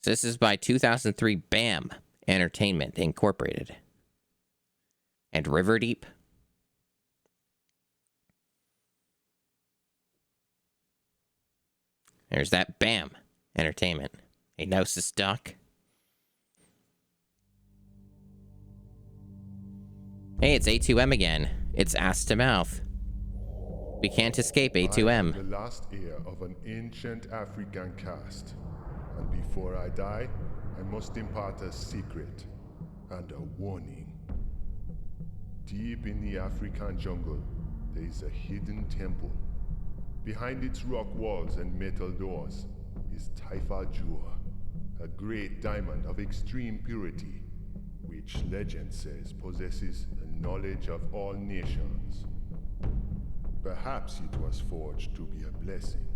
So this is by 2003 BAM Entertainment Incorporated. And River Deep. There's that BAM Entertainment. A Gnosis Duck. Hey, it's A2M again. It's ass to mouth. We can't escape A2M. I am the last heir of an ancient African caste. And before I die, I must impart a secret and a warning. Deep in the African jungle, there is a hidden temple. Behind its rock walls and metal doors is Taifa Jua, a great diamond of extreme purity, which legend says possesses the knowledge of all nations. Perhaps it was forged to be a blessing,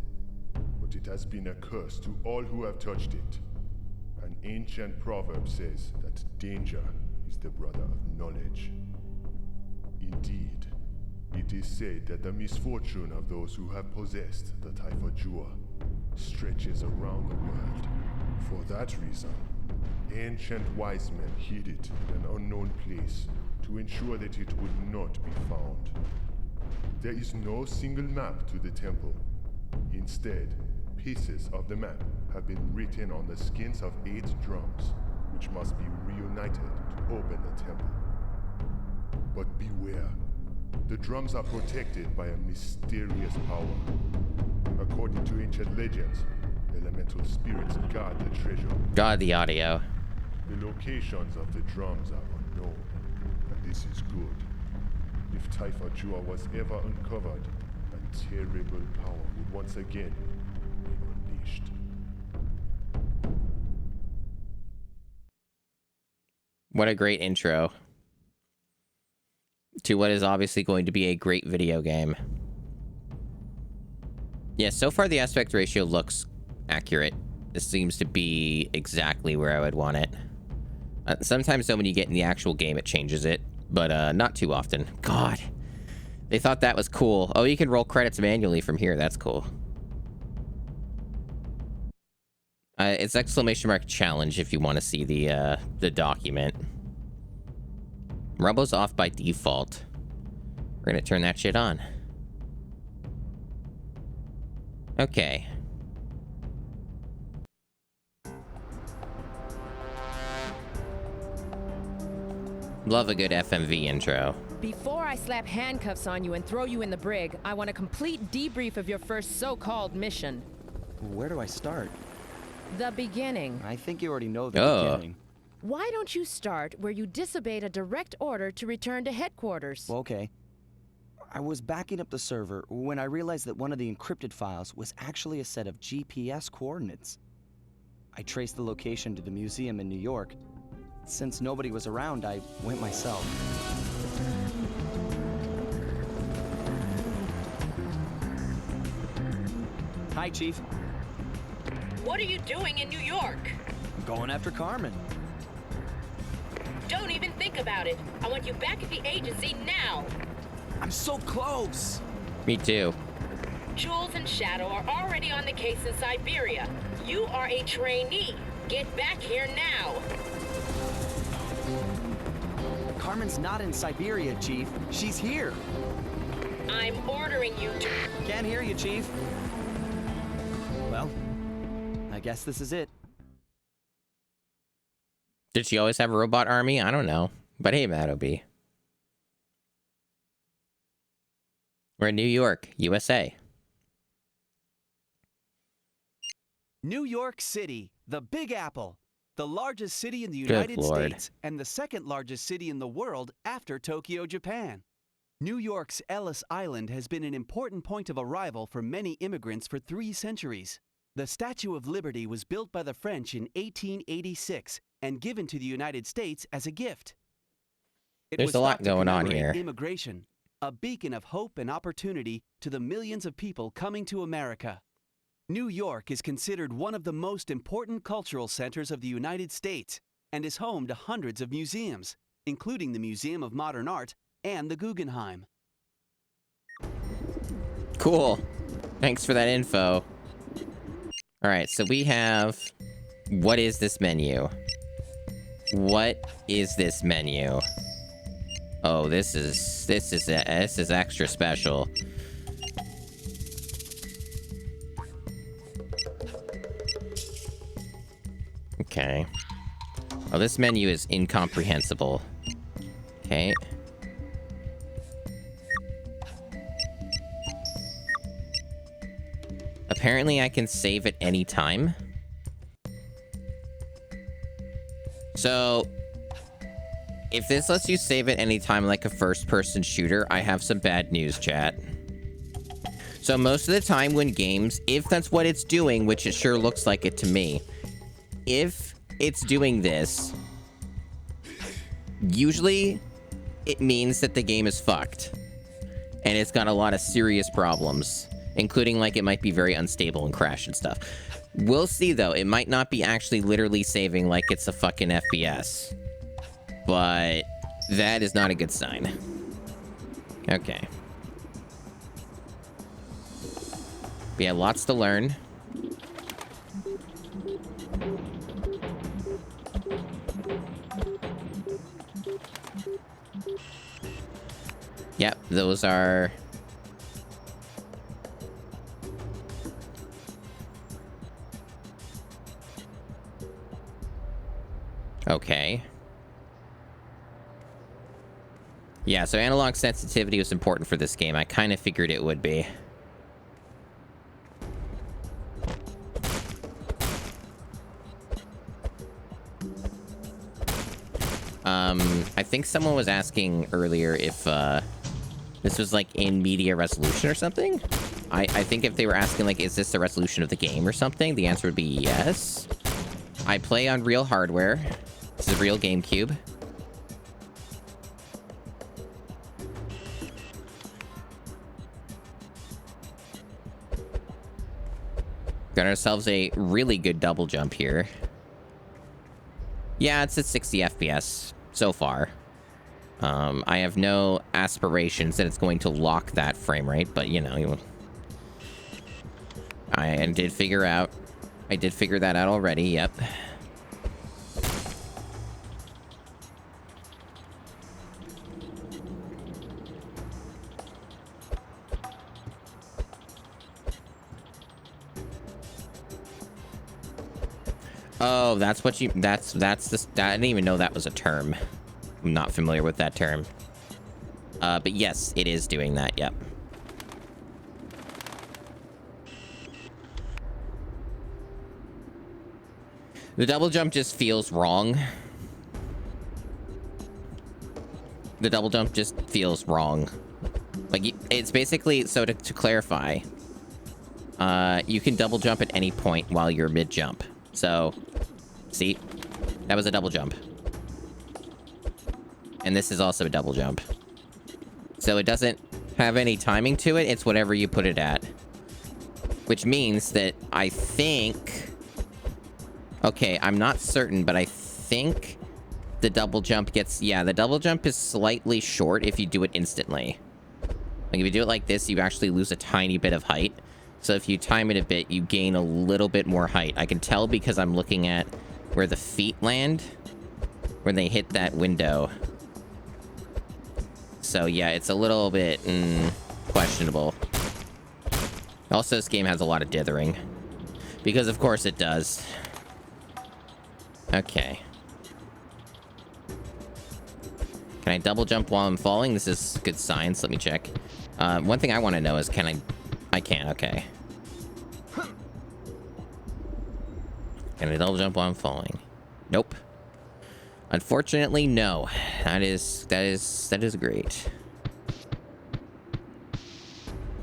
but it has been a curse to all who have touched it. An ancient proverb says that danger is the brother of knowledge. Indeed, it is said that the misfortune of those who have possessed the Taifa Jua stretches around the world. For that reason, ancient wise men hid it in an unknown place to ensure that it would not be found. There is no single map to the temple. Instead, pieces of the map have been written on the skins of 8 drums, which must be reunited to open the temple. But beware, the drums are protected by a mysterious power. According to ancient legends, elemental spirits guard the treasure. God, the audio. The locations of the drums are unknown, and this is good. If Taifa Jua was ever uncovered, a terrible power would once again be unleashed. What a great intro to what is obviously going to be a great video game. Yeah, so far the aspect ratio looks accurate. This seems to be exactly where I would want it. Sometimes though, when you get in the actual game, it changes it, but not too often. God, they thought that was cool. Oh, you can roll credits manually from here. That's cool. It's ! challenge if you want to see the document. Rumble's off by default. We're gonna turn that shit on. Okay. Love a good FMV intro. Before I slap handcuffs on you and throw you in the brig, I want a complete debrief of your first so-called mission. Where do I start? The beginning. I think you already know the beginning. Why don't you start where you disobeyed a direct order to return to headquarters? Well, okay. I was backing up the server when I realized that one of the encrypted files was actually a set of GPS coordinates. I traced the location to the museum in New York. Since nobody was around, I went myself. Hi, Chief. What are you doing in New York? I'm going after Carmen. Don't even think about it. I want you back at the agency now. I'm so close. Me too. Jules and Shadow are already on the case in Siberia. You are a trainee. Get back here now. Carmen's not in Siberia, Chief. She's here. I'm ordering you to... Can't hear you, Chief. Well, I guess this is it. Did she always have a robot army? I don't know. But hey, Matt-O-B. We're in New York, USA. New York City, the Big Apple. The largest city in the United States and the second largest city in the world after Tokyo, Japan. New York's Ellis Island has been an important point of arrival for many immigrants for 3 centuries. The Statue of Liberty was built by the French in 1886 and given to the United States as a gift. There's a lot going on here. Immigration, a beacon of hope and opportunity to the millions of people coming to America. New York is considered one of the most important cultural centers of the United States and is home to hundreds of museums, including the Museum of Modern Art and the Guggenheim. Cool. Thanks for that info. All right, so we have What is this menu? What is this menu? Oh, this is extra special. Okay. Oh, this menu is incomprehensible. Okay. Apparently I can save at any time. So, if this lets you save at any time like a first-person shooter, I have some bad news, chat. So most of the time when games, if that's what it's doing, which it sure looks like it to me, if it's doing this, usually it means that the game is fucked. And it's got a lot of serious problems, including like it might be very unstable and crash and stuff. We'll see though, it might not be actually literally saving like it's a fucking FPS. But that is not a good sign. Okay. We have lots to learn. Yep, those are... Okay. Yeah, so analog sensitivity was important for this game. I kind of figured it would be. I think someone was asking earlier if this was like in media resolution or something. I think if they were asking like, is this the resolution of the game or something, the answer would be yes. I play on real hardware. This is a real GameCube. Got ourselves a really good double jump here. Yeah, it's at 60 FPS so far. I have no aspirations that it's going to lock that frame rate, but you know, I did figure that out already, yep. Oh, that's what you... That's the... I didn't even know that was a term. I'm not familiar with that term. But yes, it is doing that, yep. The double jump just feels wrong. The double jump just feels wrong. Like, it's basically... So to clarify, you can double jump at any point while you're mid-jump. So, see? That was a double jump. And this is also a double jump. So it doesn't have any timing to it. It's whatever you put it at. Which means that I think... Okay, I'm not certain, but I think the double jump gets... Yeah, the double jump is slightly short if you do it instantly. Like, if you do it like this, you actually lose a tiny bit of height. So if you time it a bit, you gain a little bit more height. I can tell because I'm looking at where the feet land, when they hit that window. So yeah, it's a little bit questionable. Also, this game has a lot of dithering. Because of course it does. Okay. Can I double jump while I'm falling? This is good science. Let me check. One thing I want to know is, can I can, okay. Can I double jump while I'm falling? Nope. Unfortunately, no. That is great.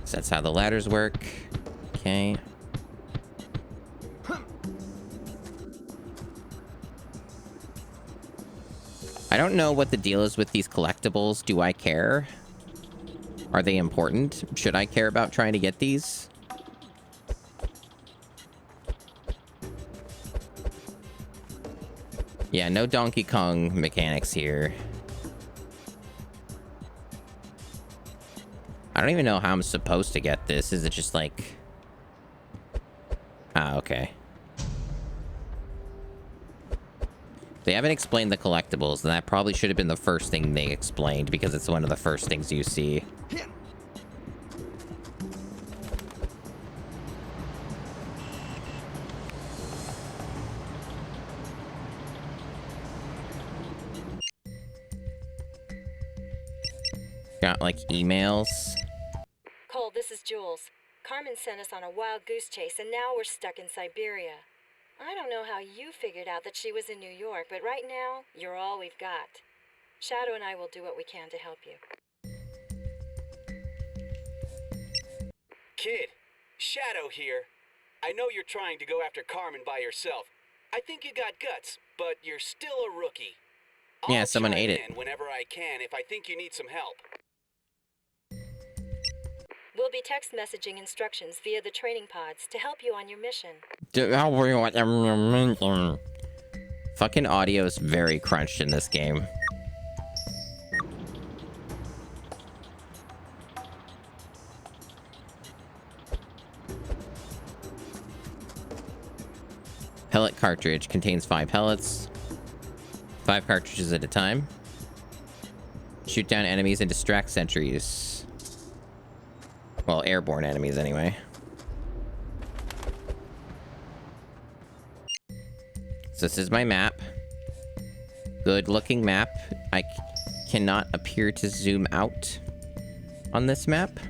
So that's how the ladders work. Okay. I don't know what the deal is with these collectibles. Do I care? Are they important? Should I care about trying to get these? Yeah, no Donkey Kong mechanics here. I don't even know how I'm supposed to get this. Is it just like... Ah, okay. They haven't explained the collectibles, and that probably should have been the first thing they explained, because it's one of the first things you see. Got, like, emails. Cole, this is Jules. Carmen sent us on a wild goose chase, and now we're stuck in Siberia. I don't know how you figured out that she was in New York, but right now, you're all we've got. Shadow and I will do what we can to help you. Kid, Shadow here. I know you're trying to go after Carmen by yourself. I think you got guts, but you're still a rookie. Yeah, someone I'll ate chime it. in whenever I can if I think you need some help. We'll be text messaging instructions via the training pods to help you on your mission. Fucking audio is very crunched in this game. Pellet cartridge contains 5 pellets. 5 cartridges at a time. Shoot down enemies and distract sentries. Well, airborne enemies anyway. So this is my map. Good looking map. I cannot appear to zoom out on this map.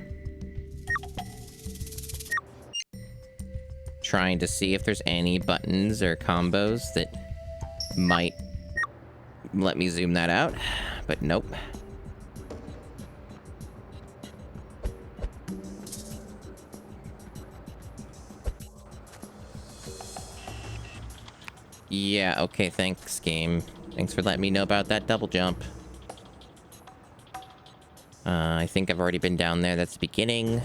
Trying to see if there's any buttons or combos that might let me zoom that out, but nope. Yeah, okay, thanks, game. Thanks for letting me know about that double jump. I think I've already been down there. That's the beginning.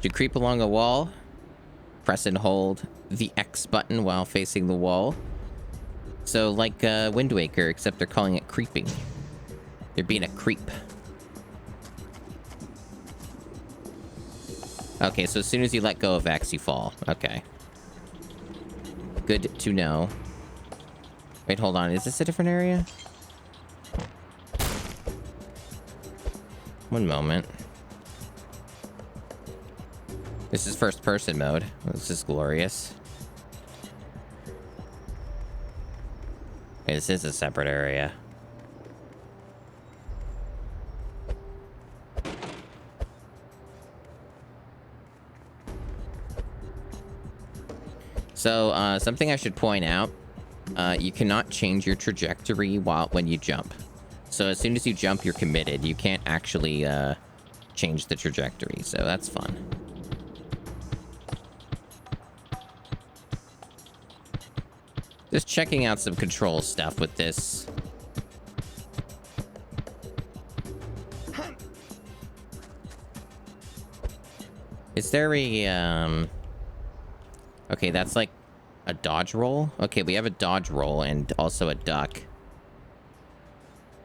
To creep along a wall, press and hold the X button while facing the wall. So, like Wind Waker, except they're calling it creeping. They're being a creep. Okay, so as soon as you let go of X, you fall. Okay. Good to know. Wait, hold on. Is this a different area? One moment. This is first-person mode. This is glorious. This is a separate area. So, something I should point out. You cannot change your trajectory when you jump. So as soon as you jump, you're committed. You can't actually change the trajectory, so that's fun. Just checking out some control stuff with this. Is there a, Okay, that's like a dodge roll? Okay, we have a dodge roll and also a duck.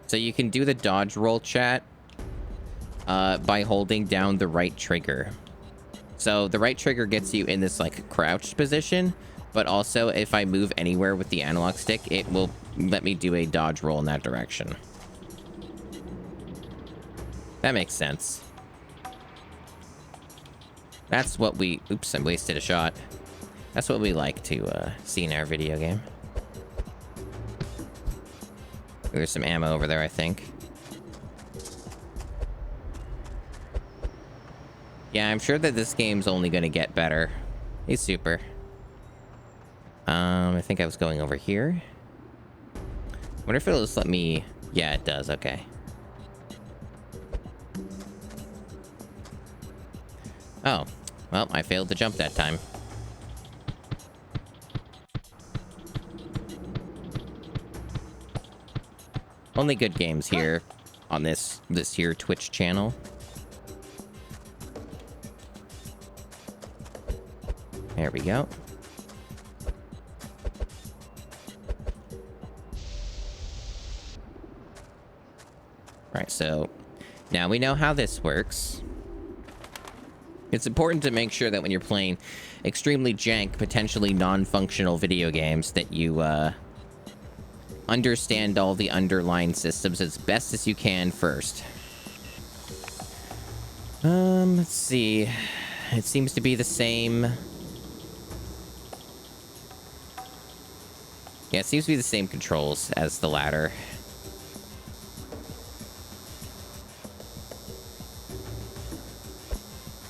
So you can do the dodge roll, chat, by holding down the right trigger. So the right trigger gets you in this, like, crouched position. But also, if I move anywhere with the analog stick, it will let me do a dodge roll in that direction. That makes sense. That's what we... Oops, I wasted a shot. That's what we like to see in our video game. There's some ammo over there, I think. Yeah, I'm sure that this game's only going to get better. Hey, Super. I think I was going over here. Wonder if it'll just let me... Yeah, it does. Okay. Oh. Well, I failed to jump that time. Only good games here on this here Twitch channel. There we go. Alright, so now we know how this works. It's important to make sure that when you're playing extremely jank, potentially non-functional video games, that you understand all the underlying systems as best as you can first. Let's see. It seems to be the same. Yeah, it seems to be the same controls as the ladder.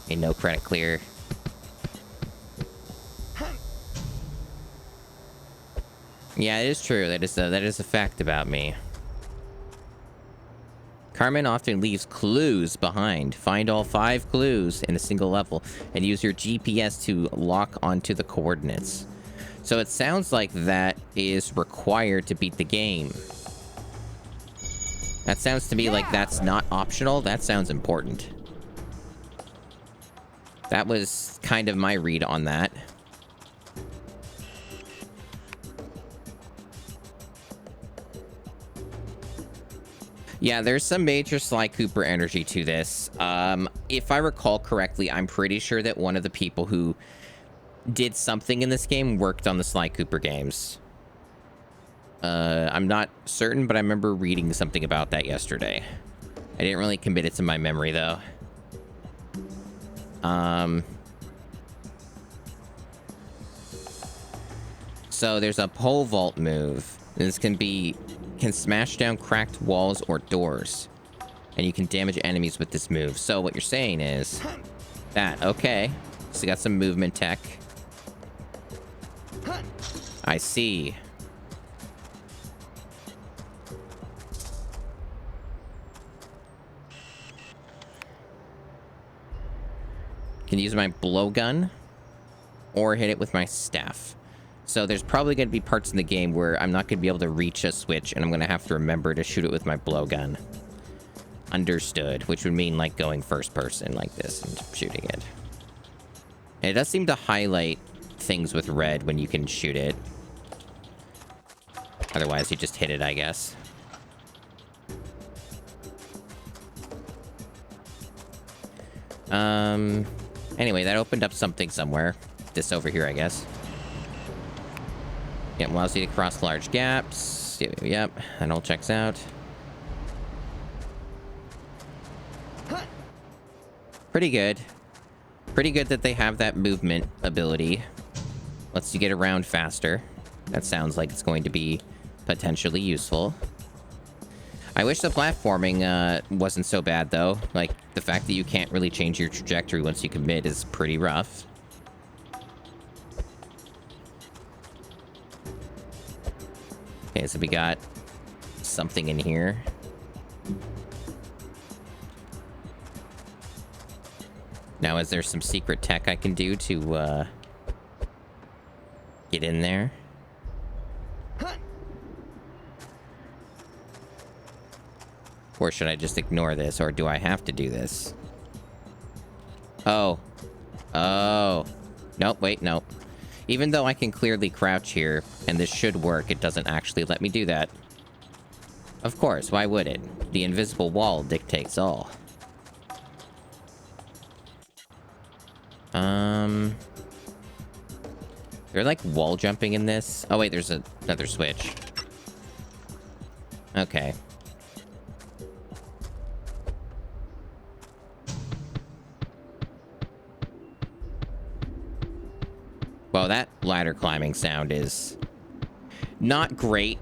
Okay, no credit clear. Yeah, it is true. That is a fact about me. Carmen often leaves clues behind. Find all 5 clues in a single level and use your GPS to lock onto the coordinates. So it sounds like that is required to beat the game. That sounds to me like that's not optional. That sounds important. That was kind of my read on that. Yeah, there's some major Sly Cooper energy to this. If I recall correctly, I'm pretty sure that one of the people who did something in this game worked on the Sly Cooper games. I'm not certain, but I remember reading something about that yesterday. I didn't really commit it to my memory, though. So there's a pole vault move. This can smash down cracked walls or doors. And you can damage enemies with this move. So what you're saying is that, okay. So you got some movement tech. I see. Can use my blowgun or hit it with my staff. So there's probably going to be parts in the game where I'm not going to be able to reach a switch and I'm going to have to remember to shoot it with my blowgun. Understood, which would mean like going first person like this and shooting it. And it does seem to highlight things with red when you can shoot it. Otherwise, you just hit it, I guess. Anyway, that opened up something somewhere. This over here, I guess. Yep, allows you to cross large gaps. Yep, that all checks out. Pretty good. Pretty good that they have that movement ability. Lets you get around faster. That sounds like it's going to be potentially useful. I wish the platforming wasn't so bad, though. Like, the fact that you can't really change your trajectory once you commit is pretty rough. Okay, so we got something in here. Now, is there some secret tech I can do to get in there? Or should I just ignore this, or do I have to do this? Oh. Oh. Nope, wait, nope. Even though I can clearly crouch here, and this should work, it doesn't actually let me do that. Of course, why would it? The invisible wall dictates all. They're like wall jumping in this. Oh wait, there's another switch. Okay. Well, that ladder climbing sound is not great.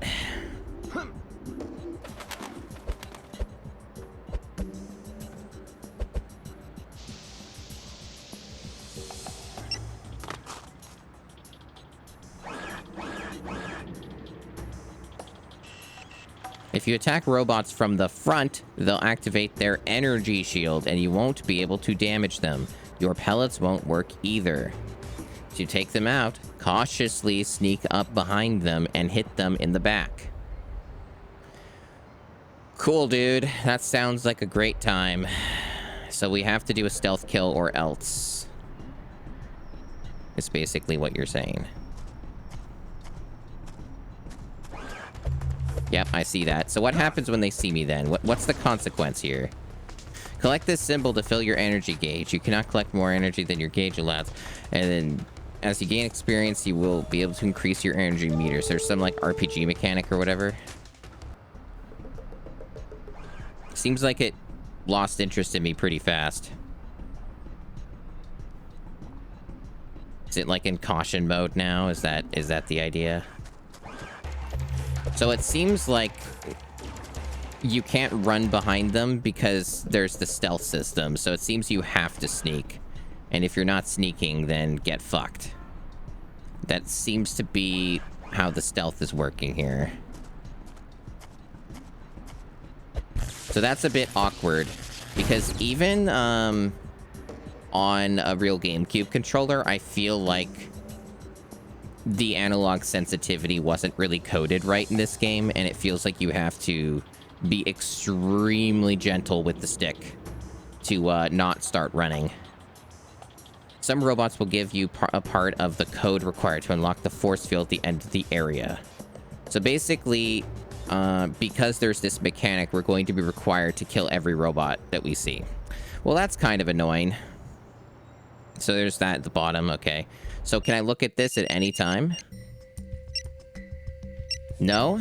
If you attack robots from the front, they'll activate their energy shield and you won't be able to damage them. Your pellets won't work either. To take them out, cautiously sneak up behind them and hit them in the back. Cool, dude. That sounds like a great time. So we have to do a stealth kill or else. It's basically what you're saying. Yep, I see that. So what happens when they see me then? What's the consequence here? Collect this symbol to fill your energy gauge. You cannot collect more energy than your gauge allows. And then, as you gain experience, you will be able to increase your energy meter. So there's some, like, RPG mechanic or whatever. Seems like it lost interest in me pretty fast. Is it, like, in caution mode now? Is that the idea? So it seems like you can't run behind them because there's the stealth system. So it seems you have to sneak. And if you're not sneaking, then get fucked. That seems to be how the stealth is working here. So that's a bit awkward. Because even on a real GameCube controller, I feel like the analog sensitivity wasn't really coded right in this game, and it feels like you have to be extremely gentle with the stick to not start running. Some robots will give you a part of the code required to unlock the force field at the end of the area. So basically, because there's this mechanic, we're going to be required to kill every robot that we see. Well, that's kind of annoying. So there's that at the bottom, okay. So can I look at this at any time? No?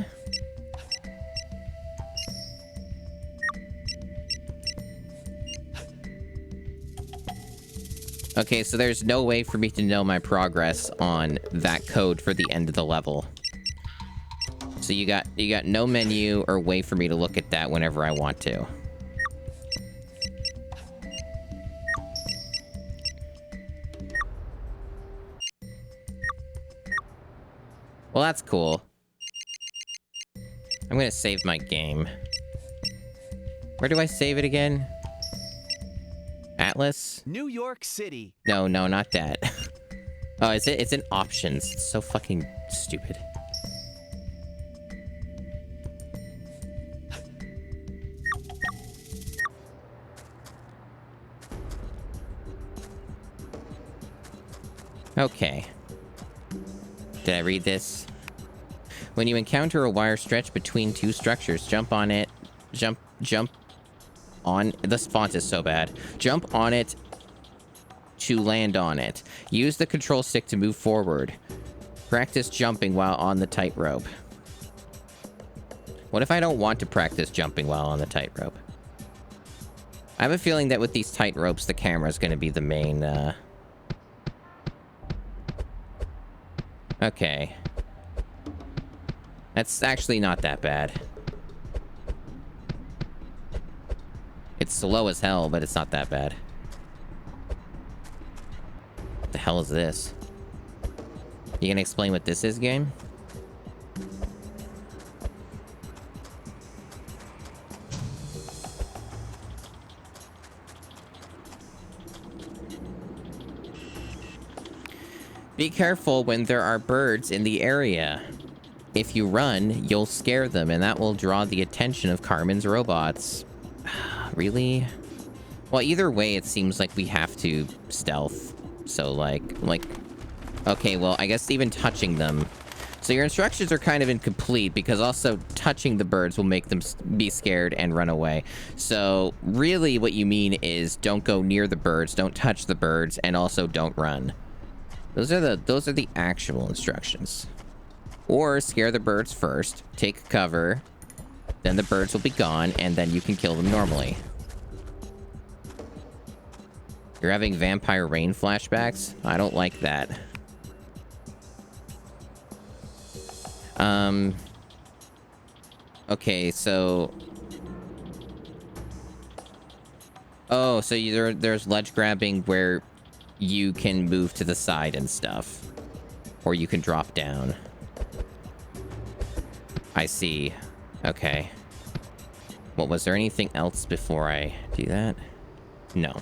Okay, so there's no way for me to know my progress on that code for the end of the level. So you got no menu or way for me to look at that whenever I want to. Well, that's cool. I'm gonna save my game. Where do I save it again? Atlas? New York City. No, not that. Oh, is it? It's in options. It's so fucking stupid. Okay. Did I read this? When you encounter a wire stretch between two structures, jump on it. Jump on. This font is so bad. Jump on it to land on it. Use the control stick to move forward. Practice jumping while on the tightrope. What if I don't want to practice jumping while on the tightrope? I have a feeling that with these tightropes, the camera is going to be the main, Okay. That's actually not that bad. It's slow as hell, but it's not that bad. What the hell is this? You gonna explain what this is, game? Be careful when there are birds in the area. If you run, you'll scare them, and that will draw the attention of Carmen's robots. Really? Well, either way, it seems like we have to stealth. So, like... Okay, well, I guess even touching them. So your instructions are kind of incomplete, because also touching the birds will make them be scared and run away. So, really what you mean is don't go near the birds, don't touch the birds, and also don't run. Those are the actual instructions. Or scare the birds first, take cover, then the birds will be gone, and then you can kill them normally. You're having Vampire Rain flashbacks? I don't like that. Okay, so... Oh, so there's ledge grabbing where you can move to the side and stuff. Or you can drop down. I see. Okay. Well, was there anything else before I do that? No.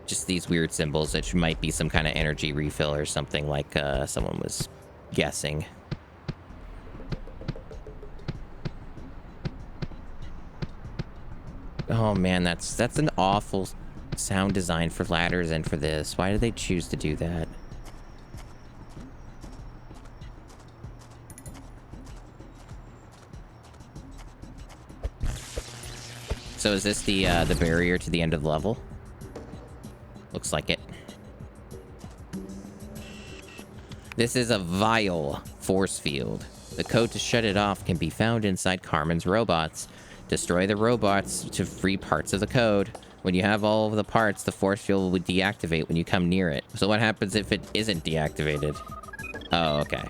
Just these weird symbols that might be some kind of energy refill or something, like someone was guessing. Oh man, that's an awful sound design for ladders and for this. Why did they choose to do that? So is this the barrier to the end of the level? Looks like it. This is a vile force field. The code to shut it off can be found inside Carmen's robots. Destroy the robots to free parts of the code. When you have all of the parts, the force field will deactivate when you come near it. So what happens if it isn't deactivated? Oh, okay.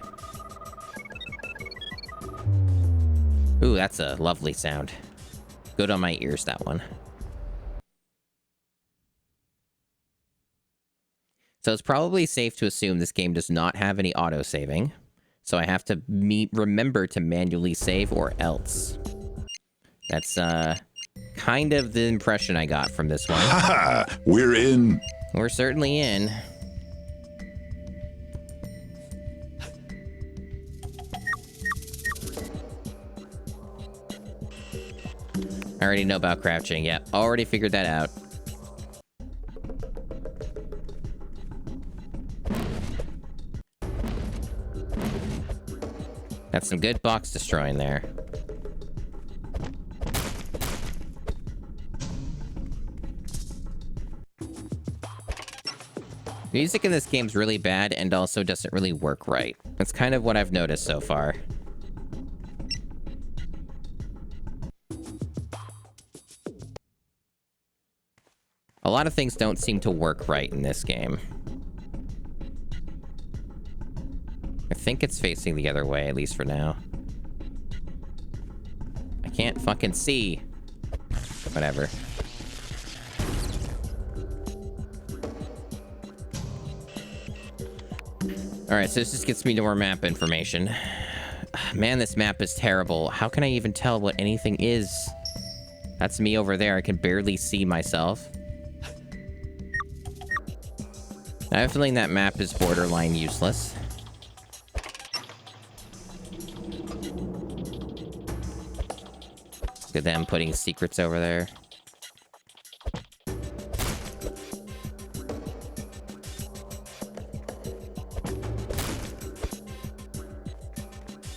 Ooh, that's a lovely sound. Good on my ears, that one. So it's probably safe to assume this game does not have any auto-saving. So I have to remember to manually save or else. That's, kind of the impression I got from this one. Haha, we're in. We're certainly in. I already know about crouching. Yep, already figured that out. That's some good box destroying there. Music in this game's really bad and also doesn't really work right. That's kind of what I've noticed so far. A lot of things don't seem to work right in this game. I think it's facing the other way, at least for now. I can't fucking see. Whatever. Alright, so this just gets me to more map information. Man, this map is terrible. How can I even tell what anything is? That's me over there. I can barely see myself. I have a feeling that map is borderline useless. Look at them putting secrets over there.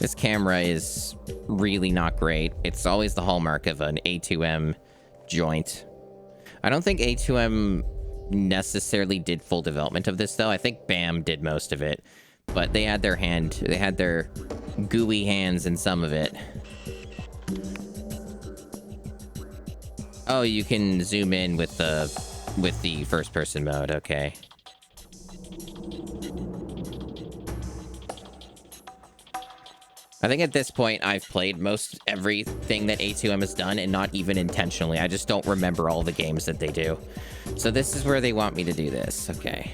This camera is really not great. It's always the hallmark of an A2M joint. I don't think A2M necessarily did full development of this, though. I think BAM did most of it. But they had their gooey hands in some of it. Oh, you can zoom in with the first-person mode, okay. I think at this point, I've played most everything that A2M has done, and not even intentionally. I just don't remember all the games that they do. So this is where they want me to do this. Okay.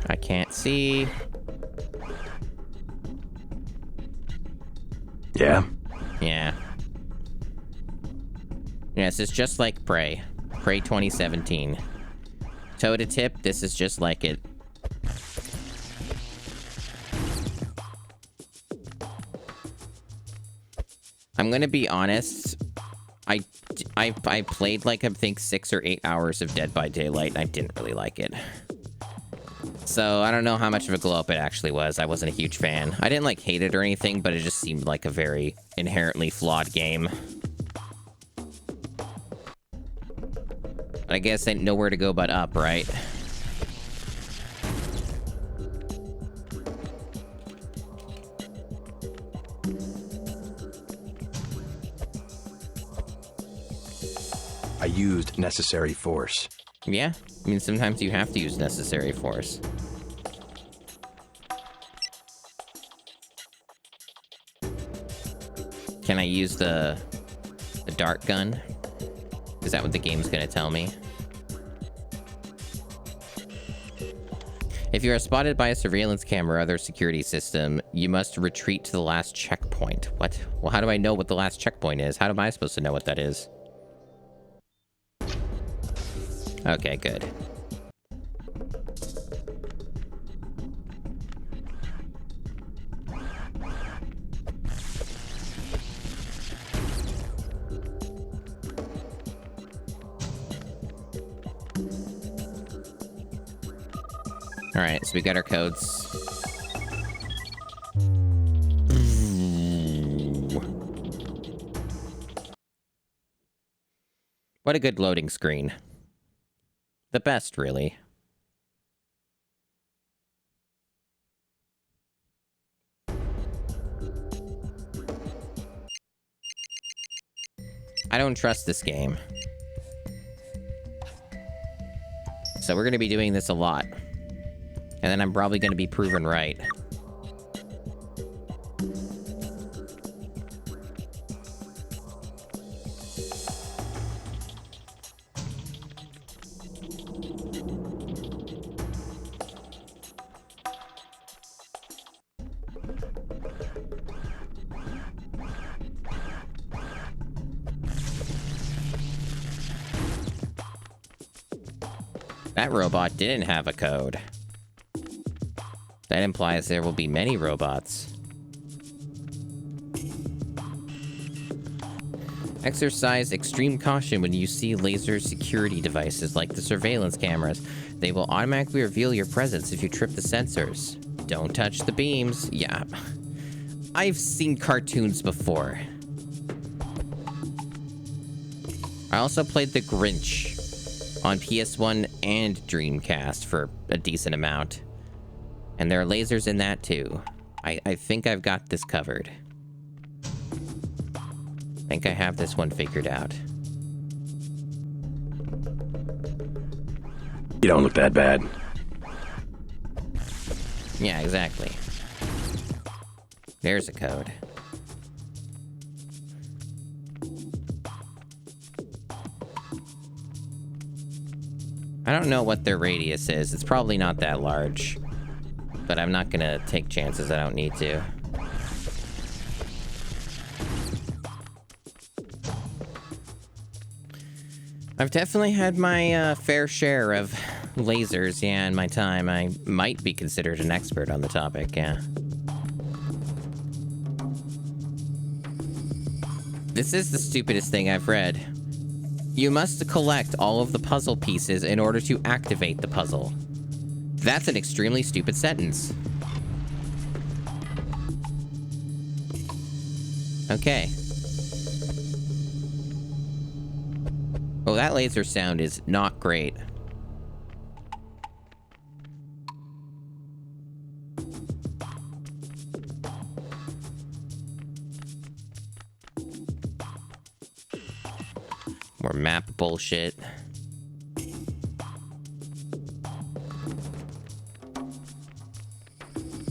I can't see. Yeah? Yeah. Yes, it's just like Prey. Prey 2017. Toe to tip, this is just like it. I'm gonna be honest. I played like I think 6 or 8 hours of Dead by Daylight and I didn't really like it. So I don't know how much of a glow up it actually was. I wasn't a huge fan. I didn't like hate it or anything, but it just seemed like a very inherently flawed game. I guess ain't nowhere to go but up, right? I used necessary force. Yeah, I mean, sometimes you have to use necessary force. Can I use the dart gun? Is that what the game's gonna tell me? If you are spotted by a surveillance camera or other security system, you must retreat to the last checkpoint. What? Well, how do I know what the last checkpoint is? How am I supposed to know what that is? Okay, good. Alright, so we got our codes. What a good loading screen. The best, really. I don't trust this game. So we're going to be doing this a lot. And then I'm probably going to be proven right. That robot didn't have a code. That implies there will be many robots. Exercise extreme caution when you see laser security devices like the surveillance cameras. They will automatically reveal your presence if you trip the sensors. Don't touch the beams. Yeah. I've seen cartoons before. I also played The Grinch on PS1 and Dreamcast for a decent amount. And there are lasers in that too. I think I've got this covered. I think I have this one figured out. You don't look that bad. Yeah, exactly. There's a code. I don't know what their radius is. It's probably not that large. But I'm not gonna take chances I don't need to. I've definitely had my fair share of lasers, yeah, in my time. I might be considered an expert on the topic, yeah. This is the stupidest thing I've read. You must collect all of the puzzle pieces in order to activate the puzzle. That's an extremely stupid sentence. Okay. Oh, that laser sound is not great. More map bullshit.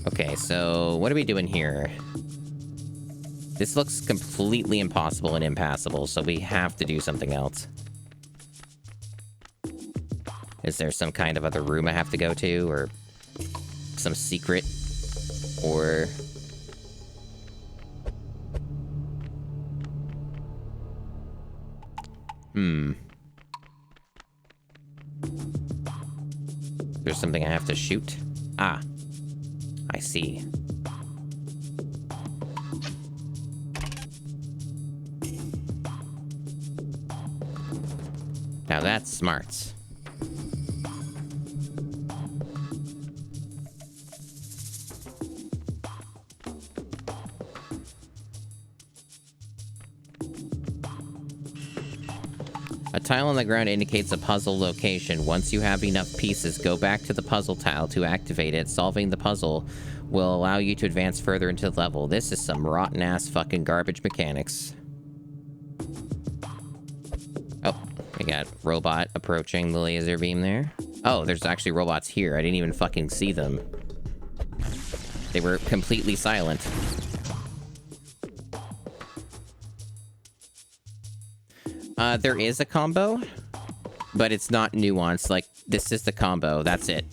Okay, so what are we doing here? This looks completely impossible and impassable, so we have to do something else. Is there some kind of other room I have to go to, or some secret, or... There's something I have to shoot? Ah. I see. Now that's smart. A tile on the ground indicates a puzzle location. Once you have enough pieces, go back to the puzzle tile to activate it. Solving the puzzle will allow you to advance further into the level. This is some rotten-ass fucking garbage mechanics. Oh, we got robot approaching the laser beam there. Oh, there's actually robots here. I didn't even fucking see them. They were completely silent. There is a combo, but it's not nuanced. Like, this is the combo. That's it.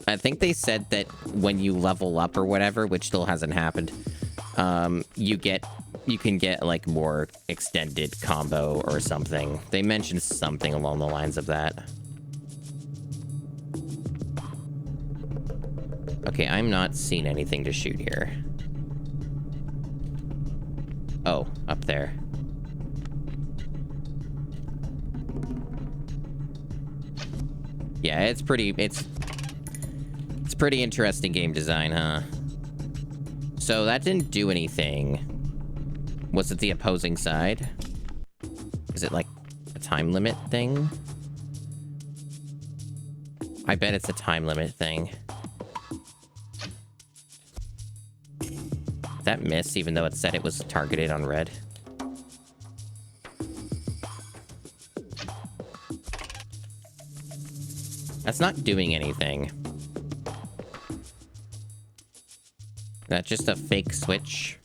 I think they said that when you level up or whatever, which still hasn't happened, you can get, like, more extended combo or something. They mentioned something along the lines of that. Okay, I'm not seeing anything to shoot here. Oh, up there. Yeah, it's pretty interesting game design, huh? So that didn't do anything. Was it the opposing side? Is it like time limit thing? I bet it's a time limit thing. Did that miss even though it said it was targeted on red? That's not doing anything. That's just a fake switch.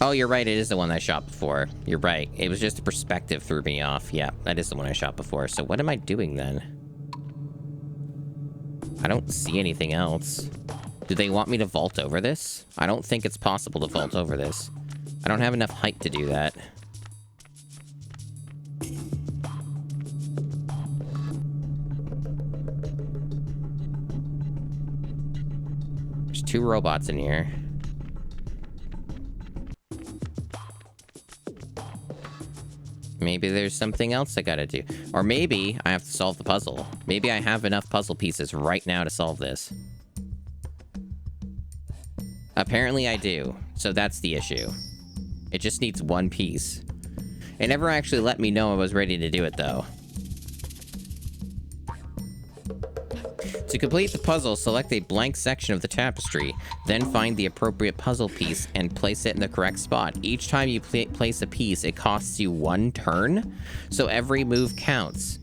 Oh, you're right. It is the one I shot before. You're right. It was just the perspective threw me off. Yeah, that is the one I shot before. So what am I doing then? I don't see anything else. Do they want me to vault over this? I don't think it's possible to vault over this. I don't have enough height to do that. There's 2 robots in here. Maybe there's something else I gotta do. Or maybe I have to solve the puzzle. Maybe I have enough puzzle pieces right now to solve this. Apparently I do. So that's the issue. It just needs 1 piece. It never actually let me know I was ready to do it, though. To complete the puzzle, select a blank section of the tapestry, then find the appropriate puzzle piece and place it in the correct spot. Each time you place a piece, it costs you 1 turn, so every move counts.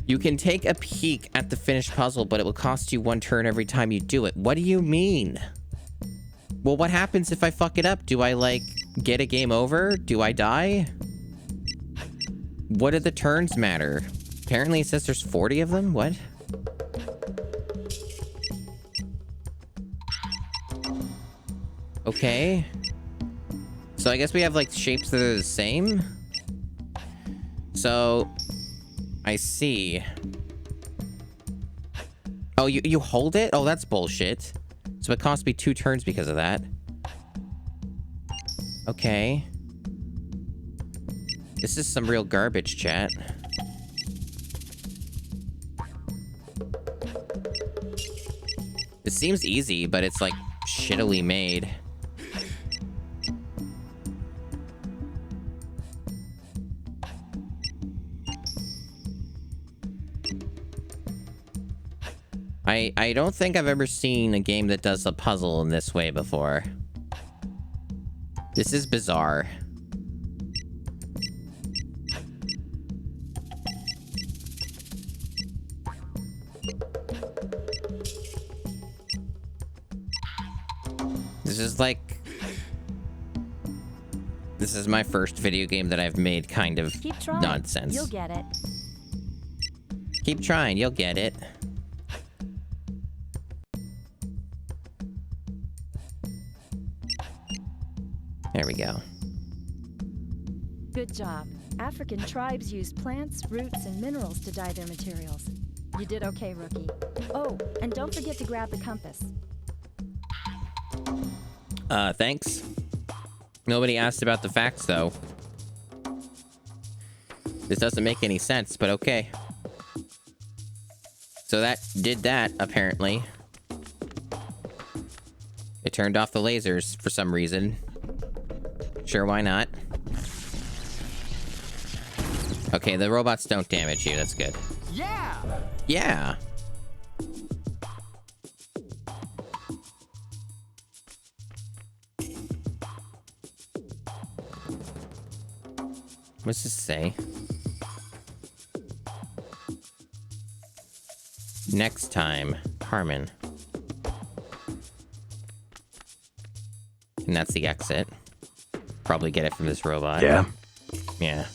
You can take a peek at the finished puzzle, but it will cost you 1 turn every time you do it. What do you mean? Well, what happens if I fuck it up? Do I, like, get a game over? Do I die? What do the turns matter? Apparently it says there's 40 of them? What? Okay. So I guess we have, like, shapes that are the same? So... I see. Oh, you hold it? Oh, that's bullshit. So it cost me 2 turns because of that. Okay. This is some real garbage, chat. It seems easy, but it's, like, shittily made. I don't think I've ever seen a game that does a puzzle in this way before. This is bizarre. This is like... This is my first video game that I've made kind of Keep trying. Nonsense. You'll get it. Keep trying, you'll get it. There we go. Good job. African tribes used plants, roots, and minerals to dye their materials. You did okay, rookie. Oh, and don't forget to grab the compass. Thanks. Nobody asked about the facts, though. This doesn't make any sense, but okay. So that did that, apparently. It turned off the lasers for some reason. Sure, why not? Okay, the robots don't damage you. That's good. Yeah! Yeah! What's this say? Next time, Carmen. And that's the exit. Probably get it from this robot. Yeah. Yeah.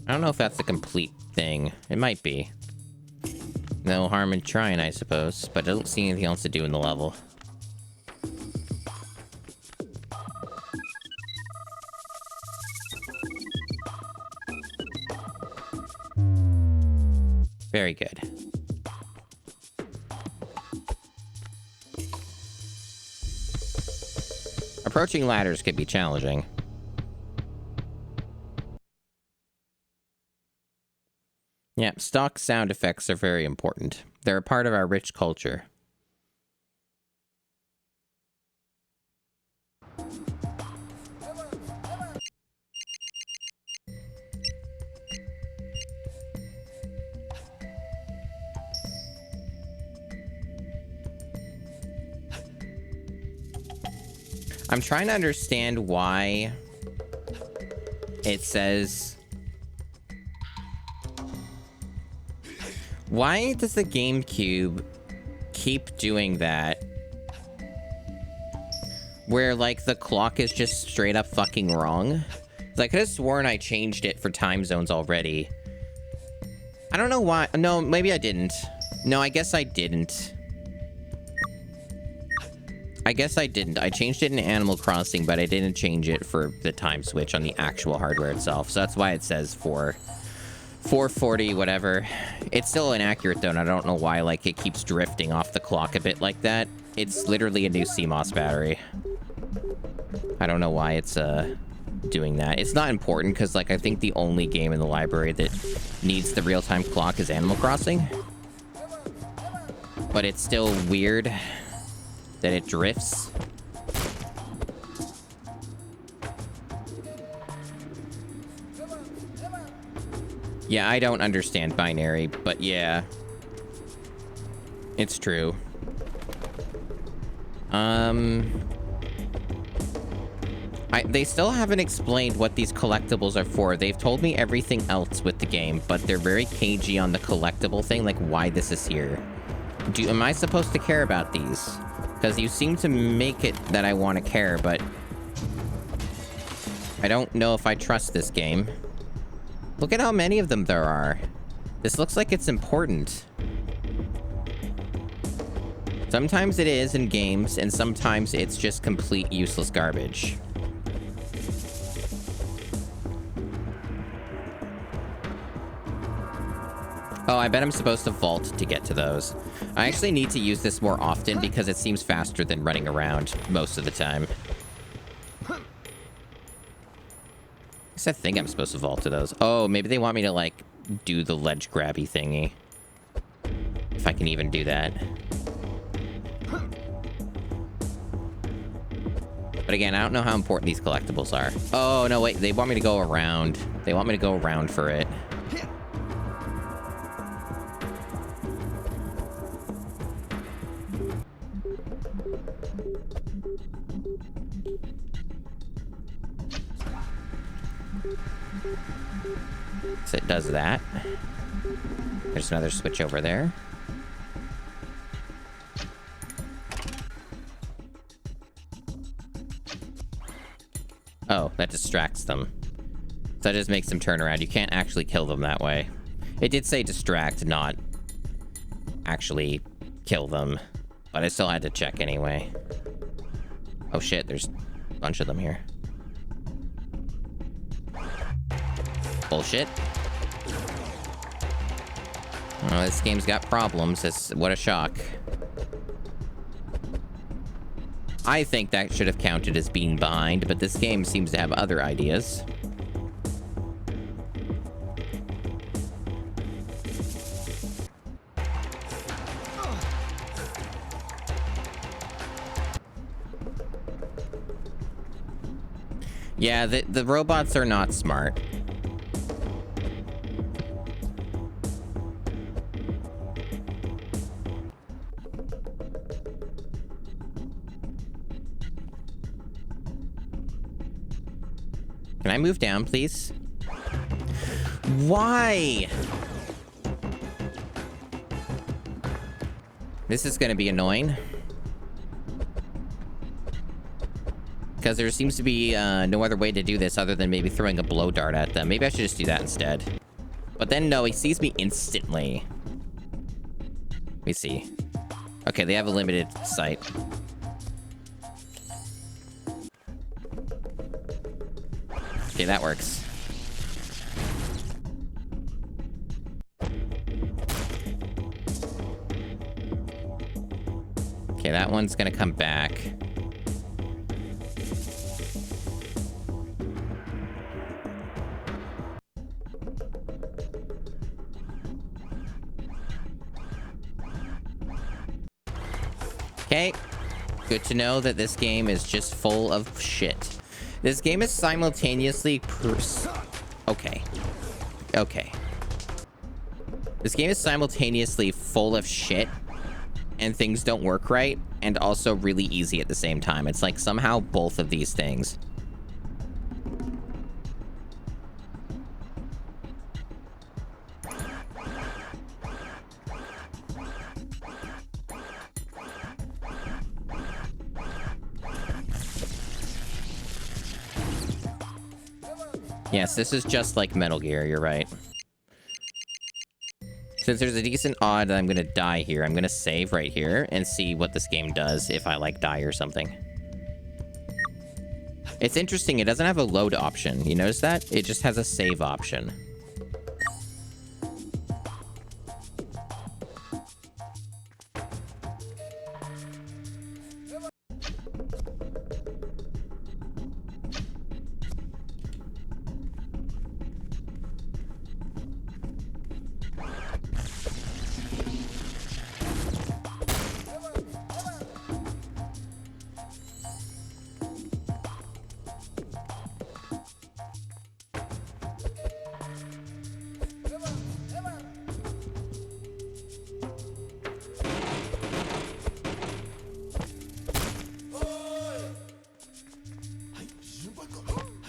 I don't know if that's a complete thing. It might be. No harm in trying, I suppose, but I don't see anything else to do in the level. Very good. Approaching ladders could be challenging. Yeah, stock sound effects are very important. They're a part of our rich culture. I'm trying to understand why it says... Why does the GameCube keep doing that? Where, like, the clock is just straight up fucking wrong? I could have sworn I changed it for time zones already. I don't know why. No, maybe I didn't. No, I guess I didn't. I changed it in Animal Crossing, but I didn't change it for the time switch on the actual hardware itself. So that's why it says 440, whatever. It's still inaccurate, though, and I don't know why, like, it keeps drifting off the clock a bit like that. It's literally a new CMOS battery. I don't know why it's, doing that. It's not important, because, like, I think the only game in the library that needs the real-time clock is Animal Crossing. But it's still weird that it drifts. Yeah, I don't understand binary, but yeah. It's true. They still haven't explained what these collectibles are for. They've told me everything else with the game, but they're very cagey on the collectible thing, like why this is here. Am I supposed to care about these? Because you seem to make it that I want to care, but I don't know if I trust this game. Look at how many of them there are. This looks like it's important. Sometimes it is in games, and sometimes it's just complete useless garbage. Oh, I bet I'm supposed to vault to get to those. I actually need to use this more often because it seems faster than running around most of the time. I guess I think I'm supposed to vault to those. Oh, maybe they want me to, like, do the ledge grabby thingy. If I can even do that. But again, I don't know how important these collectibles are. Oh, no, wait. They want me to go around. They want me to go around for it. So it does that. There's another switch over there. Oh, that distracts them. So that just makes them turn around. You can't actually kill them that way. It did say distract, not actually kill them. But I still had to check anyway. Oh shit, there's a bunch of them here. Bullshit. Oh, this game's got problems. What a shock. I think that should have counted as being behind, but this game seems to have other ideas. Yeah, the robots are not smart. Can I move down, please? Why? This is gonna be annoying. Because there seems to be no other way to do this other than maybe throwing a blow dart at them. Maybe I should just do that instead. But then, no, he sees me instantly. Let me see. Okay, they have a limited sight. Okay, that works. Okay, that one's gonna come back. Okay. Good to know that this game is just full of shit. This game is simultaneously... Okay. Okay. This game is simultaneously full of shit, and things don't work right, and also really easy at the same time. It's like somehow both of these things. Yes, this is just like Metal Gear, you're right. Since there's a decent odd that I'm gonna die here, I'm gonna save right here and see what this game does if I, like, die or something. It's interesting, it doesn't have a load option. You notice that? It just has a save option.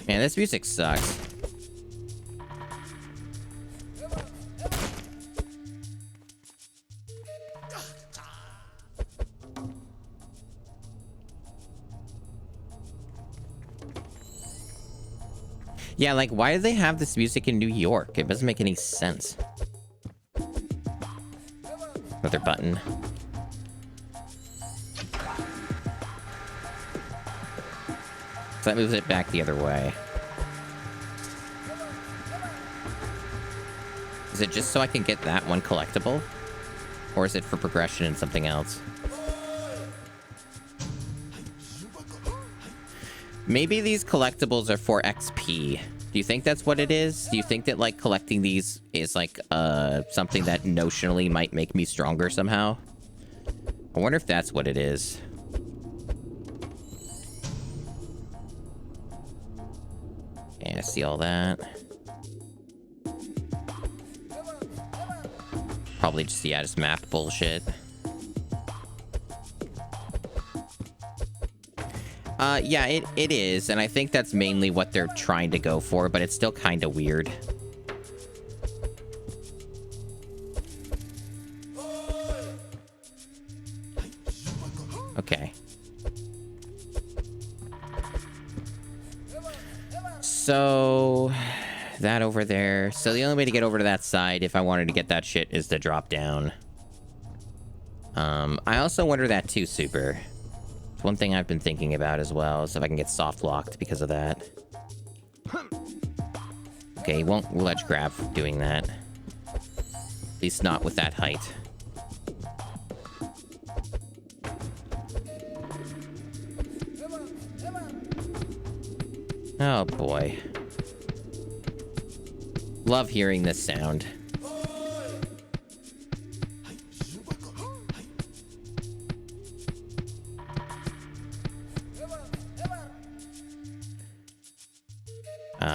Man, this music sucks. Yeah, like, why do they have this music in New York? It doesn't make any sense. Another button. So that moves it back the other way. Is it just so I can get that one collectible? Or is it for progression and something else? Maybe these collectibles are for XP. Do you think that's what it is? Do you think that, like, collecting these is, like, something that notionally might make me stronger somehow? I wonder if that's what it is. Yeah, I see all that. Probably just, yeah, just map bullshit. Yeah, it is, and I think that's mainly what they're trying to go for, but it's still kind of weird. Okay. So, that over there. So the only way to get over to that side, if I wanted to get that shit, is to drop down. I also wonder that too, Super. It's one thing I've been thinking about as well, is if I can get soft locked because of that. Okay, he won't ledge grab for doing that. At least not with that height. Oh boy. Love hearing this sound.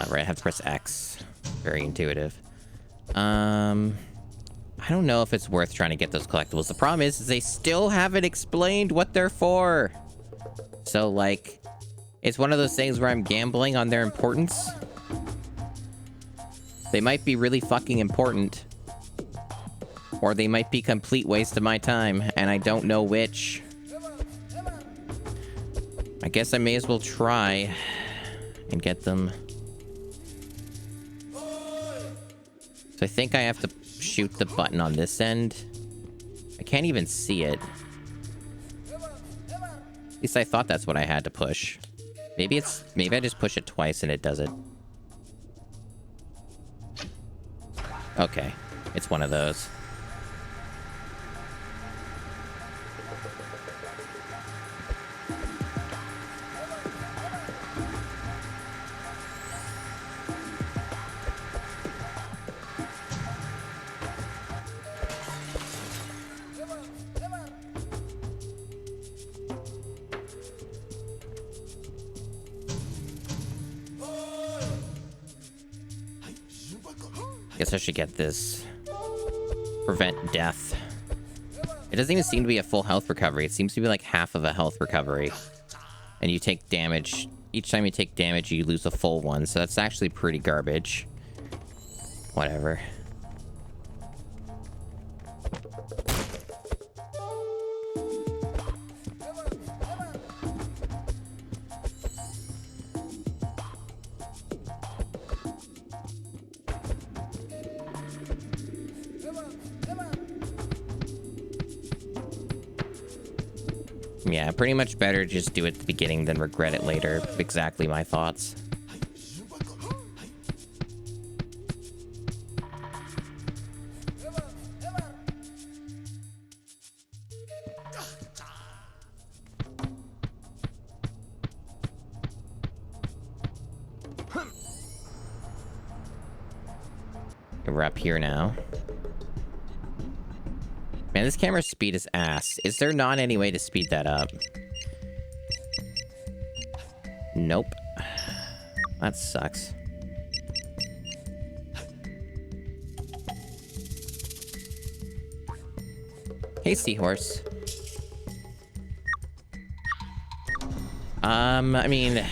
Right, I have to press X. Very intuitive. I don't know if it's worth trying to get those collectibles. The problem is they still haven't explained what they're for. So, like, it's one of those things where I'm gambling on their importance. They might be really fucking important. Or they might be complete waste of my time, and I don't know which. I guess I may as well try and get them. So I think I have to shoot the button on this end. I can't even see it. At least I thought that's what I had to push. Maybe I just push it twice and it does it. Okay. It's one of those. Guess I should get this. Prevent death. It doesn't even seem to be a full health recovery. It seems to be like half of a health recovery. And you take damage. Each time you take damage, you lose a full one. So that's actually pretty garbage. Whatever. Yeah, pretty much better just do it at the beginning than regret it later. Exactly my thoughts. We're up here now. Man, this camera's speed is ass. Is there not any way to speed that up? Nope. That sucks. Hey, seahorse. I mean,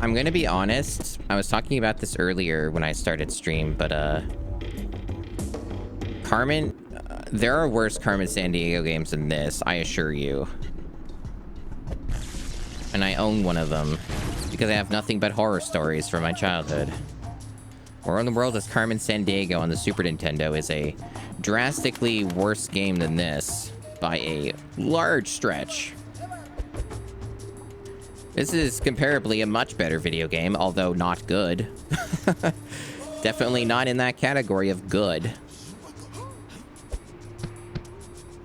I'm gonna be honest. I was talking about this earlier when I started stream, but, Carmen... there are worse Carmen Sandiego games than this, I assure you. And I own one of them, because I have nothing but horror stories from my childhood. Where in the World is Carmen Sandiego on the Super Nintendo is a drastically worse game than this, by a large stretch. This is comparably a much better video game, although not good. Definitely not in that category of good.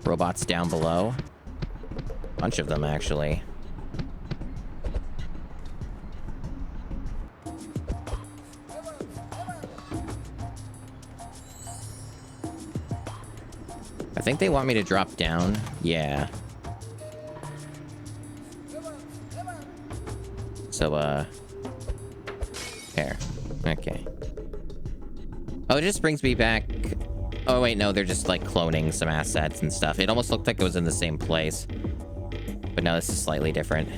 Robots down below. Bunch of them, actually. I think they want me to drop down. Yeah. So, there. Okay. Oh, it just brings me back... Oh, wait, no, they're just, like, cloning some assets and stuff. It almost looked like it was in the same place. But no, this is slightly different.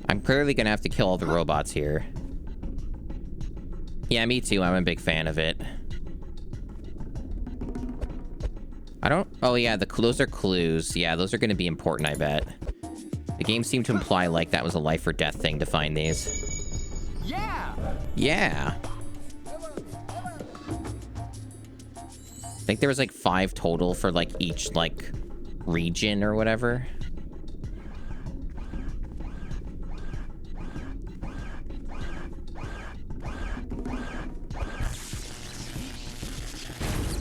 I'm clearly gonna have to kill all the robots here. Yeah, me too. I'm a big fan of it. I don't... Oh, yeah, those are clues. Yeah, those are going to be important, I bet. The game seemed to imply, like, that was a life or death thing to find these. Yeah! Yeah! I think there was, like, 5 total for, like, each, like, region or whatever.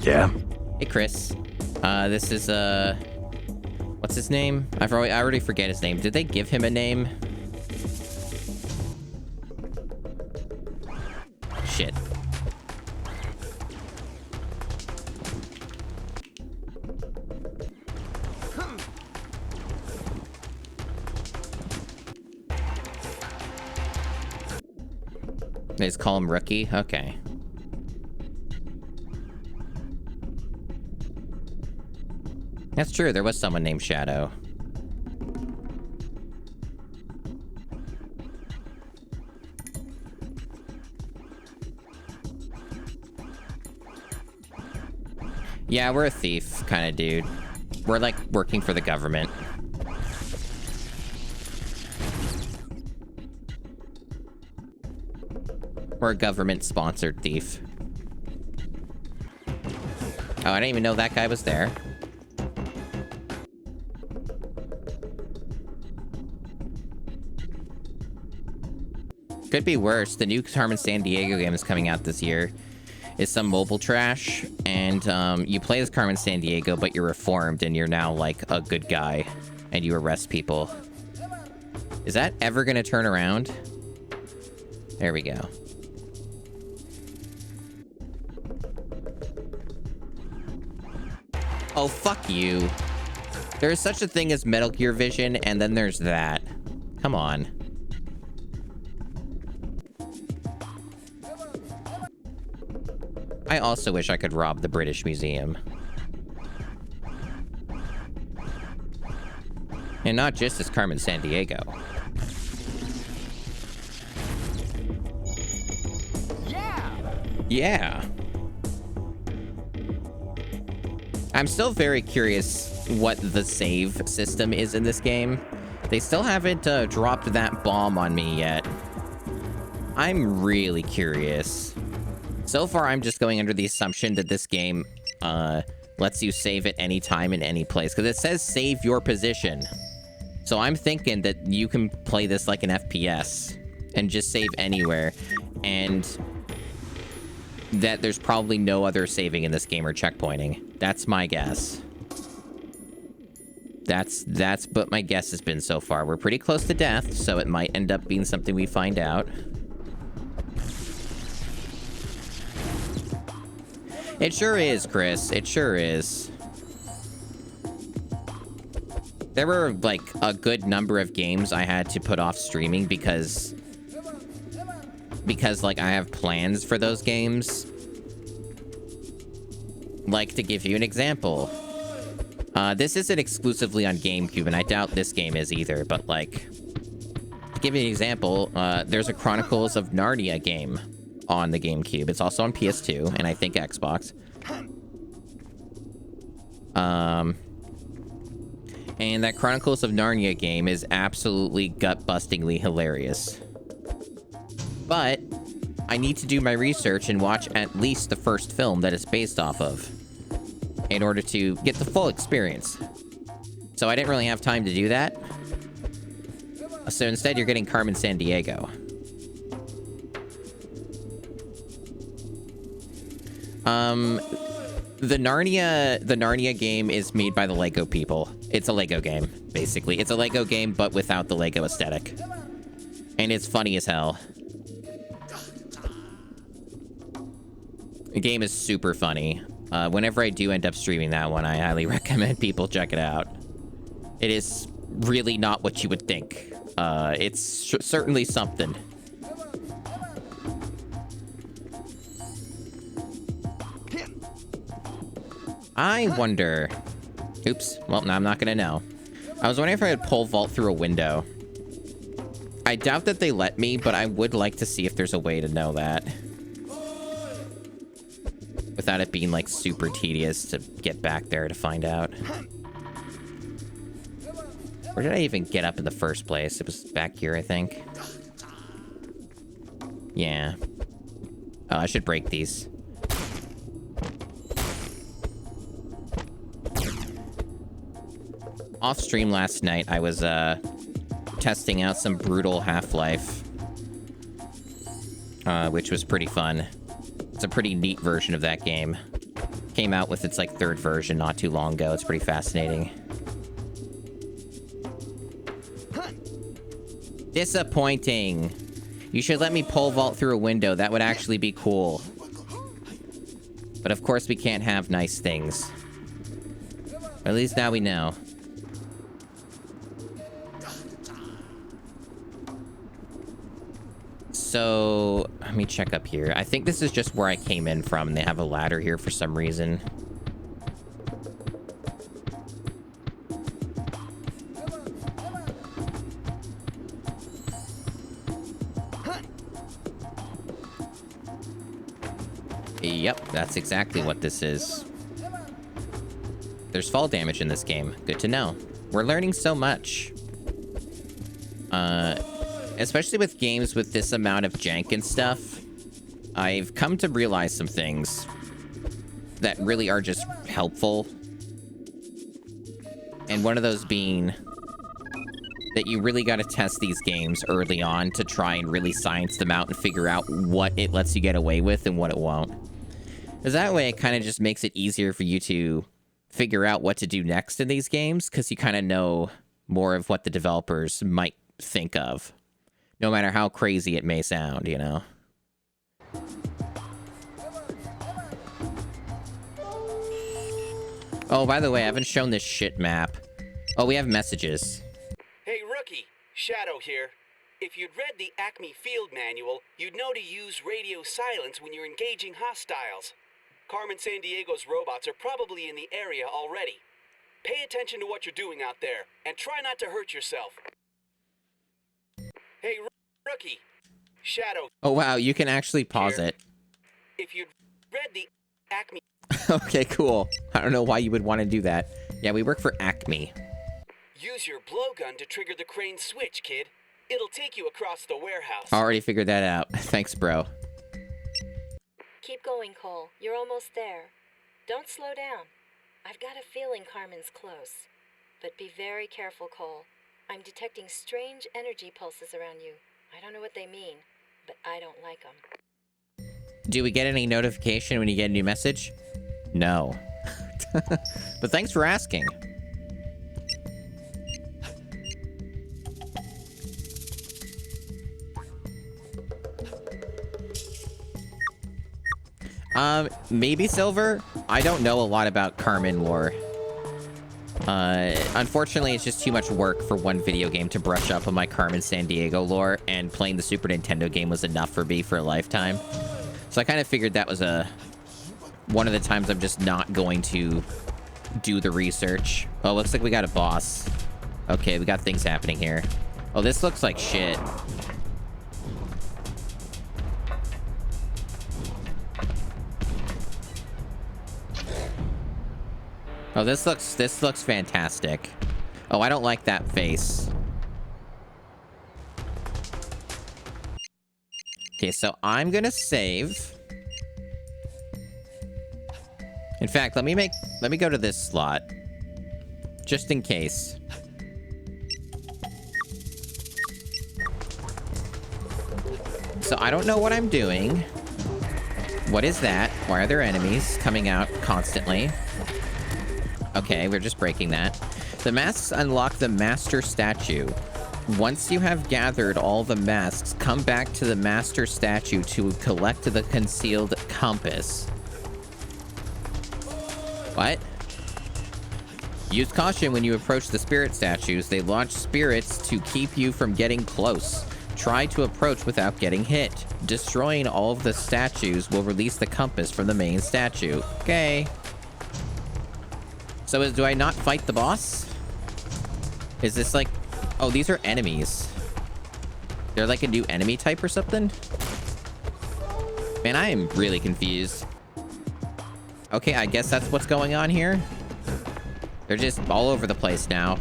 Yeah? Hey, Chris. This is, what's his name? I already forget his name. Did they give him a name? Shit. They just call him Rookie? Okay. That's true, there was someone named Shadow. Yeah, we're a thief kind of dude. We're like working for the government. We're a government-sponsored thief. Oh, I didn't even know that guy was there. Could be worse. The new Carmen Sandiego game is coming out this year. It's some mobile trash, and you play as Carmen Sandiego, but you're reformed, and you're now, like, a good guy, and you arrest people. Is that ever gonna turn around? There we go. Oh, fuck you. There's such a thing as Metal Gear Vision, and then there's that. Come on. I also wish I could rob the British Museum. And not just as Carmen Sandiego. Yeah. I'm still very curious what the save system is in this game. They still haven't dropped that bomb on me yet. I'm really curious. So far, I'm just going under the assumption that this game lets you save at any time in any place, because it says save your position. So I'm thinking that you can play this like an FPS and just save anywhere, and that there's probably no other saving in this game or checkpointing. That's my guess. That's what my guess has been so far. We're pretty close to death, so it might end up being something we find out. It sure is, Chris. It sure is. There were, like, a good number of games I had to put off streaming because like, I have plans for those games. Like, to give you an example. This isn't exclusively on GameCube, and I doubt this game is either, but, like, to give you an example, there's a Chronicles of Narnia game on the GameCube. It's also on PS2, and I think Xbox. And that Chronicles of Narnia game is absolutely gut-bustingly hilarious. But I need to do my research and watch at least the first film that it's based off of in order to get the full experience. So I didn't really have time to do that. So instead, you're getting Carmen Sandiego. The Narnia game is made by the Lego people. It's a Lego game, basically. It's a Lego game, but without the Lego aesthetic. And it's funny as hell. The game is super funny. Whenever I do end up streaming that one, I highly recommend people check it out. It is really not what you would think. It's certainly something. I wonder... Oops. Well, no, I'm not gonna know. I was wondering if I could pole vault through a window. I doubt that they let me, but I would like to see if there's a way to know that. Without it being, like, super tedious to get back there to find out. Where did I even get up in the first place? It was back here, I think. Yeah. Oh, I should break these. Off stream last night, I was testing out some brutal Half-Life, which was pretty fun. It's a pretty neat version of that game. Came out with its like third version not too long ago. It's pretty fascinating. Disappointing. You should let me pole vault through a window. That would actually be cool. But of course we can't have nice things. At least now we know. So, let me check up here. I think this is just where I came in from, and they have a ladder here for some reason. Yep, that's exactly what this is. There's fall damage in this game. Good to know. We're learning so much. Especially with games with this amount of jank and stuff, I've come to realize some things that really are just helpful. And one of those being that you really got to test these games early on to try and really science them out and figure out what it lets you get away with and what it won't. Because that way it kind of just makes it easier for you to figure out what to do next in these games, because you kind of know more of what the developers might think of. No matter how crazy it may sound, you know? Oh, by the way, I haven't shown this shit map. Oh, we have messages. Hey, rookie. Shadow here. If you'd read the Acme field manual, you'd know to use radio silence when you're engaging hostiles. Carmen Sandiego's robots are probably in the area already. Pay attention to what you're doing out there, and try not to hurt yourself. Hey, rookie. Shadow. Oh, wow, you can actually pause it. If you'd read the Acme... Okay, cool. I don't know why you would want to do that. Yeah, we work for Acme. Use your blowgun to trigger the crane switch, kid. It'll take you across the warehouse. Already figured that out. Thanks, bro. Keep going, Cole. You're almost there. Don't slow down. I've got a feeling Carmen's close. But be very careful, Cole. I'm detecting strange energy pulses around you. I don't know what they mean, but I don't like them. Do we get any notification when you get a new message? No. But thanks for asking. Maybe Silver? I don't know a lot about Carmen lore. Unfortunately, it's just too much work for one video game to brush up on my Carmen Sandiego lore, and playing the Super Nintendo game was enough for me for a lifetime. So I kind of figured that was one of the times I'm just not going to do the research. Oh, looks like we got a boss. Okay, we got things happening here. Oh, this looks like shit. Oh, this looks fantastic. Oh, I don't like that face. Okay, so I'm gonna save. In fact, let me go to this slot. Just in case. So I don't know what I'm doing. What is that? Why are there enemies coming out constantly? Okay, we're just breaking that. The masks unlock the master statue. Once you have gathered all the masks, come back to the master statue to collect the concealed compass. What? Use caution when you approach the spirit statues. They launch spirits to keep you from getting close. Try to approach without getting hit. Destroying all of the statues will release the compass from the main statue. Okay. So do I not fight the boss? Is this like... Oh, these are enemies. They're like a new enemy type or something? Man, I am really confused. Okay, I guess that's what's going on here. They're just all over the place now.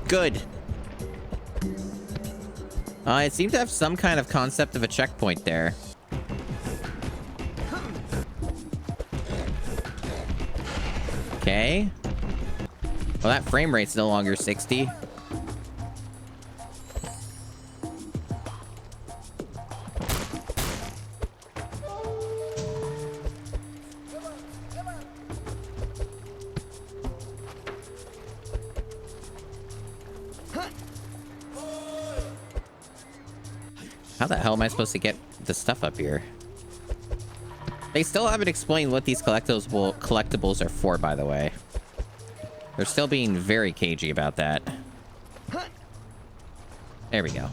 Good. It seemed to have some kind of concept of a checkpoint there. Okay. Well, that frame rate's no longer 60. How the hell am I supposed to get the stuff up here? They still haven't explained what these collectibles are for, by the way. They're still being very cagey about that. There we go.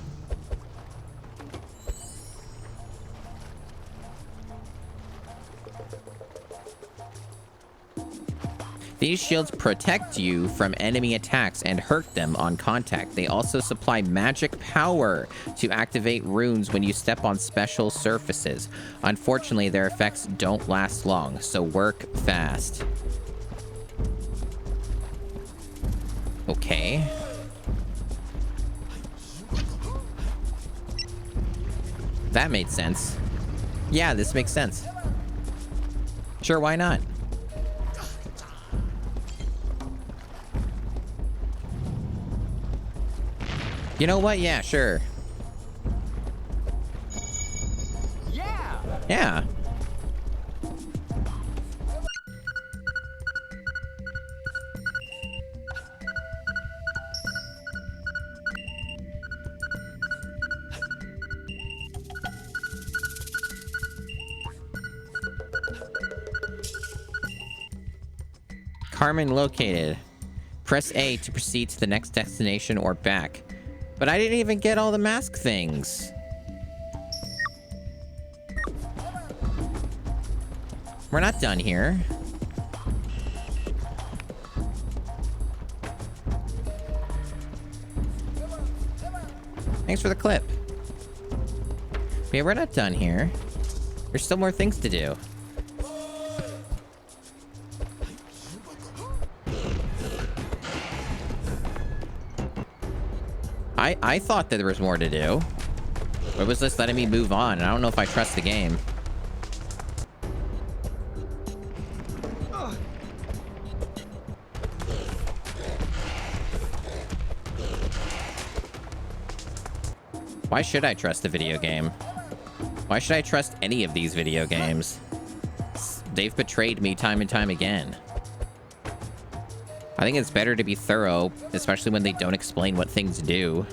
These shields protect you from enemy attacks and hurt them on contact. They also supply magic power to activate runes when you step on special surfaces. Unfortunately, their effects don't last long, so work fast. Okay. That made sense. Yeah, this makes sense. Sure, why not? You know what? Yeah, sure. Yeah! Yeah. Carmen located. Press A to proceed to the next destination or back. But I didn't even get all the mask things. We're not done here. Thanks for the clip. But yeah, we're not done here. There's still more things to do. I thought that there was more to do. Or was this letting me move on? I don't know if I trust the game. Why should I trust the video game? Why should I trust any of these video games? They've betrayed me time and time again. I think it's better to be thorough, especially when they don't explain what things do.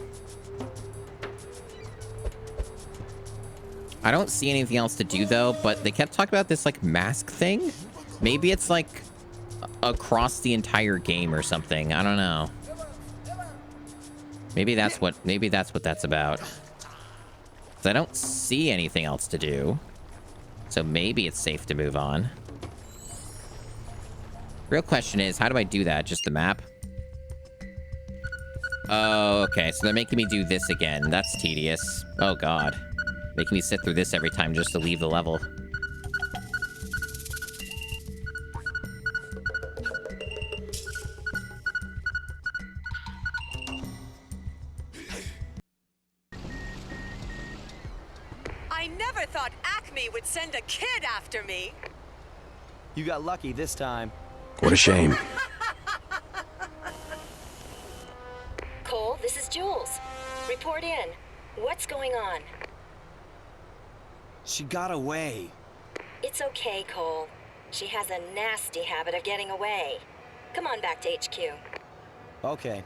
I don't see anything else to do, though, but they kept talking about this, like, mask thing? Maybe it's, like, across the entire game or something. I don't know. Maybe that's what that's about. 'Cause I don't see anything else to do. So maybe it's safe to move on. Real question is, how do I do that? Just the map? Oh, okay. So they're making me do this again. That's tedious. Oh, God. Making me sit through this every time just to leave the level. I never thought Acme would send a kid after me. You got lucky this time. What a shame. Cole, this is Jules. Report in. What's going on? She got away. It's okay, Cole. She has a nasty habit of getting away. Come on back to HQ. Okay.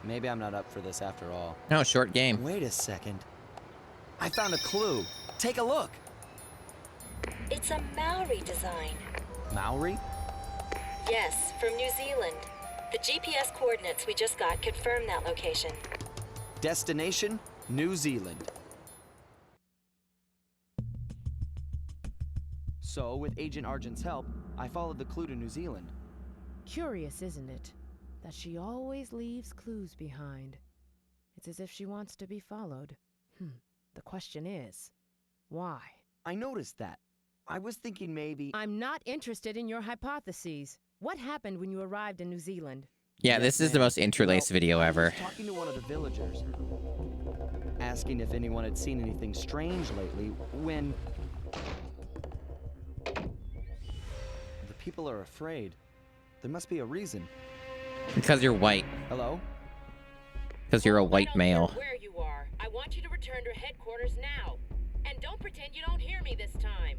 Maybe I'm not up for this after all. No, short game. Wait a second. I found a clue. Take a look. It's a Maori design. Maori? Yes, from New Zealand. The GPS coordinates we just got confirm that location. Destination, New Zealand. So, with Agent Argent's help, I followed the clue to New Zealand. Curious, isn't it? That she always leaves clues behind. It's as if she wants to be followed. The question is, why? I noticed that. I was thinking maybe... I'm not interested in your hypotheses. What happened when you arrived in New Zealand? Yeah, this is the most interlaced video ever. Talking to one of the villagers, asking if anyone had seen anything strange lately, when... The people are afraid. There must be a reason. Because you're white. Hello? Because you're a white male. Where you are. I want you to return to headquarters now. And don't pretend you don't hear me this time.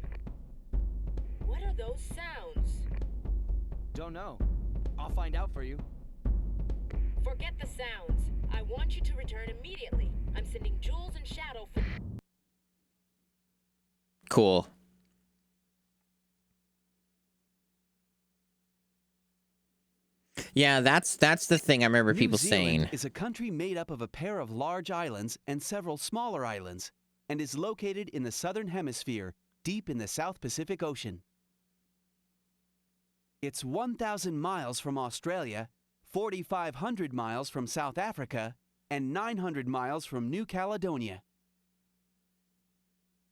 What are those sounds? Don't know. I'll find out for you. Forget the sounds. I want you to return immediately. I'm sending Jules and Shadow for... Cool. Yeah, that's the thing I remember people saying. New Zealand is a country made up of a pair of large islands and several smaller islands, and is located in the southern hemisphere, deep in the South Pacific Ocean. It's 1,000 miles from Australia, 4,500 miles from South Africa, and 900 miles from New Caledonia.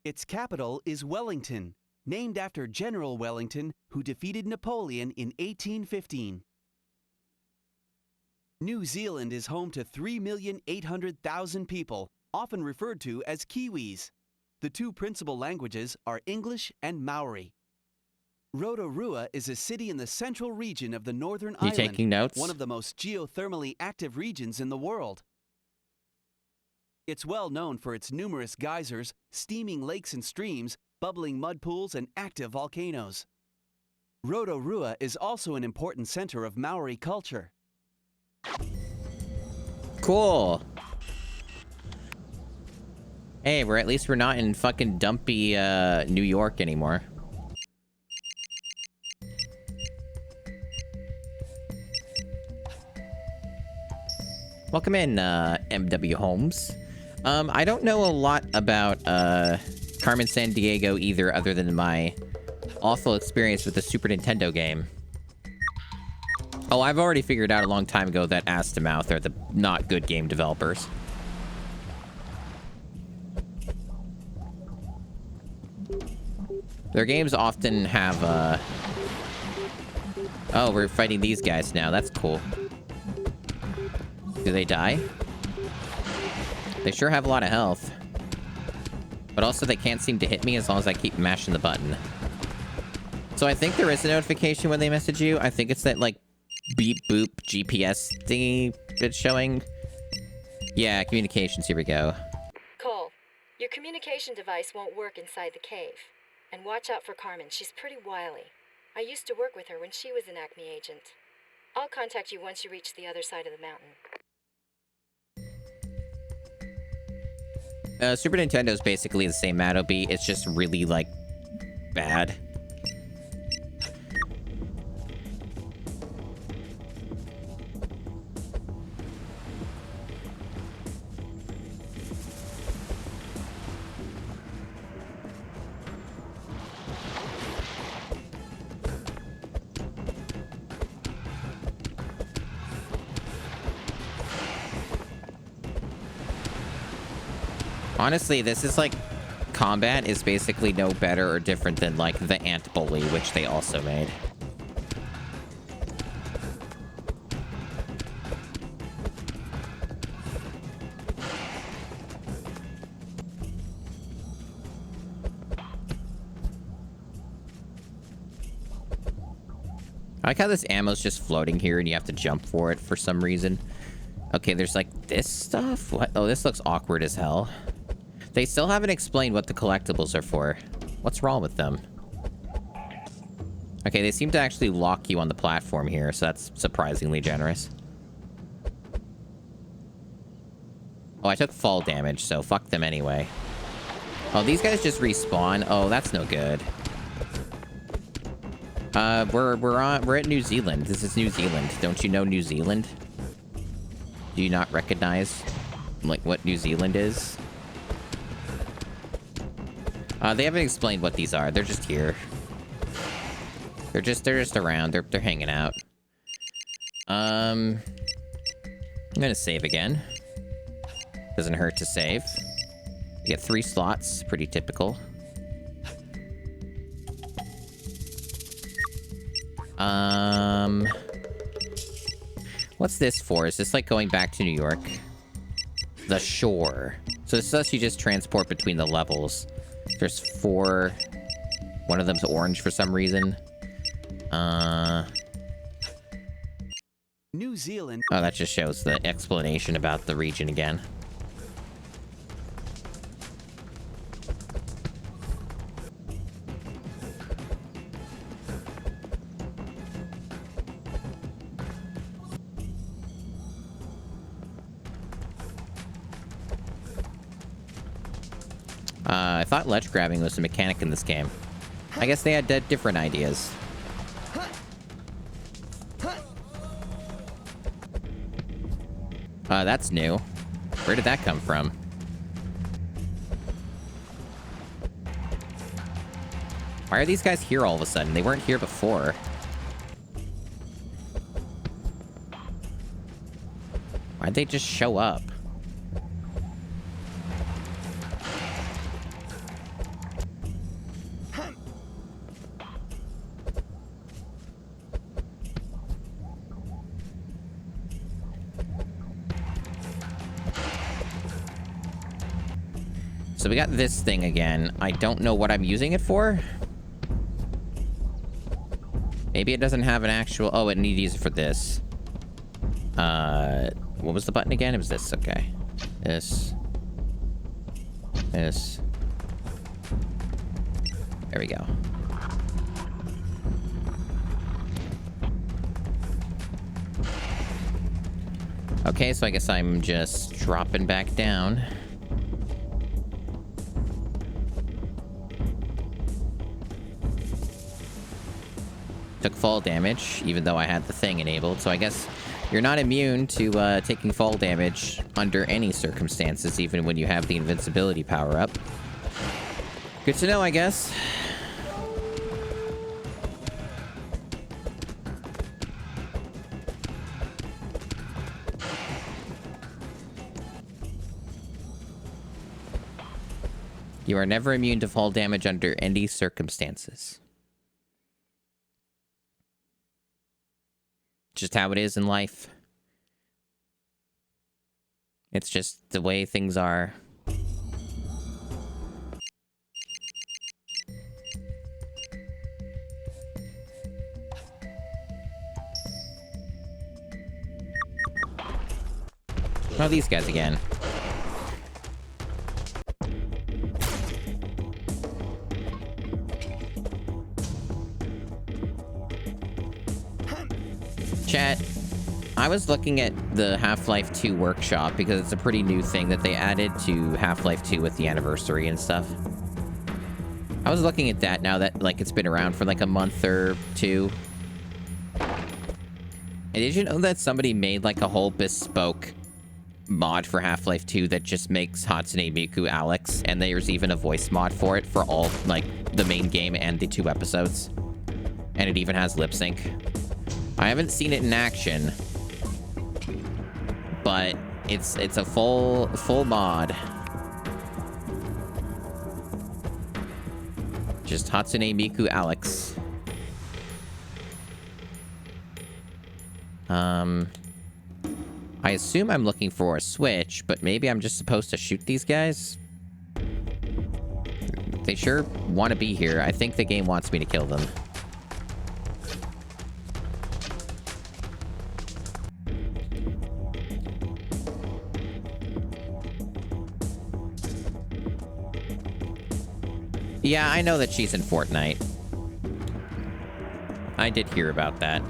Its capital is Wellington, named after General Wellington, who defeated Napoleon in 1815. New Zealand is home to 3,800,000 people, often referred to as Kiwis. The two principal languages are English and Maori. Rotorua is a city in the central region of the Northern Island, taking notes? one of the most geothermally active regions in the world. It's well known for its numerous geysers, steaming lakes and streams, bubbling mud pools, and active volcanoes. Rotorua is also an important center of Maori culture. Cool. Hey, at least we're not in fucking dumpy New York anymore. Welcome in, MW Holmes. I don't know a lot about Carmen Sandiego either, other than my awful experience with the Super Nintendo game. Oh, I've already figured out a long time ago that Ass to Mouth are the not good game developers. Their games often have, Oh, we're fighting these guys now. That's cool. Do they die? They sure have a lot of health. But also they can't seem to hit me as long as I keep mashing the button. So I think there is a notification when they message you. I think it's that, like, beep boop GPS thingy it's showing. Yeah, communications, here we go. Cole, your communication device won't work inside the cave. And watch out for Carmen, she's pretty wily. I used to work with her when she was an Acme agent. I'll contact you once you reach the other side of the mountain. Super Nintendo is basically the same Mattobee. It's just really, like, bad. Honestly, this is like, combat is basically no better or different than, like, the Ant Bully, which they also made. I like how this ammo's just floating here and you have to jump for it for some reason. Okay, there's, like, this stuff? What? Oh, this looks awkward as hell. They still haven't explained what the collectibles are for. What's wrong with them? Okay, they seem to actually lock you on the platform here, so that's surprisingly generous. Oh, I took fall damage, so fuck them anyway. Oh, these guys just respawn. Oh, that's no good. We're at New Zealand. This is New Zealand. Don't you know New Zealand? Do you not recognize, like, what New Zealand is? They haven't explained what these are. They're just here. They're just around. They're hanging out. I'm gonna save again. Doesn't hurt to save. You get 3 slots. Pretty typical. What's this for? Is this like going back to New York? The shore. So this lets you just transport between the levels. There's 4. One of them's orange for some reason. New Zealand. Oh, that just shows the explanation about the region again. I thought ledge grabbing was a mechanic in this game. I guess they had different ideas. That's new. Where did that come from? Why are these guys here all of a sudden? They weren't here before. Why'd they just show up? So we got this thing again. I don't know what I'm using it for. Maybe it doesn't have an actual... Oh, it need to use it for this. What was the button again? It was this. Okay. This. this. There we go. Okay, so I guess I'm just dropping back down. Took fall damage, even though I had the thing enabled, so I guess you're not immune to taking fall damage under any circumstances, even when you have the invincibility power up. Good to know, I guess. You are never immune to fall damage under any circumstances. Just how it is in life. It's just the way things are. Oh, these guys again. Chat, I was looking at the Half-Life 2 workshop because it's a pretty new thing that they added to Half-Life 2 with the anniversary and stuff. I was looking at that now that, like, it's been around for, like, a month or two. And did you know that somebody made, like, a whole bespoke mod for Half-Life 2 that just makes Hatsune Miku Alex, and there's even a voice mod for it for all, like, the main game and the 2 episodes. And it even has lip sync. I haven't seen it in action, but it's a full mod. Just Hatsune Miku Alex. I assume I'm looking for a switch, but maybe I'm just supposed to shoot these guys? They sure want to be here. I think the game wants me to kill them. Yeah, I know that she's in Fortnite. I did hear about that.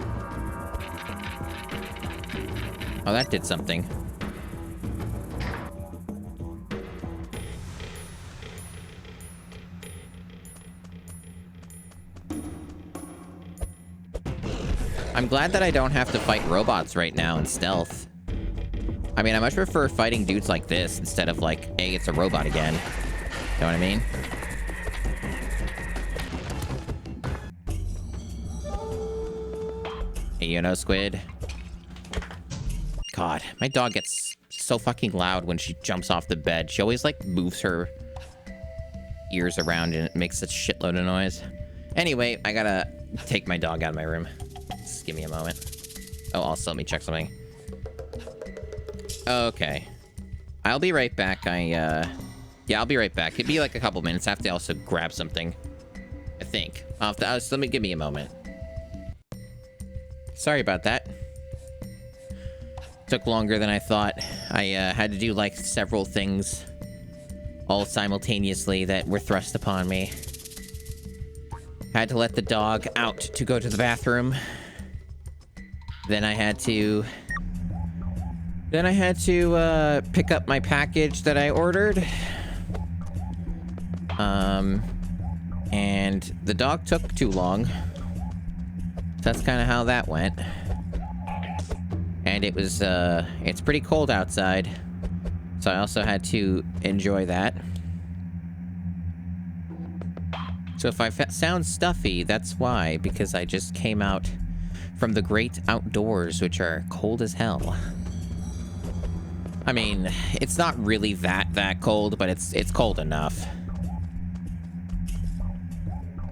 Oh, that did something. I'm glad that I don't have to fight robots right now in stealth. I mean, I much prefer fighting dudes like this instead of like, hey, it's a robot again. Know what I mean? Hey, you know, Squid. God, my dog gets so fucking loud when she jumps off the bed. She always, like, moves her ears around and it makes a shitload of noise. Anyway, I gotta take my dog out of my room. Just give me a moment. Oh, also, let me check something. Okay. I'll be right back. Yeah, I'll be right back. It'd be like a couple minutes. I have to also grab something. I think. Let me give me a moment. Sorry about that. Took longer than I thought. I had to do like several things all simultaneously that were thrust upon me. Had to let the dog out to go to the bathroom. Then I had to pick up my package that I ordered. And the dog took too long. That's kind of how that went. And it was, it's pretty cold outside. So I also had to enjoy that. So if I sound stuffy, that's why. Because I just came out from the great outdoors, which are cold as hell. I mean, it's not really that cold, but it's cold enough.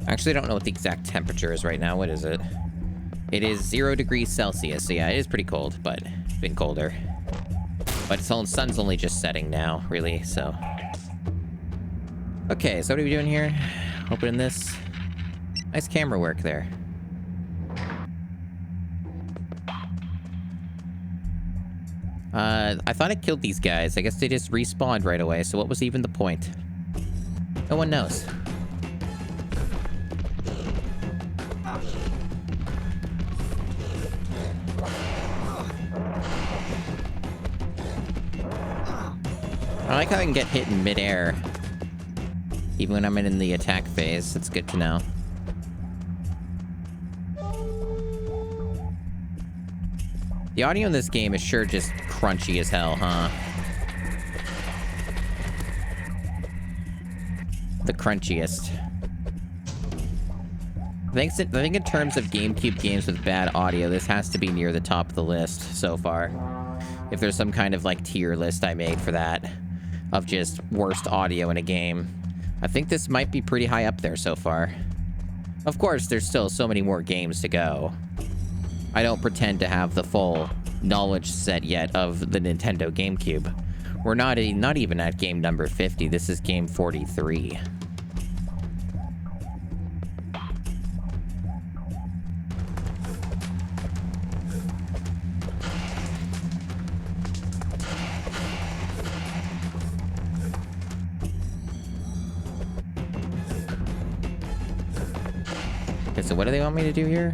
Actually, I don't know what the exact temperature is right now. What is it? It is 0 degrees Celsius, so yeah, it is pretty cold, but it's been colder. But the sun's only just setting now, really, so... Okay, so what are we doing here? Opening this. Nice camera work there. I thought I killed these guys. I guess they just respawned right away, so what was even the point? No one knows. I like how I can get hit in midair, even when I'm in the attack phase. That's good to know. The audio in this game is sure just crunchy as hell, huh? The crunchiest. I think in terms of GameCube games with bad audio, this has to be near the top of the list so far. If there's some kind of, like, tier list I made for that, of just worst audio in a game, I think this might be pretty high up there so far. Of course, there's still so many more games to go. I don't pretend to have the full knowledge set yet of the Nintendo GameCube. We're not even at game number 50. This is game 43. Okay, so what do they want me to do here?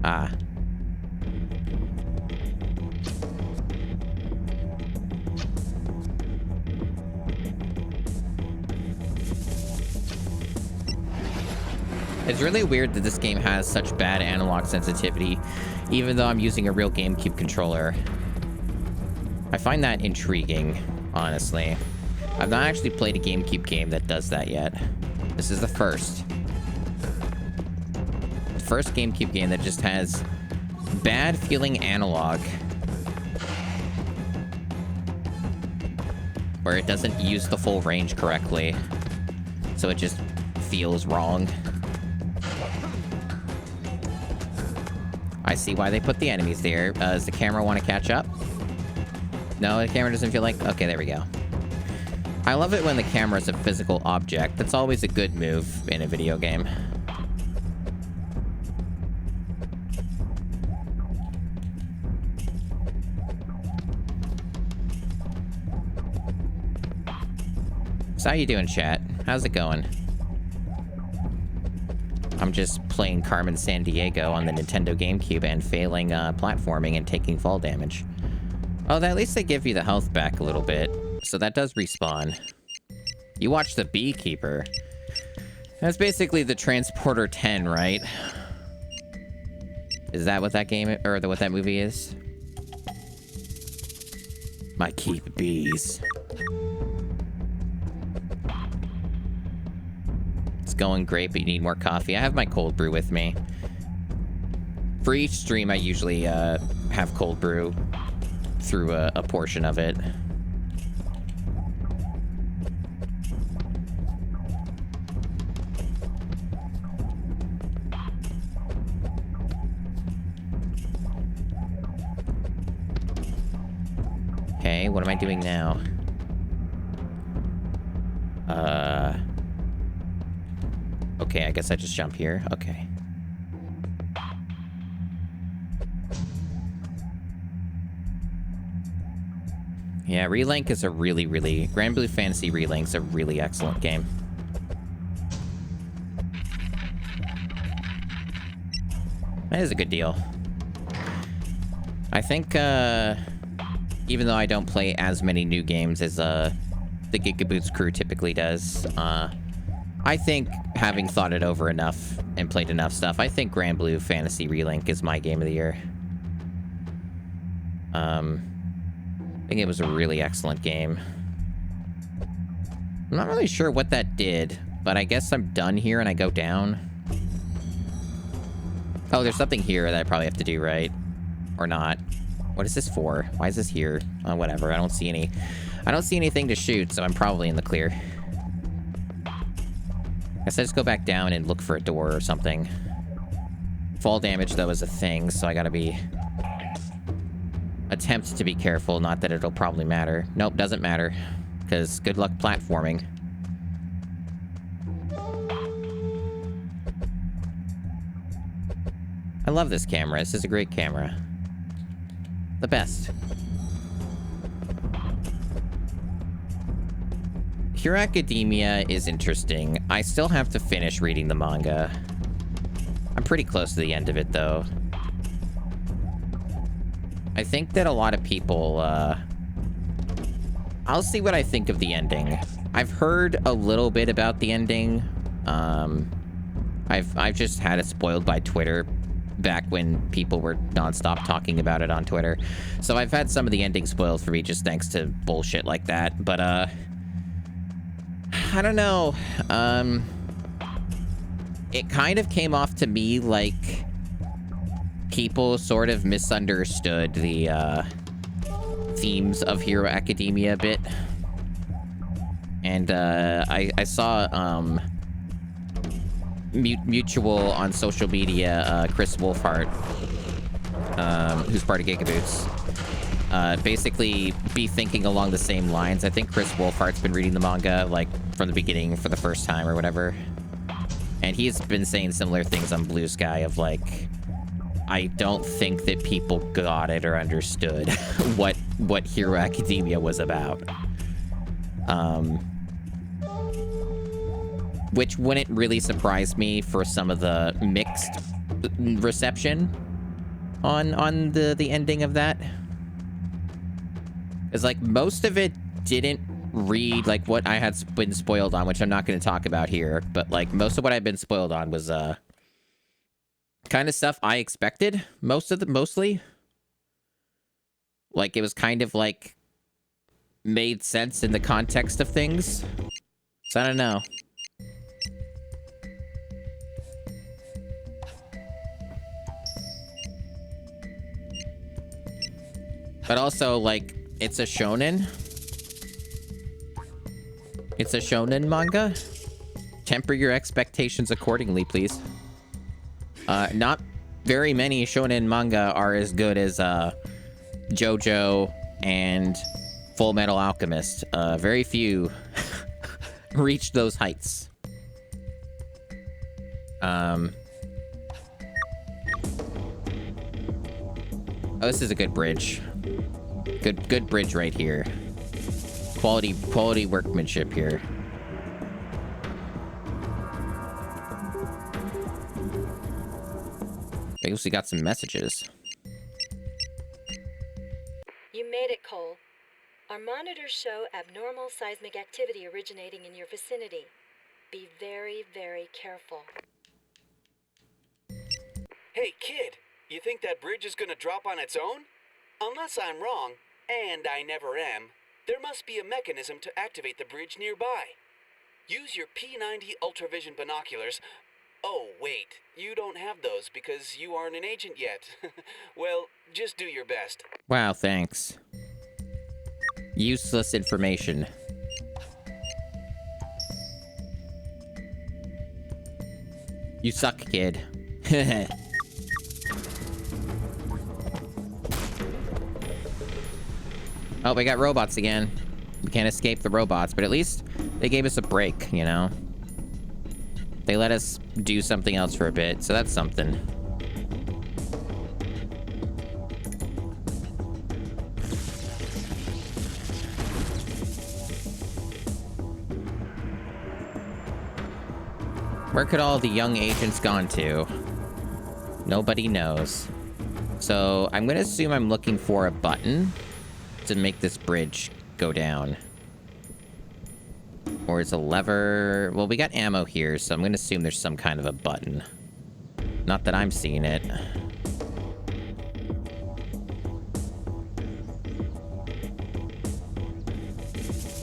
Ah. It's really weird that this game has such bad analog sensitivity, even though I'm using a real GameCube controller. I find that intriguing, honestly. I've not actually played a GameCube game that does that yet. This is the first. The first GameCube game that just has bad feeling analog. Where it doesn't use the full range correctly. So it just feels wrong. I see why they put the enemies there. Does the camera want to catch up? No, the camera doesn't feel like... Okay, there we go. I love it when the camera is a physical object. That's always a good move in a video game. So how you doing, chat? How's it going? I'm just playing Carmen Sandiego on the Nintendo GameCube and failing platforming and taking fall damage. Oh, at least they give you the health back a little bit. So that does respawn. You watch The Beekeeper. That's basically the Transporter 10, right? Is that what that game, or what that movie is? My keep bees. It's going great, but you need more coffee. I have my cold brew with me. For each stream, I usually have cold brew through a portion of it. Okay, what am I doing now? Okay, I guess I just jump here. Okay. Yeah, Relink is a really... Grand Blue Fantasy Relink's a really excellent game. That is a good deal. I think, even though I don't play as many new games as, the Gigaboots crew typically does, I think, having thought it over enough and played enough stuff, I think Grand Blue Fantasy Relink is my game of the year. I think it was a really excellent game. I'm not really sure what that did, but I guess I'm done here and I go down. Oh, there's something here that I probably have to do, right? Or not. What is this for? Why is this here? Whatever, I don't see anything to shoot, so I'm probably in the clear. Guess I just go back down and look for a door or something. Fall damage, though, is a thing, so I gotta be... attempt to be careful, not that it'll probably matter. Nope, doesn't matter. Because good luck platforming. I love this camera. This is a great camera. The best. Hero Academia is interesting. I still have to finish reading the manga. I'm pretty close to the end of it, though. I think that a lot of people, I'll see what I think of the ending. I've heard a little bit about the ending. I've just had it spoiled by Twitter back when people were nonstop talking about it on Twitter. So I've had some of the ending spoiled for me just thanks to bullshit like that. But, I don't know. It kind of came off to me like people sort of misunderstood the, themes of Hero Academia a bit. And, I saw, mutual on social media, Chris Wolfhart, who's part of Gigaboots, basically be thinking along the same lines. I think Chris Wolfhart's been reading the manga, like, from the beginning for the first time or whatever. And he's been saying similar things on Blue Sky of, like, I don't think that people got it or understood what Hero Academia was about. Which wouldn't really surprise me for some of the mixed reception on the ending of that. It's like most of it didn't read like what I had been spoiled on, which I'm not going to talk about here, but like most of what I've been spoiled on was kind of stuff I expected. Mostly. Like it was kind of like made sense in the context of things. So I don't know. But also, like, it's a shonen. It's a shonen manga. Temper your expectations accordingly, please. Not very many shonen manga are as good as JoJo and Full Metal Alchemist. Very few reach those heights. Oh, this is a good bridge. Good bridge right here. Quality workmanship here. I guess we got some messages. You made it, Cole. Our monitors show abnormal seismic activity originating in your vicinity. Be very, very careful. Hey, kid, you think that bridge is gonna drop on its own? Unless I'm wrong, and I never am, there must be a mechanism to activate the bridge nearby. Use your P90 Ultravision binoculars. Oh, wait, you don't have those because you aren't an agent yet. Well, just do your best. Wow, thanks. Useless information. You suck, kid. Oh, we got robots again. We can't escape the robots, but at least they gave us a break, you know? They let us do something else for a bit, so that's something. Where could all the young agents gone to? Nobody knows. So I'm gonna assume I'm looking for a button to make this bridge go down. Or is a lever... Well, we got ammo here, so I'm gonna assume there's some kind of a button. Not that I'm seeing it.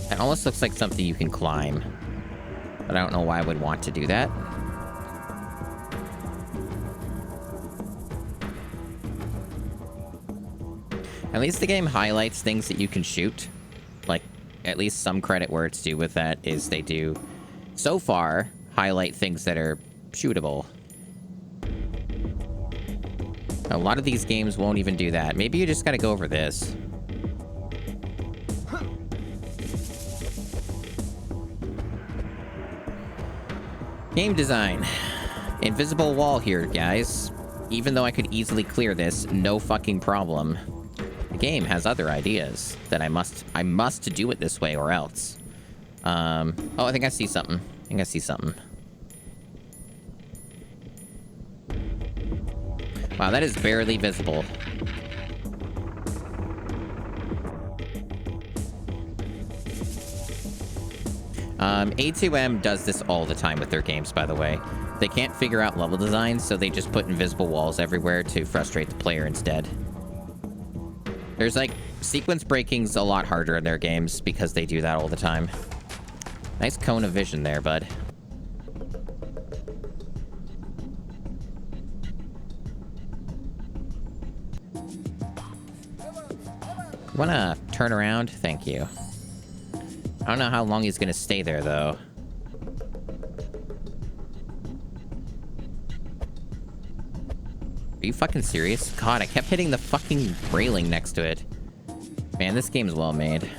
It almost looks like something you can climb. But I don't know why I would want to do that. At least the game highlights things that you can shoot. Like, at least some credit where it's due with that is they do, so far, highlight things that are shootable. A lot of these games won't even do that. Maybe you just gotta go over this. Game design. Invisible wall here, guys. Even though I could easily clear this, no fucking problem. The game has other ideas that I must do it this way or else. Oh, I think I see something. Wow, that is barely visible. A2M does this all the time with their games, by the way. They can't figure out level design, so they just put invisible walls everywhere to frustrate the player instead. There's, like, sequence breaking's a lot harder in their games because they do that all the time. Nice cone of vision there, bud. Wanna turn around? Thank you. I don't know how long he's gonna stay there, though. Are you fucking serious? God, I kept hitting the fucking railing next to it. Man, this game's well made.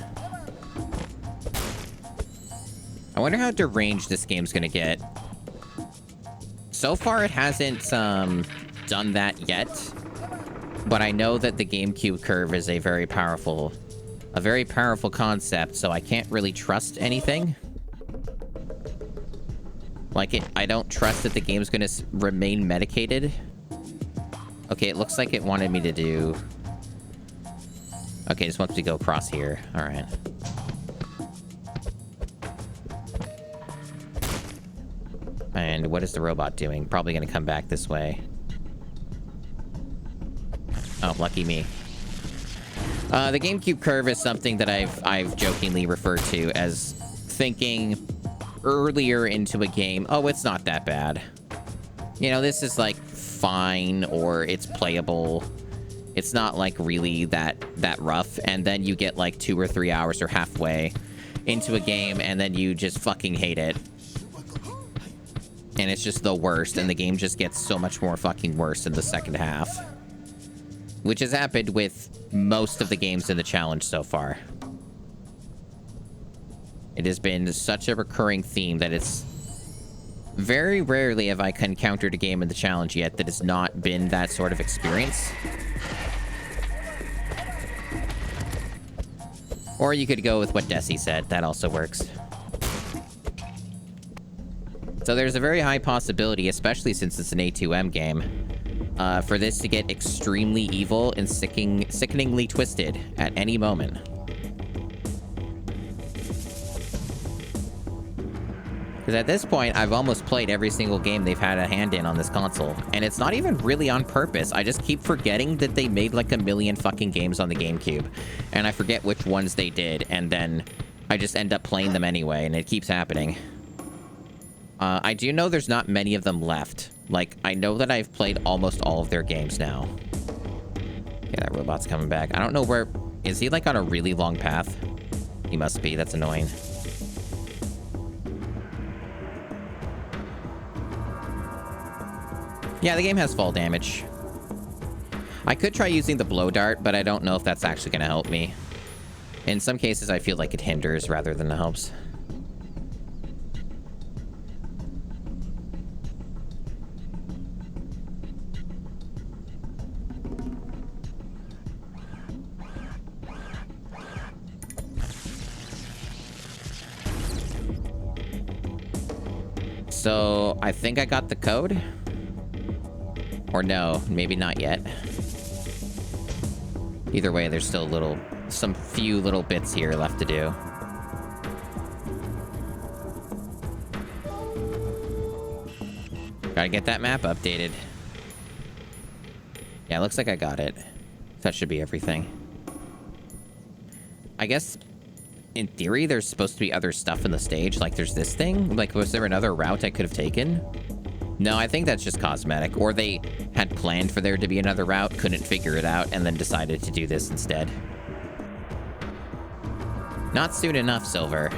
I wonder how deranged this game's gonna get. So far, it hasn't, done that yet. But I know that the GameCube curve is a very powerful concept, so I can't really trust anything. Like, I don't trust that the game's gonna remain medicated. Okay, it looks like it wanted me to do... Okay, it just wants me to go across here. Alright. And what is the robot doing? Probably gonna come back this way. Oh, lucky me. The GameCube curve is something that I've jokingly referred to as thinking earlier into a game, oh, it's not that bad. You know, this is like fine, or it's playable. It's not like really that rough, and then you get like 2 or 3 hours or halfway into a game, and then you just fucking hate it. And it's just the worst, and the game just gets so much more fucking worse in the second half. Which has happened with most of the games in the challenge so far. It has been such a recurring theme that it's... Very rarely have I encountered a game in the challenge yet that has not been that sort of experience. Or you could go with what Desi said. That also works. So there's a very high possibility, especially since it's an A2M game, for this to get extremely evil and sickeningly twisted at any moment. Because at this point, I've almost played every single game they've had a hand in on this console. And it's not even really on purpose. I just keep forgetting that they made like a million fucking games on the GameCube. And I forget which ones they did, and then I just end up playing them anyway, and it keeps happening. I do know there's not many of them left. Like, I know that I've played almost all of their games now. Yeah, that robot's coming back. I don't know where... Is he, like, on a really long path? He must be. That's annoying. Yeah, the game has fall damage. I could try using the blow dart, but I don't know if that's actually going to help me. In some cases, I feel like it hinders rather than helps. So, I think I got the code? Or no, maybe not yet. Either way, there's still some few little bits here left to do. Gotta get that map updated. Yeah, looks like I got it. That should be everything. I guess... In theory, there's supposed to be other stuff in the stage. Like, there's this thing? Like, was there another route I could have taken? No, I think that's just cosmetic. Or they had planned for there to be another route, couldn't figure it out, and then decided to do this instead. Not soon enough, Silver.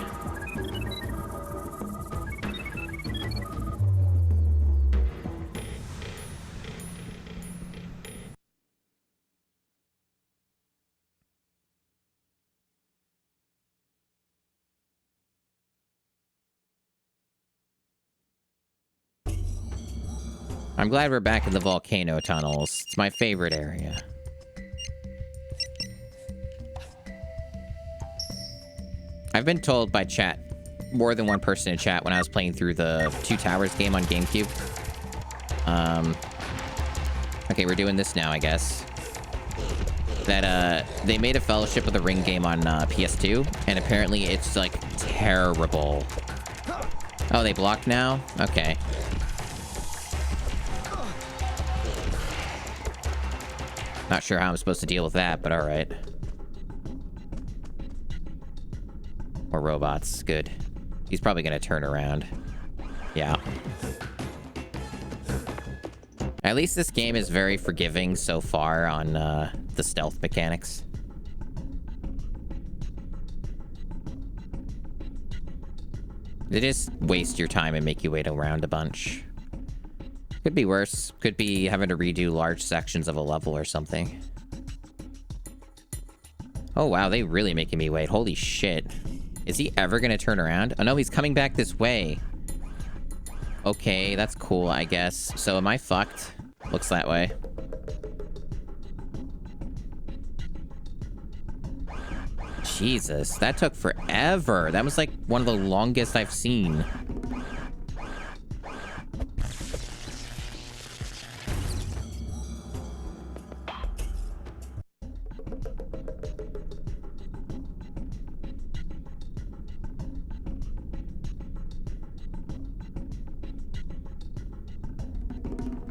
I'm glad we're back in the volcano tunnels. It's my favorite area. I've been told by chat more than one person in chat when I was playing through the Two Towers game on GameCube. Okay, we're doing this now, I guess. That, they made a Fellowship of the Ring game on, PS2, and apparently it's, like, terrible. Oh, they blocked now? Okay. Not sure how I'm supposed to deal with that, but alright. More robots. Good. He's probably gonna turn around. Yeah. At least this game is very forgiving so far on the stealth mechanics. They just waste your time and make you wait around a bunch. Could be worse. Could be having to redo large sections of a level or something. Oh wow, they really making me wait. Holy shit. Is he ever gonna turn around? Oh no, he's coming back this way. Okay, that's cool, I guess. So am I fucked? Looks that way. Jesus, that took forever. That was like one of the longest I've seen.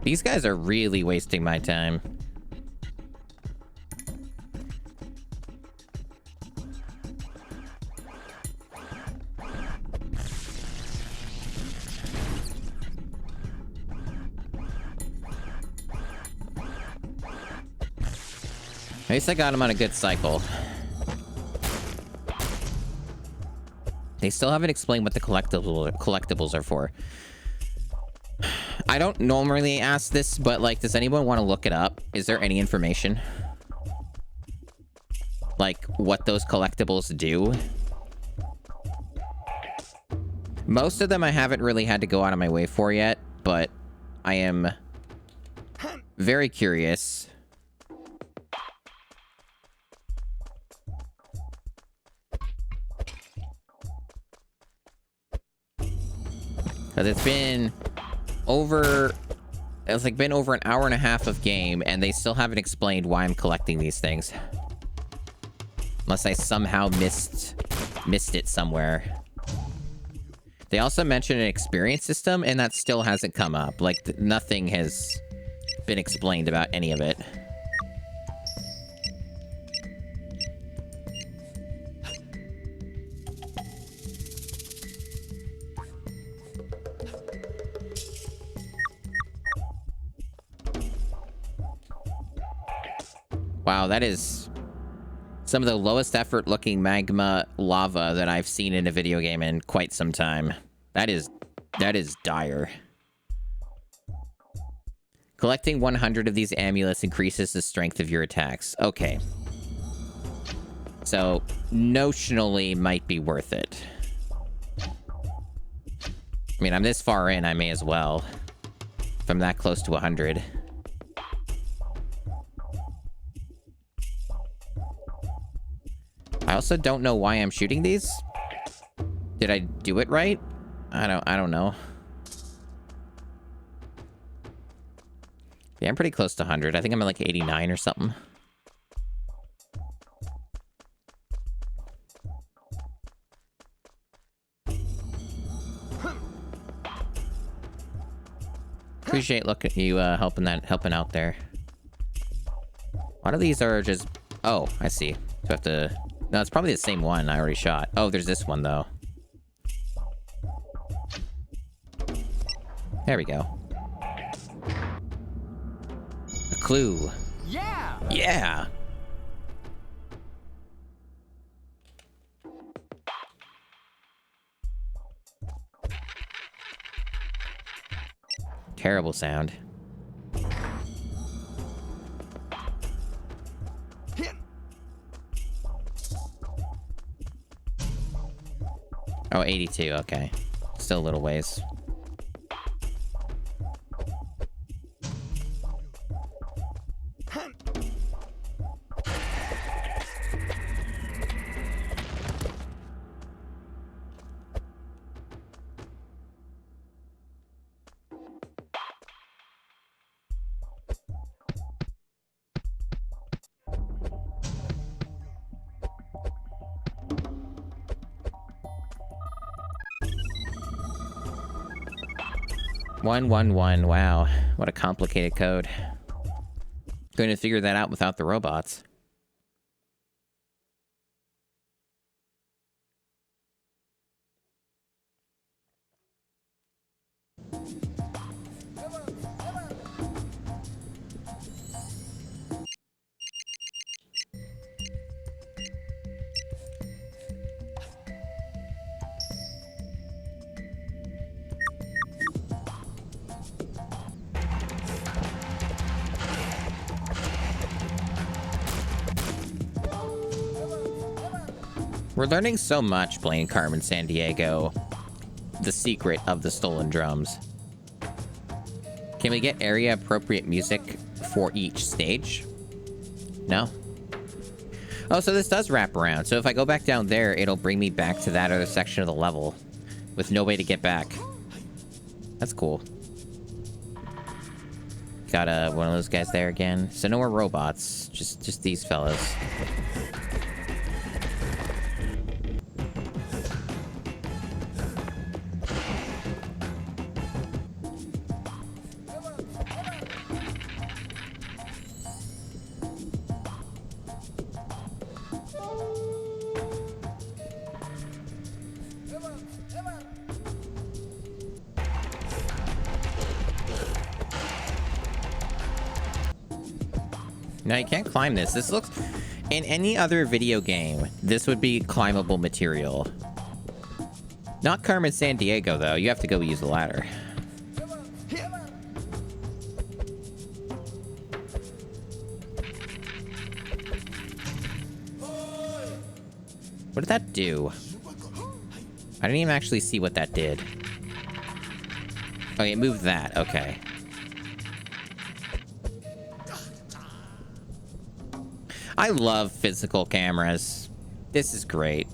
These guys are really wasting my time. At least I got him on a good cycle. They still haven't explained what the collectibles are for. I don't normally ask this, but, like, does anyone want to look it up? Is there any information? Like, what those collectibles do? Most of them I haven't really had to go out of my way for yet, but I am very curious. Because it's been over an hour and a half of game, and they still haven't explained why I'm collecting these things. Unless I somehow missed it somewhere. They also mentioned an experience system, and that still hasn't come up. Like, nothing has been explained about any of it. Wow, that is some of the lowest effort looking magma lava that I've seen in a video game in quite some time. That is dire. Collecting 100 of these amulets increases the strength of your attacks. Okay. So, notionally might be worth it. I mean, I'm this far in, I may as well. If I'm that close to 100. I also don't know why I'm shooting these. Did I do it right? I don't know. Yeah, I'm pretty close to 100. I think I'm at like 89 or something. Appreciate you helping out there. A lot of these are just... Oh, I see. Do I have to... No, it's probably the same one I already shot. Oh, there's this one, though. There we go. A clue. Yeah! Yeah! Terrible sound. Oh, 82, okay. Still a little ways. 111. Wow. What a complicated code. Going to figure that out without the robots. We're learning so much playing Carmen Sandiego. The secret of the stolen drums. Can we get area appropriate music for each stage? No. Oh, so this does wrap around. So if I go back down there, it'll bring me back to that other section of the level with no way to get back. That's cool. Got one of those guys there again. So no more robots, just these fellas. No, you can't climb this. This looks... In any other video game, this would be climbable material. Not Carmen Sandiego, though. You have to go use the ladder. What did that do? I didn't even actually see what that did. Oh, it moved that. Okay. I love physical cameras. This is great.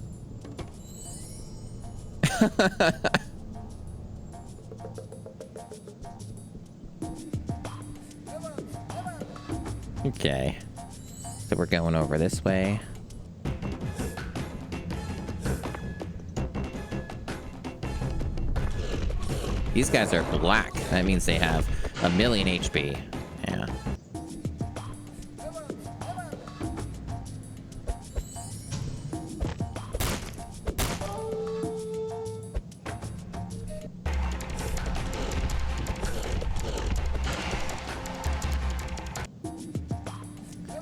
Okay. So we're going over this way. These guys are black. That means they have 1,000,000 HP. Yeah.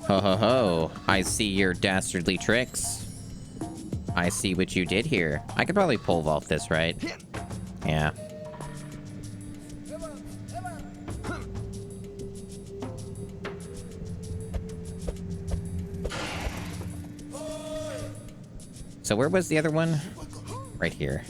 Ho ho ho. I see your dastardly tricks. I see what you did here. I could probably pole vault this, right? Yeah. So where was the other one? Right here.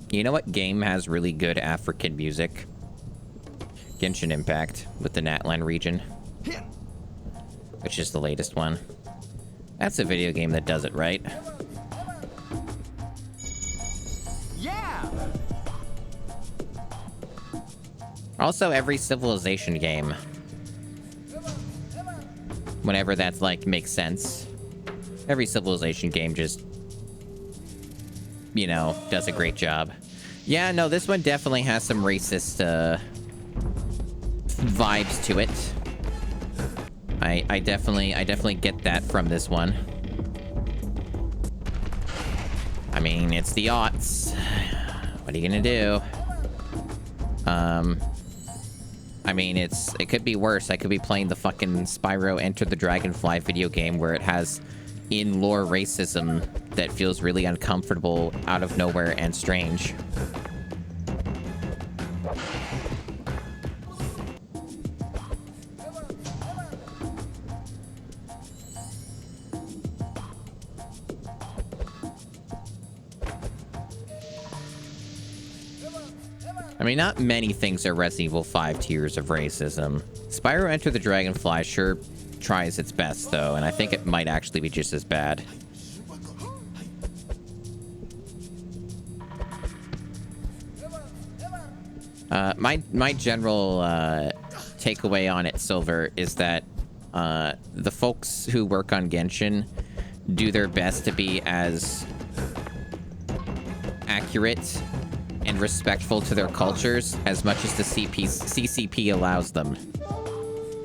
You know what game has really good African music? Genshin Impact with the Natlan region. Which is the latest one. That's a video game that does it right. Yeah! Also, every Civilization game. Whenever that's, like, makes sense. Every Civilization game just, you know, does a great job. Yeah, no, this one definitely has some racist, vibes to it. I definitely get that from this one. I mean, it's the aughts. What are you gonna do? I mean, it could be worse. I could be playing the fucking Spyro Enter the Dragonfly video game where it has in-lore racism that feels really uncomfortable, out of nowhere, and strange. I mean, not many things are Resident Evil 5 tiers of racism. Spyro Enter the Dragonfly sure tries its best, though, and I think it might actually be just as bad. My general takeaway on it, Silver, is that the folks who work on Genshin do their best to be as accurate and respectful to their cultures as much as the CCP allows them.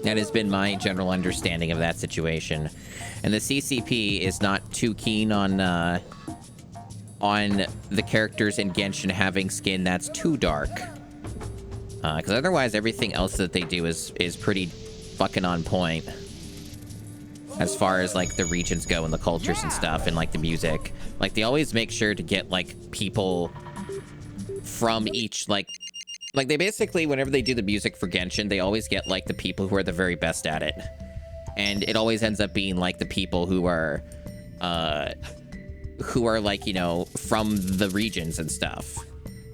That has been my general understanding of that situation. And the CCP is not too keen on the characters in Genshin having skin that's too dark. Because otherwise everything else that they do is pretty fucking on point. As far as, like, the regions go and the cultures and stuff and, like, the music. Like, they always make sure to get, like, people from each, like, they basically, whenever they do the music for Genshin, they always get, like, the people who are the very best at it. And it always ends up being, like, the people who are, like, you know, from the regions and stuff.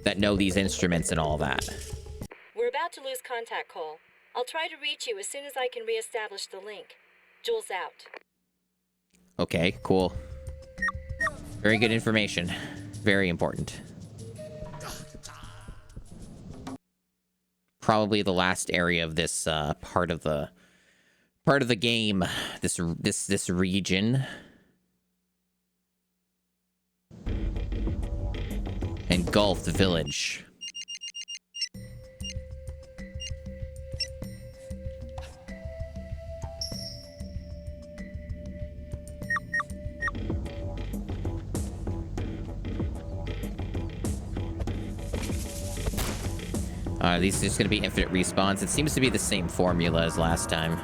That know these instruments and all that. We're about to lose contact, Cole. I'll try to reach you as soon as I can reestablish the link. Jules out. Okay, cool. Very good information. Very important. Probably the last area of this part of the game. This region. Engulf the village. These are just going to be infinite respawns. It seems to be the same formula as last time.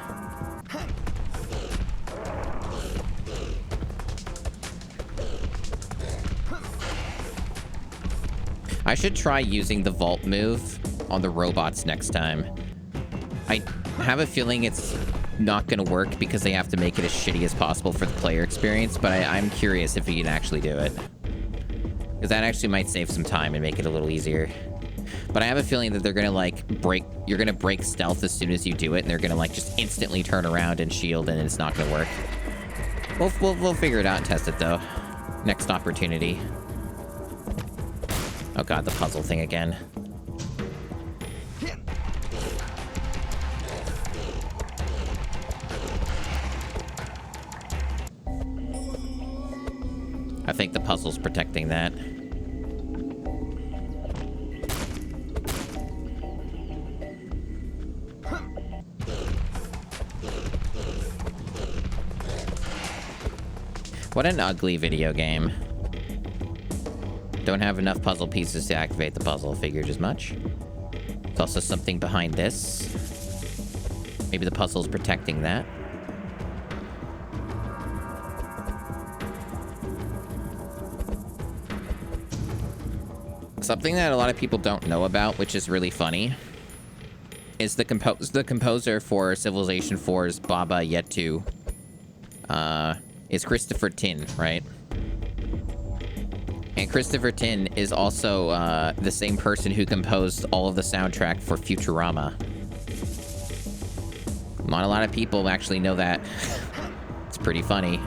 I should try using the vault move on the robots next time. I have a feeling it's not going to work because they have to make it as shitty as possible for the player experience, but I'm curious if you can actually do it. Because that actually might save some time and make it a little easier. But I have a feeling that they're gonna, like, you're gonna break stealth as soon as you do it, and they're gonna, like, just instantly turn around and shield, and it's not gonna work. We'll figure it out and test it, though. Next opportunity. Oh god, the puzzle thing again. I think the puzzle's protecting that. What an ugly video game. Don't have enough puzzle pieces to activate the puzzle. Figured as much. There's also something behind this. Maybe the puzzle's protecting that. Something that a lot of people don't know about, which is really funny, is the composer for Civilization 4's Baba Yetu. Is Christopher Tin, right? And Christopher Tin is also the same person who composed all of the soundtrack for Futurama. Not a lot of people actually know that. It's pretty funny.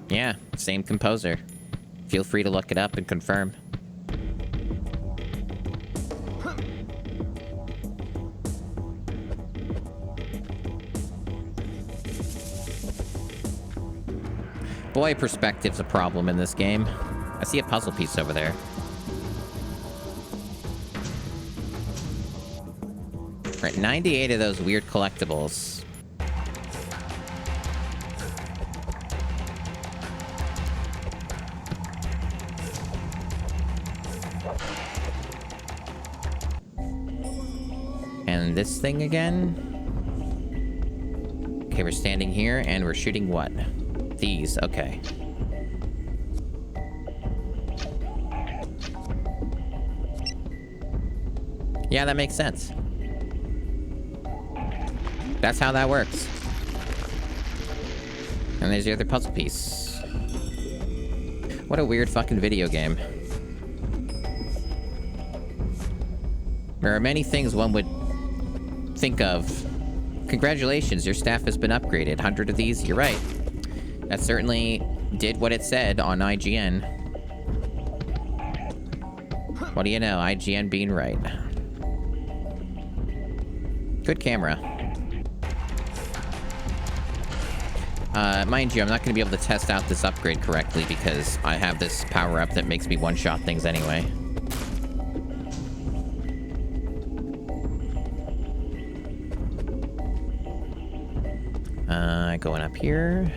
Yeah, same composer. Feel free to look it up and confirm. Boy, perspective's a problem in this game. I see a puzzle piece over there. Right, 98 of those weird collectibles. And this thing again. Okay, we're standing here and we're shooting what? These, okay. Yeah, that makes sense. That's how that works. And there's the other puzzle piece. What a weird fucking video game. There are many things one would think of. Congratulations, your staff has been upgraded. 100 of these, you're right. That's certainly did what it said on IGN. What do you know? IGN being right. Good camera. Mind you, I'm not going to be able to test out this upgrade correctly because I have this power-up that makes me one-shot things anyway. Going up here.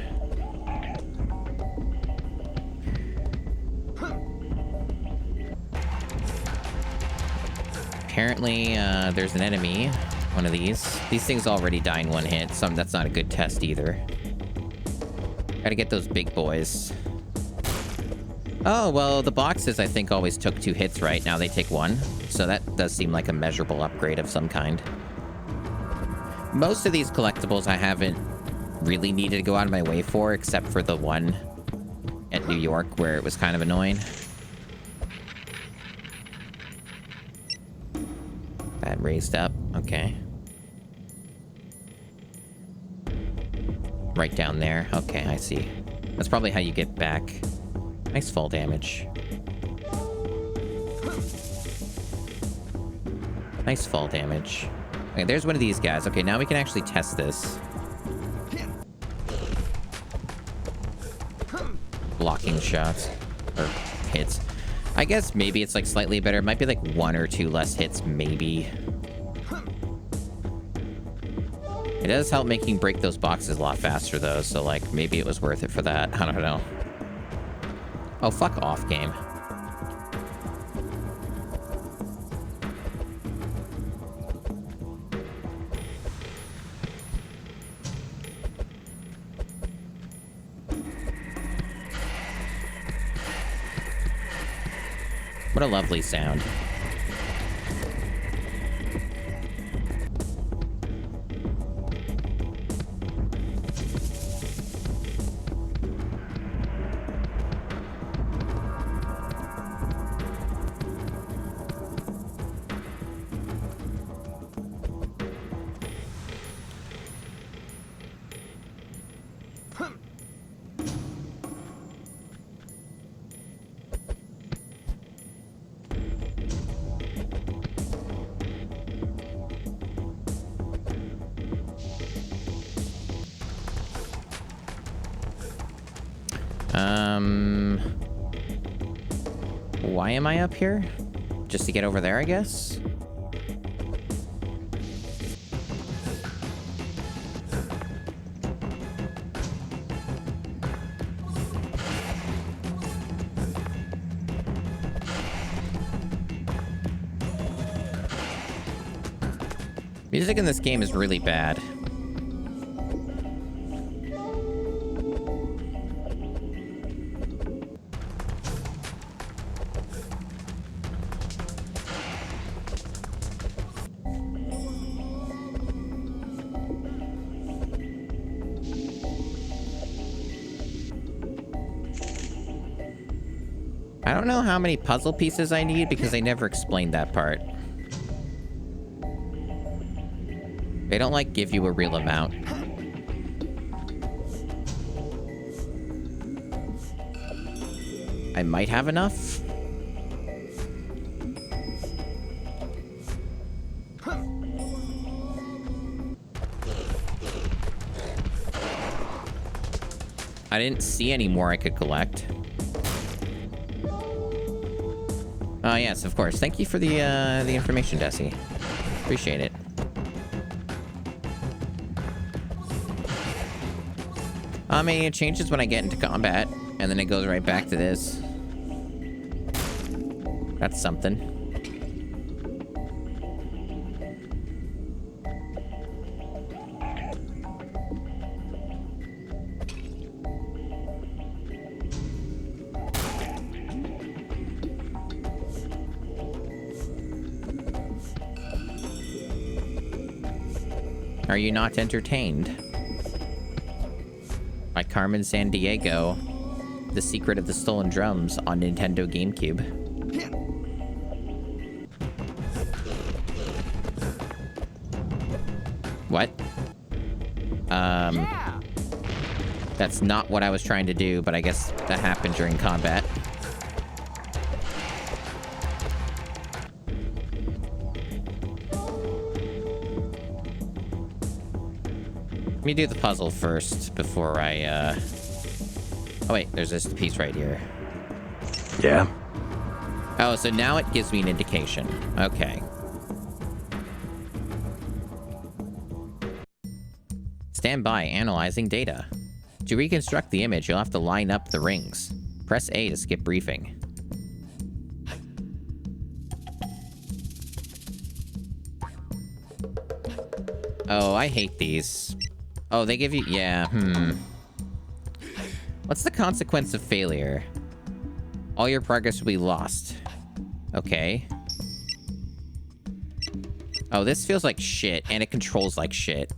Apparently, there's an enemy. One of these. These things already die in one hit, so that's not a good test either. Gotta get those big boys. Oh, well, the boxes, I think, always took 2 hits, right? Now they take 1. So that does seem like a measurable upgrade of some kind. Most of these collectibles I haven't really needed to go out of my way for, except for the one at New York where it was kind of annoying. That raised up. Okay. Right down there. Okay, I see. That's probably how you get back. Nice fall damage. Nice fall damage. Okay, there's one of these guys. Okay, now we can actually test this. Blocking shots. Or hits. I guess maybe it's like slightly better. It might be like 1 or 2 less hits, maybe. It does help making break those boxes a lot faster, though, so, like, maybe it was worth it for that. I don't know. Oh, fuck off, game. What a lovely sound. Why am I up here? Just to get over there, I guess? Music in this game is really bad. I don't know how many puzzle pieces I need because they never explained that part. They don't, like, give you a real amount. I might have enough. I didn't see any more I could collect. Oh, yes, of course. Thank you for the information, Desi. Appreciate it. I mean, it changes when I get into combat, and then it goes right back to this. That's something. Are you not entertained? By Carmen Sandiego, The Secret of the Stolen Drums on Nintendo GameCube. What? That's not what I was trying to do, but I guess that happened during combat. Let me do the puzzle first before I, Oh wait, there's this piece right here. Yeah? Oh, so now it gives me an indication. Okay. Stand by, analyzing data. To reconstruct the image, you'll have to line up the rings. Press A to skip briefing. Oh, I hate these. Oh, they give you... Yeah, What's the consequence of failure? All your progress will be lost. Okay. Oh, this feels like shit, and it controls like shit.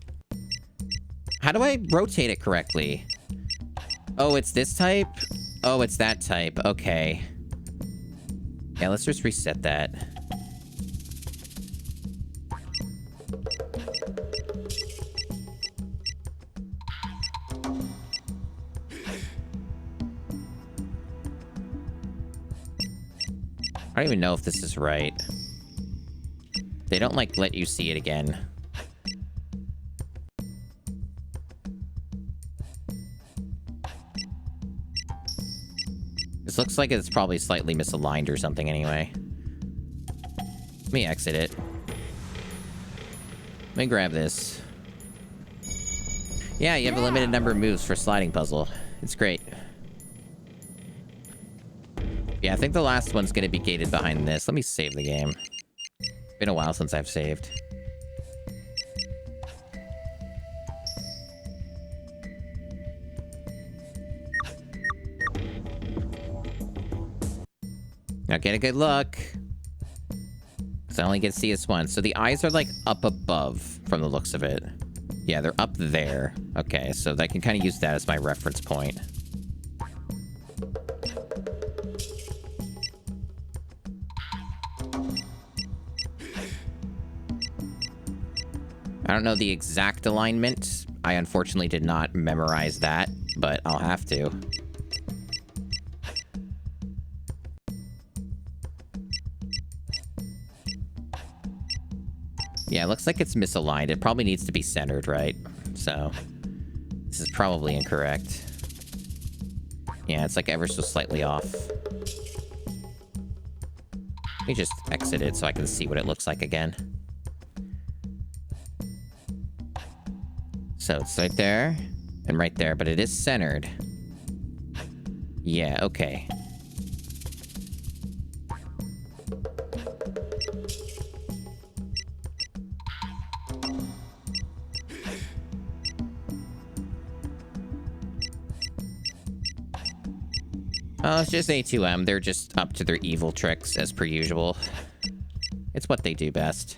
How do I rotate it correctly? Oh, it's this type? Oh, it's that type. Okay. Yeah, let's just reset that. I don't even know if this is right. They don't, like, let you see it again. This looks like it's probably slightly misaligned or something anyway. Let me exit it. Let me grab this. Yeah, you have a limited number of moves for sliding puzzle. It's great. Yeah, I think the last one's gonna be gated behind this. Let me save the game. Been a while since I've saved. Now get a good look. Because I only get to see this one. So the eyes are like up above from the looks of it. Yeah, they're up there. Okay, so I can kind of use that as my reference point. I don't know the exact alignment. I unfortunately did not memorize that, but I'll have to. Yeah, it looks like it's misaligned. It probably needs to be centered, right? So, this is probably incorrect. Yeah, it's like ever so slightly off. Let me just exit it so I can see what it looks like again. So it's right there and right there, but it is centered. Yeah, okay. Oh, it's just A2M. They're just up to their evil tricks as per usual. It's what they do best.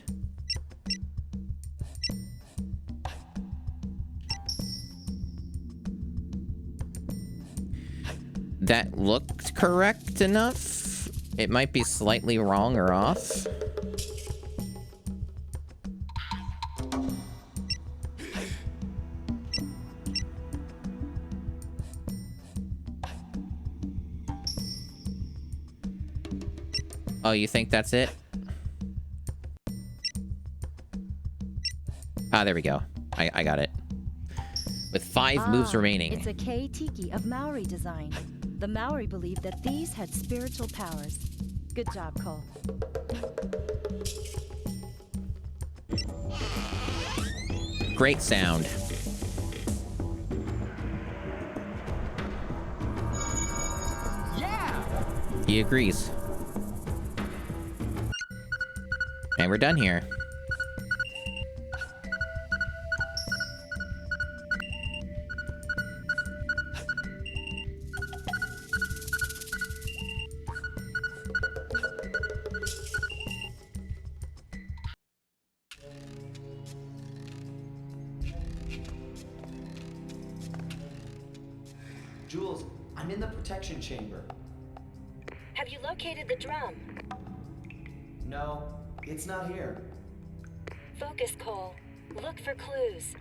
That looked correct enough. It might be slightly wrong or off. Oh, you think that's it? Ah, there we go. I got it. With 5 moves remaining. It's a Kei Tiki of Maori design. The Maori believed that these had spiritual powers. Good job, Cole. Great sound. Yeah! He agrees. And we're done here. Jules, I'm in the protection chamber. Have you located the drum? No, it's not here. Focus, Cole. Look for clues.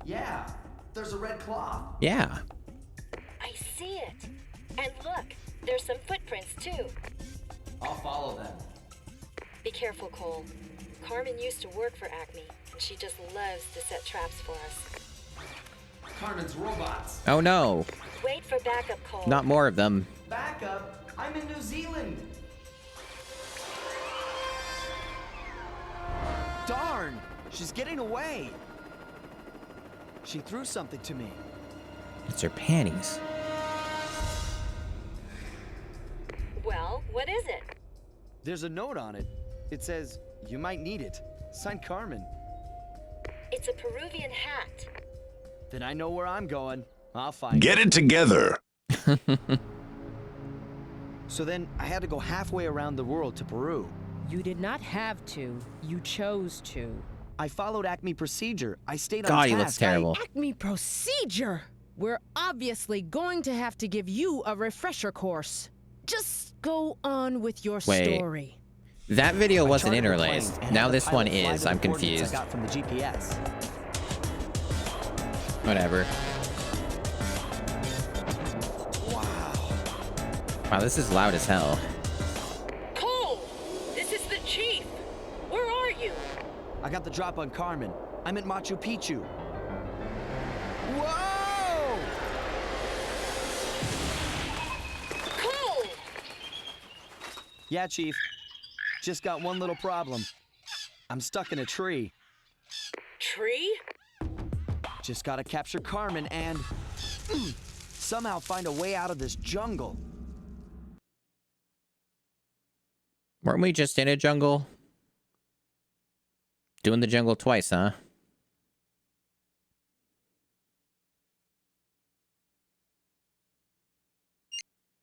Yeah, there's a red cloth. Yeah. I see it. And look, there's some footprints too. I'll follow them. Be careful, Cole. Carmen used to work for Acme, and she just loves to set traps for us. Carmen's robots. Oh no. Wait for backup, Cole. Not more of them. Backup? I'm in New Zealand. Darn! She's getting away. She threw something to me. It's her panties. Well, what is it? There's a note on it. It says, "You might need it." Signed Carmen. It's a Peruvian hat. Then I know where I'm going. I'll find Get it together. So then I had to go halfway around the world to Peru. You did not have to. You chose to. I followed Acme procedure. I stayed on God, task. he looks terrible. Acme procedure! We're obviously going to have to give you a refresher course. Just go on with your story. That video I wasn't chartered a interlaced. plane and Now had the this one pilot fly is. to the I'm coordinates confused. I got from the GPS. Whatever. Wow. Wow, this is loud as hell. Cole! This is the chief! Where are you? I got the drop on Carmen. I'm at Machu Picchu. Whoa! Cole! Yeah, Chief. Just got one little problem. I'm stuck in a tree. Tree? Just gotta capture Carmen and somehow find a way out of this jungle. Weren't we just in a jungle? Doing the jungle twice, huh?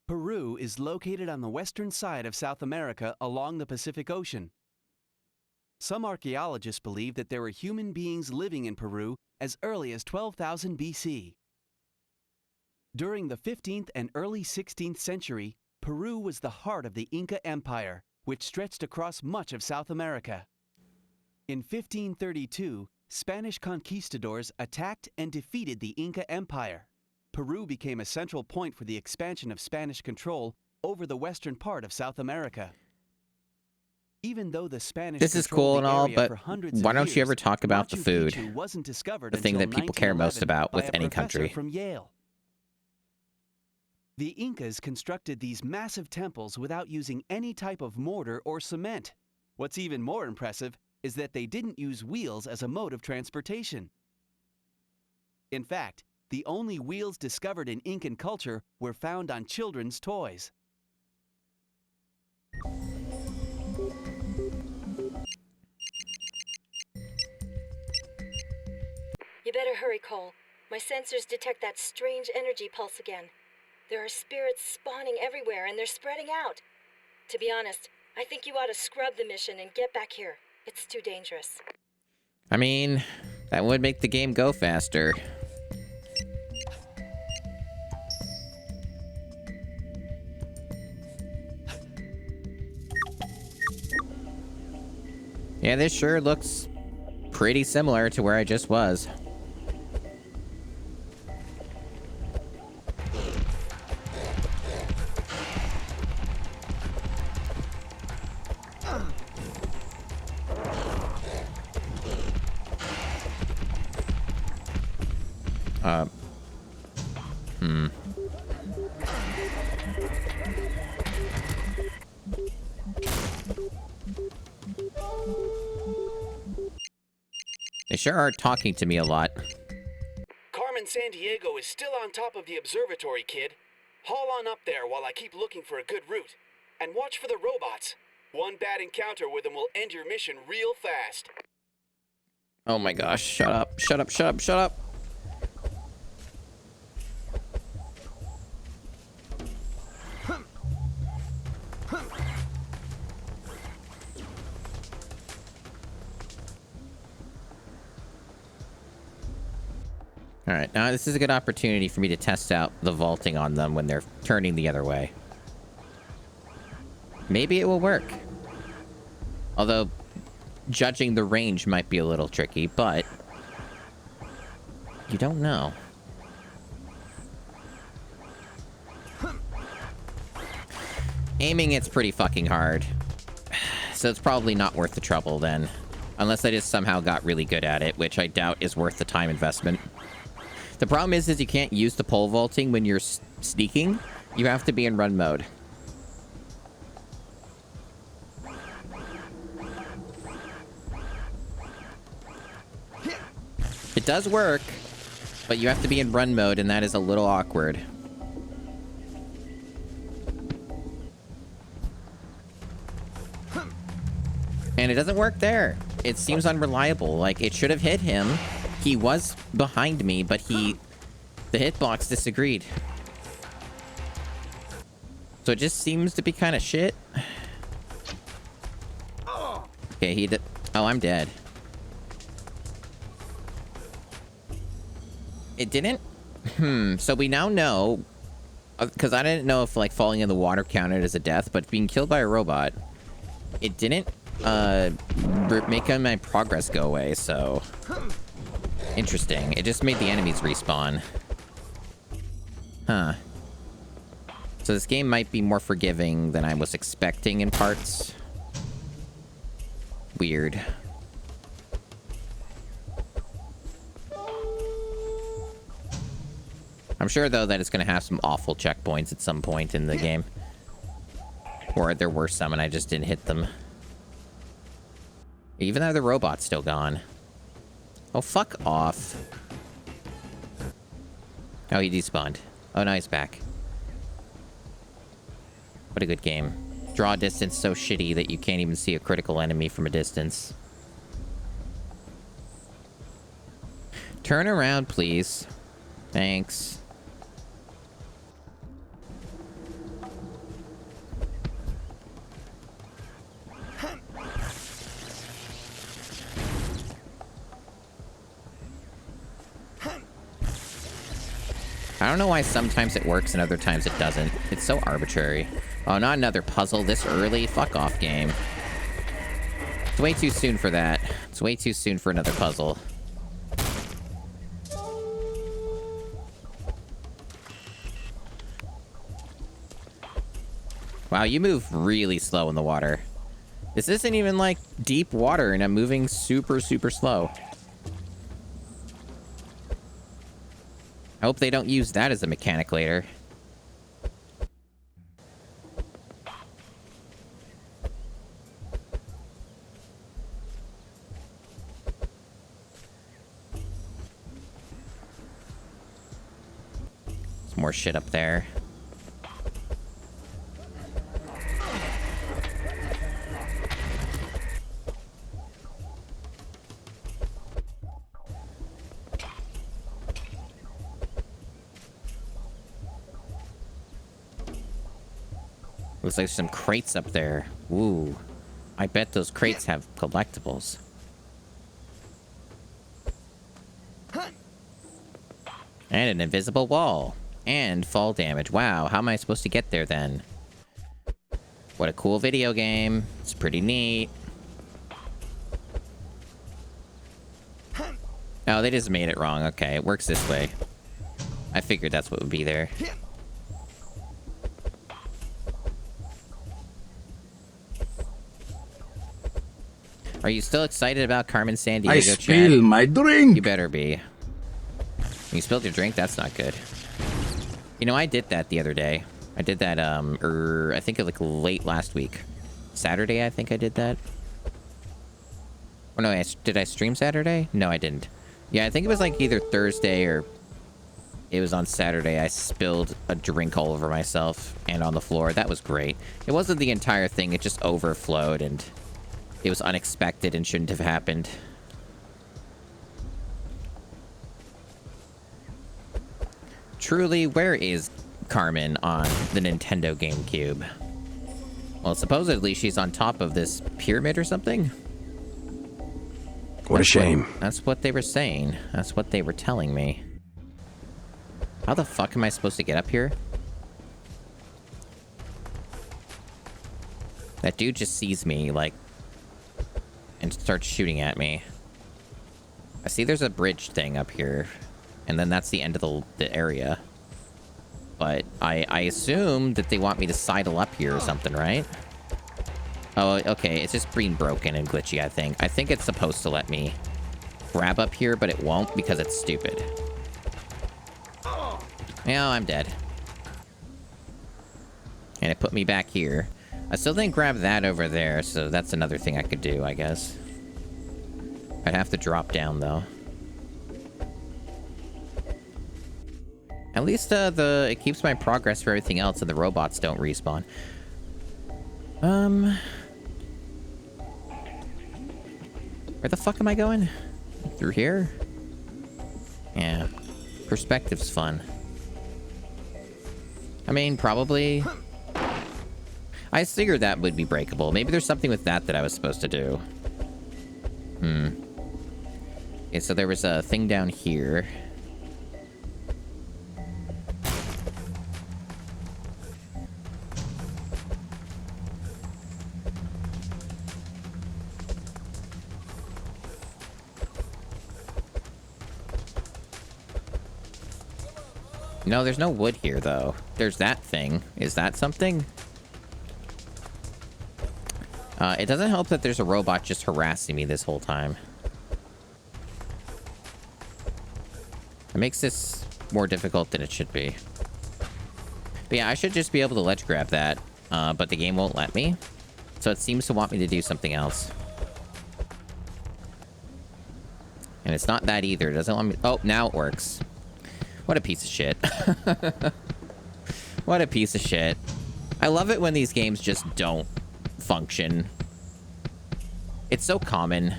Peru is located on the western side of South America along the Pacific Ocean. Some archaeologists believe that there were human beings living in Peru as early as 12,000 BC. During the 15th and early 16th century, Peru was the heart of the Inca Empire, which stretched across much of South America. In 1532, Spanish conquistadors attacked and defeated the Inca Empire. Peru became a central point for the expansion of Spanish control over the western part of South America. Even though the Spanish This is cool and all, but why don't you ever talk about the food? The thing that people care most about with any country. From Yale. The Incas constructed these massive temples without using any type of mortar or cement. What's even more impressive is that they didn't use wheels as a mode of transportation. In fact, the only wheels discovered in Incan culture were found on children's toys. You better hurry, Cole. My sensors detect that strange energy pulse again. There are spirits spawning everywhere, and they're spreading out. To be honest, I think you ought to scrub the mission and get back here. It's too dangerous. I mean, that would make the game go faster. Yeah, this sure looks pretty similar to where I just was. They sure are talking to me a lot. Carmen Sandiego is still on top of the observatory, kid. Haul on up there while I keep looking for a good route. And watch for the robots. One bad encounter with them will end your mission real fast. Oh my gosh, shut up, shut up, shut up, shut up. Alright, now this is a good opportunity for me to test out the vaulting on them when they're turning the other way. Maybe it will work. Although, judging the range might be a little tricky, but You don't know. Aiming it's pretty fucking hard. So it's probably not worth the trouble then. Unless I just somehow got really good at it, which I doubt is worth the time investment. The problem is you can't use the pole vaulting when you're sneaking. You have to be in run mode. It does work, but you have to be in run mode, and that is a little awkward. And it doesn't work there. It seems unreliable. Like, it should have hit him. He was behind me, but the hitbox disagreed. So it just seems to be kind of shit. Okay, he did. Oh, I'm dead. It didn't? So we now know, because I didn't know if, like, falling in the water counted as a death, but being killed by a robot, it didn't make my progress go away, so... Interesting. It just made the enemies respawn. Huh. So this game might be more forgiving than I was expecting in parts. Weird. I'm sure, though, that it's going to have some awful checkpoints at some point in the game. Or there were some and I just didn't hit them. Even though the robot's still gone. Oh, fuck off. Oh, he despawned. Oh, now he's back. What a good game. Draw distance so shitty that you can't even see a critical enemy from a distance. Turn around, please. Thanks. I don't know why sometimes it works and other times it doesn't. It's so arbitrary. Oh, not another puzzle this early? Fuck off, game. It's way too soon for that. It's way too soon for another puzzle. Wow, you move really slow in the water. This isn't even, like, deep water, and I'm moving super, super slow. I hope they don't use that as a mechanic later. There's more shit up there. Looks like some crates up there. Ooh. I bet those crates have collectibles. And an invisible wall. And fall damage. Wow, how am I supposed to get there then? What a cool video game. It's pretty neat. Oh, they just made it wrong. Okay, it works this way. I figured that's what would be there. Are you still excited about Carmen Sandiego, I chat? spill my drink. You better be. You spilled your drink? That's not good. You know, I did that the other day. I did that, I think like late last week. Saturday, I think I did that. Oh, no, did I stream Saturday? No, I didn't. Yeah, I think it was like either Thursday or it was on Saturday. I spilled a drink all over myself and on the floor. That was great. It wasn't the entire thing. It just overflowed and it was unexpected and shouldn't have happened. Truly, where is Carmen on the Nintendo GameCube? Well, supposedly she's on top of this pyramid or something. What a shame. That's what they were saying. That's what they were telling me. How the fuck am I supposed to get up here? That dude just sees me, like, and starts shooting at me. I see there's a bridge thing up here. And then that's the end of the area. But I assume that they want me to sidle up here or something, right? Oh, okay. It's just being broken and glitchy, I think. I think it's supposed to let me grab up here, but it won't because it's stupid. Yeah, I'm dead. And it put me back here. I still didn't grab that over there, so that's another thing I could do, I guess. I'd have to drop down, though. At least it keeps my progress for everything else, and the robots don't respawn. Where the fuck am I going? Through here? Yeah. Perspective's fun. I mean, probably. I figured that would be breakable. Maybe there's something with that I was supposed to do. Okay, so there was a thing down here. No, there's no wood here, though. There's that thing. Is that something? It doesn't help that there's a robot just harassing me this whole time. It makes this more difficult than it should be. But yeah, I should just be able to ledge grab that. But the game won't let me. So it seems to want me to do something else. And it's not that either. It doesn't want me... Oh, now it works. What a piece of shit. What a piece of shit. I love it when these games just don't function. It's so common.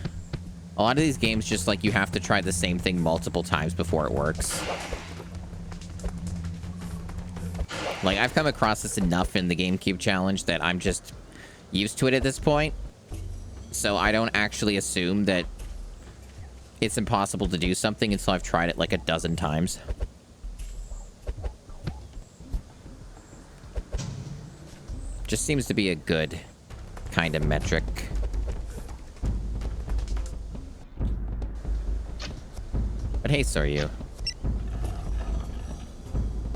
A lot of these games just like you have to try the same thing multiple times before it works. Like I've come across this enough in the GameCube challenge that I'm just used to it at this point. So I don't actually assume that it's impossible to do something until I've tried it like a dozen times. Just seems to be a good kind of metric. But hey, so are you.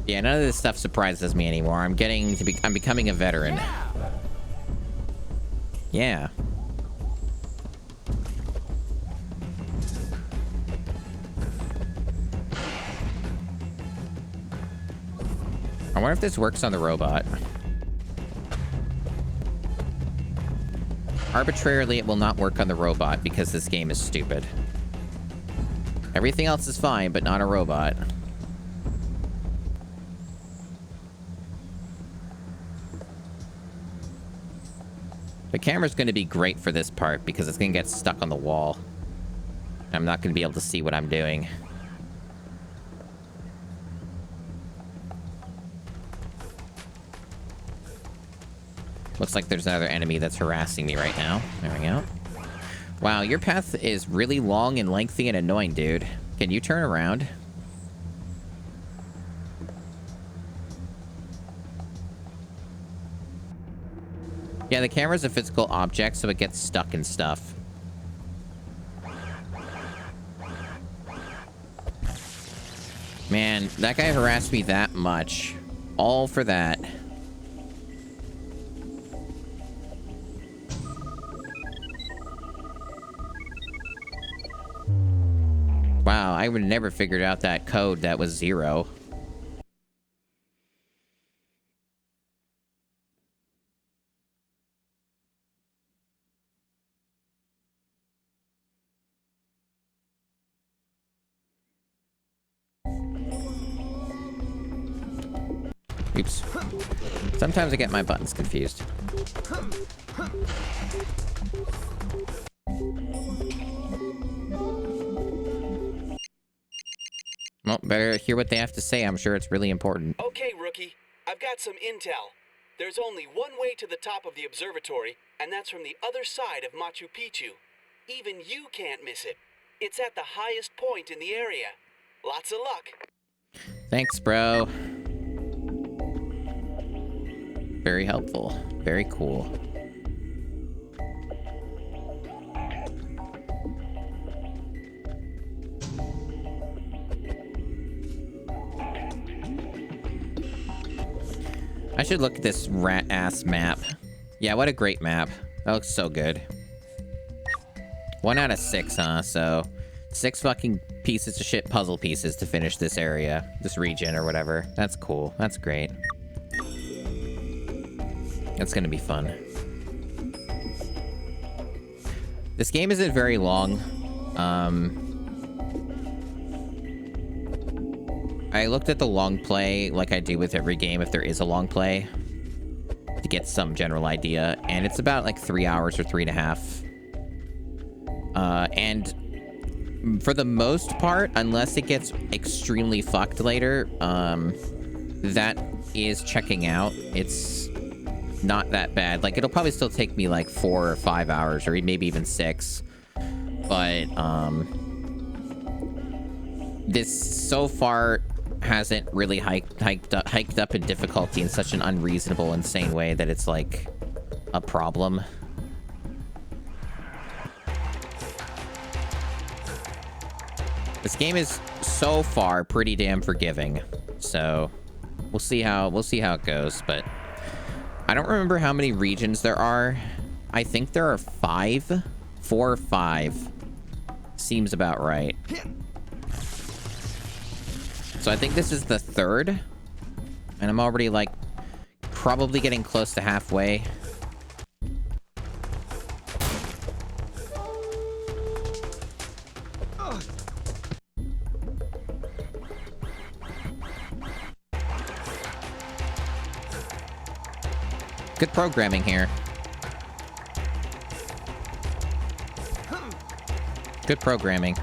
Yeah, none of this stuff surprises me anymore. I'm becoming a veteran. Yeah. I wonder if this works on the robot. Arbitrarily, it will not work on the robot because this game is stupid. Everything else is fine, but not a robot. The camera's going to be great for this part because it's going to get stuck on the wall. I'm not going to be able to see what I'm doing. Looks like there's another enemy that's harassing me right now. There we go. Wow, your path is really long and lengthy and annoying, dude. Can you turn around? Yeah, the camera's a physical object, so it gets stuck in stuff. Man, that guy harassed me that much. All for that. Wow, I would have never figured out that code that was 0. Oops. Sometimes I get my buttons confused. Well, better hear what they have to say. I'm sure it's really important. Okay, rookie. I've got some intel. There's only one way to the top of the observatory, and that's from the other side of Machu Picchu. Even you can't miss it. It's at the highest point in the area. Lots of luck. Thanks, bro. Very helpful. Very cool. should look at this rat-ass map. Yeah, what a great map. That looks so good. 1 out of 6, huh? So 6 fucking pieces of shit puzzle pieces to finish this area, this region or whatever. That's cool. That's great. That's gonna be fun. This game isn't very long. I looked at the long play like I do with every game if there is a long play to get some general idea, and it's about like 3 hours or 3.5. And for the most part, unless it gets extremely fucked later, that is checking out. It's not that bad. Like, it'll probably still take me like 4 or 5 hours, or maybe even 6. But this so far hasn't really hiked up in difficulty in such an unreasonable, insane way that it's like a problem. This game is so far pretty damn forgiving, so we'll see how it goes. But I don't remember how many regions there are. I think there are 5, 4 or 5. Seems about right. So I think this is the 3rd, and I'm already like probably getting close to halfway. Good programming here. Good programming.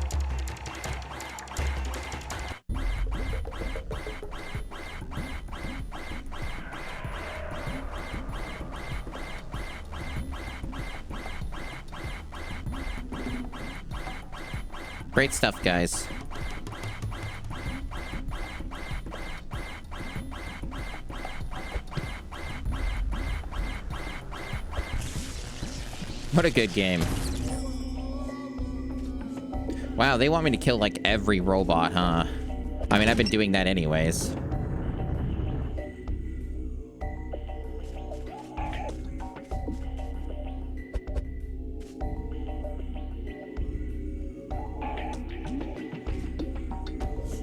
Great stuff, guys. What a good game. Wow, they want me to kill, like, every robot, huh? I mean, I've been doing that anyways.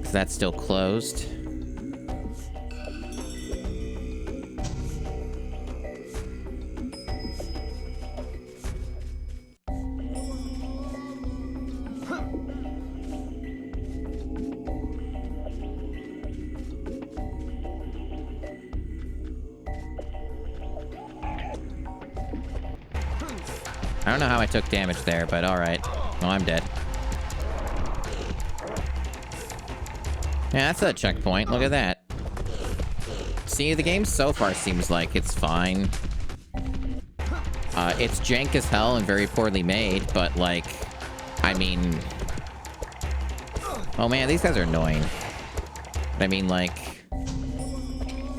So that's still closed. I don't know how I took damage there, but alright. Well, I'm dead. Yeah, that's a checkpoint. Look at that. See, the game so far seems like it's fine. It's jank as hell and very poorly made, but, like, I mean... Oh man, these guys are annoying. But I mean, like...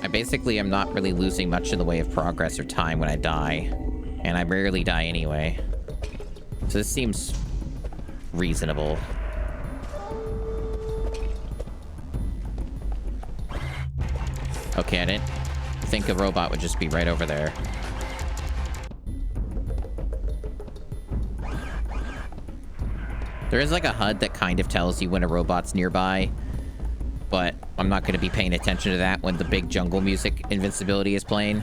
I basically am not really losing much in the way of progress or time when I die. And I rarely die anyway. So this seems reasonable. Okay, I didn't think a robot would just be right over there. There is like a HUD that kind of tells you when a robot's nearby, but I'm not going to be paying attention to that when the big jungle music invincibility is playing.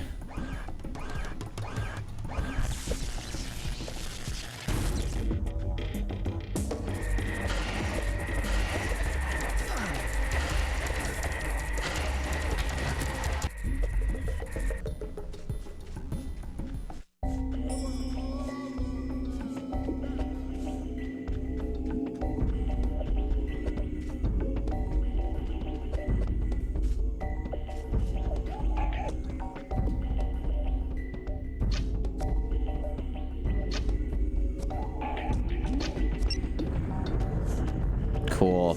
Cool.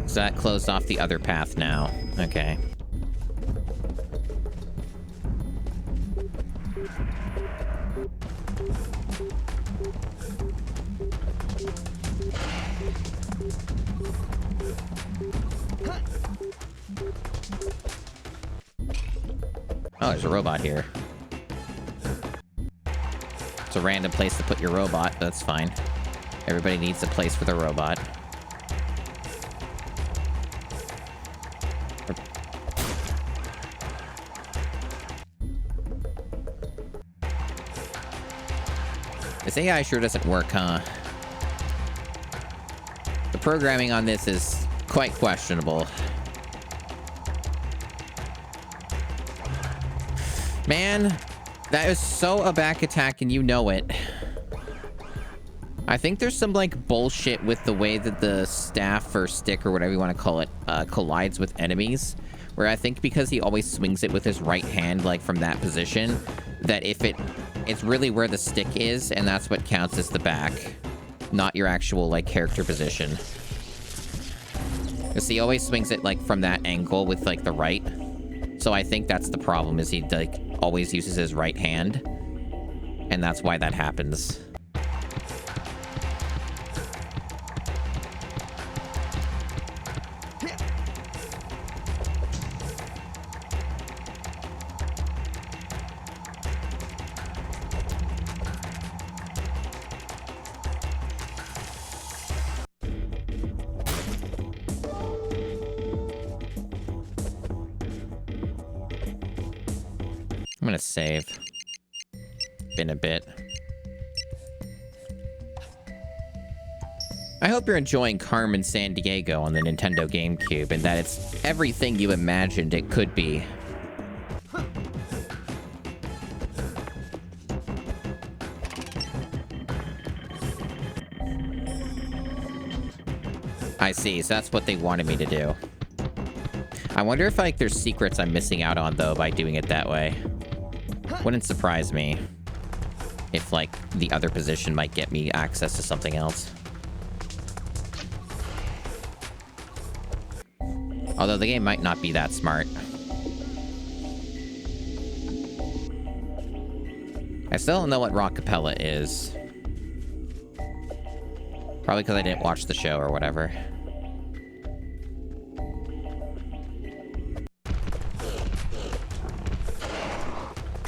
So that closed off the other path now. Okay. Oh, there's a robot here. It's a random place to put your robot, but that's fine. Everybody needs a place for their robot. This AI sure doesn't work, huh? The programming on this is quite questionable. Man, that is so a back attack and you know it. I think there's some, like, bullshit with the way that the staff or stick or whatever you want to call it collides with enemies. Where I think because he always swings it with his right hand, like, from that position, that if it's really where the stick is, and that's what counts as the back. Not your actual, like, character position. Because he always swings it, like, from that angle with, like, the right. So I think that's the problem, is he, like, always uses his right hand. And that's why that happens. I'm gonna save. Been a bit. I hope you're enjoying Carmen Sandiego on the Nintendo GameCube and that it's everything you imagined it could be. I see, so that's what they wanted me to do. I wonder if, like, there's secrets I'm missing out on, though, by doing it that way. Wouldn't surprise me if, like, the other position might get me access to something else. Although the game might not be that smart. I still don't know what Rockapella is. Probably because I didn't watch the show or whatever.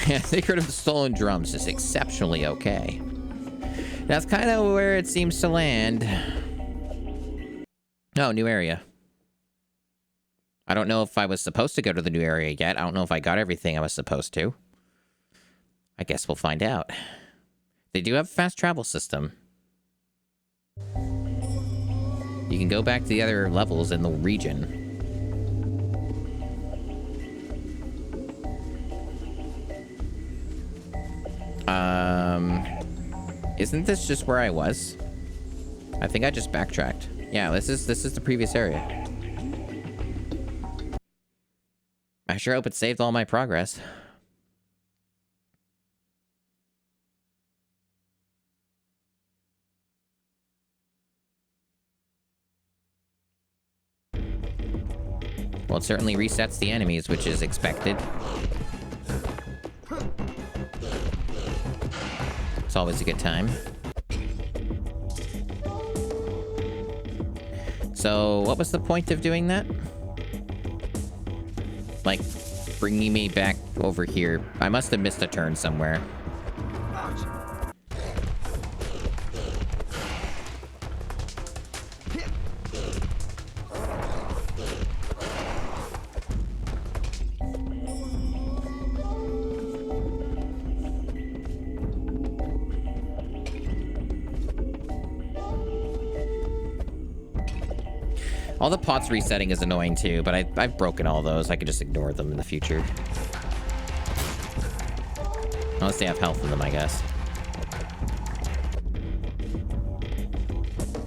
Yeah, Secret of the Stolen Drums is exceptionally okay. That's kind of where it seems to land. Oh, new area. I don't know if I was supposed to go to the new area yet. I don't know if I got everything I was supposed to. I guess we'll find out. They do have a fast travel system. You can go back to the other levels in the region. Isn't this just where I was? I think I just backtracked. Yeah, this is the previous area. I sure hope it saved all my progress. Well, it certainly resets the enemies, which is expected. It's always a good time. So, what was the point of doing that? Like, bringing me back over here. I must have missed a turn somewhere. All the pots resetting is annoying too, but I've broken all those. I could just ignore them in the future. Unless they have health in them, I guess.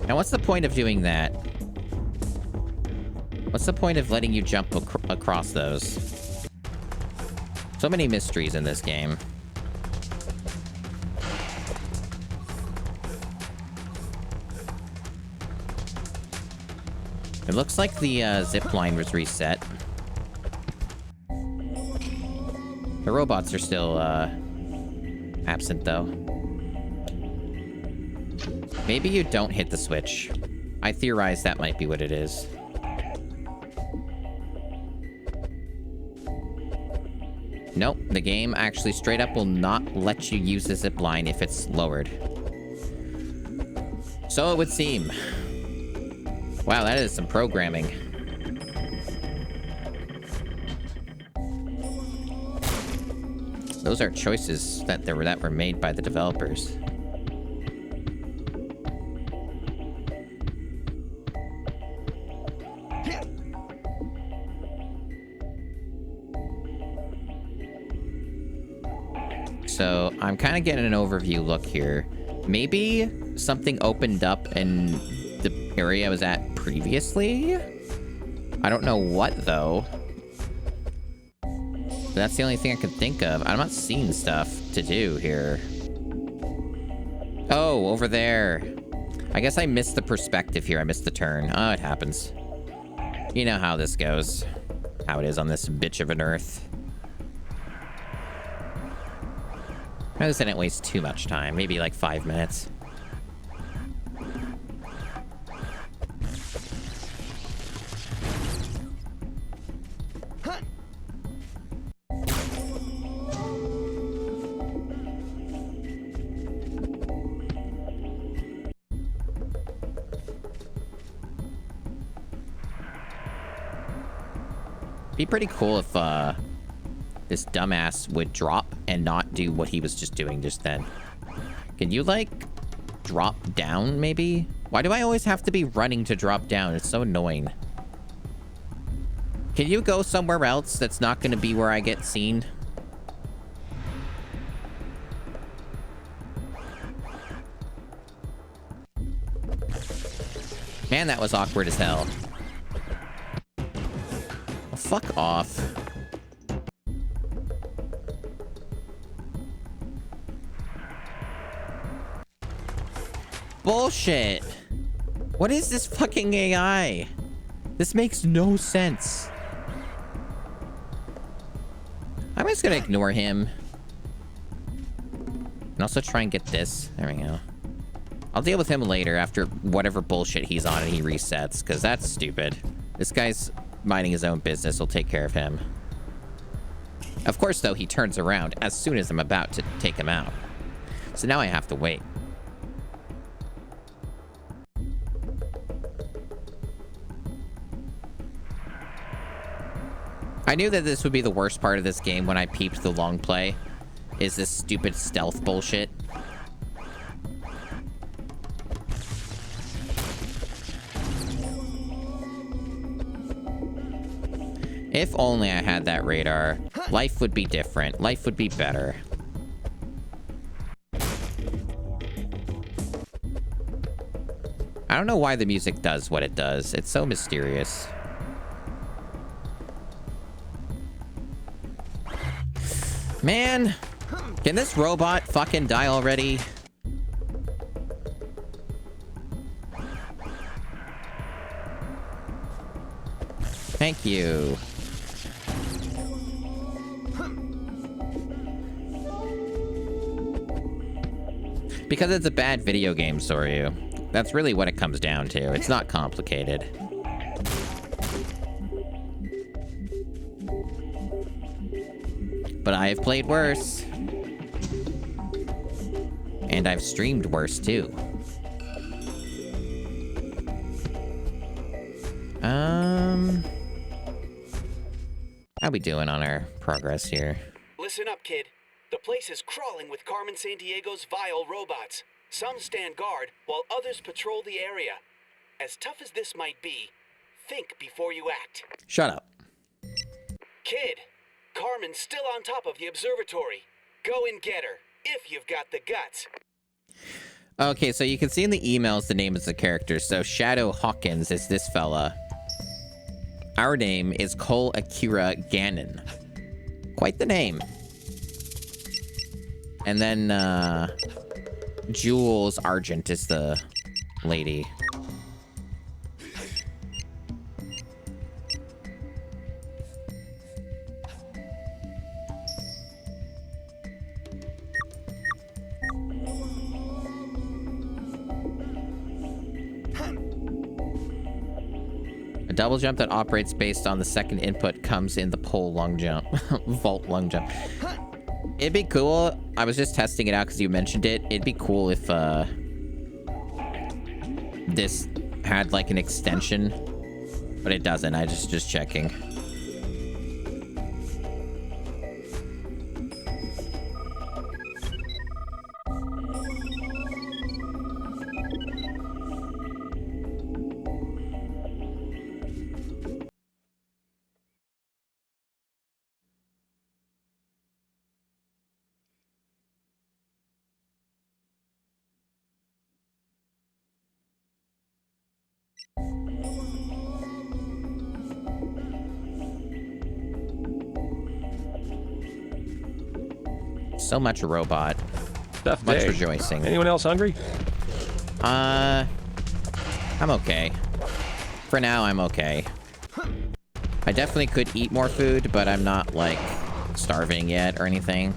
Now, what's the point of doing that? What's the point of letting you jump across those? So many mysteries in this game. It looks like the zip line was reset. The robots are still absent, though. Maybe you don't hit the switch. I theorize that might be what it is. Nope, the game actually straight up will not let you use the zip line if it's lowered. So it would seem. Wow, that is some programming. Those are choices that were made by the developers. So I'm kind of getting an overview look here. Maybe something opened up in the area I was at previously? I don't know what, though. But that's the only thing I could think of. I'm not seeing stuff to do here. Oh, over there. I guess I missed the perspective here. I missed the turn. Oh, it happens. You know how this goes. How it is on this bitch of an earth. I just didn't waste too much time. Maybe like 5 minutes. Be pretty cool if this dumbass would drop and not do what he was just doing just then. Can you like drop down maybe? Why do I always have to be running to drop down? It's so annoying. Can you go somewhere else that's not going to be where I get seen? Man, that was awkward as hell. Well, fuck off. Bullshit. What is this fucking AI? This makes no sense. I'm just gonna ignore him. And also try and get this. There we go. I'll deal with him later after whatever bullshit he's on and he resets, because that's stupid. This guy's minding his own business. We'll take care of him. Of course, though, he turns around as soon as I'm about to take him out. So now I have to wait. I knew that this would be the worst part of this game when I peeped the long play. Is this stupid stealth bullshit. If only I had that radar, life would be different. Life would be better. I don't know why the music does what it does. It's so mysterious. Man, can this robot fucking die already? Thank you. Because it's a bad video game, Soryu. That's really what it comes down to. It's not complicated. But I have played worse. And I've streamed worse, too. How we doing on our progress here? Listen up, kid. The place is crawling with Carmen Sandiego's vile robots. Some stand guard, while others patrol the area. As tough as this might be, think before you act. Shut up. Kid, Carmen's still on top of the observatory. Go and get her, if you've got the guts. Okay, so you can see in the emails the name of the character. So Shadow Hawkins is this fella. Our name is Cole Akira Gannon. Quite the name. And then, Jules Argent is the lady. A double jump that operates based on the second input comes in the pole lung jump. Vault lung jump. It'd be cool. I was just testing it out because you mentioned it. It'd be cool if this had like an extension, but it doesn't. I just checking. So much robot. Tough much day. Rejoicing. Anyone else hungry? I'm okay. For now, I'm okay. I definitely could eat more food, but I'm not, like, starving yet or anything.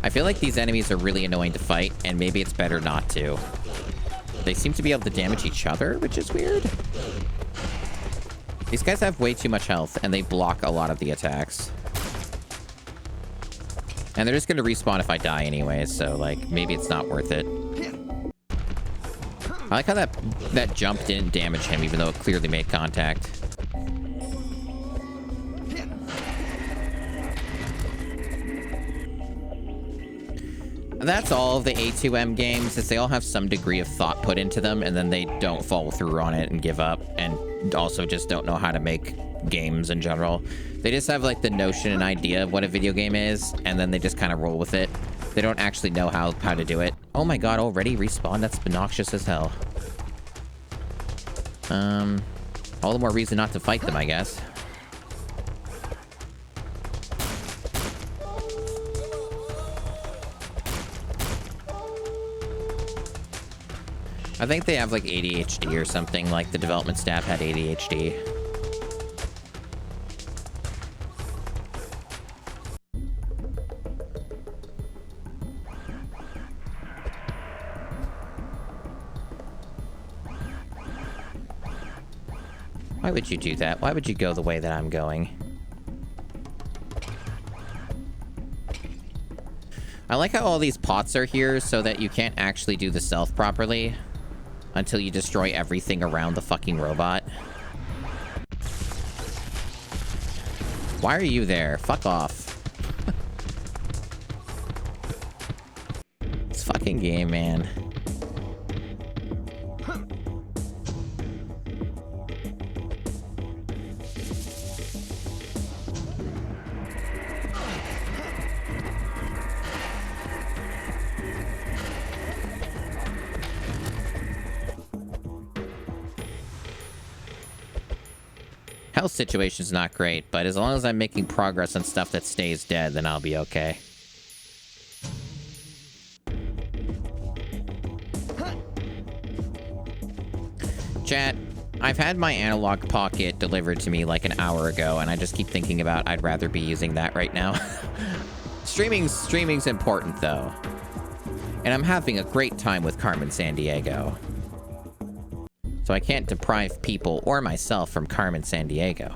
I feel like these enemies are really annoying to fight, and maybe it's better not to. They seem to be able to damage each other, which is weird. These guys have way too much health, and they block a lot of the attacks. And they're just going to respawn if I die anyway, so, like, maybe it's not worth it. I like how that jump didn't damage him, even though it clearly made contact. That's all of the A2M games, is they all have some degree of thought put into them, and then they don't follow through on it and give up, and also just don't know how to make games in general. They just have, like, the notion and idea of what a video game is, and then they just kind of roll with it. They don't actually know how to do it. Oh my god, already respawn? That's obnoxious as hell. All the more reason not to fight them, I guess. I think they have, like, ADHD or something, like the development staff had ADHD. Why would you do that? Why would you go the way that I'm going? I like how all these pots are here so that you can't actually do the stealth properly until you destroy everything around the fucking robot. Why are you there? Fuck off. This fucking game, man. Health situation's not great, but as long as I'm making progress on stuff that stays dead, then I'll be okay. Chat, I've had my analog pocket delivered to me like an hour ago, and I just keep thinking about I'd rather be using that right now. Streaming's important, though. And I'm having a great time with Carmen Sandiego. So I can't deprive people or myself from Carmen Sandiego.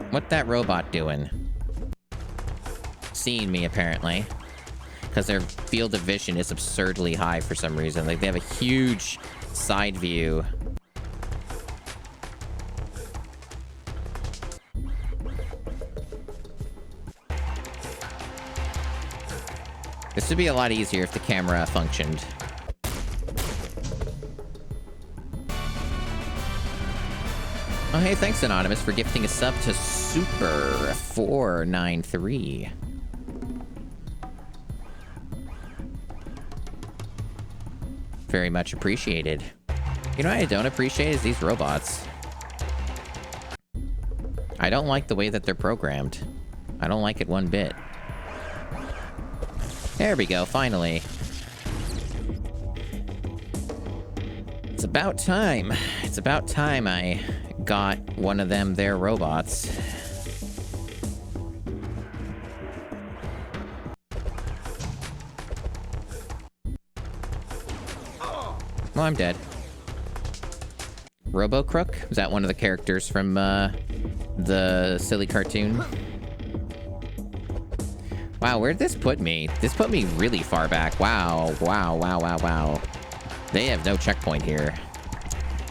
What that robot doing? Seeing me, apparently. Because their field of vision is absurdly high for some reason. Like, they have a huge side view. This would be a lot easier if the camera functioned. Oh, hey, thanks, Anonymous, for gifting a sub to Super493. Very much appreciated. You know what I don't appreciate is these robots. I don't like the way that they're programmed. I don't like it one bit. There we go, finally. It's about time. It's about time I got one of them there robots. Oh, I'm dead. Robo-Crook? Is that one of the characters from, the silly cartoon? Wow, where'd this put me? This put me really far back. Wow, wow, wow, wow, wow. They have no checkpoint here.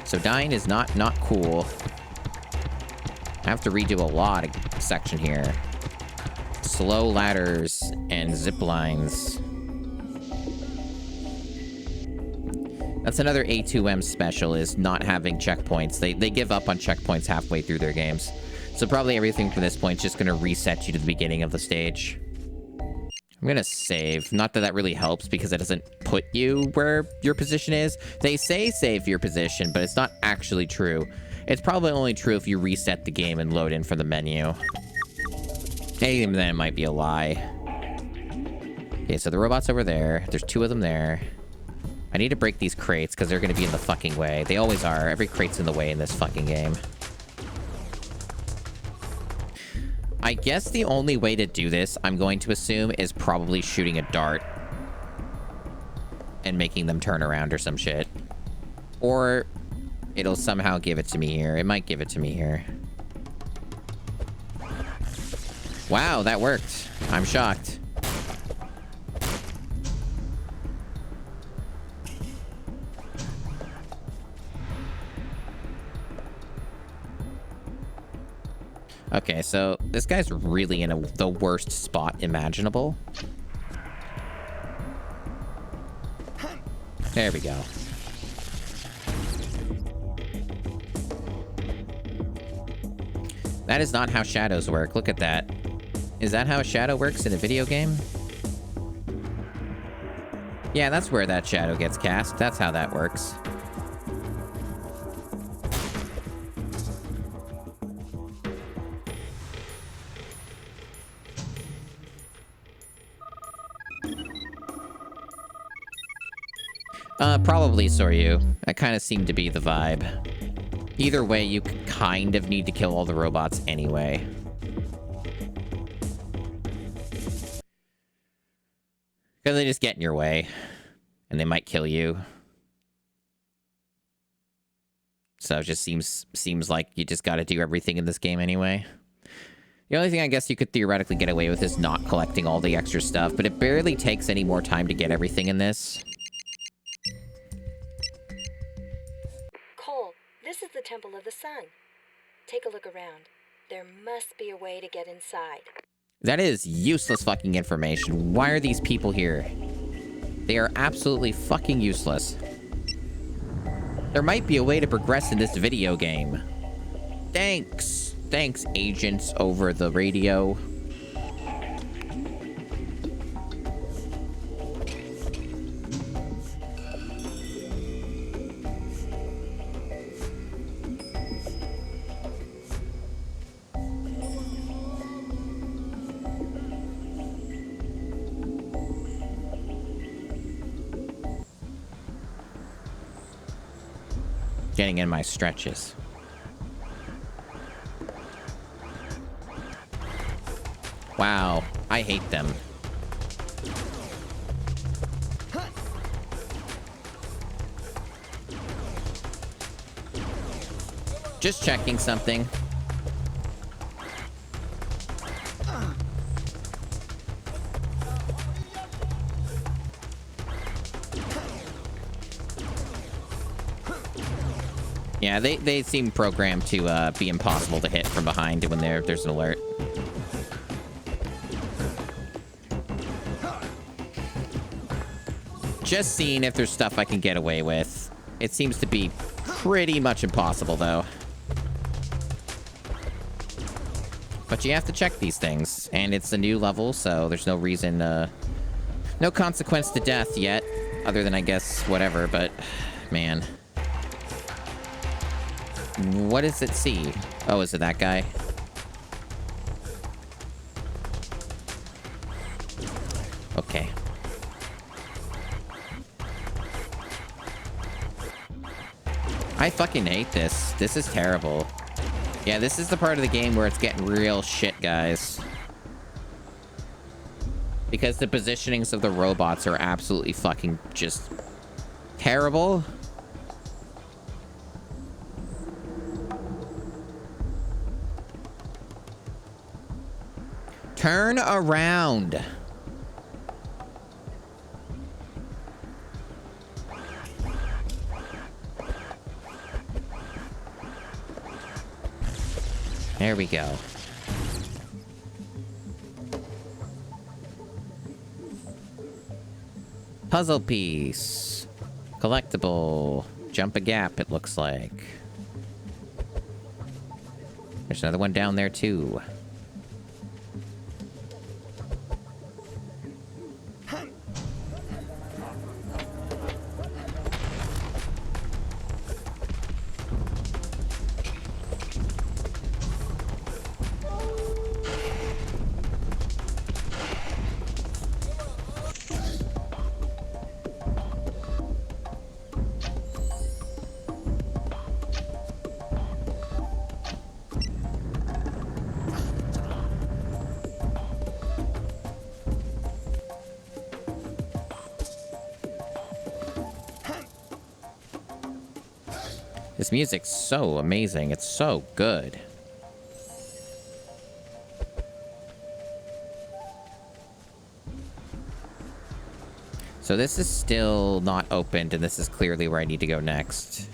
So dying is not cool. I have to redo a lot of section here. Slow ladders and zip lines. That's another A2M special, is not having checkpoints. They give up on checkpoints halfway through their games. So probably everything from this point is just going to reset you to the beginning of the stage. I'm going to save. Not that that really helps because it doesn't put you where your position is. They say save your position, but it's not actually true. It's probably only true if you reset the game and load in from the menu. Even then, it might be a lie. Okay, so the robot's over there. There's 2 of them there. I need to break these crates because they're going to be in the fucking way. They always are. Every crate's in the way in this fucking game. I guess the only way to do this, I'm going to assume, is probably shooting a dart and making them turn around or some shit. Or it'll somehow give it to me here. It might give it to me here. Wow, that worked. I'm shocked. Okay, so this guy's really in the worst spot imaginable. There we go. That is not how shadows work. Look at that. Is that how a shadow works in a video game? Yeah, that's where that shadow gets cast. That's how that works. Probably Soryu. That kind of seemed to be the vibe. Either way, you kind of need to kill all the robots anyway. Because they just get in your way. And they might kill you. So it just seems like you just gotta do everything in this game anyway. The only thing I guess you could theoretically get away with is not collecting all the extra stuff, but it barely takes any more time to get everything in this. Cole, this is the Temple of the Sun. Take a look around. There must be a way to get inside. That is useless fucking information. Why are these people here? They are absolutely fucking useless. There might be a way to progress in this video game. Thanks. Thanks, agents over the radio. Getting in my stretches. Wow, I hate them. Just checking something. Yeah, they seem programmed to be impossible to hit from behind when there's an alert. Just seeing if there's stuff I can get away with. It seems to be pretty much impossible, though. But you have to check these things, and it's a new level, so there's no reason, no consequence to death yet, other than, I guess, whatever, but, man. What does it see? Oh, is it that guy? Okay. I fucking hate this. This is terrible. Yeah, this is the part of the game where it's getting real shit, guys. Because the positionings of the robots are absolutely fucking just terrible. Turn around. There we go. Puzzle piece. Collectible. Jump a gap, it looks like. There's another one down there, too. This music's so amazing. It's so good. So this is still not opened, and this is clearly where I need to go next.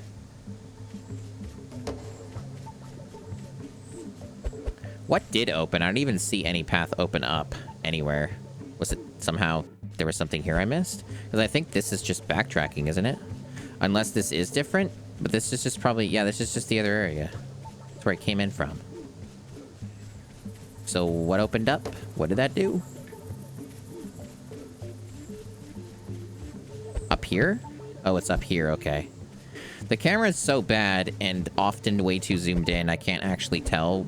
What did open? I don't even see any path open up anywhere. Was it somehow there was something here I missed? Because I think this is just backtracking, isn't it? Unless this is different. But this is just probably... Yeah, this is just the other area. That's where it came in from. So what opened up? What did that do? Up here? Oh, it's up here. Okay. The camera is so bad and often way too zoomed in, I can't actually tell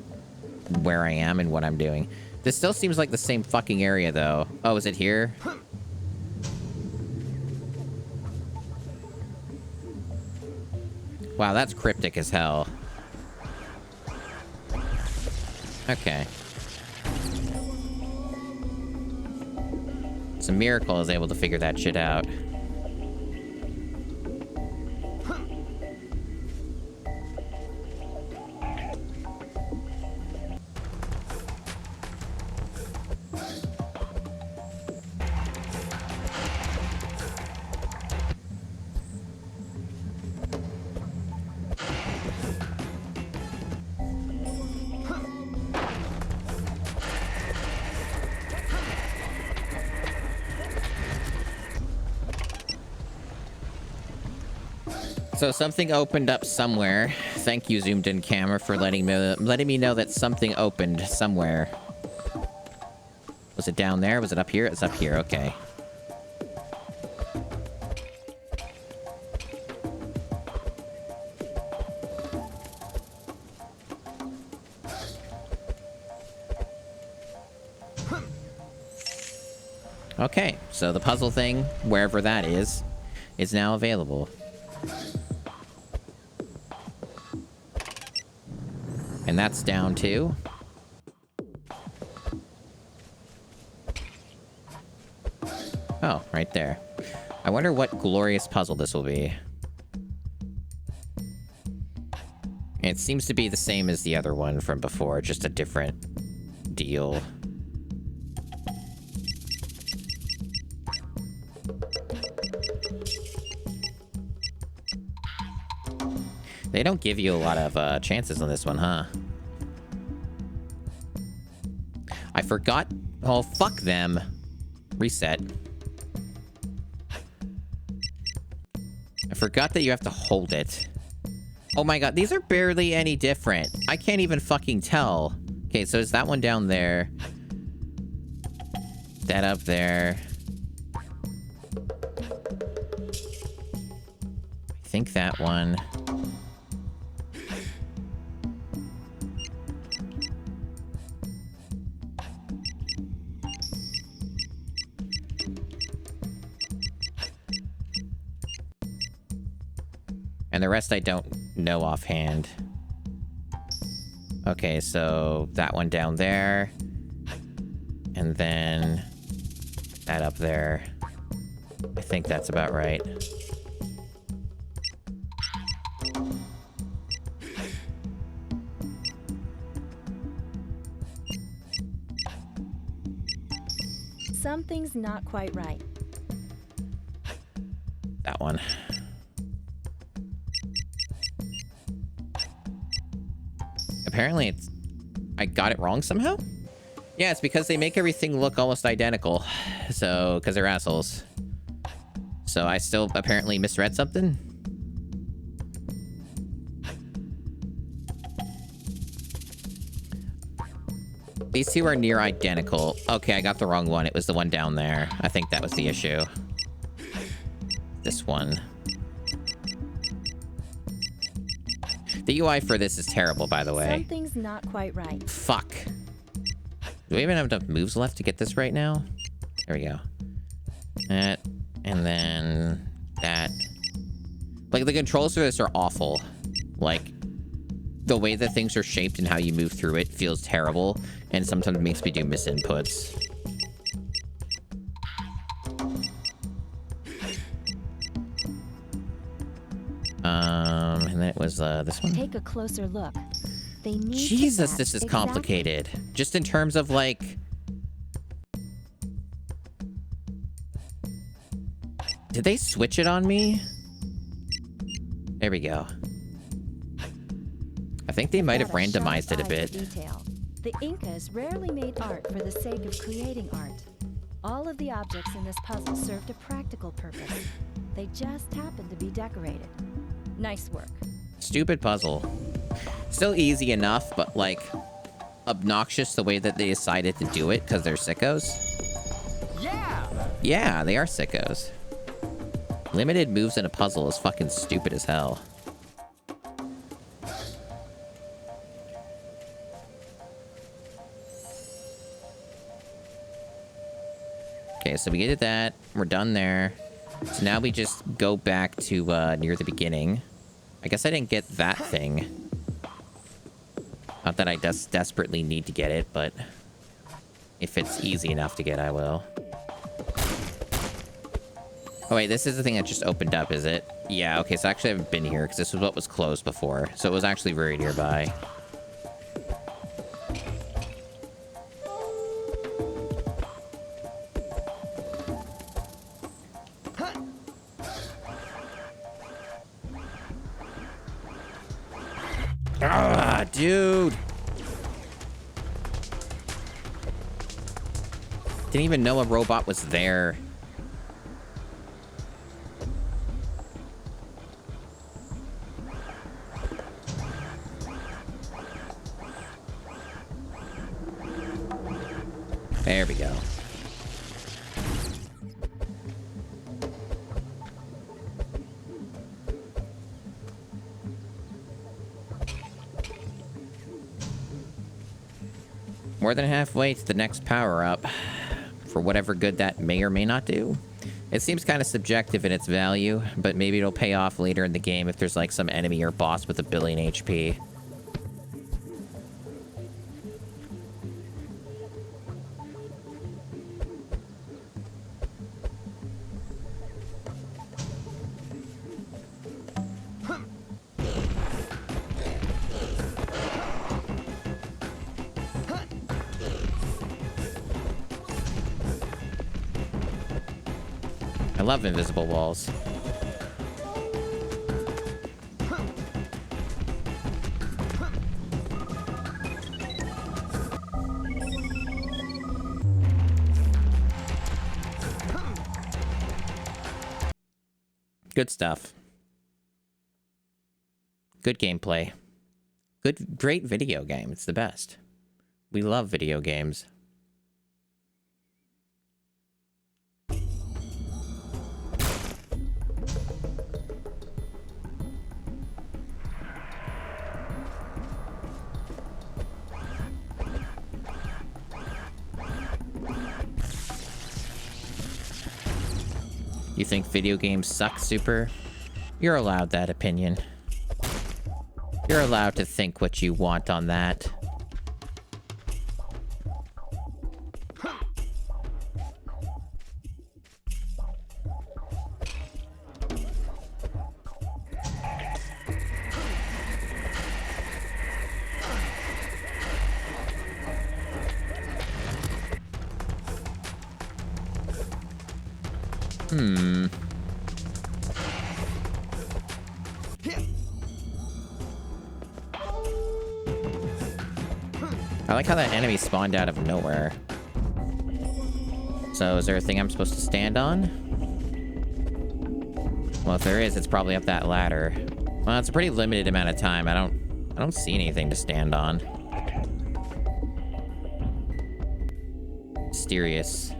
where I am and what I'm doing. This still seems like the same fucking area, though. Oh, is it here? Wow, that's cryptic as hell. Okay. It's a miracle I was able to figure that shit out. So something opened up somewhere. Thank you, zoomed in camera, for letting me know that something opened somewhere. Was it down there? Was it up here? It's up here. Okay. Okay, so the puzzle thing, wherever that is now available. And that's down too. Oh, right there. I wonder what glorious puzzle this will be. It seems to be the same as the other one from before, just a different deal. They don't give you a lot of chances on this one, huh? I forgot. Oh, fuck them. Reset. I forgot that you have to hold it. Oh my god, these are barely any different. I can't even fucking tell. Okay, so is that one down there? That up there. I think that one. And the rest I don't know offhand. Okay, so that one down there. And then that up there. I think that's about right. Something's not quite right. That one. Apparently it's... I got it wrong somehow? Yeah, it's because they make everything look almost identical. So, because they're assholes. So I still apparently misread something? These two are near identical. Okay, I got the wrong one. It was the one down there. I think that was the issue. This one. The UI for this is terrible, by the way. Something's not quite right. Fuck. Do we even have enough moves left to get this right now? There we go. That, and then that. Like, the controls for this are awful. Like, the way that things are shaped and how you move through it feels terrible, and sometimes makes me do misinputs. And then it was this one. Take a closer look. They need Jesus, to this is match complicated. Just in terms of, like... Did they switch it on me? There we go. I think they might have randomized it a bit. Detail. The Incas rarely made art for the sake of creating art. All of the objects in this puzzle served a practical purpose. They just happened to be decorated. Nice work. Stupid puzzle. Still easy enough, but, like, obnoxious the way that they decided to do it because they're sickos. Yeah! Yeah, they are sickos. Limited moves in a puzzle is fucking stupid as hell. Okay, so we did that. We're done there. So now we just go back to near the beginning. I guess I didn't get that thing. Not that I desperately need to get it, but if it's easy enough to get, I will. Oh wait, this is the thing that just opened up, is it? Yeah, okay, so actually I haven't been here because this was what was closed before. So it was actually very nearby. Ah, dude! Didn't even know a robot was there. There we go. More than halfway to the next power-up, for whatever good that may or may not do. It seems kind of subjective in its value, but maybe it'll pay off later in the game if there's like some enemy or boss with 1 billion HP. I love invisible walls. Good stuff. Good gameplay. Great video game. It's the best. We love video games. You think video games suck, Super? You're allowed that opinion. You're allowed to think what you want on that. I like how that enemy spawned out of nowhere. So, is there a thing I'm supposed to stand on? Well, if there is, it's probably up that ladder. Well, it's a pretty limited amount of time. I don't see anything to stand on. Mysterious.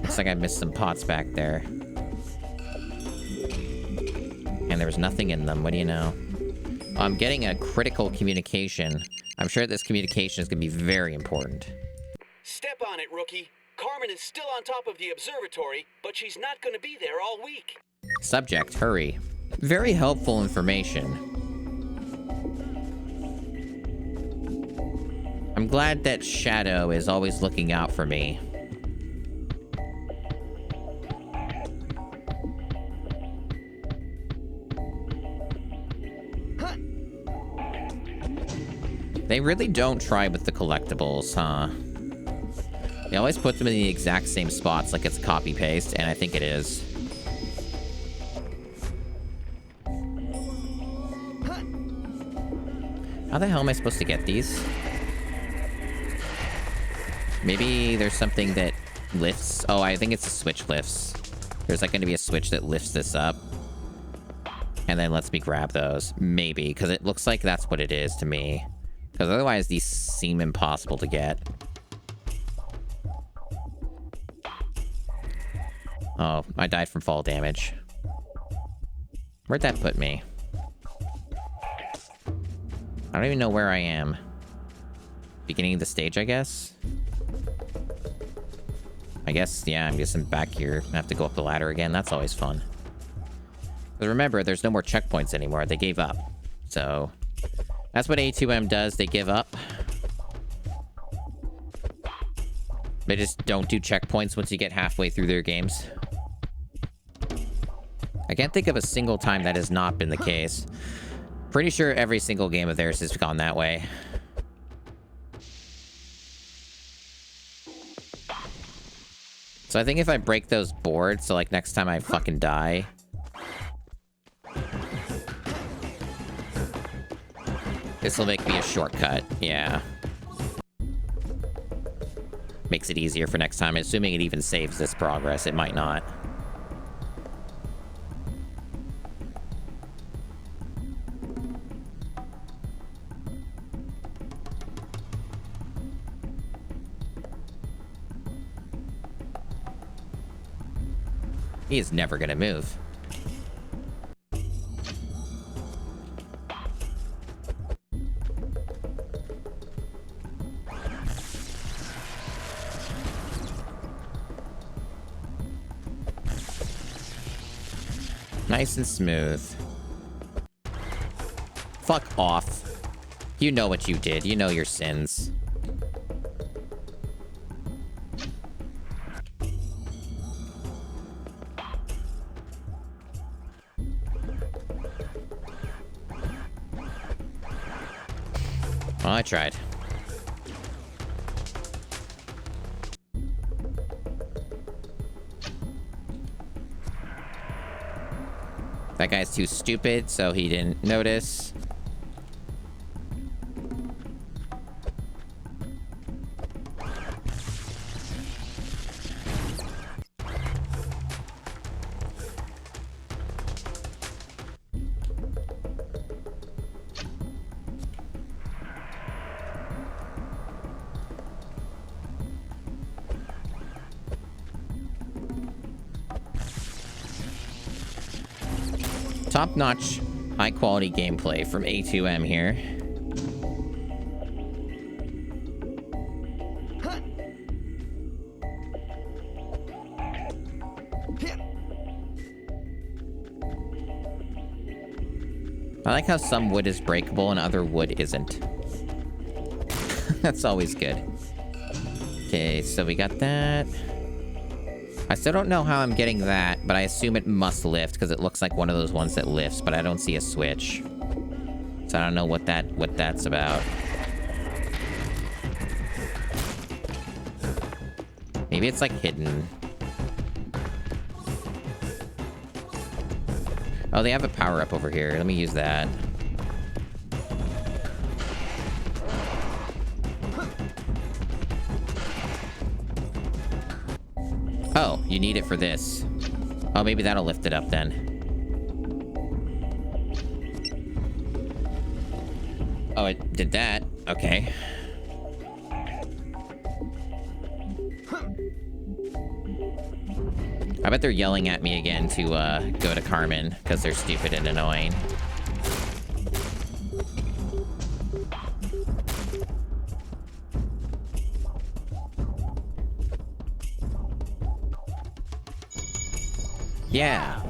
Looks like I missed some pots back there. And there was nothing in them. What do you know? I'm getting a critical communication. I'm sure this communication is going to be very important. Step on it, rookie. Carmen is still on top of the observatory, but she's not going to be there all week. Subject, hurry. Very helpful information. I'm glad that Shadow is always looking out for me. They really don't try with the collectibles, huh? They always put them in the exact same spots like it's copy-paste, and I think it is. How the hell am I supposed to get these? Maybe there's something that lifts... Oh, I think it's a switch lifts. There's like going to be a switch that lifts this up. And then lets me grab those. Maybe, because it looks like that's what it is to me. Because otherwise, these seem impossible to get. Oh, I died from fall damage. Where'd that put me? I don't even know where I am. Beginning of the stage, I guess? I guess, yeah, I'm guessing back here. I have to go up the ladder again. That's always fun. But remember, there's no more checkpoints anymore. They gave up. So... that's what A2M does. They give up. They just don't do checkpoints once you get halfway through their games. I can't think of a single time that has not been the case. Pretty sure every single game of theirs has gone that way. So I think if I break those boards, so like next time I fucking die... this will make me a shortcut, yeah. Makes it easier for next time, assuming it even saves this progress. It might not. He is never gonna move. Nice and smooth. Fuck off. You know what you did. You know your sins. Well, I tried. That guy's too stupid, so he didn't notice. Top-notch, high-quality gameplay from A2M here. I like how some wood is breakable and other wood isn't. That's always good. Okay, so we got that. I still don't know how I'm getting that, but I assume it must lift because it looks like one of those ones that lifts, but I don't see a switch. So I don't know what that's about. Maybe it's like hidden. Oh, they have a power-up over here. Let me use that. Oh, you need it for this. Oh, maybe that'll lift it up then. Oh, it did that. Okay. I bet they're yelling at me again to go to Carmen because they're stupid and annoying. Yeah.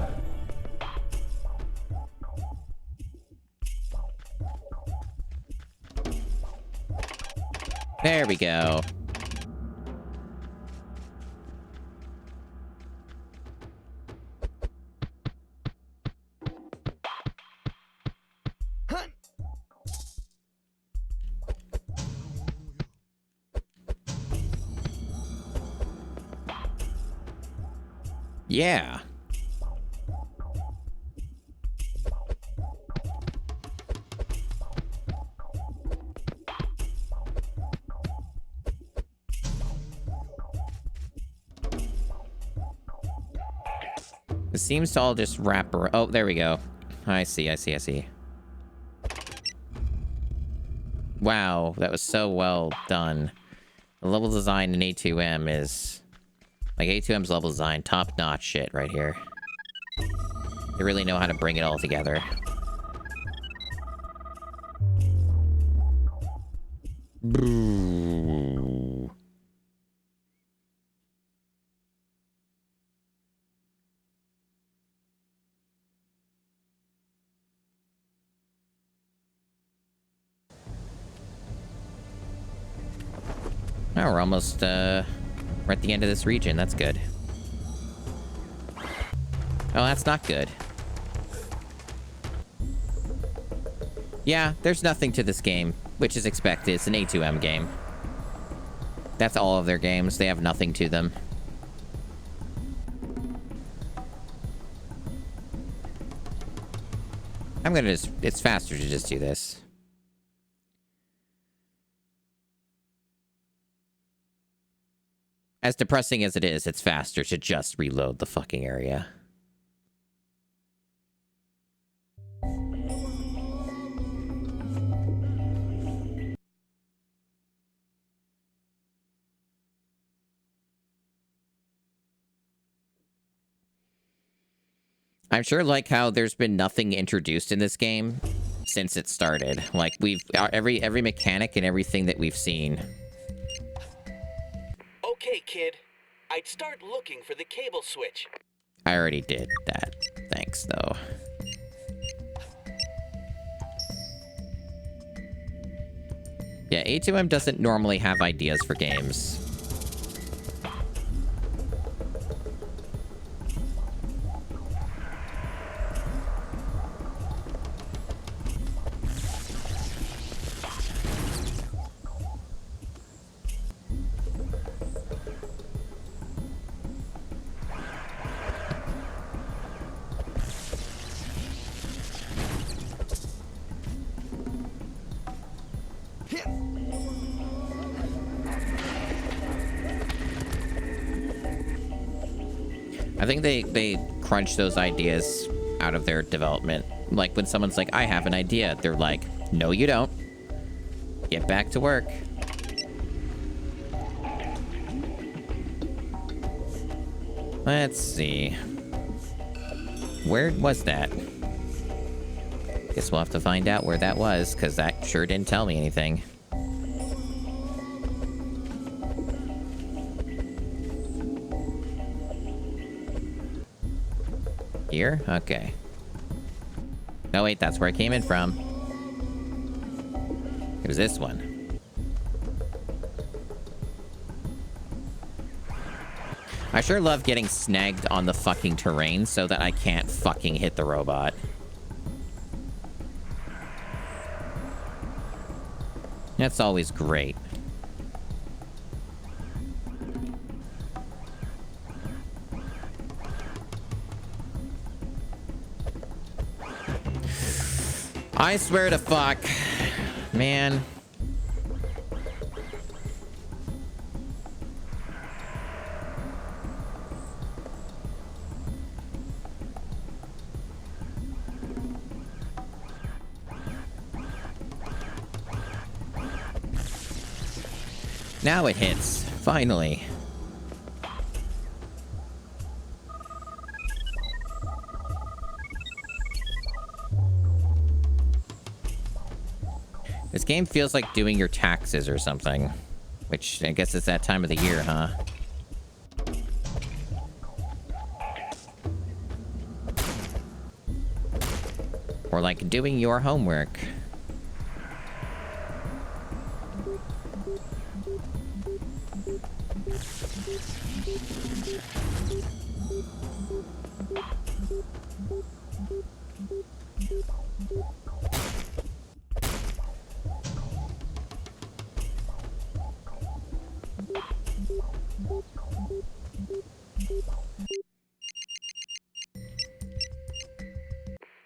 There we go. Yeah. It seems to all just wrap around. Oh, there we go. I see. Wow, that was so well done. The level design in A2M is... like, A2M's level design, top-notch shit right here. They really know how to bring it all together. Boo. Oh, we're almost, we're at the end of this region. That's good. Oh, that's not good. Yeah, there's nothing to this game, which is expected. It's an A2M game. That's all of their games. They have nothing to them. I'm gonna just... it's faster to just do this. As depressing as it is, it's faster to just reload the fucking area. I'm sure like how there's been nothing introduced in this game since it started. Like we've every mechanic and everything that we've seen. Okay, kid. I'd start looking for the cable switch. I already did that. Thanks, though. Yeah, A2M doesn't normally have ideas for games. I think they crunch those ideas out of their development. Like when someone's like, I have an idea. They're like, no, you don't. Get back to work. Let's see. Where was that? Guess we'll have to find out where that was, because that sure didn't tell me anything. Here? Okay. Oh wait, that's where I came in from. It was this one. I sure love getting snagged on the fucking terrain so that I can't fucking hit the robot. That's always great. I swear to fuck. Man. Now it hits. Finally. This game feels like doing your taxes or something. Which, I guess it's that time of the year, huh? Or like doing your homework.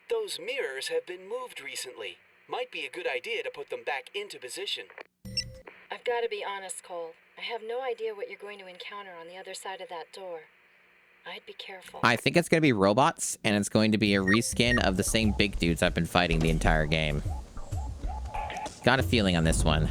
Those mirrors have been moved recently. Might be a good idea to put them back into position. I've got to be honest, Cole. I have no idea what you're going to encounter on the other side of that door. I'd be careful. I think it's going to be robots, and it's going to be a reskin of the same big dudes I've been fighting the entire game. Got a feeling on this one.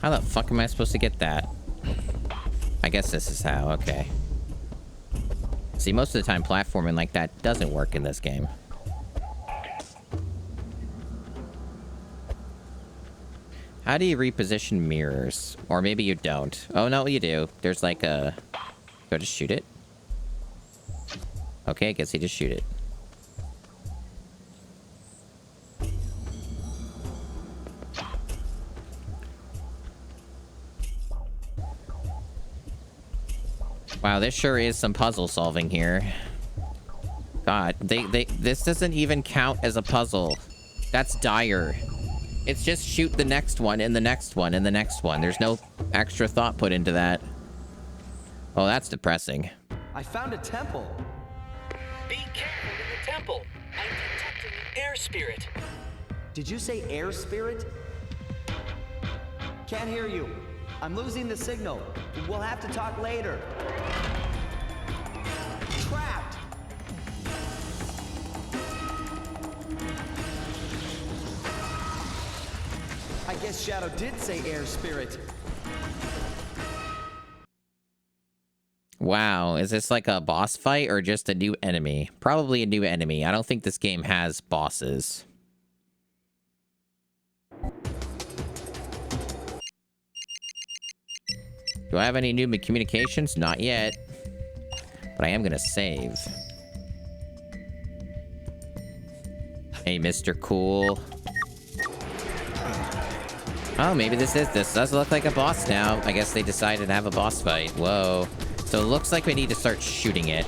How the fuck am I supposed to get that? I guess this is how, okay. See, most of the time platforming like that doesn't work in this game. How do you reposition mirrors? Or maybe you don't. Oh, no, you do. There's like a... Go just shoot it? Okay, I guess you just shoot it. Wow, this sure is some puzzle solving here. God, this doesn't even count as a puzzle. That's dire. It's just shoot the next one and the next one and the next one. There's no extra thought put into that. Oh, that's depressing. I found a temple. Be careful in the temple. I'm detecting an air spirit. Did you say air spirit? Can't hear you. I'm losing the signal. We'll have to talk later. Trapped! I guess Shadow did say air spirit. Wow, is this like a boss fight or just a new enemy? Probably a new enemy. I don't think this game has bosses. Do I have any new communications? Not yet. But I am gonna save. Hey, Mr. Cool. Oh, maybe this does look like a boss now. I guess they decided to have a boss fight. Whoa. So it looks like we need to start shooting it.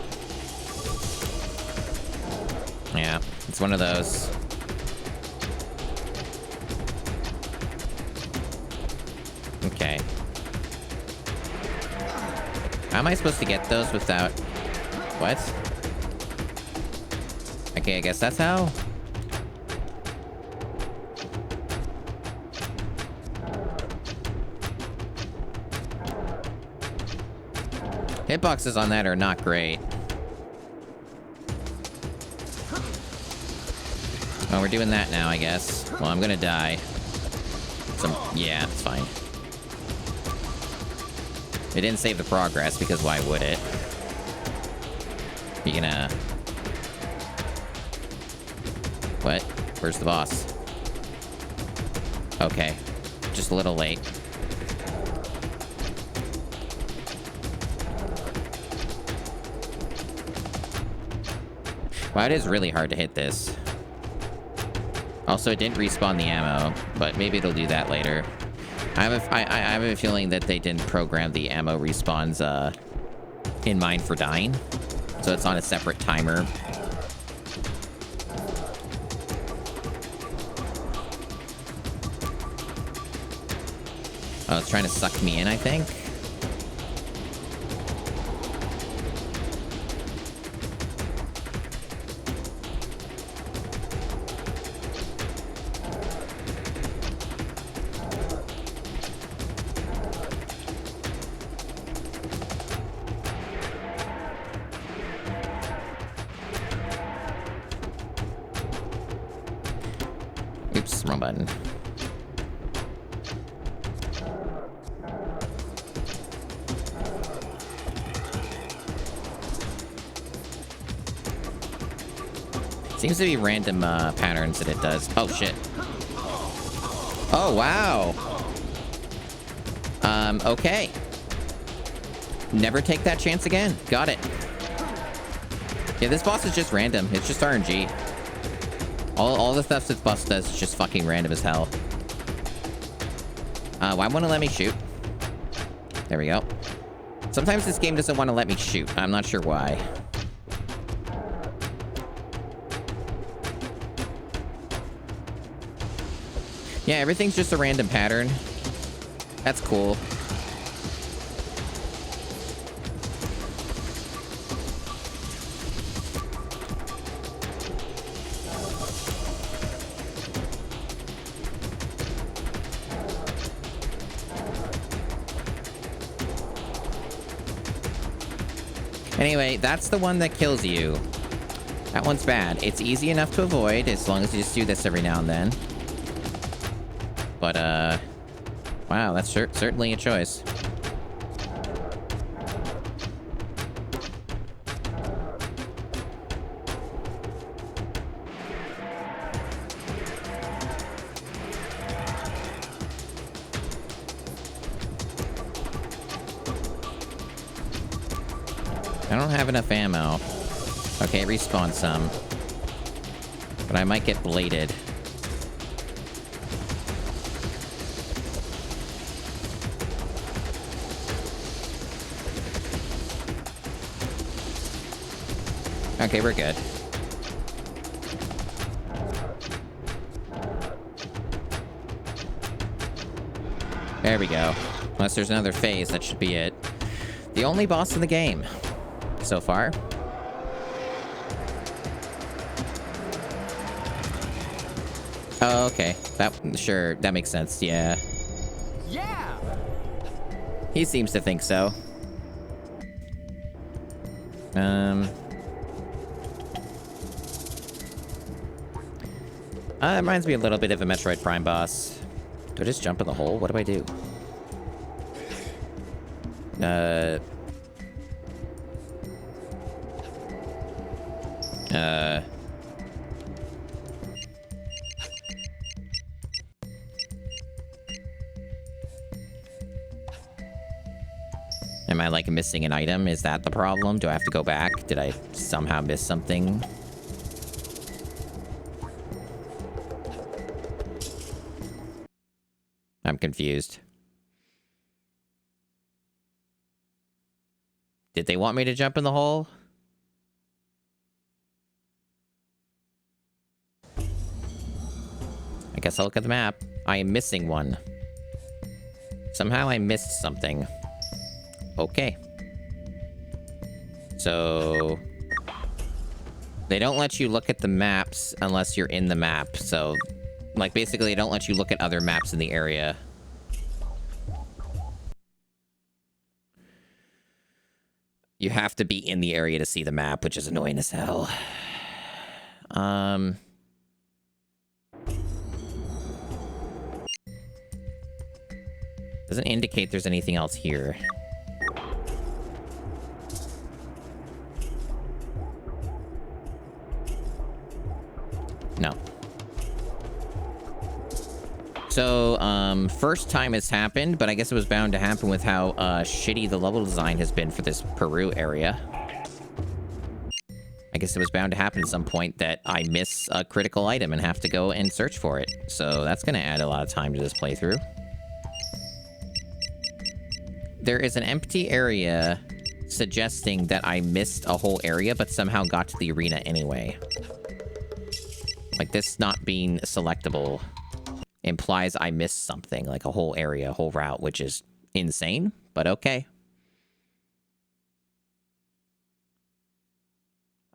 Yeah, it's one of those. Okay. How am I supposed to get those without... What? Okay, I guess that's how? Hitboxes on that are not great. Oh, we're doing that now, I guess. Well, I'm gonna die. Yeah, it's fine. It didn't save the progress, because why would it? You gonna... What? Where's the boss? Okay. Just a little late. Wow, it is really hard to hit this. Also, it didn't respawn the ammo, but maybe it'll do that later. I have a feeling that they didn't program the ammo respawns in mind for dying, so it's on a separate timer. Oh, it's trying to suck me in, I think. Oops, wrong button. Seems to be random patterns that it does. Oh, shit. Oh, wow. Okay. Never take that chance again. Got it. Yeah, this boss is just random. It's just RNG. All the stuff this boss does is just fucking random as hell. Why won't it let me shoot? There we go. Sometimes this game doesn't want to let me shoot. I'm not sure why. Yeah, everything's just a random pattern. That's cool. Anyway, that's the one that kills you. That one's bad. It's easy enough to avoid as long as you just do this every now and then. But, wow, that's certainly a choice. I don't have enough ammo. Okay, respawn some. But I might get bladed. Okay, we're good. There we go. Unless there's another phase, that should be it. The only boss in the game so far. Oh, okay. Sure, that makes sense, yeah. Yeah! He seems to think so. That reminds me a little bit of a Metroid Prime boss. Do I just jump in the hole? What do I do? Am I, like, missing an item? Is that the problem? Do I have to go back? Did I somehow miss something? I'm confused. Did they want me to jump in the hole? I guess I'll look at the map. I am missing one. Somehow I missed something. Okay. So... they don't let you look at the maps unless you're in the map, so... like, basically, they don't let you look at other maps in the area. You have to be in the area to see the map, which is annoying as hell. Doesn't indicate there's anything else here. So, first time it's happened, but I guess it was bound to happen with how shitty the level design has been for this Peru area. I guess it was bound to happen at some point that I miss a critical item and have to go and search for it. So that's going to add a lot of time to this playthrough. There is an empty area suggesting that I missed a whole area, but somehow got to the arena anyway. Like, this not being selectable implies I missed something, like a whole area, a whole route, which is insane, but okay.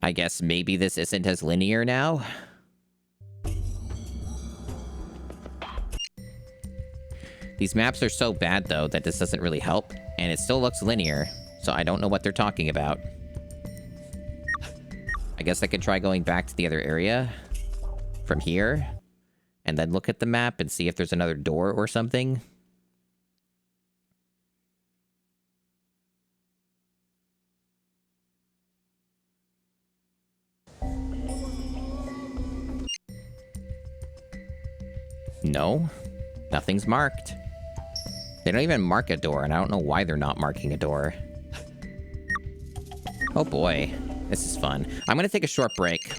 I guess maybe this isn't as linear now. These maps are so bad, though, that this doesn't really help, and it still looks linear, so I don't know what they're talking about. I guess I could try going back to the other area from here, and then look at the map and see if there's another door or something. No, nothing's marked. They don't even mark a door, and I don't know why they're not marking a door. Oh boy, this is fun. I'm gonna take a short break.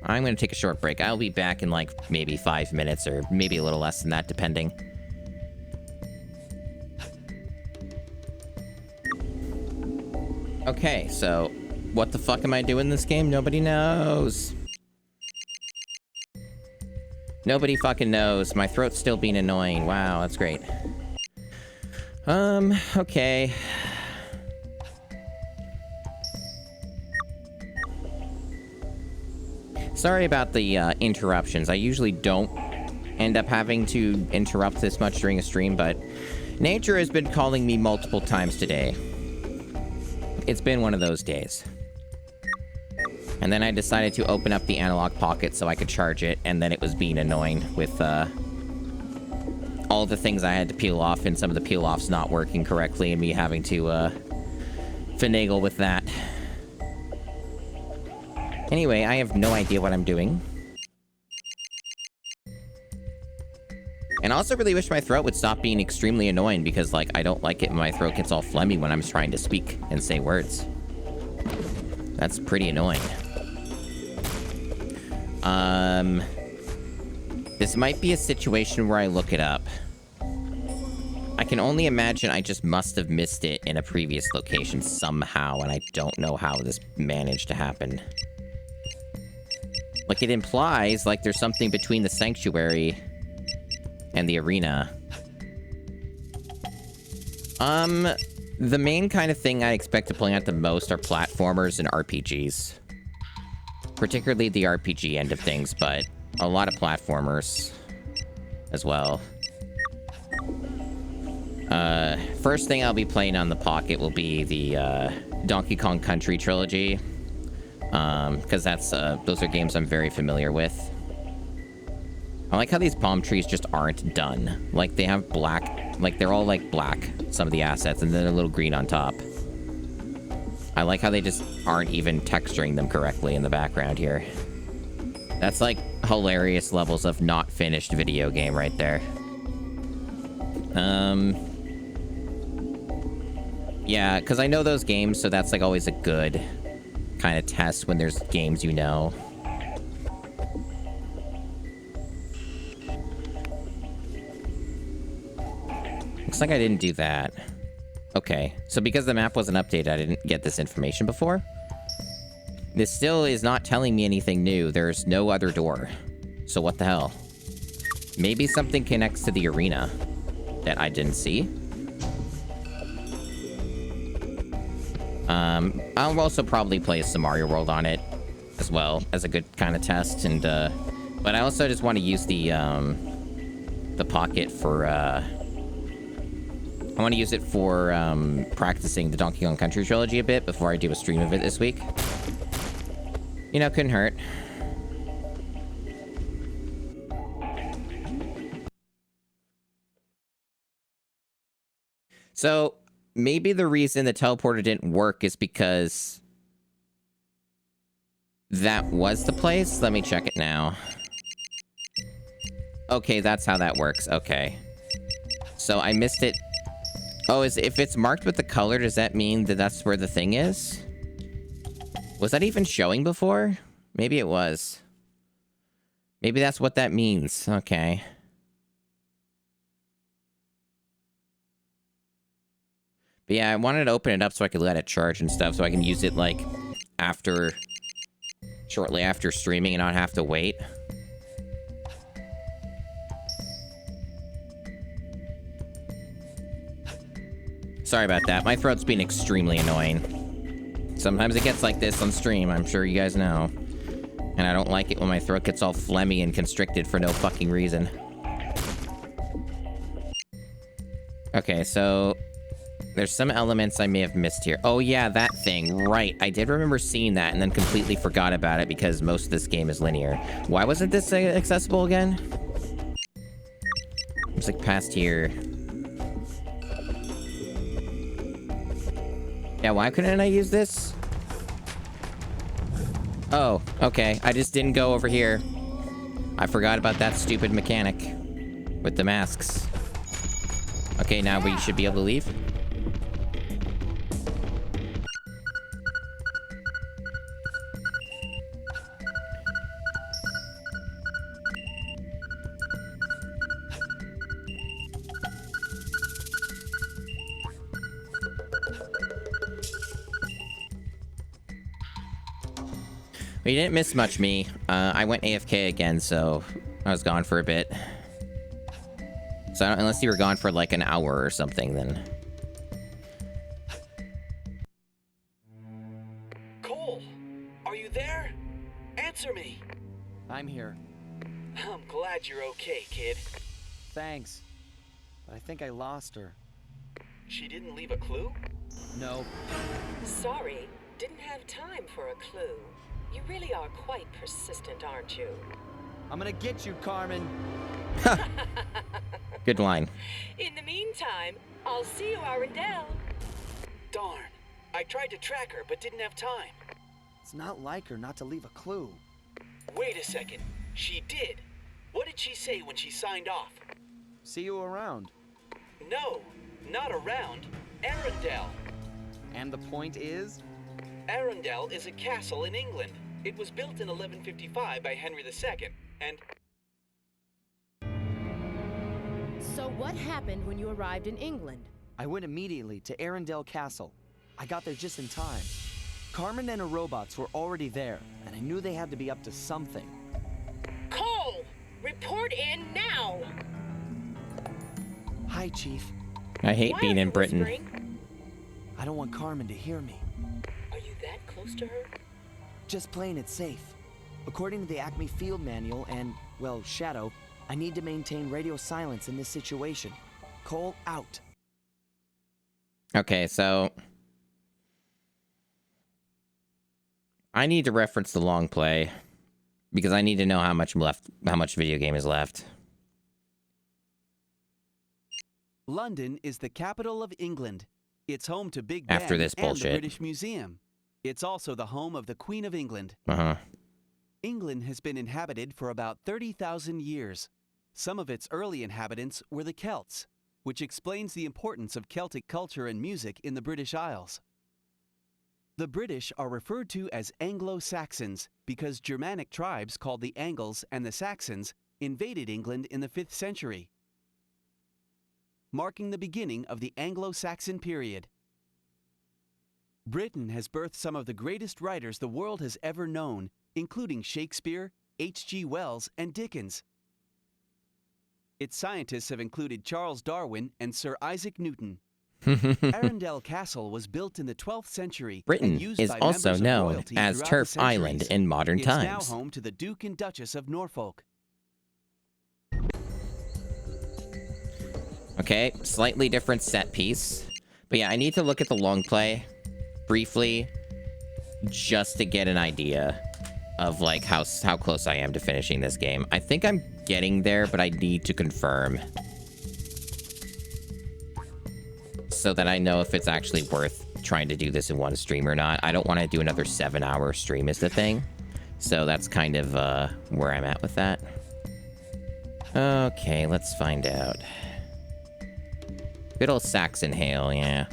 I'll be back in like maybe 5 minutes or maybe a little less than that, depending. Okay, so what the fuck am I doing in this game? Nobody knows. Nobody fucking knows. My throat's still being annoying. Wow, that's great. Okay. Sorry about the interruptions. I usually don't end up having to interrupt this much during a stream, but nature has been calling me multiple times today. It's been one of those days. And then I decided to open up the analog pocket so I could charge it, and then it was being annoying with all the things I had to peel off and some of the peel-offs not working correctly and me having to finagle with that. Anyway, I have no idea what I'm doing. And I also really wish my throat would stop being extremely annoying because, like, I don't like it when my throat gets all phlegmy when I'm trying to speak and say words. That's pretty annoying. This might be a situation where I look it up. I can only imagine I just must have missed it in a previous location somehow, and I don't know how this managed to happen. Like, it implies, like, there's something between the sanctuary and the arena. The main kind of thing I expect to play at the most are platformers and RPGs. Particularly the RPG end of things, but a lot of platformers as well. First thing I'll be playing on the Pocket will be the Donkey Kong Country trilogy. Because those are games I'm very familiar with. I like how these palm trees just aren't done. Like, they have black, like, they're all, like, black, some of the assets, and then a little green on top. I like how they just aren't even texturing them correctly in the background here. That's, like, hilarious levels of not finished video game right there. Yeah, because I know those games, so that's, like, always a good kind of test when there's games you know. Looks like I didn't do that. Okay, so because the map wasn't updated, I didn't get this information before. This still is not telling me anything new. There's no other door. So what the hell? Maybe something connects to the arena that I didn't see. I'll also probably play some Mario World on it as well as a good kind of test, and but I also just want to use the Pocket for I want to use it for practicing the Donkey Kong Country trilogy a bit before I do a stream of it this week. You know, couldn't hurt. So maybe the reason the teleporter didn't work is because that was the place. Let me check it now. Okay, that's how that works. Okay. So I missed it. Oh, if it's marked with the color, does that mean that that's where the thing is? Was that even showing before? Maybe it was. Maybe that's what that means. Okay. But yeah, I wanted to open it up so I could let it charge and stuff, so I can use it, like, shortly after streaming and not have to wait. Sorry about that. My throat's been extremely annoying. Sometimes it gets like this on stream, I'm sure you guys know. And I don't like it when my throat gets all phlegmy and constricted for no fucking reason. Okay, so there's some elements I may have missed here. Oh yeah, that thing. Right. I did remember seeing that and then completely forgot about it because most of this game is linear. Why wasn't this accessible again? It's like past here. Yeah, why couldn't I use this? Oh, okay. I just didn't go over here. I forgot about that stupid mechanic with the masks. Okay, now we should be able to leave. Well, you didn't miss much, me. I went AFK again, so I was gone for a bit. So unless you were gone for like an hour or something, then... Cole, are you there? Answer me. I'm here. I'm glad you're okay, kid. Thanks. But I think I lost her. She didn't leave a clue? No. Sorry, didn't have time for a clue. You really are quite persistent, aren't you? I'm gonna get you, Carmen. Good line. In the meantime, I'll see you, Arundel. Darn. I tried to track her, but didn't have time. It's not like her not to leave a clue. Wait a second. She did. What did she say when she signed off? See you around. No, not around. Arundel. And the point is? Arundel is a castle in England. It was built in 1155 by Henry II, and... So what happened when you arrived in England? I went immediately to Arundel Castle. I got there just in time. Carmen and her robots were already there, and I knew they had to be up to something. Cole! Report in now! Hi, Chief. I hate being in Britain. I don't want Carmen to hear me. Are you that close to her? Just playing it safe. According to the Acme Field Manual and, well, Shadow, I need to maintain radio silence in this situation. Cole, out. Okay, so... I need to reference the long play. Because I need to know how much video game is left. London is the capital of England. It's home to Big After Ben this and the bullshit. British Museum. It's also the home of the Queen of England. Uh-huh. England has been inhabited for about 30,000 years. Some of its early inhabitants were the Celts, which explains the importance of Celtic culture and music in the British Isles. The British are referred to as Anglo-Saxons because Germanic tribes called the Angles and the Saxons invaded England in the 5th century, marking the beginning of the Anglo-Saxon period. Britain has birthed some of the greatest writers the world has ever known, including Shakespeare, H.G. Wells, and Dickens. Its scientists have included Charles Darwin and Sir Isaac Newton. Arundel Castle was built in the 12th century. Britain and used is by also members of known royalty as throughout Turf the Island centuries. in modern It's times. now home to the Duke and Duchess of Norfolk. Okay, slightly different set piece. But yeah, I need to look at the long play briefly just to get an idea of like how close I am to finishing this game. I think I'm getting there, but I need to confirm so that I know if it's actually worth trying to do this in one stream or not. I don't want to do another 7-hour stream is the thing. So that's kind of where I'm at with that. Okay, let's find out. Good old Saxon Hale, yeah.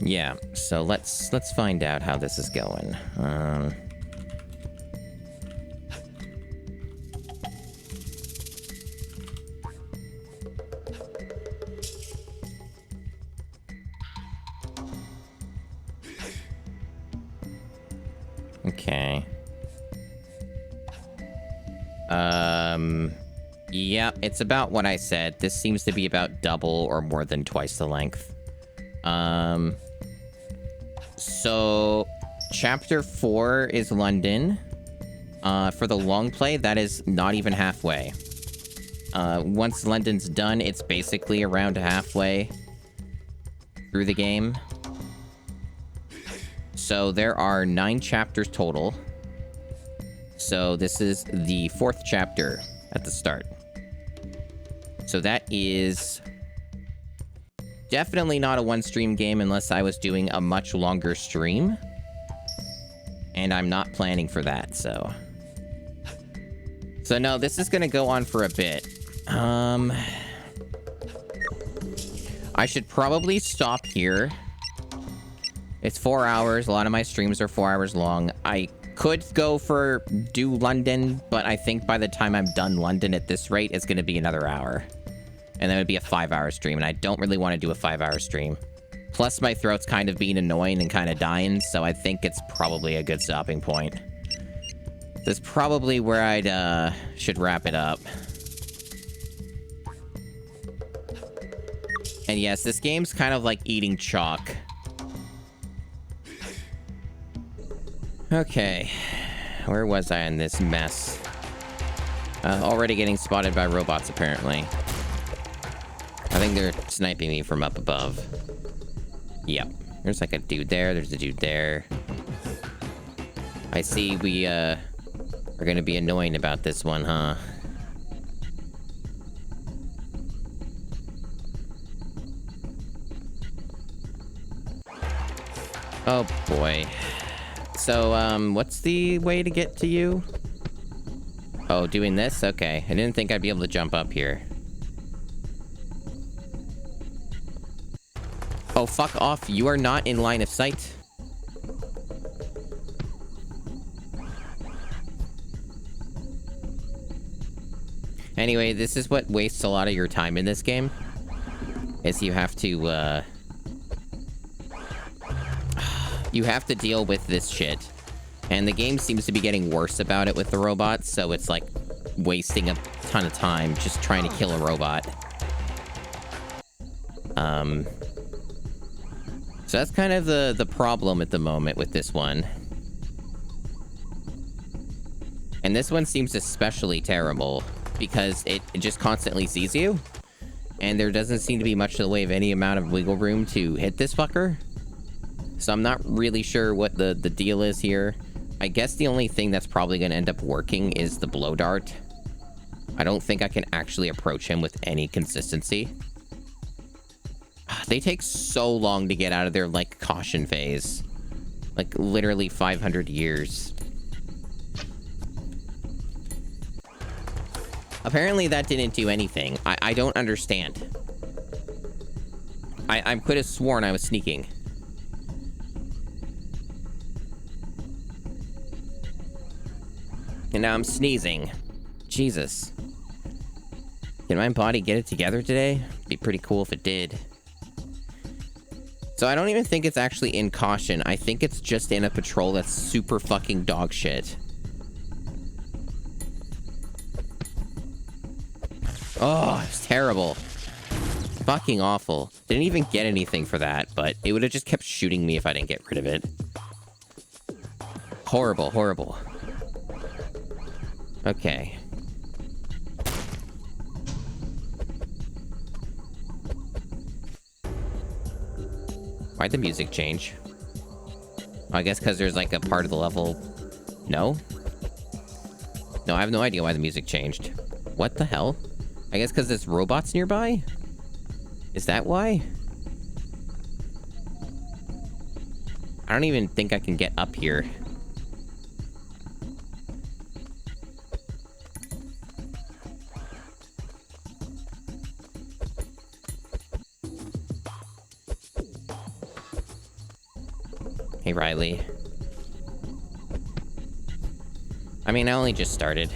Yeah, so let's find out how this is going. Okay. Yep, it's about what I said. This seems to be about double or more than twice the length. So chapter 4 is London. For the long play, that is not even halfway. Once London's done, it's basically around halfway through the game. So there are 9 chapters total. So this is the 4th chapter at the start. So that is definitely not a one-stream game unless I was doing a much longer stream. And I'm not planning for that, so... So no, this is gonna go on for a bit. I should probably stop here. It's 4 hours. A lot of my streams are 4 hours long. I could do London, but I think by the time I'm done London at this rate, it's gonna be another hour. And then it would be a 5-hour stream, and I don't really want to do a 5-hour stream. Plus, my throat's kind of being annoying and kind of dying, so I think it's probably a good stopping point. That's probably where I'd, should wrap it up. And yes, this game's kind of like eating chalk. Okay. Where was I in this mess? Already getting spotted by robots, apparently. I think they're sniping me from up above. Yep. There's like a dude there. There's a dude there. I see we, are gonna be annoying about this one, huh? Oh, boy. So, what's the way to get to you? Oh, doing this? Okay. I didn't think I'd be able to jump up here. Oh, fuck off. You are not in line of sight. Anyway, this is what wastes a lot of your time in this game. Is you have to, you have to deal with this shit. And the game seems to be getting worse about it with the robots, so it's like wasting a ton of time just trying to kill a robot. So that's kind of the problem at the moment with this one. And this one seems especially terrible because it just constantly sees you. And there doesn't seem to be much in the way of any amount of wiggle room to hit this fucker. So I'm not really sure what the deal is here. I guess the only thing that's probably going to end up working is the blow dart. I don't think I can actually approach him with any consistency. They take so long to get out of their, like, caution phase. Like, literally 500 years. Apparently that didn't do anything. I don't understand. I could have sworn I was sneaking. And now I'm sneezing. Jesus. Can my body get it together today? It'd be pretty cool if it did. So I don't even think it's actually in caution. I think it's just in a patrol that's super fucking dog shit. Oh, it's terrible. Fucking awful. Didn't even get anything for that, but it would have just kept shooting me if I didn't get rid of it. Horrible, horrible. Okay. Why'd the music change? I guess because there's like a part of the level... No? No, I have no idea why the music changed. What the hell? I guess because there's robots nearby? Is that why? I don't even think I can get up here. Hey, Riley. I mean, I only just started.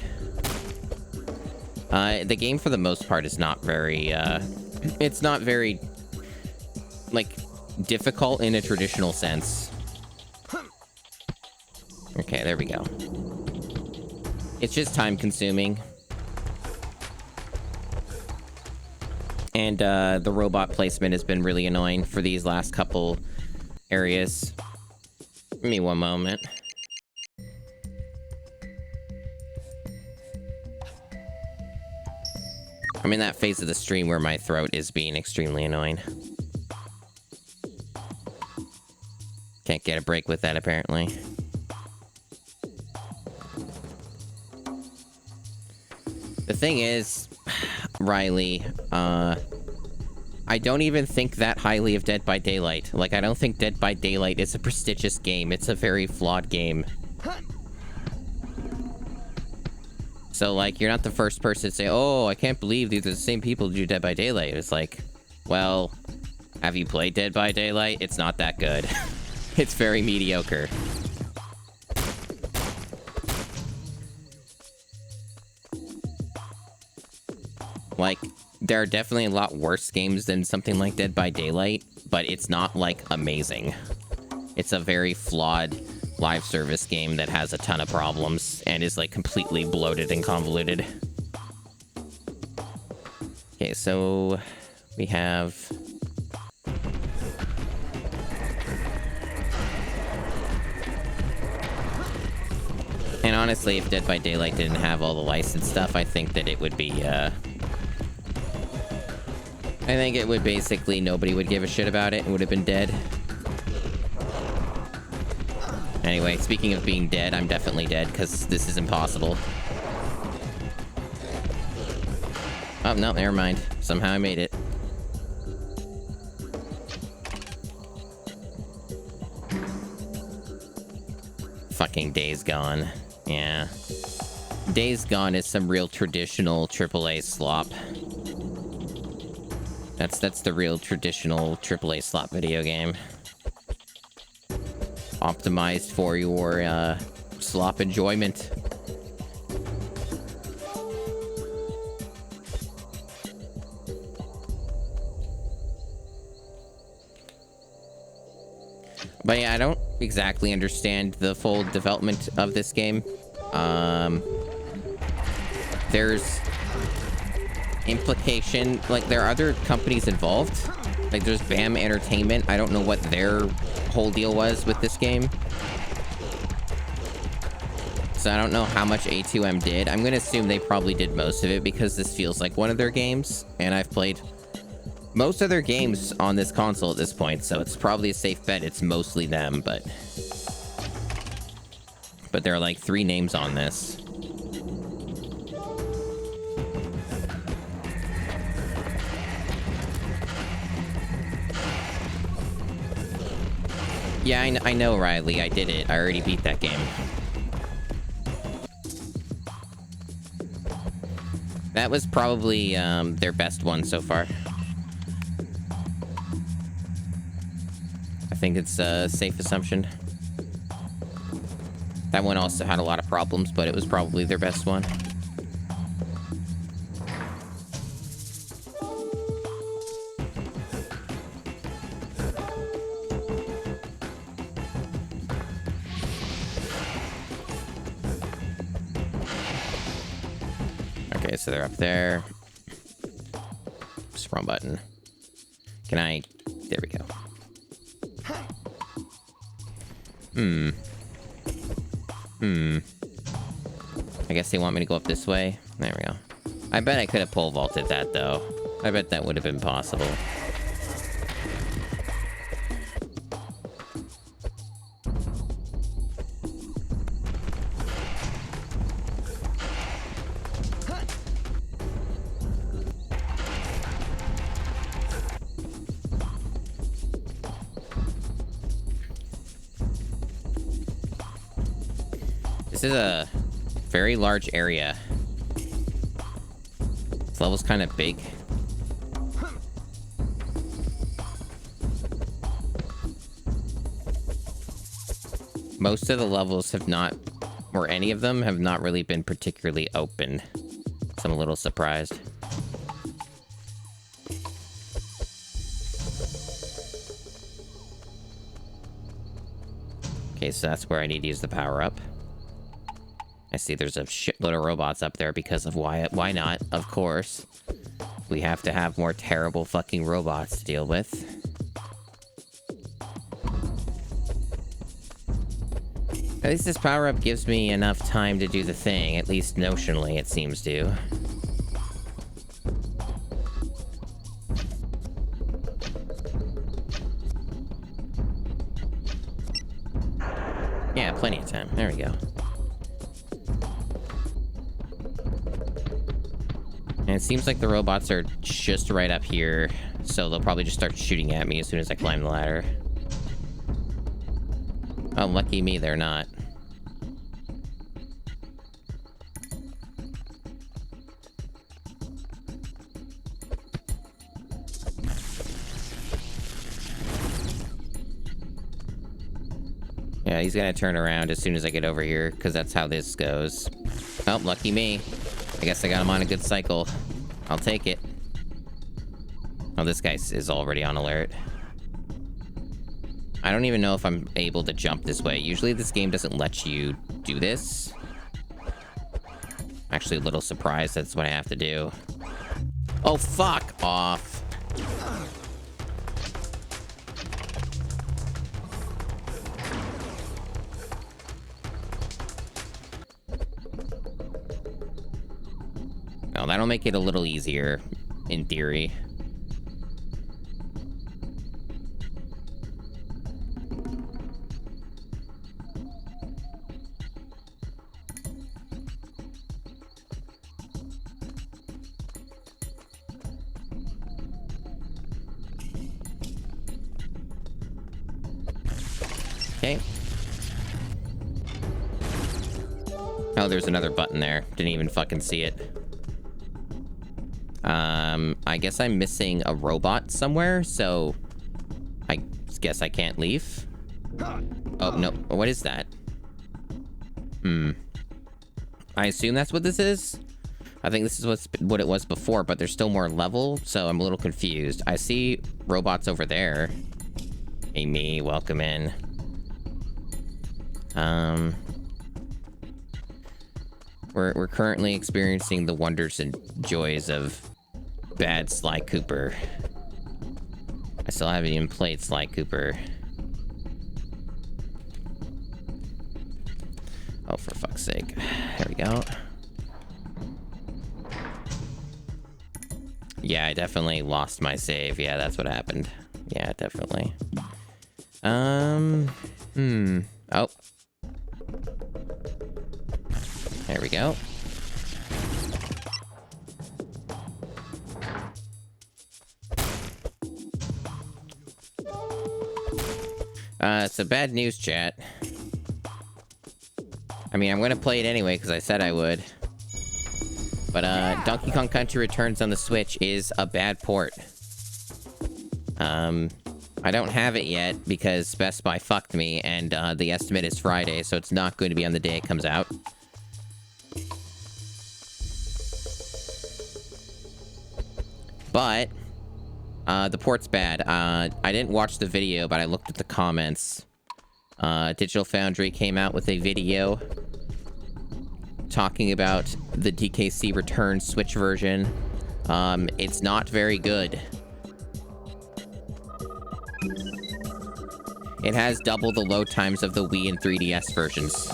The game, for the most part, is not very, it's not very, like, difficult in a traditional sense. Okay, there we go. It's just time-consuming. And, the robot placement has been really annoying for these last couple areas. Give me one moment. I'm in that phase of the stream where my throat is being extremely annoying. Can't get a break with that, apparently. The thing is, Riley, I don't even think that highly of Dead by Daylight. Like, I don't think Dead by Daylight is a prestigious game. It's a very flawed game. So, like, you're not the first person to say, oh, I can't believe these are the same people who do Dead by Daylight. It's like, well, have you played Dead by Daylight? It's not that good. It's very mediocre. Like, there are definitely a lot worse games than something like Dead by Daylight, but it's not, like, amazing. It's a very flawed live service game that has a ton of problems and is, like, completely bloated and convoluted. Okay, so we have... And honestly, if Dead by Daylight didn't have all the licensed stuff, I think that it would be, I think it would basically, nobody would give a shit about it and would have been dead. Anyway, speaking of being dead, I'm definitely dead, because this is impossible. Oh, no, never mind. Somehow I made it. Fucking Days Gone. Yeah. Days Gone is some real traditional AAA slop. That's the real traditional AAA slop video game. Optimized for your, slop enjoyment. But yeah, I don't exactly understand the full development of this game. There's implication, like, there are other companies involved. Like, there's BAM Entertainment. I don't know what their whole deal was with this game. So I don't know how much A2M did. I'm gonna assume they probably did most of it because this feels like one of their games, and I've played most of their games on this console at this point, so it's probably a safe bet it's mostly them, but there are like 3 names on this. Yeah, I know, Riley. I did it. I already beat that game. That was probably their best one so far. I think it's a safe assumption. That one also had a lot of problems, but it was probably their best one. Okay, so they're up there. Just wrong button. Can I... There we go. I guess they want me to go up this way. There we go. I bet I could have pole vaulted that, though. I bet that would have been possible. This is a very large area. This level's kind of big. most of the levels have not, or any of them have not really been particularly open. So I'm a little surprised. Okay, so that's where I need to use the power-up. I see there's a shitload of robots up there because of why not? Of course. We have to have more terrible fucking robots to deal with. At least this power-up gives me enough time to do the thing, at least notionally it seems to. Yeah, plenty of time. There we go. And it seems like the robots are just right up here, so they'll probably just start shooting at me as soon as I climb the ladder. Oh, lucky me, they're not. Yeah, he's gonna turn around as soon as I get over here, because that's how this goes. Oh, lucky me. I guess I got him on a good cycle. I'll take it. Oh, this guy is already on alert. I don't even know if I'm able to jump this way. Usually this game doesn't let you do this. Actually a little surprised that's what I have to do. Oh, fuck off. Well, that'll make it a little easier, in theory. Okay. Oh, there's another button there. Didn't even fucking see it. I guess I'm missing a robot somewhere, so I guess I can't leave. Oh, no. What is that? I assume that's what this is. I think this is what it was before, but there's still more level, so I'm a little confused. I see robots over there. Hey, me, welcome in. We're currently experiencing the wonders and joys of bad Sly Cooper. I still haven't even played Sly Cooper. Oh, for fuck's sake. There we go. Yeah, I definitely lost my save. Yeah, that's what happened. Yeah, definitely. Oh. There we go. So bad news, chat. I mean, I'm gonna play it anyway, because I said I would. But, Donkey Kong Country Returns on the Switch is a bad port. I don't have it yet, because Best Buy fucked me, and, the estimate is Friday, so it's not going to be on the day it comes out. But, the port's bad. I didn't watch the video, but I looked at the comments. Digital Foundry came out with a video talking about the DKC Return Switch version. It's not very good. It has double the load times of the Wii and 3DS versions.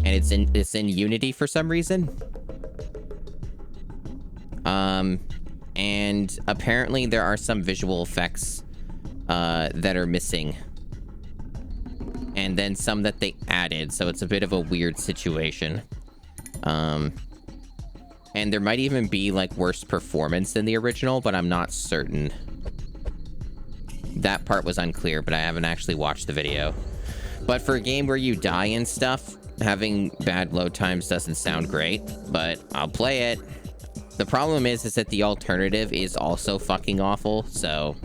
And it's in Unity for some reason. And apparently there are some visual effects that are missing. And then some that they added, so it's a bit of a weird situation. And there might even be, like, worse performance than the original, but I'm not certain. That part was unclear, but I haven't actually watched the video. But for a game where you die and stuff, having bad load times doesn't sound great, but I'll play it. The problem is that the alternative is also fucking awful, so...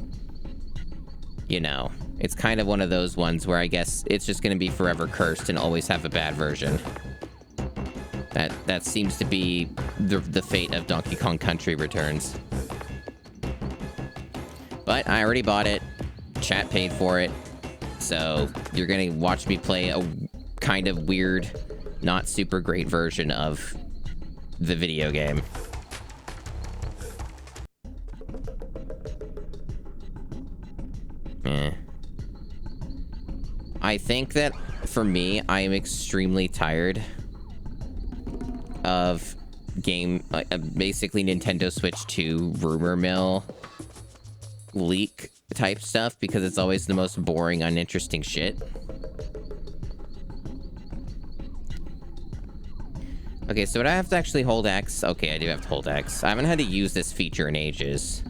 You know, It's kind of one of those ones where I guess it's just going to be forever cursed and always have a bad version. That seems to be the fate of Donkey Kong Country Returns. But I already bought it. Chat paid for it. So you're going to watch me play a kind of weird, not super great version of the video game. I think that, for me, I am extremely tired of basically Nintendo Switch 2 rumor mill leak type stuff, because it's always the most boring, uninteresting shit. Okay, so would I have to actually hold X? Okay, I do have to hold X. I haven't had to use this feature in ages.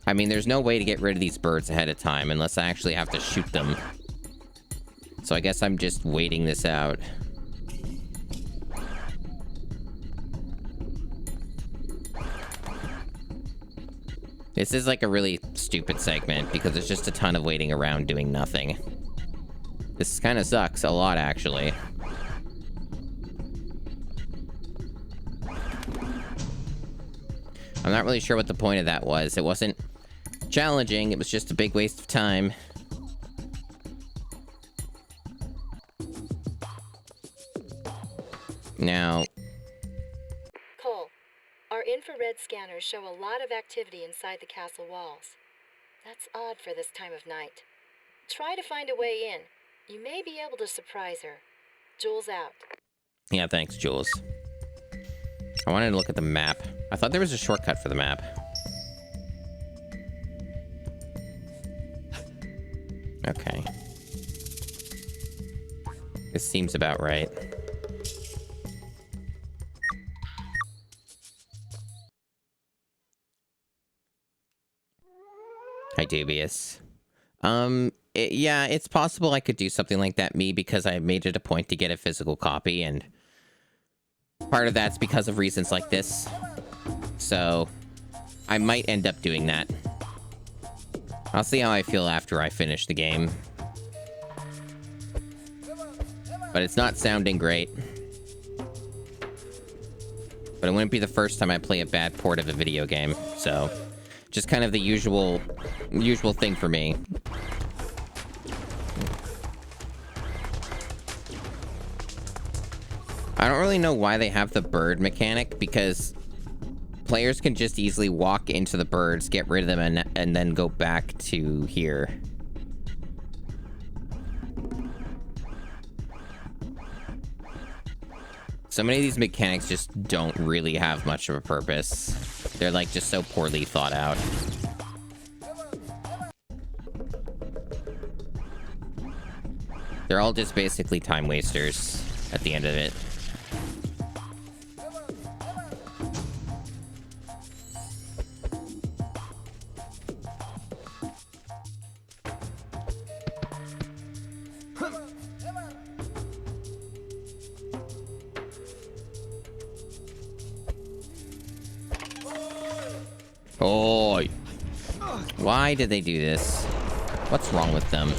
I mean, there's no way to get rid of these birds ahead of time unless I actually have to shoot them. So I guess I'm just waiting this out. This is like a really stupid segment because it's just a ton of waiting around doing nothing. This kind of sucks a lot, actually. I'm not really sure what the point of that was. It wasn't challenging, it was just a big waste of time. Now... Cole, our infrared scanners show a lot of activity inside the castle walls. That's odd for this time of night. Try to find a way in. You may be able to surprise her. Jules out. Yeah, thanks, Jules. I wanted to look at the map. I thought there was a shortcut for the map. Okay. This seems about right. Hi, Dubious. Yeah, it's possible I could do something like that, because I made it a point to get a physical copy, and part of that's because of reasons like this. So, I might end up doing that. I'll see how I feel after I finish the game. But it's not sounding great. But it wouldn't be the first time I play a bad port of a video game, so... just kind of the usual thing for me. I don't really know why they have the bird mechanic, because players can just easily walk into the birds, get rid of them, and then go back to here. So many of these mechanics just don't really have much of a purpose. They're like just so poorly thought out. They're all just basically time wasters at the end of it. Oh, why did they do this? What's wrong with them?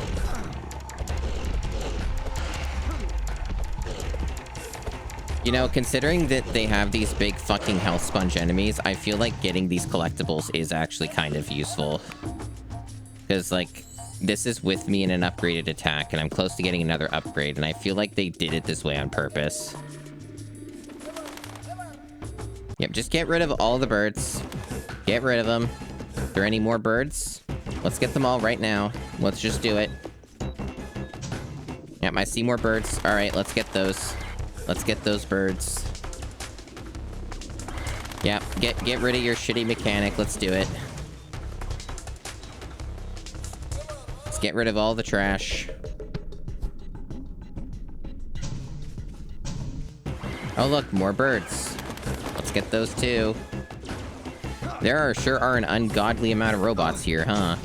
You know, considering that they have these big fucking health sponge enemies, I feel like getting these collectibles is actually kind of useful. Because, like, this is with me in an upgraded attack, and I'm close to getting another upgrade, and I feel like they did it this way on purpose. Yep, just get rid of all the birds. Get rid of them. Are there any more birds? Let's get them all right now. Let's just do it. Yep, I see more birds. All right, let's get those. Let's get those birds. Yep, get rid of your shitty mechanic. Let's do it. Let's get rid of all the trash. Oh, look, more birds. Let's get those too. There sure are an ungodly amount of robots here, huh?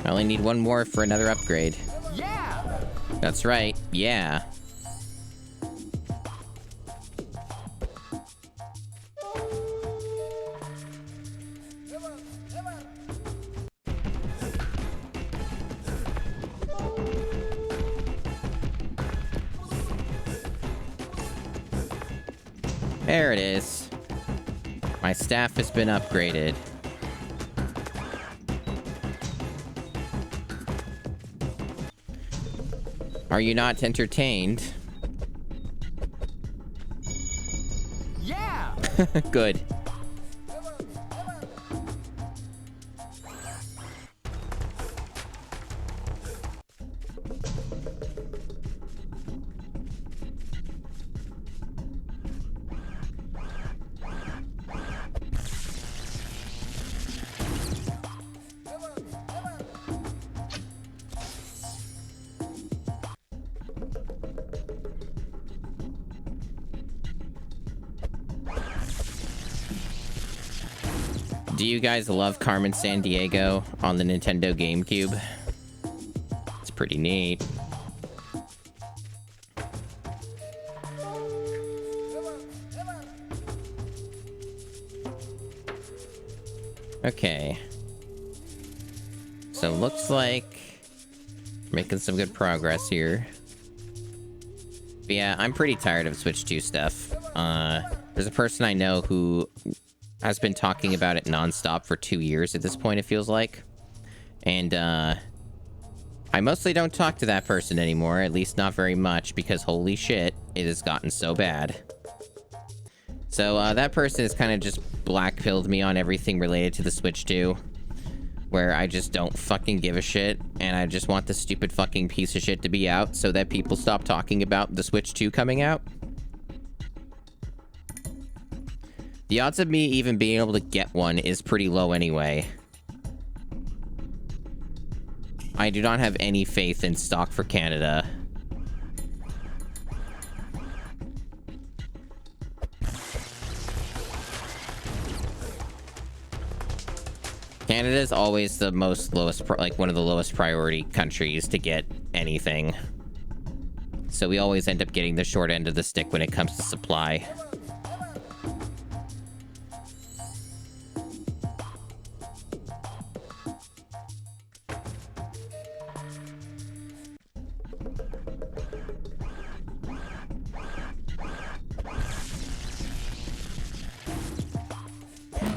I only need one more for another upgrade. Yeah! That's right, yeah. There it is. My staff has been upgraded. Are you not entertained? Yeah! Good. Do you guys love Carmen Sandiego on the Nintendo GameCube? It's pretty neat. Okay. So looks like we're making some good progress here. But yeah, I'm pretty tired of Switch 2 stuff. There's a person I know who has been talking about it nonstop for 2 years at this point, it feels like. And, I mostly don't talk to that person anymore, at least not very much, because holy shit, it has gotten so bad. So, that person has kind of just black-pilled me on everything related to the Switch 2, where I just don't fucking give a shit, and I just want the stupid fucking piece of shit to be out so that people stop talking about the Switch 2 coming out. The odds of me even being able to get one is pretty low anyway. I do not have any faith in stock for Canada. Canada is always the lowest, like one of the lowest priority countries to get anything. So we always end up getting the short end of the stick when it comes to supply.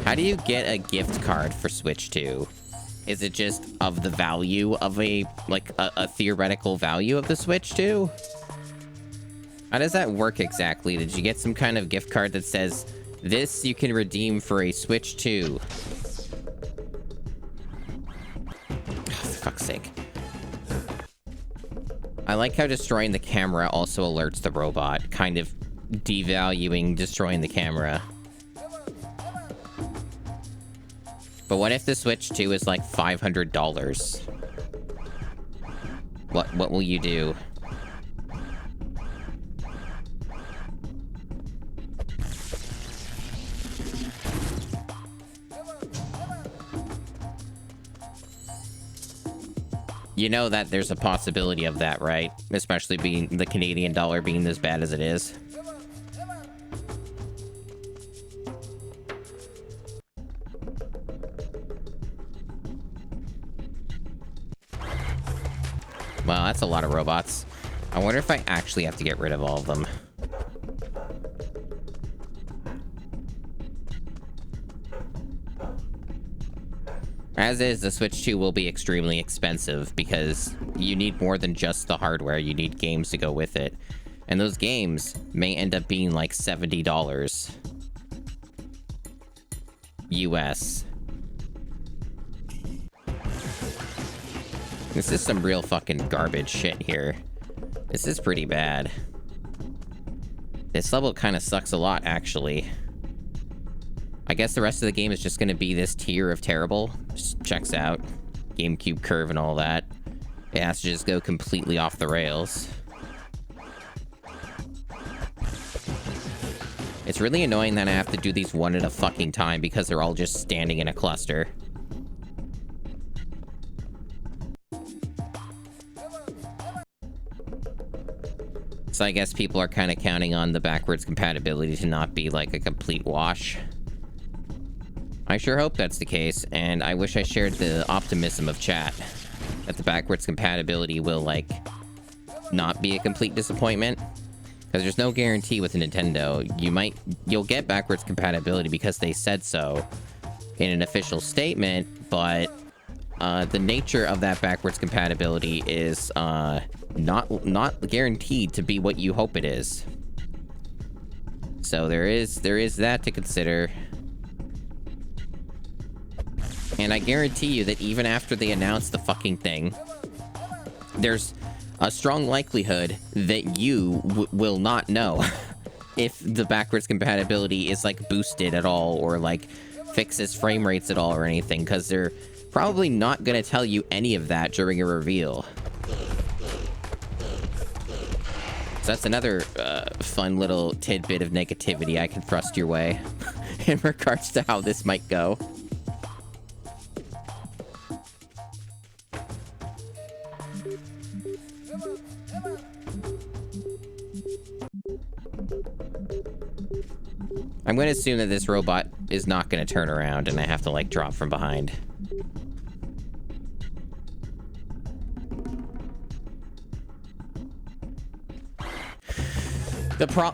How do you get a gift card for Switch 2? Is it just of the value of a theoretical value of the Switch 2? How does that work exactly? Did you get some kind of gift card that says, this you can redeem for a Switch 2? Oh, for fuck's sake. I like how destroying the camera also alerts the robot, kind of devaluing destroying the camera. But what if the Switch 2 is like $500? What will you do? You know that there's a possibility of that, right? Especially being the Canadian dollar being as bad as it is. Wow, that's a lot of robots. I wonder if I actually have to get rid of all of them. As is, the Switch 2 will be extremely expensive because you need more than just the hardware. You need games to go with it. And those games may end up being like $70 US. This is some real fucking garbage shit here. This is pretty bad. This level kind of sucks a lot, actually. I guess the rest of the game is just going to be this tier of terrible. Just checks out. GameCube curve and all that. It has to just go completely off the rails. It's really annoying that I have to do these one at a fucking time because they're all just standing in a cluster. So I guess people are kind of counting on the backwards compatibility to not be like a complete wash. I sure hope that's the case, and I wish I shared the optimism of chat that the backwards compatibility will, like, not be a complete disappointment. Because there's no guarantee with a Nintendo. You'll get backwards compatibility because they said so in an official statement, but the nature of that backwards compatibility is not guaranteed to be what you hope it is. So there is that to consider. And I guarantee you that even after they announce the fucking thing, there's a strong likelihood that you will not know if the backwards compatibility is, like, boosted at all or, like, fixes frame rates at all or anything, because they're probably not going to tell you any of that during a reveal. So that's another fun little tidbit of negativity I can thrust your way in regards to how this might go. I'm going to assume that this robot is not going to turn around and I have to, like, drop from behind.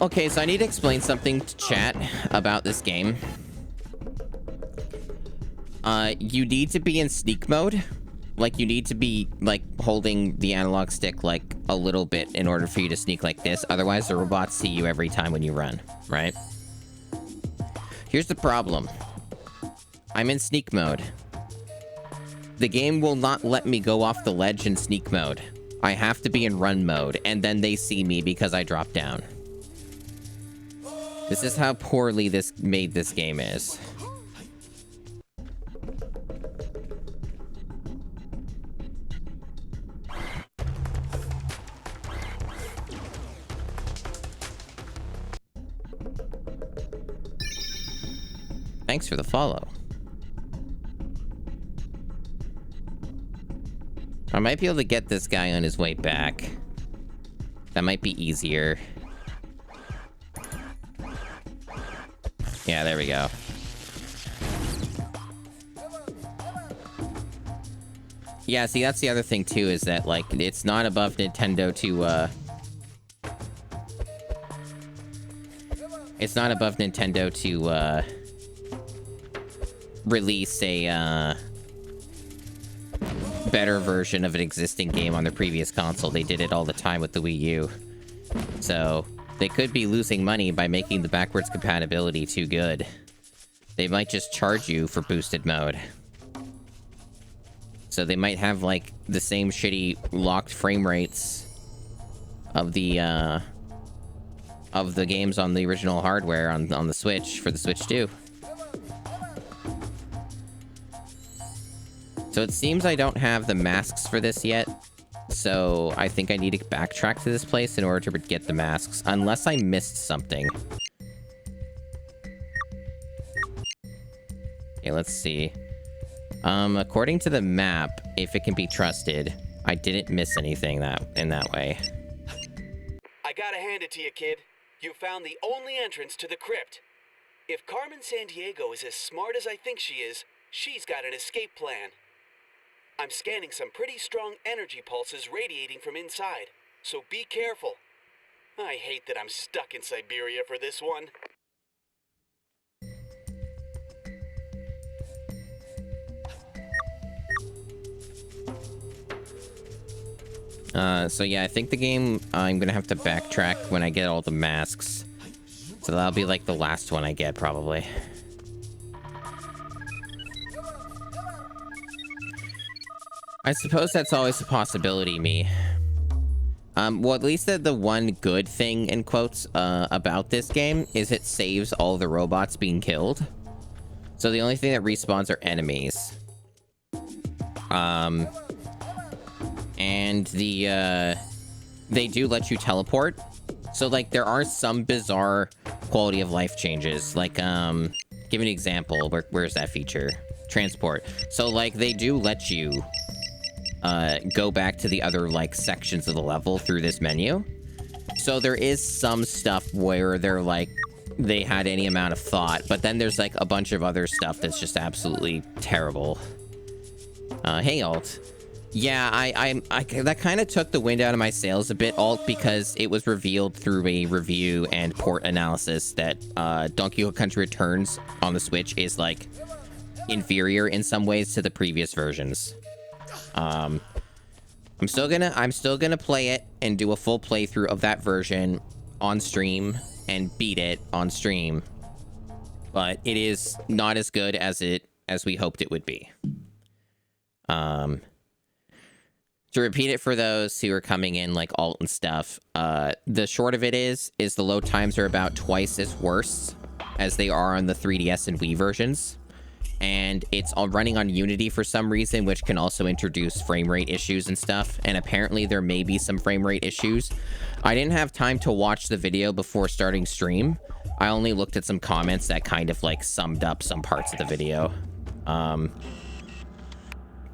Okay, so I need to explain something to chat about this game. You need to be in sneak mode. Like, you need to be, like, holding the analog stick, like, a little bit in order for you to sneak like this. Otherwise, the robots see you every time when you run, right? Here's the problem. I'm in sneak mode. The game will not let me go off the ledge in sneak mode. I have to be in run mode, and then they see me because I drop down. This is how poorly this game is. Thanks for the follow. I might be able to get this guy on his way back. That might be easier. Yeah, there we go. Yeah, see, that's the other thing, too, is that, like, it's not above Nintendo to, It's not above Nintendo to, release a, better version of an existing game on the previous console. They did it all the time with the Wii U. So, they could be losing money by making the backwards compatibility too good. They might just charge you for boosted mode. So they might have, like, the same shitty locked frame rates of the games on the original hardware on the Switch for the Switch 2. So it seems I don't have the masks for this yet. So I think I need to backtrack to this place in order to get the masks, unless I missed something. Okay, let's see. According to the map, if it can be trusted, I didn't miss anything in that way. I gotta hand it to you, kid. You found the only entrance to the crypt. If Carmen Sandiego is as smart as I think she is, she's got an escape plan. I'm scanning some pretty strong energy pulses radiating from inside, so be careful. I hate that I'm stuck in Siberia for this one. So yeah, I think the game, I'm gonna have to backtrack when I get all the masks. So that'll be like the last one I get, probably. I suppose that's always a possibility, me. Well, at least the one good thing, in quotes, about this game is it saves all the robots being killed. So the only thing that respawns are enemies. And they do let you teleport. So, like, there are some bizarre quality of life changes. Like, give an example. Where's that feature? Transport. So, like, they do let you go back to the other, like, sections of the level through this menu. So there is some stuff where they're, like, they had any amount of thought. But then there's like a bunch of other stuff that's just absolutely terrible. Hey, Alt. Yeah, I that kind of took the wind out of my sails a bit, Alt, because it was revealed through a review and port analysis that Donkey Kong Country Returns on the Switch is like inferior in some ways to the previous versions. I'm still gonna play it and do a full playthrough of that version on stream and beat it on stream, but it is not as good as we hoped it would be. To repeat it for those who are coming in like Alt and stuff, the short of it is the load times are about twice as worse as they are on the 3DS and Wii versions. And it's all running on Unity for some reason, which can also introduce frame rate issues and stuff. And apparently there may be some frame rate issues. I didn't have time to watch the video before starting stream. I only looked at some comments that kind of like summed up some parts of the video.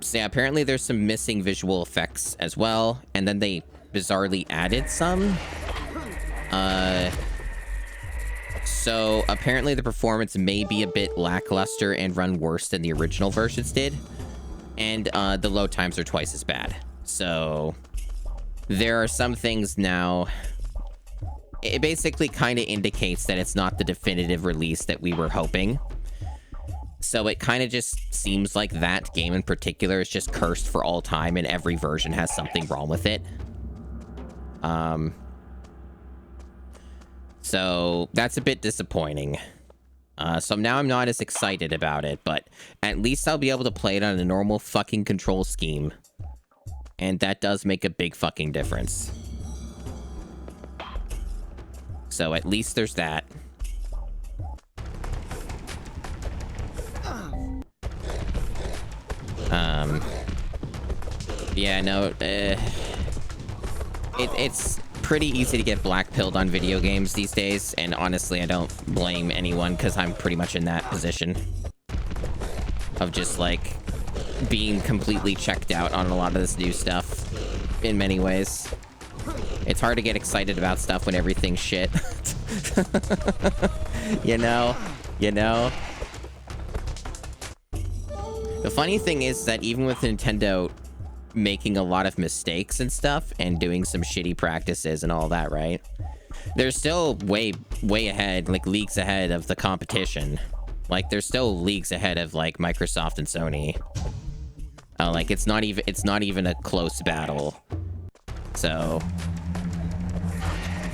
So yeah, apparently there's some missing visual effects as well. And then they bizarrely added some. So apparently the performance may be a bit lackluster and run worse than the original versions did. And the load times are twice as bad. So there are some things now. It basically kind of indicates that it's not the definitive release that we were hoping. So it kind of just seems like that game in particular is just cursed for all time and every version has something wrong with it. So that's a bit disappointing. So now I'm not as excited about it, but at least I'll be able to play it on a normal fucking control scheme. And that does make a big fucking difference. So at least there's that. Yeah, no, it's pretty easy to get black-pilled on video games these days, and honestly, I don't blame anyone, because I'm pretty much in that position. Of just, like, being completely checked out on a lot of this new stuff, in many ways. It's hard to get excited about stuff when everything's shit. You know? The funny thing is that even with Nintendo making a lot of mistakes and stuff and doing some shitty practices and all that, right? They're still way ahead, like leagues ahead of the competition. Like they're still leagues ahead of like Microsoft and Sony. Like it's not even a close battle. So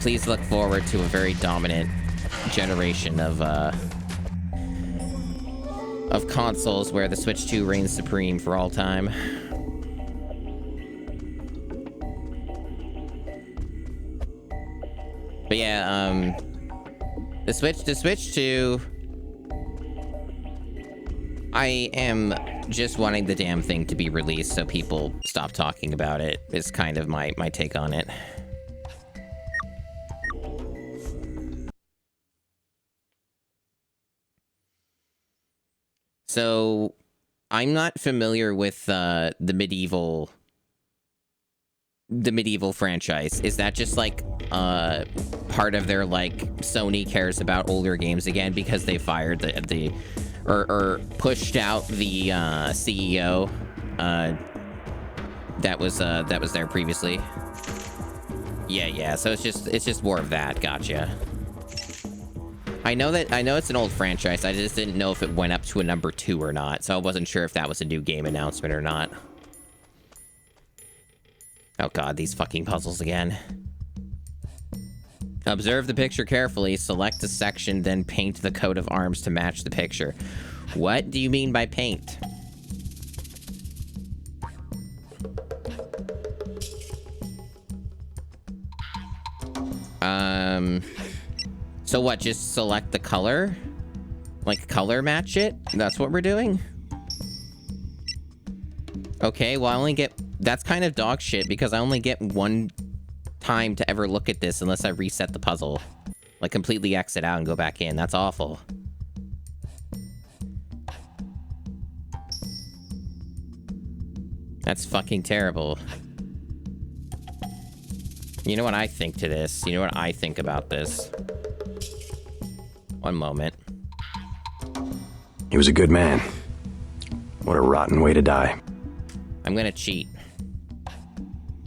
please look forward to a very dominant generation of consoles where the Switch 2 reigns supreme for all time. But yeah, the Switch 2, I am just wanting the damn thing to be released so people stop talking about it, is kind of my take on it. So, I'm not familiar with the medieval franchise. Is that just like part of their like Sony cares about older games again because they fired or pushed out the CEO that was there previously? Yeah. So it's just more of that. Gotcha. I know it's an old franchise. I just didn't know if it went up to a number 2 or not. So I wasn't sure if that was a new game announcement or not. Oh god, these fucking puzzles again. Observe the picture carefully, select a section, then paint the coat of arms to match the picture. What do you mean by paint? So what, just select the color? Like color match it? That's what we're doing? Okay, well I only get... That's kind of dog shit because I only get one time to ever look at this unless I reset the puzzle. Like completely exit out and go back in. That's awful. That's fucking terrible. You know what I think to this? You know what I think about this? One moment. He was a good man. What a rotten way to die. I'm gonna cheat.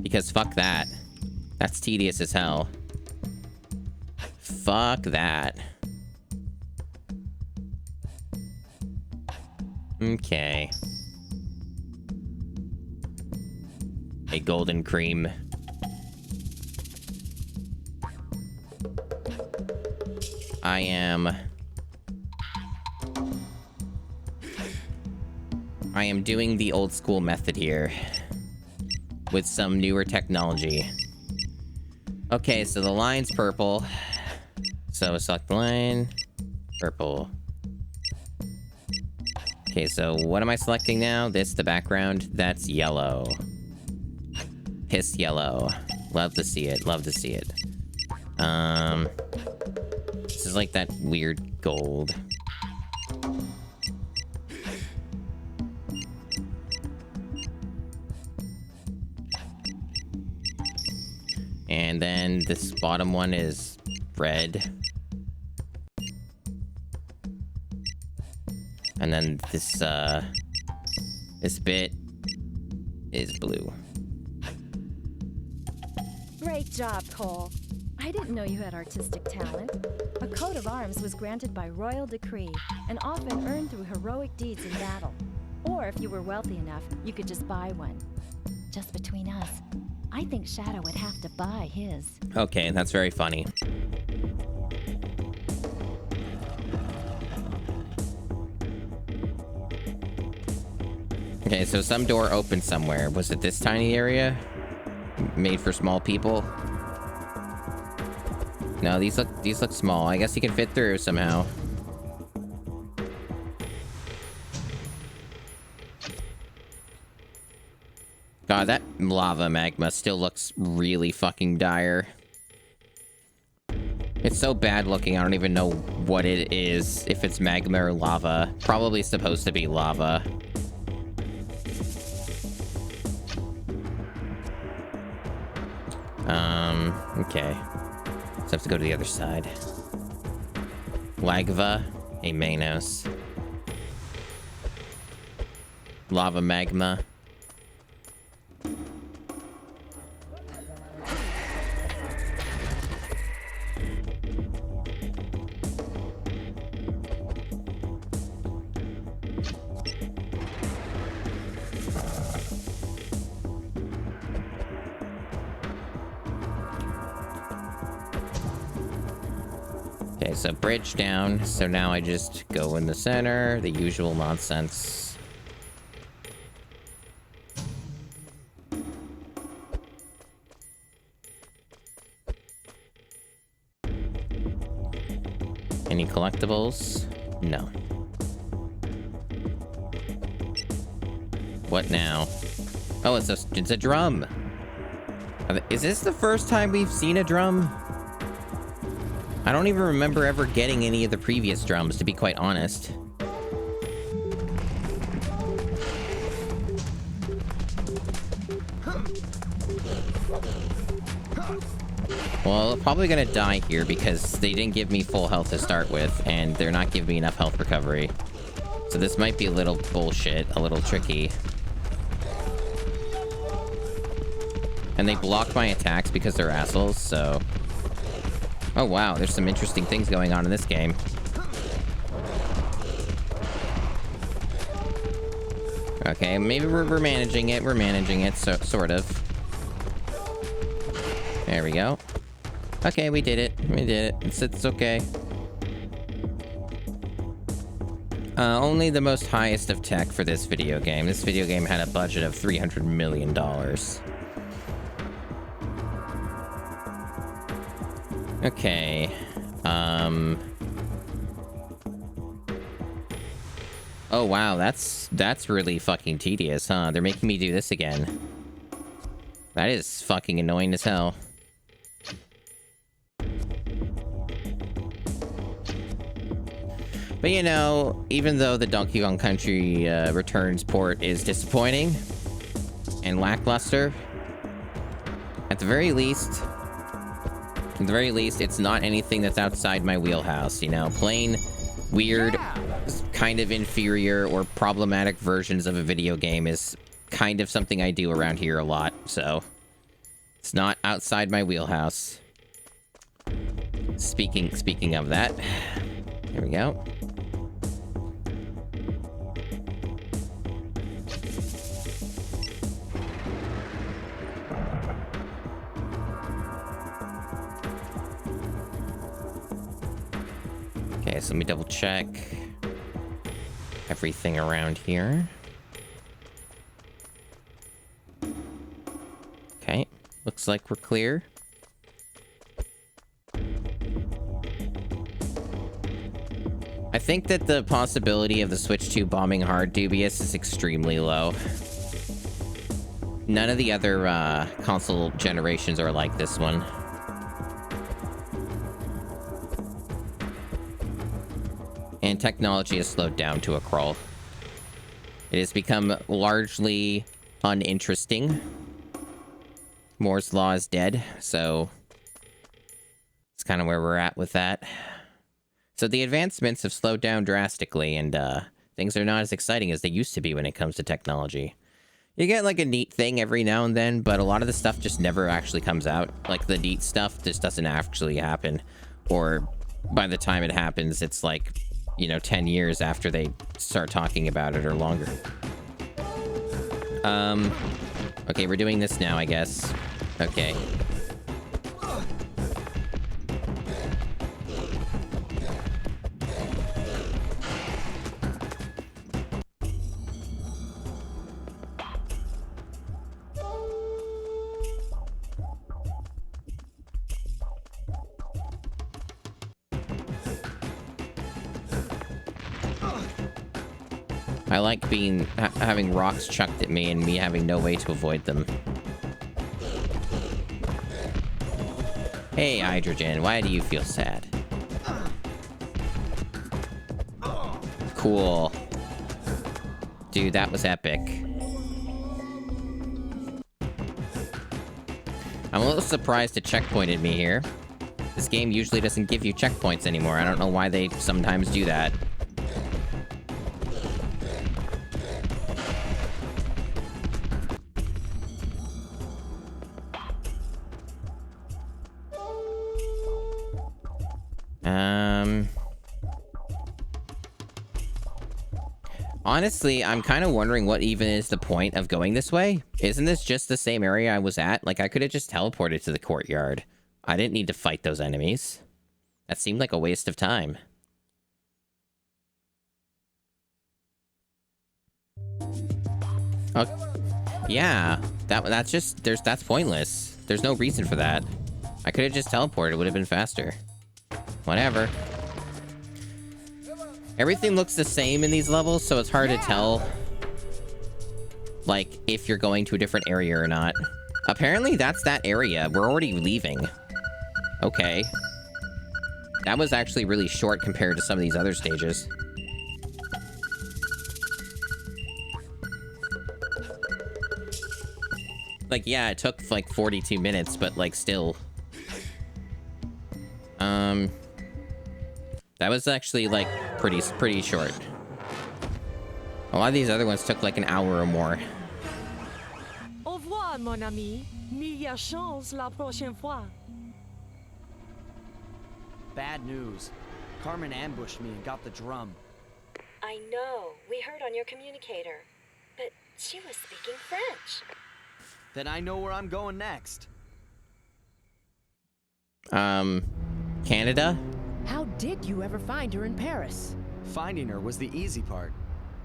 Because fuck that. That's tedious as hell. Fuck that. Okay. A golden cream. I am doing the old school method here with some newer technology. Okay, so the line's purple. So select the line, purple. Okay, so what am I selecting now? This, the background, that's yellow. Piss yellow. Love to see it, love to see it. This is like that weird gold. And then this bottom one is red. And then this bit is blue. Great job, Cole. I didn't know you had artistic talent. A coat of arms was granted by royal decree and often earned through heroic deeds in battle. Or if you were wealthy enough, you could just buy one. Just between us, I think Shadow would have to buy his. Okay, that's very funny. Okay, so some door opened somewhere. Was it this tiny area? Made for small people? No, these look small. I guess you can fit through somehow. God, that lava magma still looks really fucking dire. It's so bad looking, I don't even know what it is. If it's magma or lava. Probably supposed to be lava. Okay. So I have to go to the other side. Lagva, a Manos. Lava magma. Okay, so bridge down. So now I just go in the center, the usual nonsense. Any collectibles? No. What now? Oh, it's a drum. Is this the first time we've seen a drum? I don't even remember ever getting any of the previous drums, to be quite honest. Well, probably gonna die here because they didn't give me full health to start with, and they're not giving me enough health recovery. So this might be a little bullshit, a little tricky. And they block my attacks because they're assholes, so... Oh wow, there's some interesting things going on in this game. Okay, maybe we're managing it. We're managing it, so, sort of. There we go. Okay, we did it. We did it. It's okay. Only the most highest of tech for this video game. This video game had a budget of $300 million. Okay. Oh wow, that's really fucking tedious, huh? They're making me do this again. That is fucking annoying as hell. But you know, even though the Donkey Kong Country Returns port is disappointing and lackluster, at the very least, At the very least, it's not anything that's outside my wheelhouse, you know? Plain, weird, kind of inferior or problematic versions of a video game is kind of something I do around here a lot, so... It's not outside my wheelhouse. Speaking of that, here we go. Okay, so let me double check everything around here. Okay, looks like we're clear. I think that the possibility of the Switch 2 bombing hard dubious is extremely low. None of the other console generations are like this one. And technology has slowed down to a crawl. It has become largely uninteresting. Moore's Law is dead, so it's kind of where we're at with that. So the advancements have slowed down drastically, and things are not as exciting as they used to be when it comes to technology. You get, like, a neat thing every now and then, but a lot of the stuff just never actually comes out. Like, the neat stuff just doesn't actually happen. Or by the time it happens, it's like, you know, 10 years after they start talking about it or longer. Okay, we're doing this now, I guess. Okay. I like having rocks chucked at me and me having no way to avoid them. Hey, Hydrogen, why do you feel sad? Cool. Dude, that was epic. I'm a little surprised it checkpointed me here. This game usually doesn't give you checkpoints anymore. I don't know why they sometimes do that. Honestly, I'm kind of wondering what even is the point of going this way. Isn't this just the same area I was at? Like, I could have just teleported to the courtyard. I didn't need to fight those enemies. That seemed like a waste of time. Oh, yeah. That's pointless. There's no reason for that. I could have just teleported. It would have been faster. Whatever. Everything looks the same in these levels, so it's hard to tell, like, if you're going to a different area or not. Apparently, that's that area. We're already leaving. Okay. That was actually really short compared to some of these other stages. Like, yeah, it took, like, 42 minutes, but, like, still. That was actually, like, pretty short. A lot of these other ones took, like, an hour or more. Au revoir, mon ami. Meilleure chance la prochaine fois. Bad news. Carmen ambushed me and got the drum. I know. We heard on your communicator. But she was speaking French. Then I know where I'm going next. Canada? How did you ever find her in Paris? Finding her was the easy part.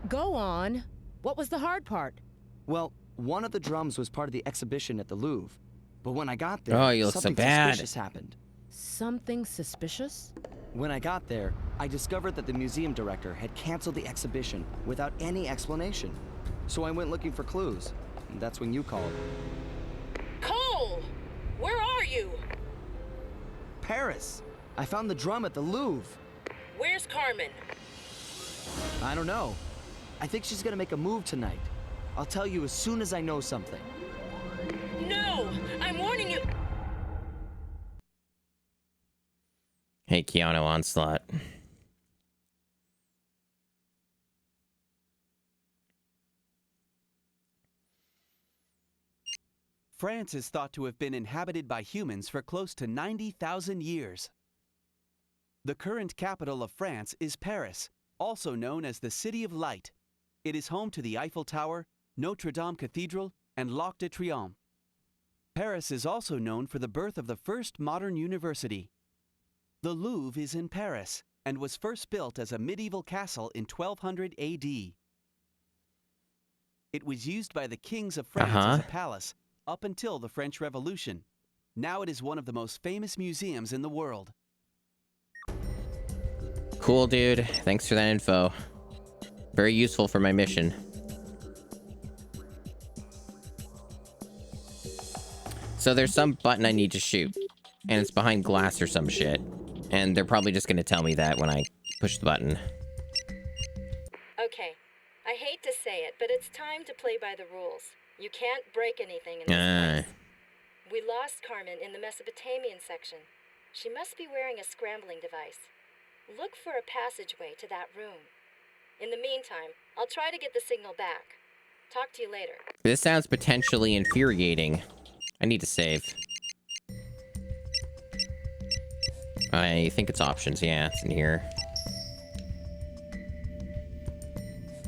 Go on. What was the hard part? Well, one of the drums was part of the exhibition at the Louvre. But when I got there, oh, you look so something bad. Suspicious happened. Something suspicious? When I got there, I discovered that the museum director had canceled the exhibition without any explanation. So I went looking for clues. And that's when you called. Cole! Where are you? Paris! I found the drum at the Louvre. Where's Carmen? I don't know. I think she's gonna make a move tonight. I'll tell you as soon as I know something. No! I'm warning you! Hey, Keanu Onslaught. France is thought to have been inhabited by humans for close to 90,000 years. The current capital of France is Paris, also known as the City of Light. It is home to the Eiffel Tower, Notre Dame Cathedral, and l'Arc de Triomphe. Paris is also known for the birth of the first modern university. The Louvre is in Paris and was first built as a medieval castle in 1200 AD. It was used by the kings of France as a palace up until the French Revolution. Now it is one of the most famous museums in the world. Cool, dude. Thanks for that info. Very useful for my mission. So there's some button I need to shoot, and it's behind glass or some shit. And they're probably just gonna tell me that when I push the button. Okay. I hate to say it, but it's time to play by the rules. You can't break anything in this place. We lost Carmen in the Mesopotamian section. She must be wearing a scrambling device. Look for a passageway to that room. In the meantime, I'll try to get the signal back. Talk to you later. This sounds potentially infuriating. I need to save. I think it's options. Yeah, it's in here.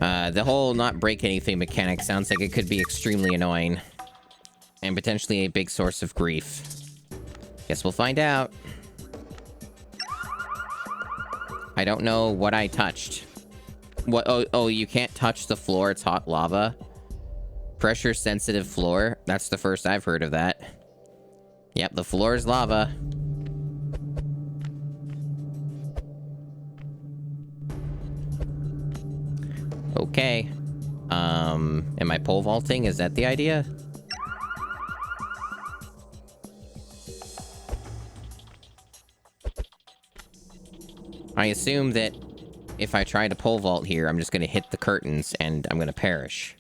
The whole not break anything mechanic sounds like it could be extremely annoying. And potentially a big source of grief. Guess we'll find out. I don't know what I touched. What? Oh, you can't touch the floor. It's hot lava. Pressure sensitive floor. That's the first I've heard of that. Yep, the floor is lava. Okay. Am I pole vaulting? Is that the idea? I assume that if I try to pole vault here, I'm just gonna hit the curtains and I'm gonna perish.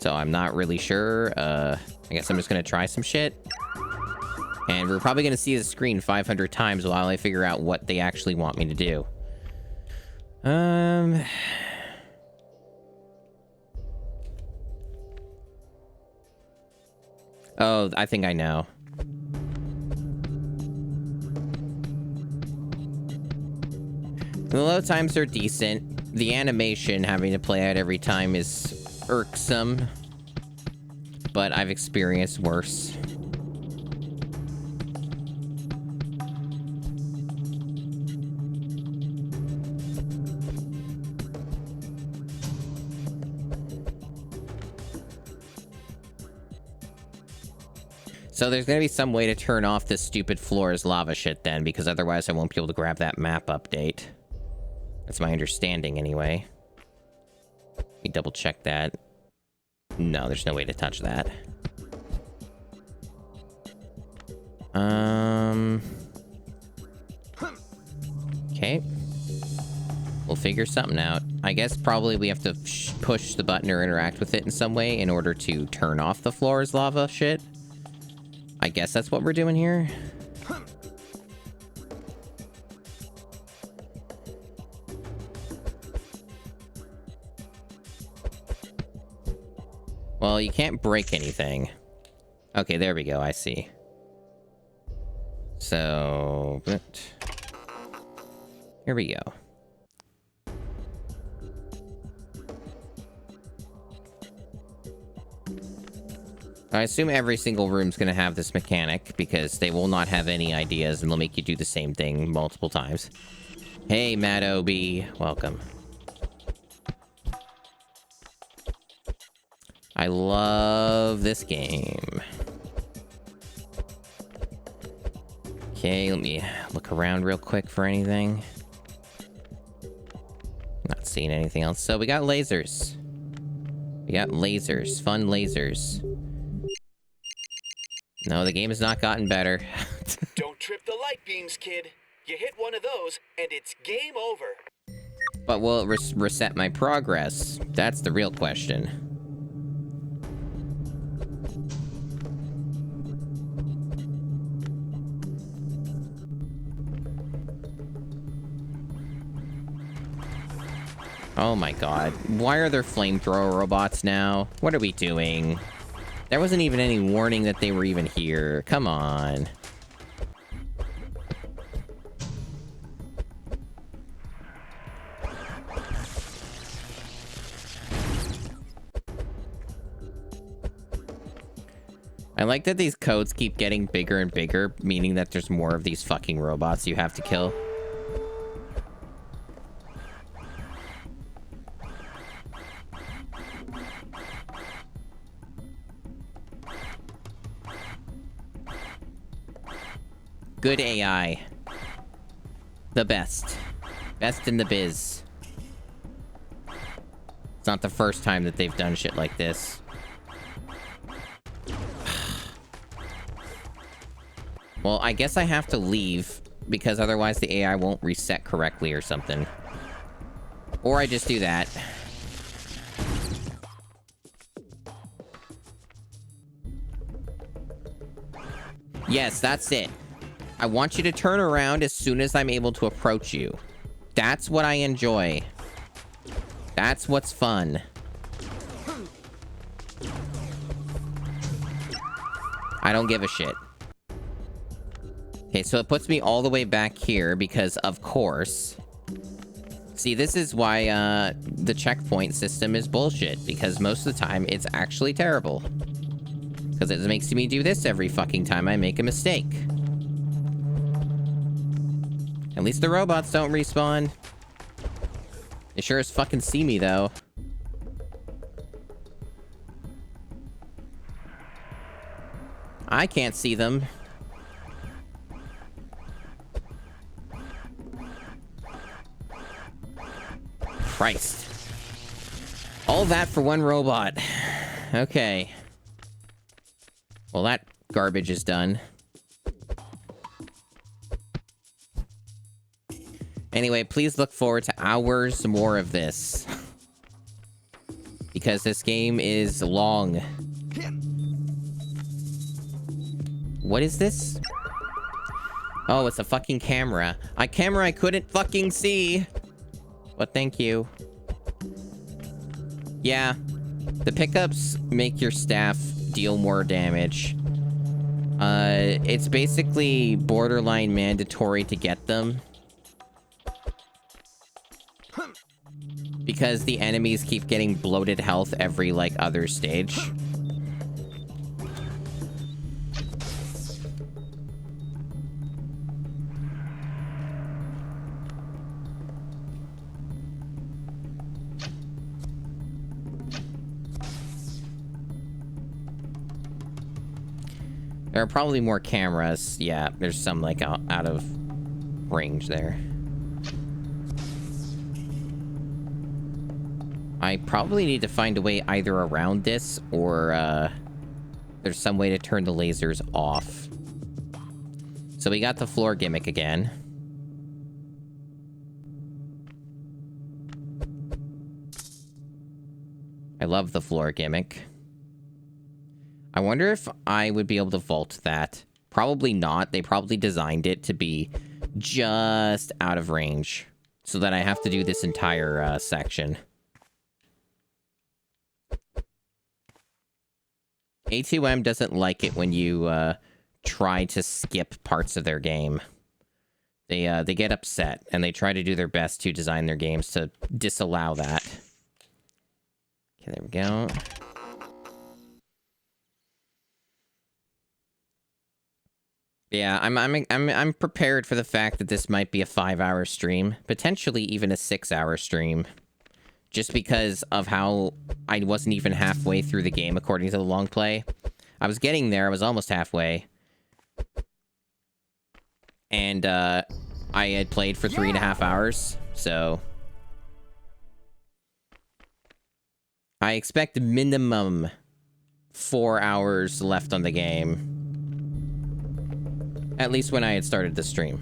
So I'm not really sure. I guess I'm just gonna try some shit. And we're probably gonna see the screen 500 times while I figure out what they actually want me to do. Oh, I think I know. The load times are decent. The animation having to play out every time is irksome. But I've experienced worse. So there's gonna be some way to turn off this stupid floor's lava shit then, because otherwise I won't be able to grab that map update. That's my understanding anyway. Let me double check that. No, there's no way to touch that. Okay. We'll figure something out. I guess probably we have to push the button or interact with it in some way in order to turn off the floor's lava shit. I guess that's what we're doing here. Well, you can't break anything. Okay, there we go. I see. So, here we go. I assume every single room's gonna have this mechanic, because they will not have any ideas and they'll make you do the same thing multiple times. Hey, Matt O.B. Welcome. I love this game. Okay, let me look around real quick for anything. Not seeing anything else. So we got lasers. We got lasers. Fun lasers. No, the game has not gotten better. Don't trip the light beams, kid. You hit one of those, and it's game over. But will it reset my progress? That's the real question. Oh my god. Why are there flamethrower robots now? What are we doing? There wasn't even any warning that they were even here. Come on. I like that these codes keep getting bigger and bigger, meaning that there's more of these fucking robots you have to kill. Good AI. The best. Best in the biz. It's not the first time that they've done shit like this. Well, I guess I have to leave, because otherwise the AI won't reset correctly or something. Or I just do that. Yes, that's it. I want you to turn around as soon as I'm able to approach you. That's what I enjoy. That's what's fun. I don't give a shit. Okay, so it puts me all the way back here because, of course... See, this is why the checkpoint system is bullshit, because most of the time it's actually terrible. Because it makes me do this every fucking time I make a mistake. At least the robots don't respawn. They sure as fucking see me, though. I can't see them. Christ. All that for one robot. Okay. Well, that garbage is done. Anyway, please look forward to hours more of this. Because this game is long. What is this? Oh, it's a fucking camera. A camera I couldn't fucking see. But thank you. Yeah. The pickups make your staff deal more damage. It's basically borderline mandatory to get them. Because the enemies keep getting bloated health every, like, other stage. There are probably more cameras. Yeah, there's some, like, out of range there. I probably need to find a way either around this or there's some way to turn the lasers off. So we got the floor gimmick again. I love the floor gimmick. I wonder if I would be able to vault that. Probably not. They probably designed it to be just out of range so that I have to do this entire section. A2M doesn't like it when you try to skip parts of their game. They get upset, and they try to do their best to design their games to disallow that. Okay, there we go. Yeah, I'm prepared for the fact that this might be a 5-hour stream, potentially even a 6-hour stream. Just because of how I wasn't even halfway through the game, according to the long play. I was getting there, I was almost halfway. And, I had played for 3.5 hours, so... I expect minimum 4 hours left on the game. At least when I had started the stream.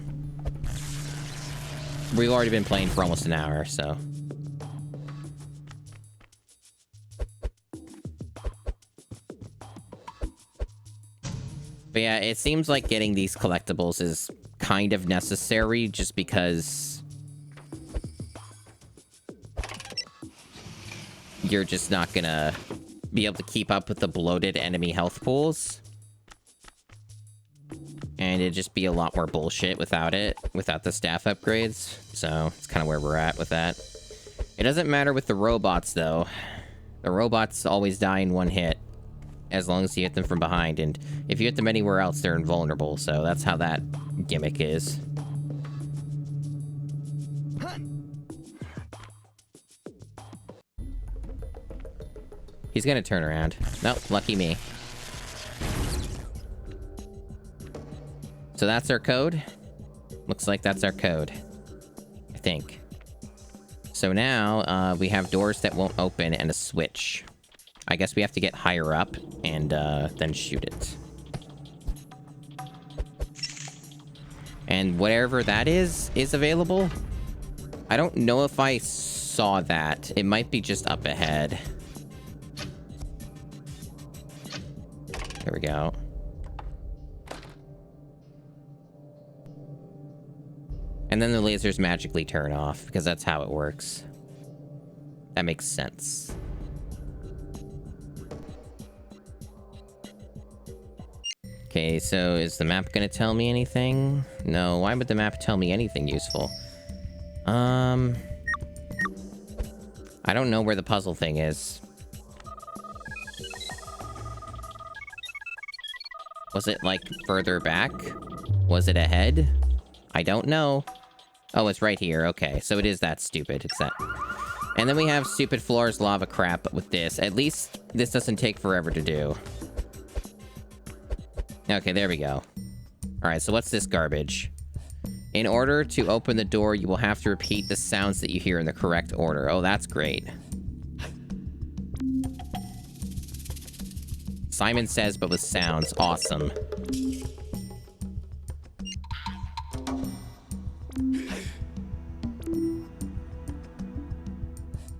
We've already been playing for almost an hour, so... But yeah, it seems like getting these collectibles is kind of necessary just because... you're just not gonna be able to keep up with the bloated enemy health pools. And it'd just be a lot more bullshit without it, without the staff upgrades. So it's kind of where we're at with that. It doesn't matter with the robots, though. The robots always die in one hit, as long as you hit them from behind. And if you hit them anywhere else, they're invulnerable. So that's how that gimmick is. He's gonna turn around. Nope, lucky me. So that's our code? Looks like that's our code. I think. So now, we have doors that won't open and a switch. I guess we have to get higher up and then shoot it. And whatever that is available. I don't know if I saw that. It might be just up ahead. There we go. And then the lasers magically turn off, because that's how it works. That makes sense. Okay, so is the map gonna tell me anything? No, why would the map tell me anything useful? I don't know where the puzzle thing is. Was it, like, further back? Was it ahead? I don't know. Oh, it's right here. Okay, so it is that stupid. It's that. And then we have stupid floors, lava crap, but with this. At least this doesn't take forever to do. Okay, there we go. Alright, so what's this garbage? In order to open the door, you will have to repeat the sounds that you hear in the correct order. Oh, that's great. Simon Says, but with sounds. Awesome.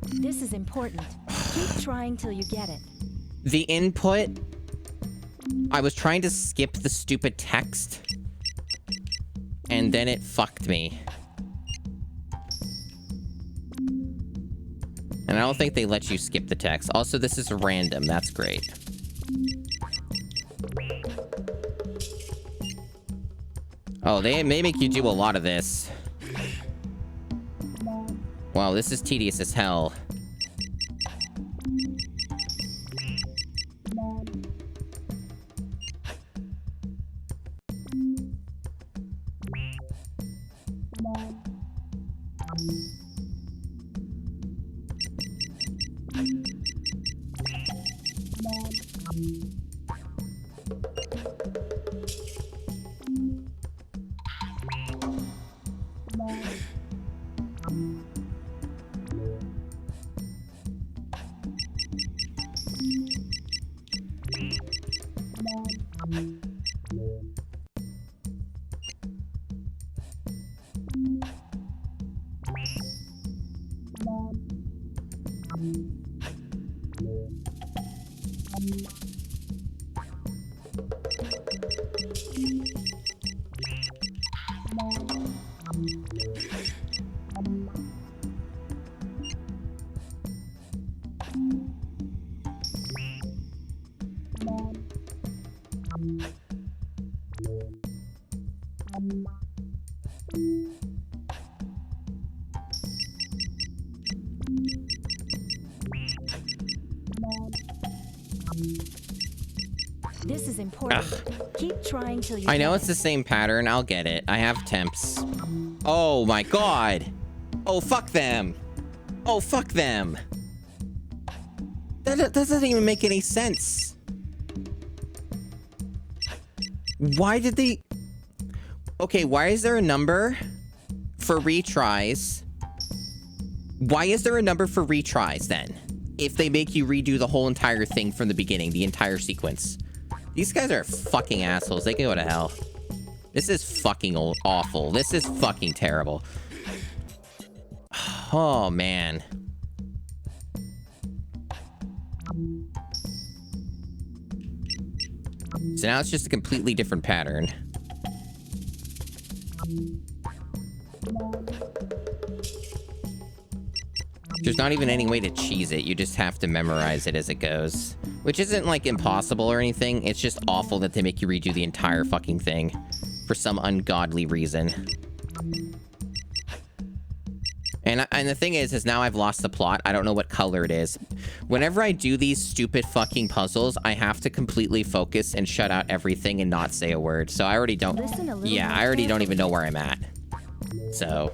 This is important. Keep trying till you get it. The input... I was trying to skip the stupid text. And then it fucked me. And I don't think they let you skip the text. Also, this is random. That's great. Oh, they may make you do a lot of this. Wow, this is tedious as hell. This is important. Keep trying till you I know get it's the same pattern. I'll get it. I have temps. Oh my god. Oh, fuck them. Oh, fuck them. That doesn't even make any sense. Why did they... Okay, why is there a number for retries? Why is there a number for retries, then? If they make you redo the whole entire thing from the beginning, the entire sequence. These guys are fucking assholes. They can go to hell. This is fucking awful. This is fucking terrible. Oh, man. So now it's just a completely different pattern. There's There's not even any way to cheese it. You just have to memorize it as it goes. Which isn't, like, impossible or anything. It's just awful that they make you redo the entire fucking thing for some ungodly reason. And the thing is now I've lost the plot. I don't know what color it is. Whenever I do these stupid fucking puzzles, I have to completely focus and shut out everything and not say a word. So I already don't... Yeah, I already don't even know where I'm at. So...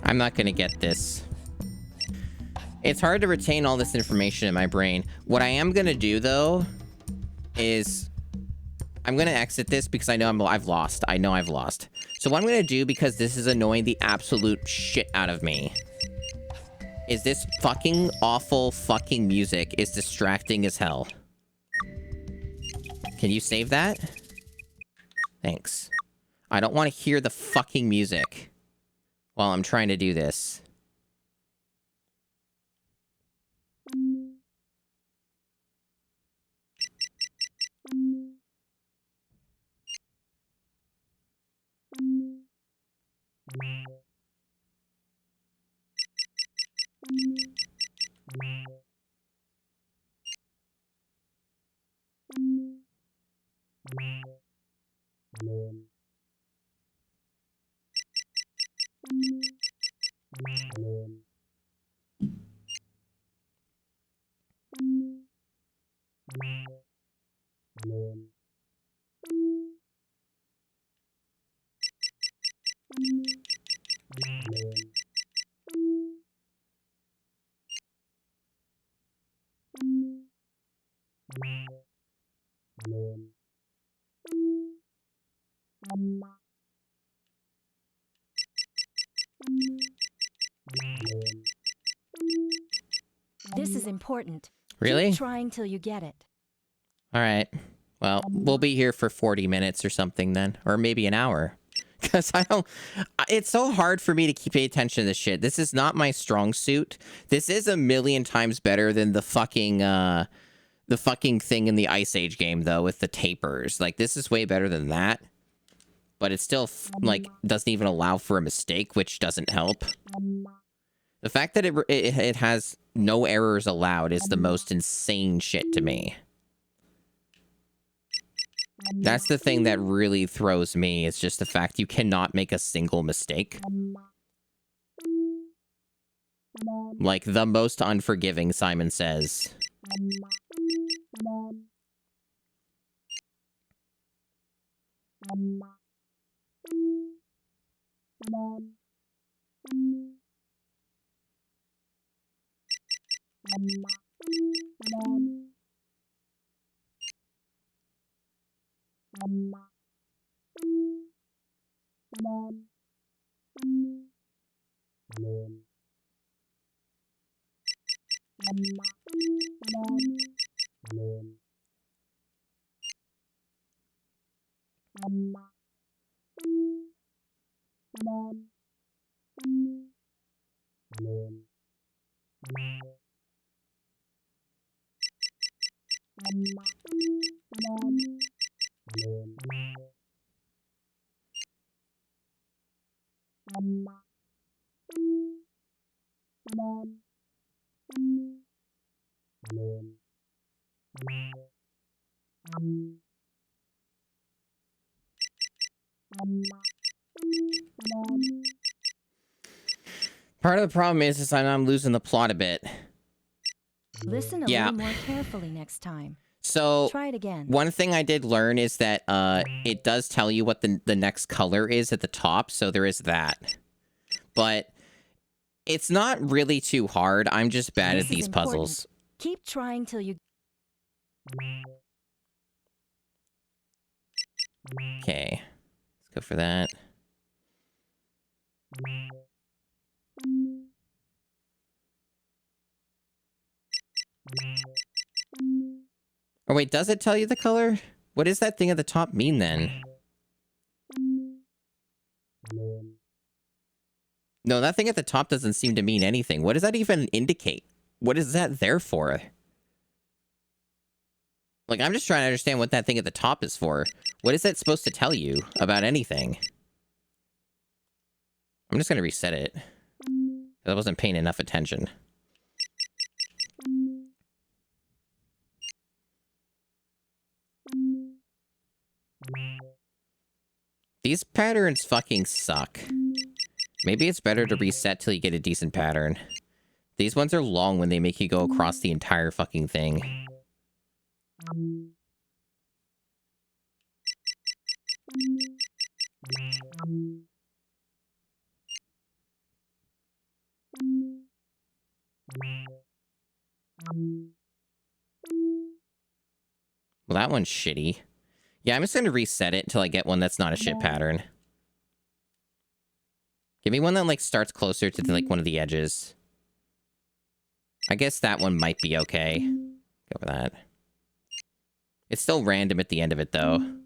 I'm not gonna get this. It's hard to retain all this information in my brain. What I am gonna do, though, is I'm gonna exit this because I know I've lost. I know I've lost. So what I'm gonna do, because this is annoying the absolute shit out of me, is this fucking awful fucking music is distracting as hell. Can you save that? Thanks. I don't want to hear the fucking music while I'm trying to do this. This is important. Really? Keep trying till you get it. All right. Well, we'll be here for 40 minutes or something then. Or maybe an hour. Because I don't... It's so hard for me to keep paying attention to this shit. This is not my strong suit. This is a million times better than the fucking thing in the Ice Age game, though, with the tapers. Like, this is way better than that. But it still, like, doesn't even allow for a mistake, which doesn't help. The fact that it has no errors allowed is the most insane shit to me. That's the thing that really throws me. It's just the fact you cannot make a single mistake. Like the most unforgiving, Simon says. Part of the problem is I'm losing the plot a bit. Listen a little more carefully next time. So, try it again. One thing I did learn is that it does tell you what the next color is at the top, so there is that. But it's not really too hard. I'm just bad at these puzzles. Keep trying till you... Okay. Let's go for that. Oh, wait, does it tell you the color? What does that thing at the top mean, then? No, that thing at the top doesn't seem to mean anything. What does that even indicate? What is that there for? Like, I'm just trying to understand what that thing at the top is for. What is that supposed to tell you about anything? I'm just gonna reset it. I wasn't paying enough attention. These patterns fucking suck. Maybe it's better to reset till you get a decent pattern. These ones are long when they make you go across the entire fucking thing. Well, that one's shitty. Yeah, I'm just going to reset it until I get one that's not a shit pattern. Give me one that, like, starts closer to, like, one of the edges. I guess that one might be okay. Go for that. It's still random at the end of it, though.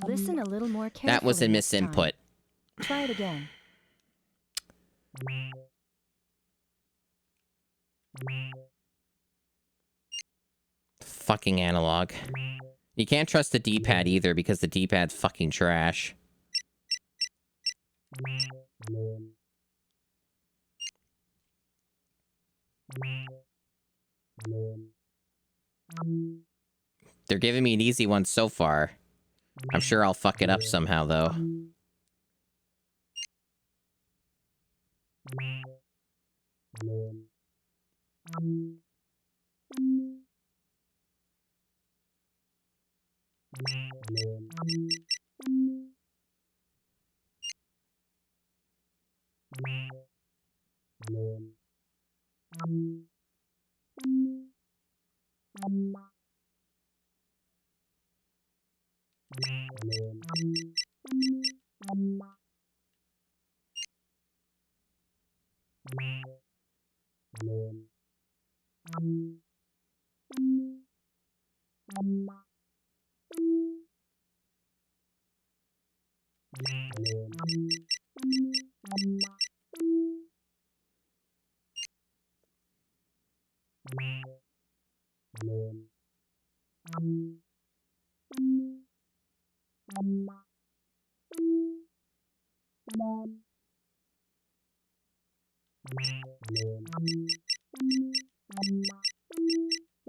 Listen a little more carefully. That was a misinput. Try it again. Fucking analog. You can't trust the D-pad either because the D-pad's fucking trash. They're giving me an easy one so far. I'm sure I'll fuck it up somehow, though.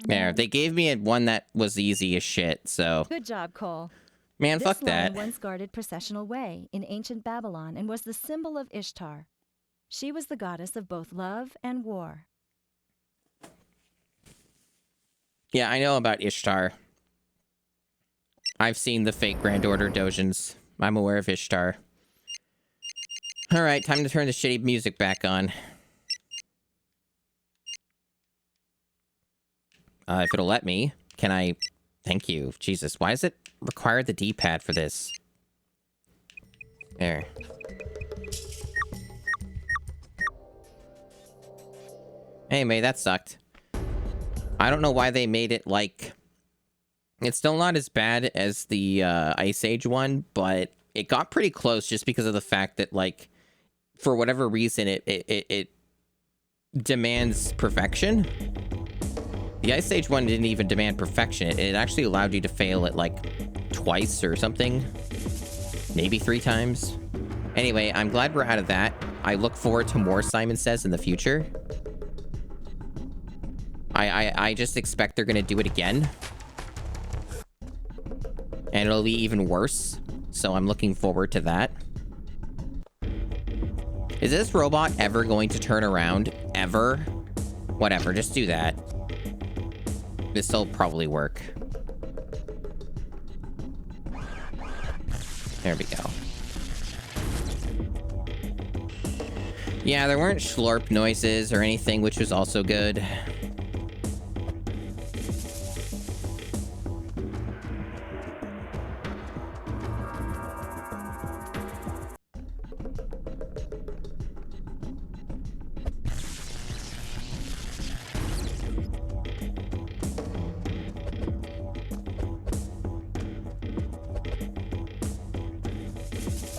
There, they gave me one that was easy as shit, so... Good job, Cole. Man, fuck that. This line once guarded Processional Way in ancient Babylon and was the symbol of Ishtar. She was the goddess of both love and war. Yeah, I know about Ishtar. I've seen the fake Grand Order Dojins. I'm aware of Ishtar. Alright, time to turn the shitty music back on. If it'll let me, can I... Thank you. Jesus, why does it require the D-pad for this? There. Anyway, that sucked. I don't know why they made it, like... It's still not as bad as the Ice Age one, but it got pretty close just because of the fact that, like, for whatever reason, it demands perfection. The Ice Age one didn't even demand perfection. It actually allowed you to fail it, like, twice or something. Maybe 3 times. Anyway, I'm glad we're out of that. I look forward to more Simon Says in the future. I just expect they're going to do it again. And it'll be even worse. So I'm looking forward to that. Is this robot ever going to turn around? Ever? Whatever, just do that. This'll probably work. There we go. Yeah, there weren't slurp noises or anything, which was also good.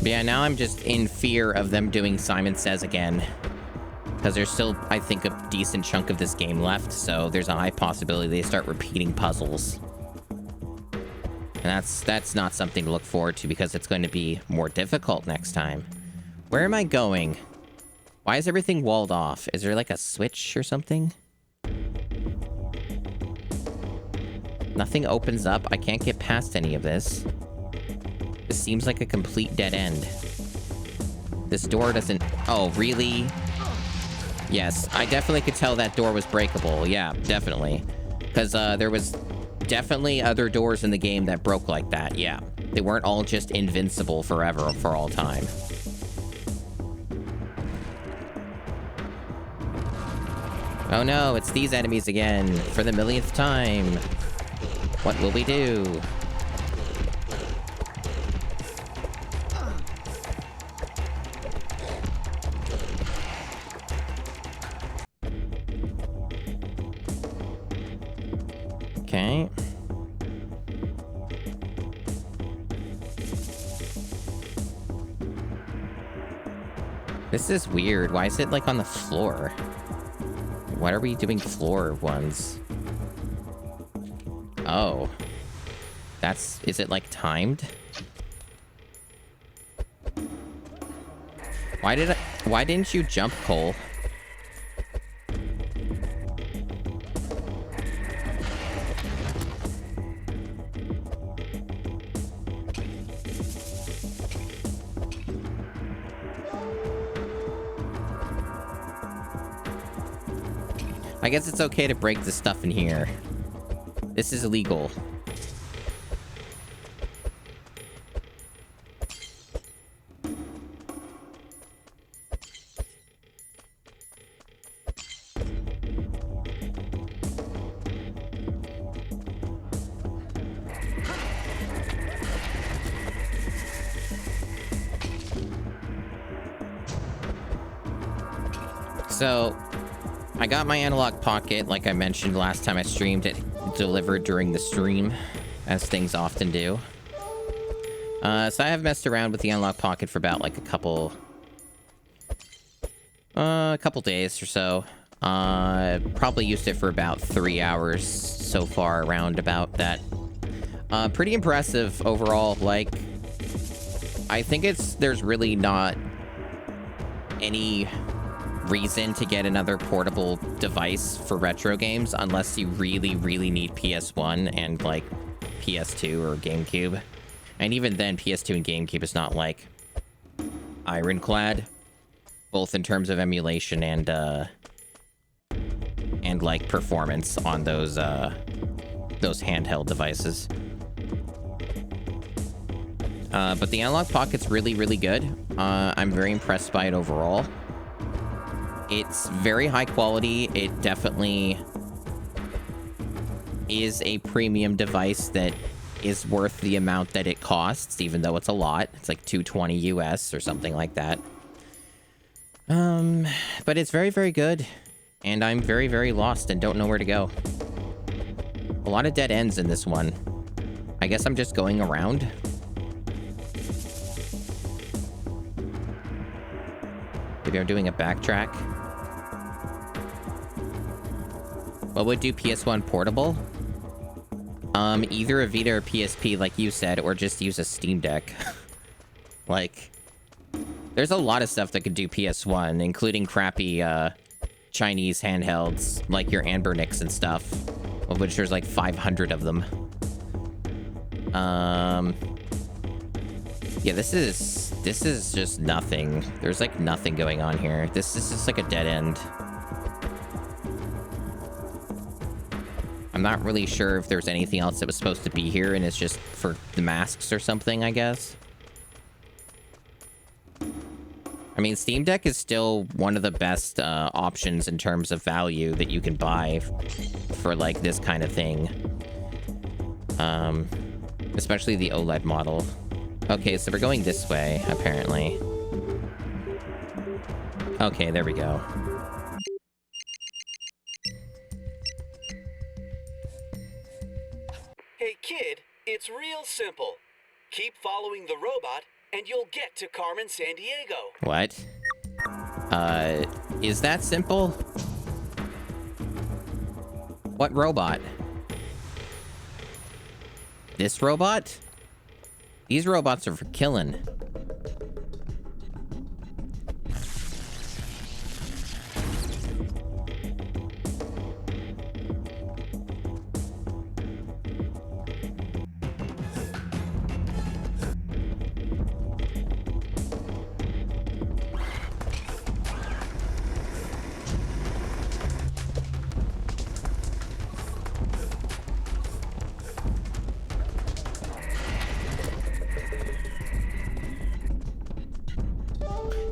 But yeah, now I'm just in fear of them doing Simon Says again. Because there's still, I think, a decent chunk of this game left, so there's a high possibility they start repeating puzzles. And that's not something to look forward to because it's going to be more difficult next time. Where am I going? Why is everything walled off? Is there like a switch or something? Nothing opens up. I can't get past any of this. This seems like a complete dead end. This door doesn't... Oh, really? Yes, I definitely could tell that door was breakable. Yeah, definitely. Because there was definitely other doors in the game that broke like that. Yeah, they weren't all just invincible forever, for all time. Oh no, it's these enemies again, for the millionth time. What will we do? Okay. This is weird. Why is it like on the floor? Why are we doing floor ones? Oh. Is it like timed? Why didn't you jump, Cole? I guess it's okay to break the stuff in here. This is illegal. So, I got my analog pocket, like I mentioned last time I streamed it, delivered during the stream, as things often do. So I have messed around with the analog pocket for about like a couple days or so. Probably used it for about 3 hours so far, around about that. Pretty impressive overall. Like, I think there's really not any reason to get another portable device for retro games unless you really, really need PS1 and like PS2 or GameCube. And even then, PS2 and GameCube is not like ironclad, both in terms of emulation and like performance on those handheld devices. But the analog pocket's really, really good. I'm very impressed by it overall. It's very high quality. It definitely is a premium device that is worth the amount that it costs, even though it's a lot. It's like $220 US or something like that. But it's very, very good. And I'm very, very lost and don't know where to go. A lot of dead ends in this one. I guess I'm just going around. Maybe I'm doing a backtrack. What would do PS1 portable? Either a Vita or PSP, like you said, or just use a Steam Deck. Like, there's a lot of stuff that could do PS1, including crappy, Chinese handhelds, like your Anbernics and stuff, of which there's like 500 of them. Yeah, this is just nothing. There's like nothing going on here. This is just like a dead end. I'm not really sure if there's anything else that was supposed to be here and it's just for the masks or something, I guess. I mean, Steam Deck is still one of the best options in terms of value that you can buy for like this kind of thing. Especially the OLED model. Okay, so we're going this way, apparently. Okay, there we go. Hey kid, it's real simple. Keep following the robot and you'll get to Carmen Sandiego. What? Is that simple? What robot? This robot? These robots are for killing.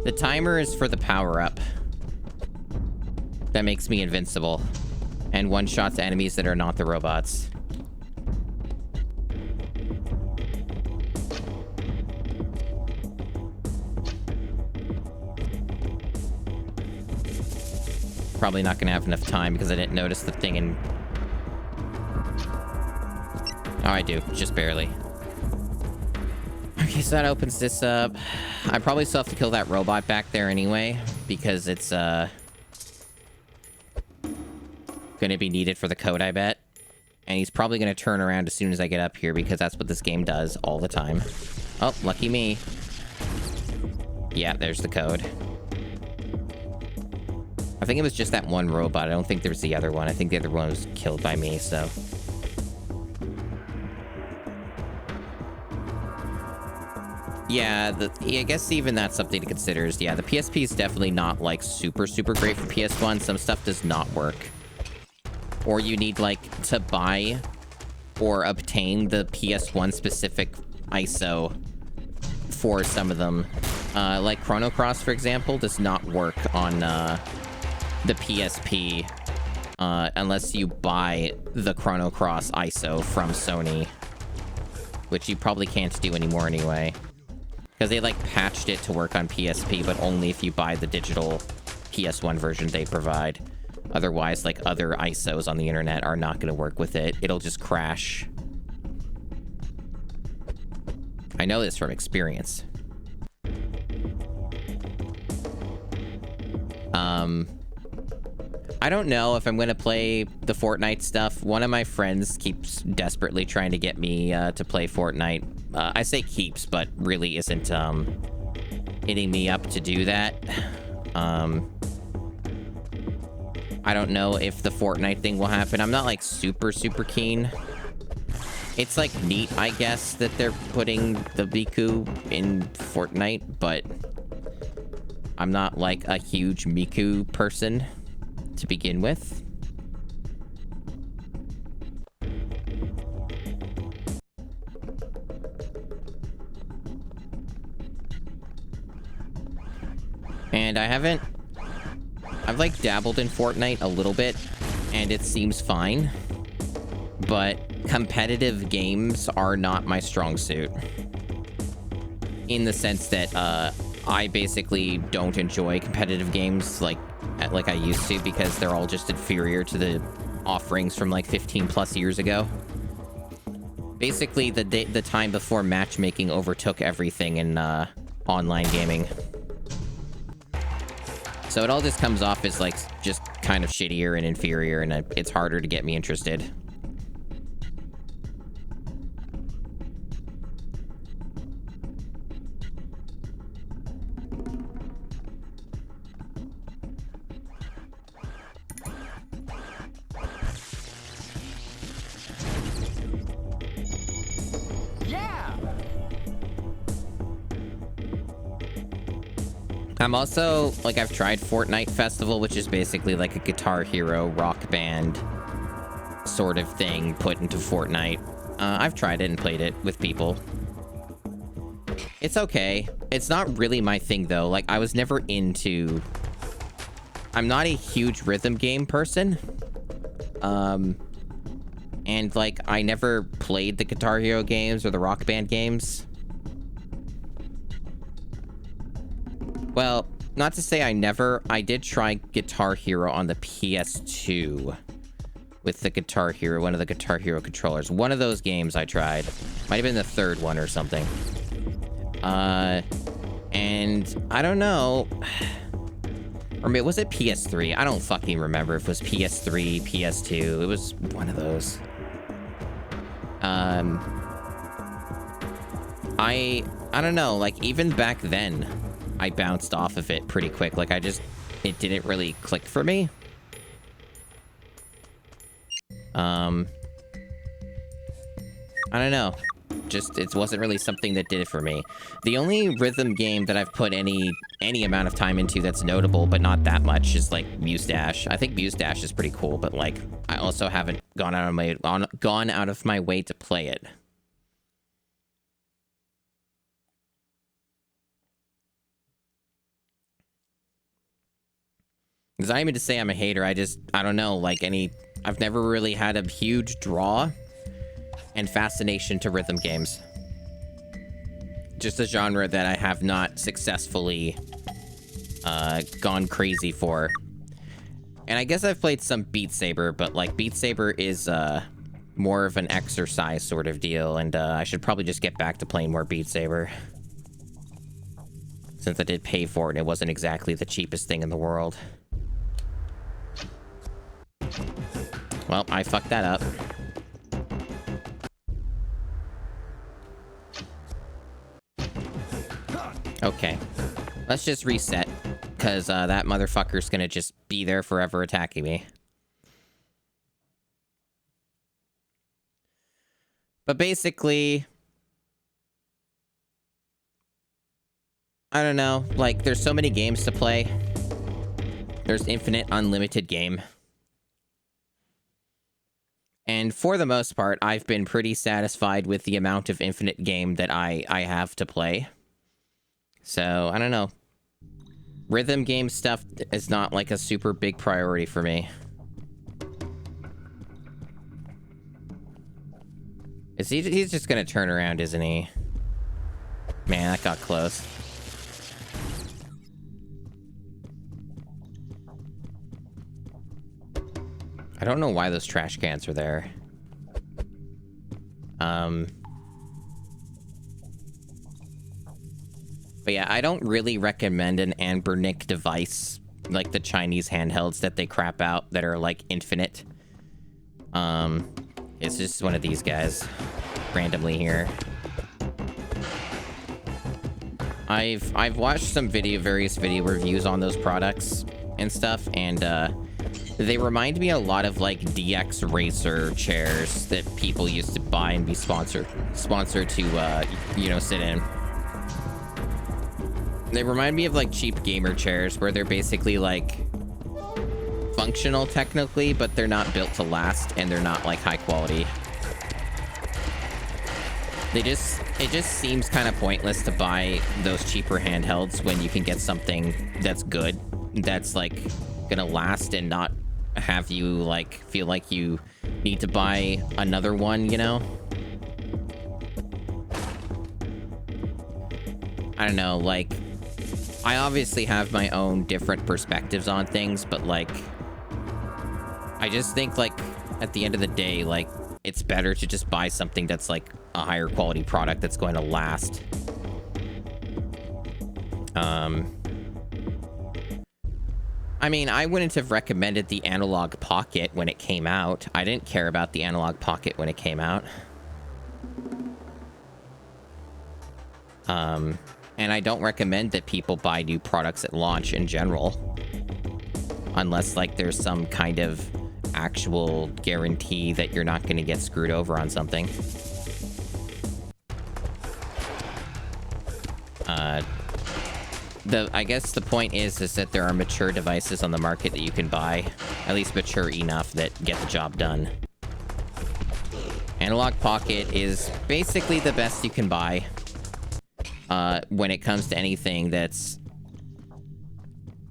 The timer is for the power-up. That makes me invincible. And one-shots enemies that are not the robots. Probably not gonna have enough time because I didn't notice the thing in... Oh, I do. Just barely. Okay, so that opens this up. I probably still have to kill that robot back there anyway, because it's, gonna be needed for the code, I bet. And he's probably gonna turn around as soon as I get up here, because that's what this game does all the time. Oh, lucky me. Yeah, there's the code. I think it was just that one robot. I don't think there was the other one. I think the other one was killed by me, so... Yeah, I guess even that's something to consider is, yeah, the PSP is definitely not, like, super, super great for PS1. Some stuff does not work. Or you need, like, to buy or obtain the PS1 specific ISO for some of them. Like Chrono Cross, for example, does not work on the PSP unless you buy the Chrono Cross ISO from Sony. Which you probably can't do anymore anyway. Because they, like, patched it to work on PSP, but only if you buy the digital PS1 version they provide. Otherwise, like, other ISOs on the internet are not going to work with it. It'll just crash. I know this from experience. I don't know if I'm going to play the Fortnite stuff. One of my friends keeps desperately trying to get me to play Fortnite. I say keeps, but really isn't hitting me up to do that. I don't know if the Fortnite thing will happen. I'm not, like, super, super keen. It's, like, neat, I guess, that they're putting the Miku in Fortnite, but I'm not, like, a huge Miku person to begin with. And I've like dabbled in Fortnite a little bit, and it seems fine, but competitive games are not my strong suit. In the sense that, I basically don't enjoy competitive games like I used to, because they're all just inferior to the offerings from like 15 plus years ago. Basically, the time before matchmaking overtook everything in online gaming. So it all just comes off as, like, just kind of shittier and inferior, and it's harder to get me interested. I'm also, like, I've tried Fortnite Festival, which is basically like a Guitar Hero rock band sort of thing put into Fortnite. I've tried it and played it with people. It's okay. It's not really my thing, though. Like, I was never into... I'm not a huge rhythm game person. And, like, I never played the Guitar Hero games or the rock band games. Well, not to say I did try Guitar Hero on the PS2 with the Guitar Hero, one of the Guitar Hero controllers. One of those games I tried. Might have been the third one or something. And I don't know. Or maybe, was it PS3? I don't fucking remember if it was PS3, PS2. It was one of those. I don't know, like, even back then, I bounced off of it pretty quick. Like, it didn't really click for me. I don't know. Just, it wasn't really something that did it for me. The only rhythm game that I've put any amount of time into that's notable, but not that much, is, like, Muse-Dash. I think Muse-Dash is pretty cool, but, like, I also haven't gone out of my way to play it. Because I even to say I'm a hater, I don't know, like, I've never really had a huge draw and fascination to rhythm games. Just a genre that I have not successfully gone crazy for. And I guess I've played some Beat Saber, but, like, Beat Saber is more of an exercise sort of deal, and I should probably just get back to playing more Beat Saber. Since I did pay for it, and it wasn't exactly the cheapest thing in the world. Well, I fucked that up. Okay. Let's just reset, because that motherfucker's gonna just be there forever attacking me. But basically... I don't know, like, there's so many games to play. There's infinite, unlimited game. And for the most part, I've been pretty satisfied with the amount of infinite game that I have to play. So, I don't know. Rhythm game stuff is not, like, a super big priority for me. He's just gonna turn around, isn't he? Man, that got close. I don't know why those trash cans are there. But yeah, I don't really recommend an Anbernic device, like the Chinese handhelds that they crap out that are, like, infinite. It's just one of these guys, randomly here. I've watched some various video reviews on those products and stuff, and, they remind me a lot of, like, DX Racer chairs that people used to buy and be sponsored to, you know, sit in. They remind me of, like, cheap gamer chairs where they're basically, like, functional technically, but they're not built to last, and they're not, like, high quality. It just seems kind of pointless to buy those cheaper handhelds when you can get something that's good, that's, like, gonna last and not have you, like, feel like you need to buy another one, you know? I don't know, like, I obviously have my own different perspectives on things, but, like, I just think, like, at the end of the day, like, it's better to just buy something that's like a higher quality product that's going to last. I mean, I wouldn't have recommended the Analog Pocket when it came out. I didn't care about the Analog Pocket when it came out. And I don't recommend that people buy new products at launch in general. Unless, like, there's some kind of actual guarantee that you're not going to get screwed over on something. I guess the point is that there are mature devices on the market that you can buy. At least mature enough that get the job done. Analog Pocket is basically the best you can buy. When it comes to anything that's,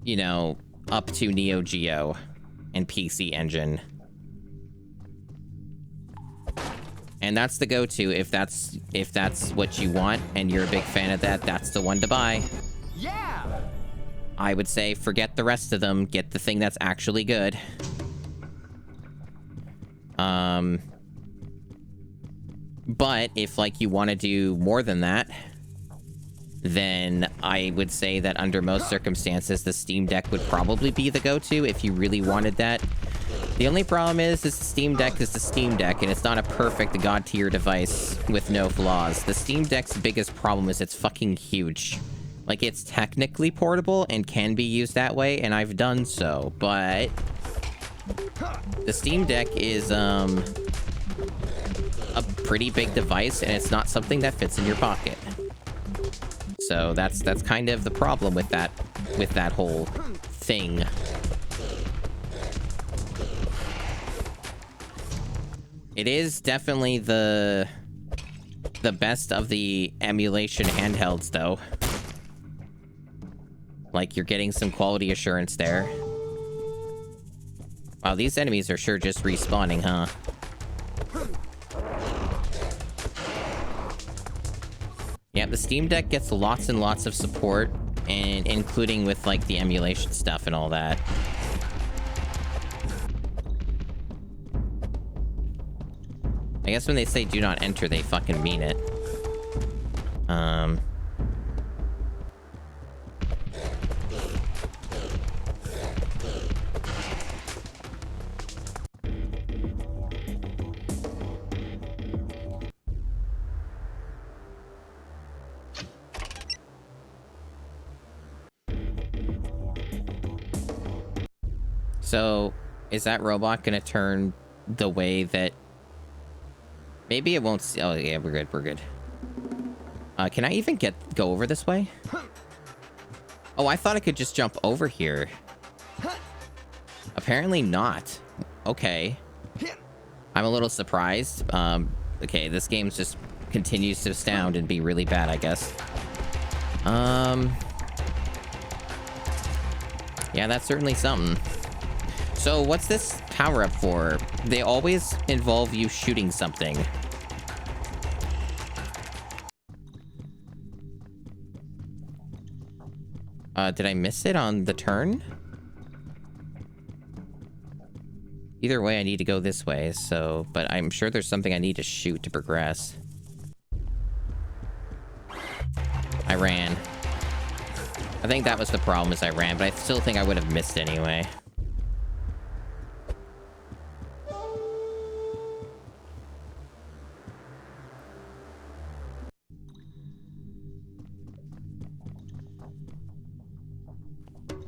you know, up to Neo Geo and PC Engine. And that's the go-to. If that's what you want and you're a big fan of that, that's the one to buy. Yeah! I would say forget the rest of them. Get the thing that's actually good. But if, like, you want to do more than that, then I would say that under most circumstances, the Steam Deck would probably be the go-to if you really wanted that. The only problem is the Steam Deck is the Steam Deck, and it's not a perfect god-tier device with no flaws. The Steam Deck's biggest problem is it's fucking huge. Like, it's technically portable and can be used that way, and I've done so, but the Steam Deck is, a pretty big device, and it's not something that fits in your pocket. So that's kind of the problem with that whole thing. It is definitely the best of the emulation handhelds, though. Like, you're getting some quality assurance there. Wow, these enemies are sure just respawning, huh? Yeah, the Steam Deck gets lots and lots of support, and including with, like, the emulation stuff and all that. I guess when they say do not enter, they fucking mean it. So, is that robot gonna turn the way that... Maybe it won't... Oh, yeah, we're good, we're good. Can I even go over this way? Oh, I thought I could just jump over here. Apparently not. Okay. I'm a little surprised. Okay, this game just continues to astound and be really bad, I guess. Yeah, that's certainly something. So, what's this power-up for? They always involve you shooting something. Did I miss it on the turn? Either way, I need to go this way, so... But I'm sure there's something I need to shoot to progress. I ran. I think that was the problem, is I ran, but I still think I would have missed anyway.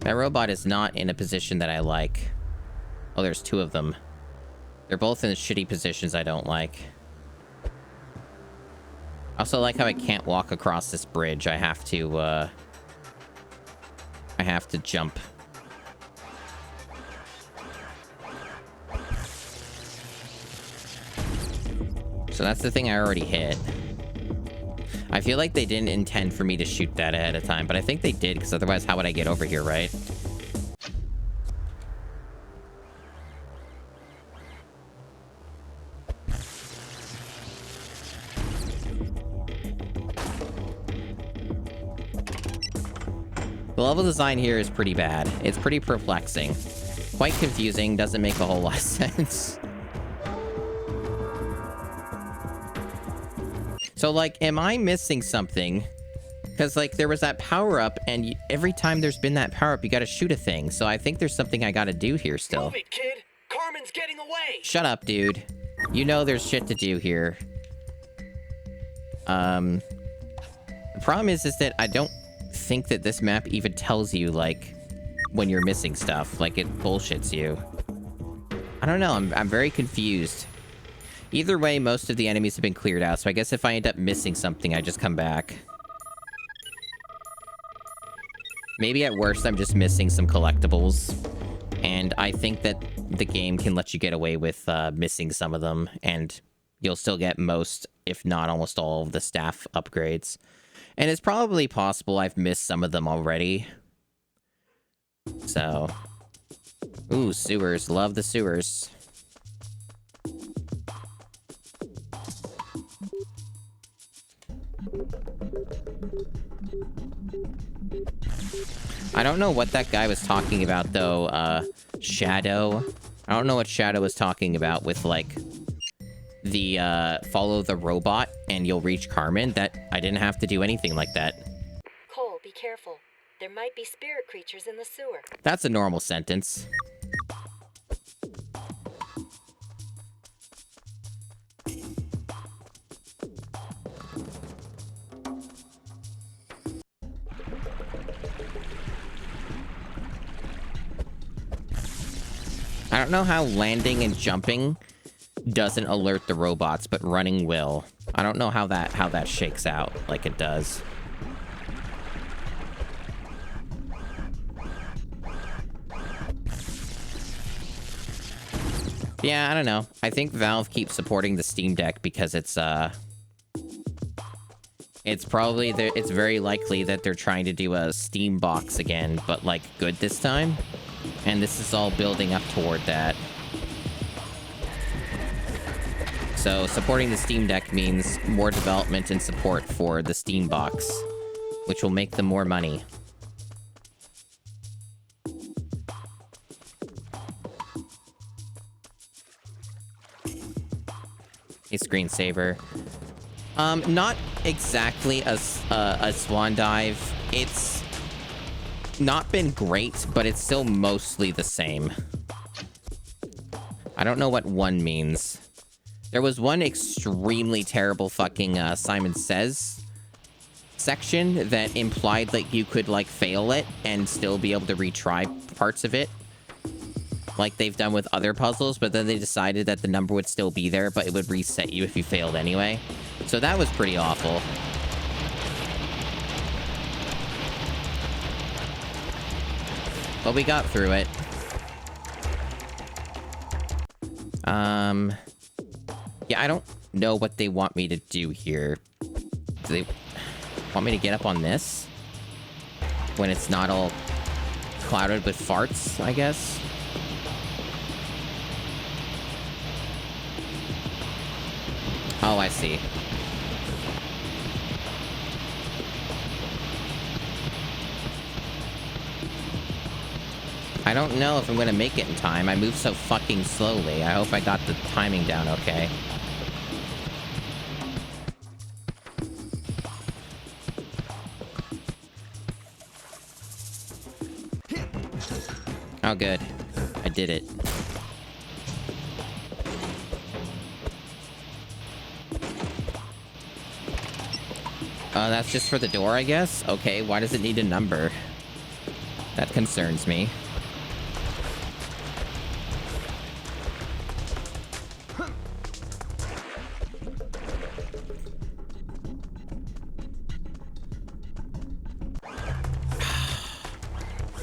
That robot is not in a position that I like. Oh, there's two of them. They're both in shitty positions I don't like. I also like how I can't walk across this bridge. I have to jump. So that's the thing I already hit. I feel like they didn't intend for me to shoot that ahead of time, but I think they did, because otherwise how would I get over here, right? The level design here is pretty bad. It's pretty perplexing. Quite confusing, doesn't make a whole lot of sense. So, like, am I missing something? Because, like, there was that power-up, and every time there's been that power-up, you gotta shoot a thing. So I think there's something I gotta do here still. Move it, kid! Carmen's getting away! Shut up, dude. You know there's shit to do here. The problem is that I don't think that this map even tells you, like, when you're missing stuff. Like, it bullshits you. I don't know, I'm very confused. Either way, most of the enemies have been cleared out, so I guess if I end up missing something, I just come back. Maybe at worst, I'm just missing some collectibles. And I think that the game can let you get away with missing some of them, and you'll still get most, if not almost all, of the staff upgrades. And it's probably possible I've missed some of them already. So... Ooh, sewers. Love the sewers. I don't know what that guy was talking about, though, Shadow. I don't know what Shadow was talking about with, like, the, follow the robot and you'll reach Carmen. That, I didn't have to do anything like that. Cole, be careful. There might be spirit creatures in the sewer. That's a normal sentence. I don't know how landing and jumping doesn't alert the robots, but running will. I don't know how that shakes out like it does. Yeah, I don't know. I think Valve keeps supporting the Steam Deck because it's probably it's very likely that they're trying to do a Steam box again, but like good this time. And this is all building up toward that. So supporting the Steam Deck means more development and support for the Steam box, which will make them more money. A screensaver. Not exactly a swan dive. It's not been great, but it's still mostly the same. I don't know what one means. There was one extremely terrible fucking Simon Says section that implied that you could, like, fail it and still be able to retry parts of it, like they've done with other puzzles, but then they decided that the number would still be there, but it would reset you if you failed anyway. So that was pretty awful. But we got through it. Yeah, I don't know what they want me to do here. Do they want me to get up on this? When it's not all clouded with farts, I guess? Oh, I see. I don't know if I'm gonna make it in time. I move so fucking slowly. I hope I got the timing down okay. Oh, good. I did it. That's just for the door, I guess? Okay, why does it need a number? That concerns me.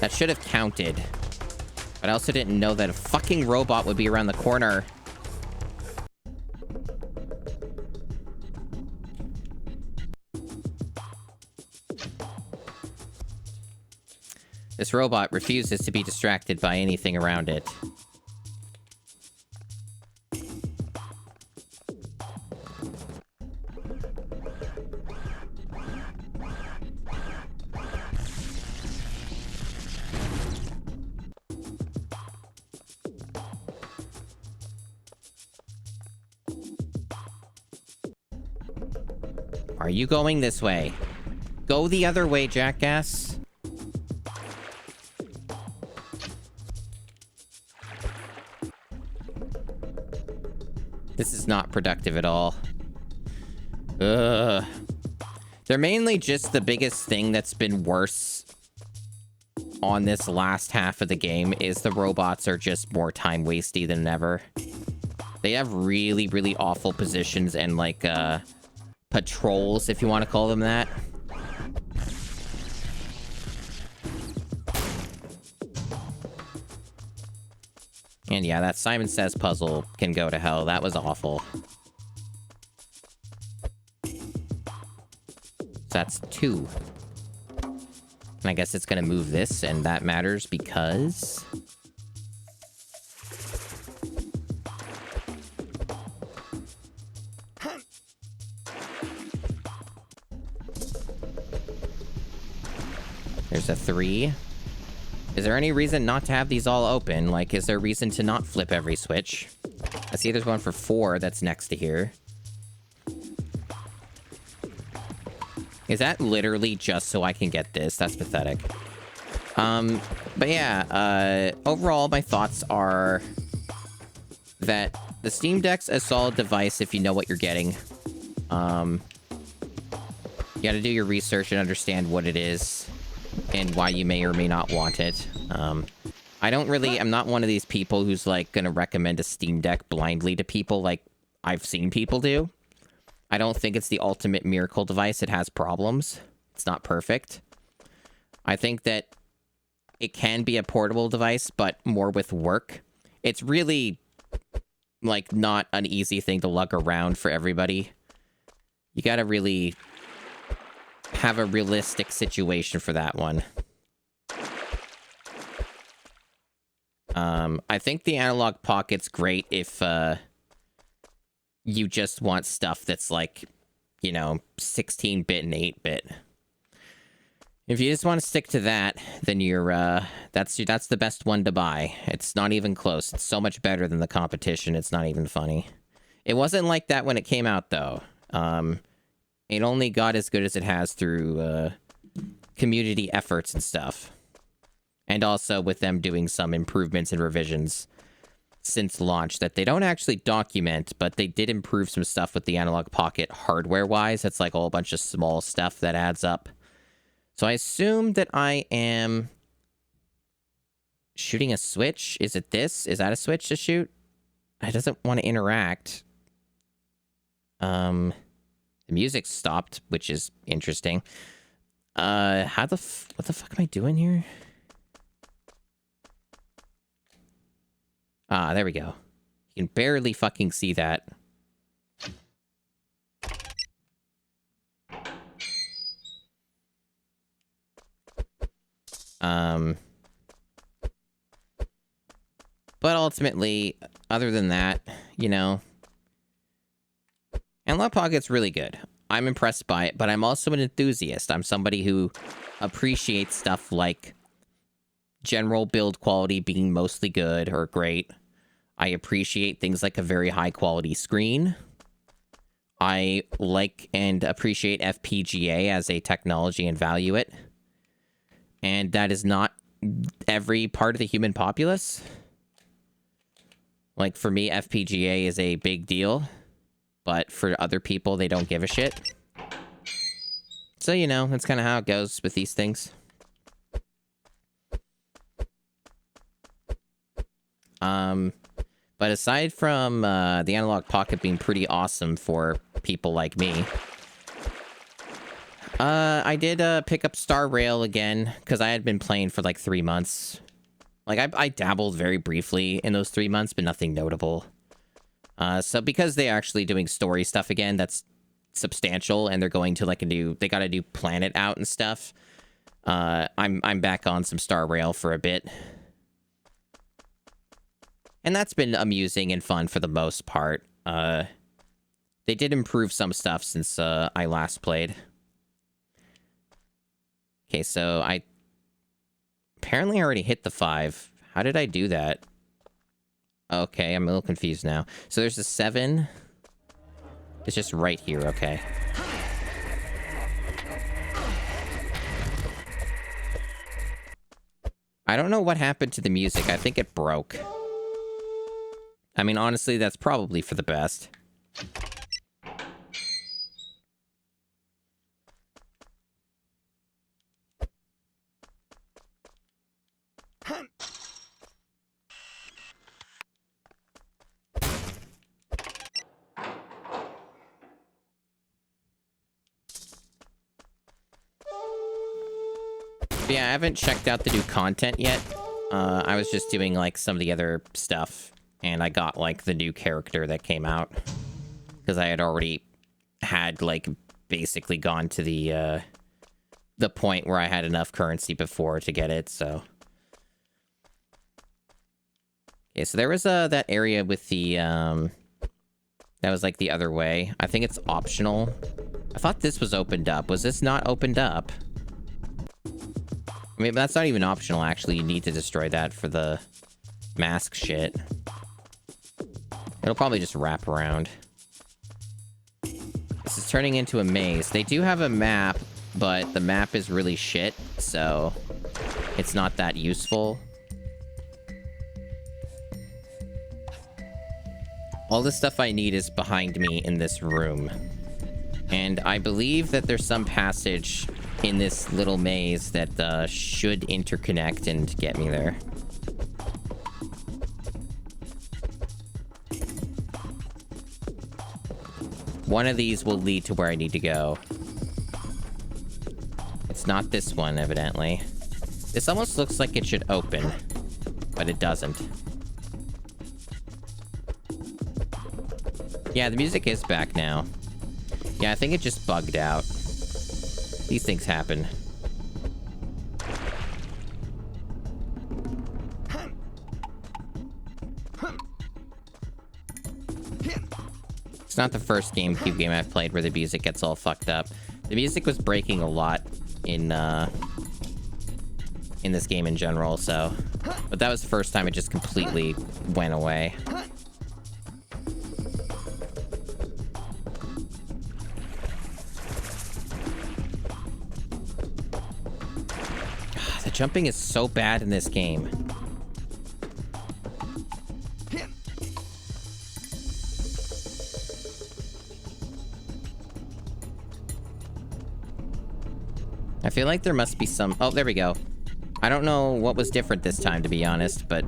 That should have counted. But I also didn't know that a fucking robot would be around the corner. This robot refuses to be distracted by anything around it. Are you going this way? Go the other way, jackass. This is not productive at all. Ugh. They're mainly just the biggest thing that's been worse on this last half of the game is the robots are just more time wasty than ever. They have really, really awful positions and like patrols, if you want to call them that. And yeah, that Simon Says puzzle can go to hell. That was awful. That's 2. And I guess it's gonna move this, and that matters because... There's a 3. Is there any reason not to have these all open? Like, is there a reason to not flip every switch? I see there's one for 4 that's next to here. Is that literally just so I can get this? That's pathetic. But yeah, overall, my thoughts are that the Steam Deck's a solid device if you know what you're getting. You gotta do your research and understand what it is and why you may or may not want it. I'm not one of these people who's like gonna recommend a Steam Deck blindly to people like I've seen people do. I don't think it's the ultimate miracle device. It has problems. It's not perfect. I think that it can be a portable device, but more with work. It's really, like, not an easy thing to lug around for everybody. You gotta really have a realistic situation for that one. I think the Analog Pocket's great if, you just want stuff that's like, you know, 16-bit and 8-bit. If you just want to stick to that, then you're, that's the best one to buy. It's not even close. It's so much better than the competition. It's not even funny. It wasn't like that when it came out, though. It only got as good as it has through, community efforts and stuff. And also with them doing some improvements and revisions since launch that they don't actually document, but they did improve some stuff with the Analog Pocket hardware-wise. That's like a whole bunch of small stuff that adds up. So I assume that I am shooting a switch. Is it this? Is that a switch to shoot? It doesn't want to interact. The music stopped, which is interesting. What the fuck am I doing here? Ah, there we go. You can barely fucking see that. But ultimately, other than that, you know, Analog Pocket's really good. I'm impressed by it, but I'm also an enthusiast. I'm somebody who appreciates stuff like general build quality being mostly good or great. I appreciate things like a very high quality screen. I like and appreciate FPGA as a technology and value it. And that is not every part of the human populace. Like, for me, FPGA is a big deal. But for other people, they don't give a shit. So, you know, that's kind of how it goes with these things. But aside from the Analog Pocket being pretty awesome for people like me, I did pick up Star Rail again, because I had been playing for like 3 months. Like, I dabbled very briefly in those 3 months, but nothing notable. So because they're actually doing story stuff again, that's substantial, and they're going to like they got a new planet out and stuff. I'm back on some Star Rail for a bit. And that's been amusing and fun for the most part. They did improve some stuff since I last played. Okay, so I apparently already hit the 5. How did I do that? Okay, I'm a little confused now. So there's a 7. It's just right here, okay. I don't know what happened to the music. I think it broke. I mean, honestly, that's probably for the best. But yeah, I haven't checked out the new content yet. I was just doing, like, some of the other stuff, and I got, like, the new character that came out. Because I had already had, like, basically gone to the point where I had enough currency before to get it, so... Okay, so there was, that area with the, that was, like, the other way. I think it's optional. I thought this was opened up. Was this not opened up? I mean, that's not even optional, actually. You need to destroy that for the mask shit. It'll probably just wrap around. This is turning into a maze. They do have a map, but the map is really shit, so it's not that useful. All the stuff I need is behind me in this room. And I believe that there's some passage in this little maze that should interconnect and get me there. One of these will lead to where I need to go. It's not this one, evidently. This almost looks like it should open, but it doesn't. Yeah, the music is back now. Yeah, I think it just bugged out. These things happen. It's not the first GameCube game I've played where the music gets all fucked up. The music was breaking a lot in this game in general, so... But that was the first time it just completely went away. The jumping is so bad in this game. I feel like there must be some... Oh, there we go. I don't know what was different this time, to be honest, but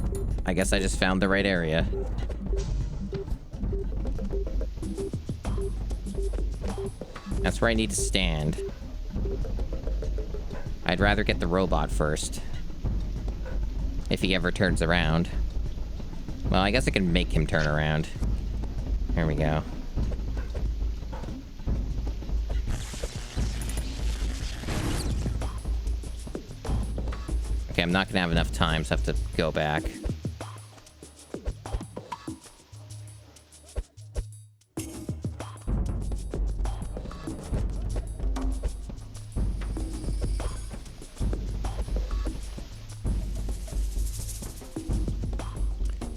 I guess I just found the right area. That's where I need to stand. I'd rather get the robot first. If he ever turns around. Well, I guess I can make him turn around. There we go. Okay, I'm not gonna have enough time, so I have to go back.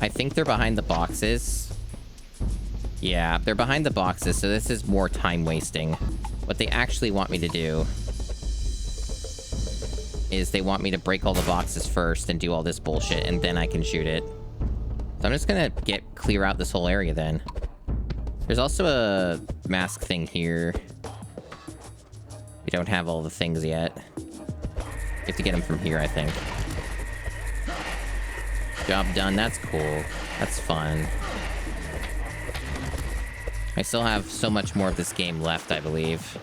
I think they're behind the boxes. Yeah, they're behind the boxes, so this is more time wasting. What they actually want me to do is they want me to break all the boxes first and do all this bullshit, and then I can shoot it. So I'm just gonna clear out this whole area then. There's also a mask thing here. We don't have all the things yet. You have to get them from here, I think. Job done. That's cool. That's fun. I still have so much more of this game left, I believe.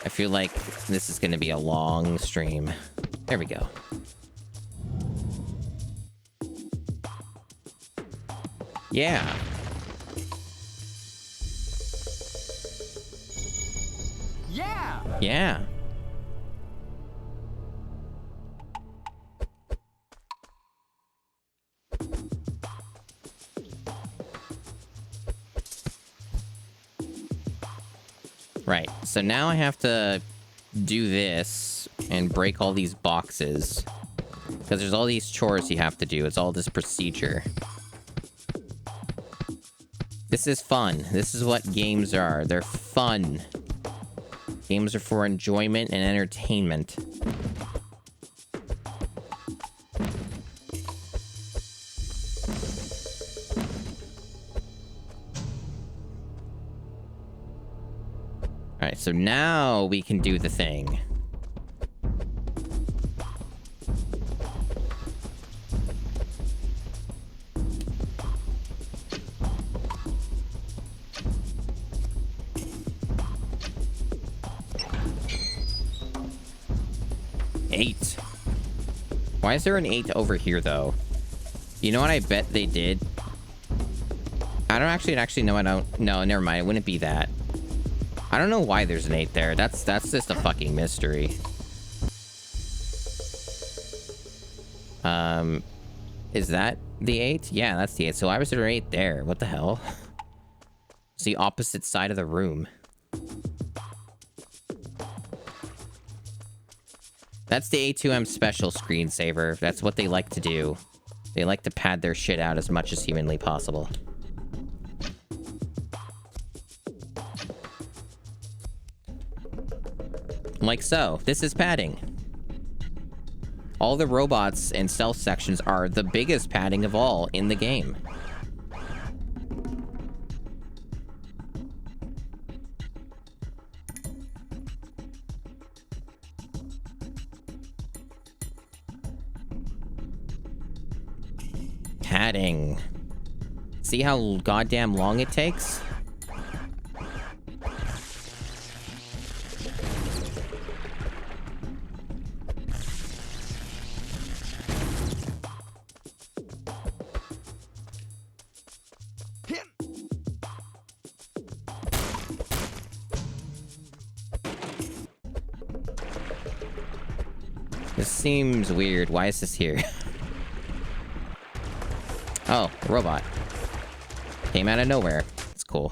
I feel like this is going to be a long stream. There we go. Yeah. Yeah! Yeah. Right, so now I have to do this and break all these boxes. Because there's all these chores you have to do. It's all this procedure. This is fun. This is what games are. They're fun. Games are for enjoyment and entertainment. Alright, so now we can do the thing. Eight. Why is there an 8 over here, though? You know what I bet they did? I don't actually know. I don't. No, never mind. It wouldn't be that. I don't know why there's an 8 there. That's just a fucking mystery. Is that the 8? Yeah, that's the 8. So why was there an 8 there? What the hell? It's the opposite side of the room. That's the A2M special screensaver. That's what they like to do. They like to pad their shit out as much as humanly possible. Like so. This is padding. All the robots and stealth sections are the biggest padding of all in the game. Padding. See how goddamn long it takes? This seems weird. Why is this here? Oh, a robot. Came out of nowhere. It's cool.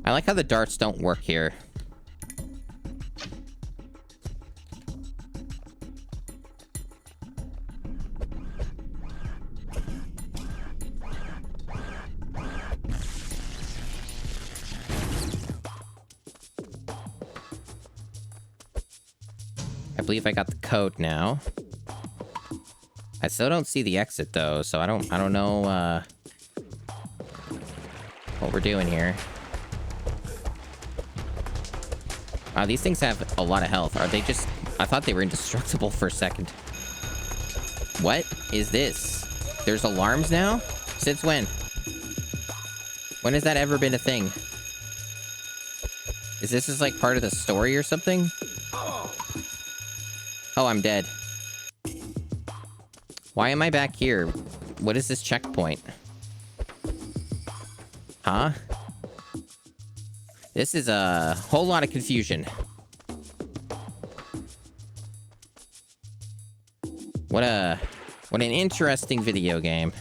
I like how the darts don't work here. I believe I got the code now. I still don't see the exit though, so I don't know what we're doing here. Wow, these things have a lot of health. Are they just... I thought they were indestructible for a second. What is this? There's alarms now? Since when? When has that ever been a thing? Is this just like part of the story or something? Oh, I'm dead. Why am I back here? What is this checkpoint? Huh? This is a whole lot of confusion. What an interesting video game.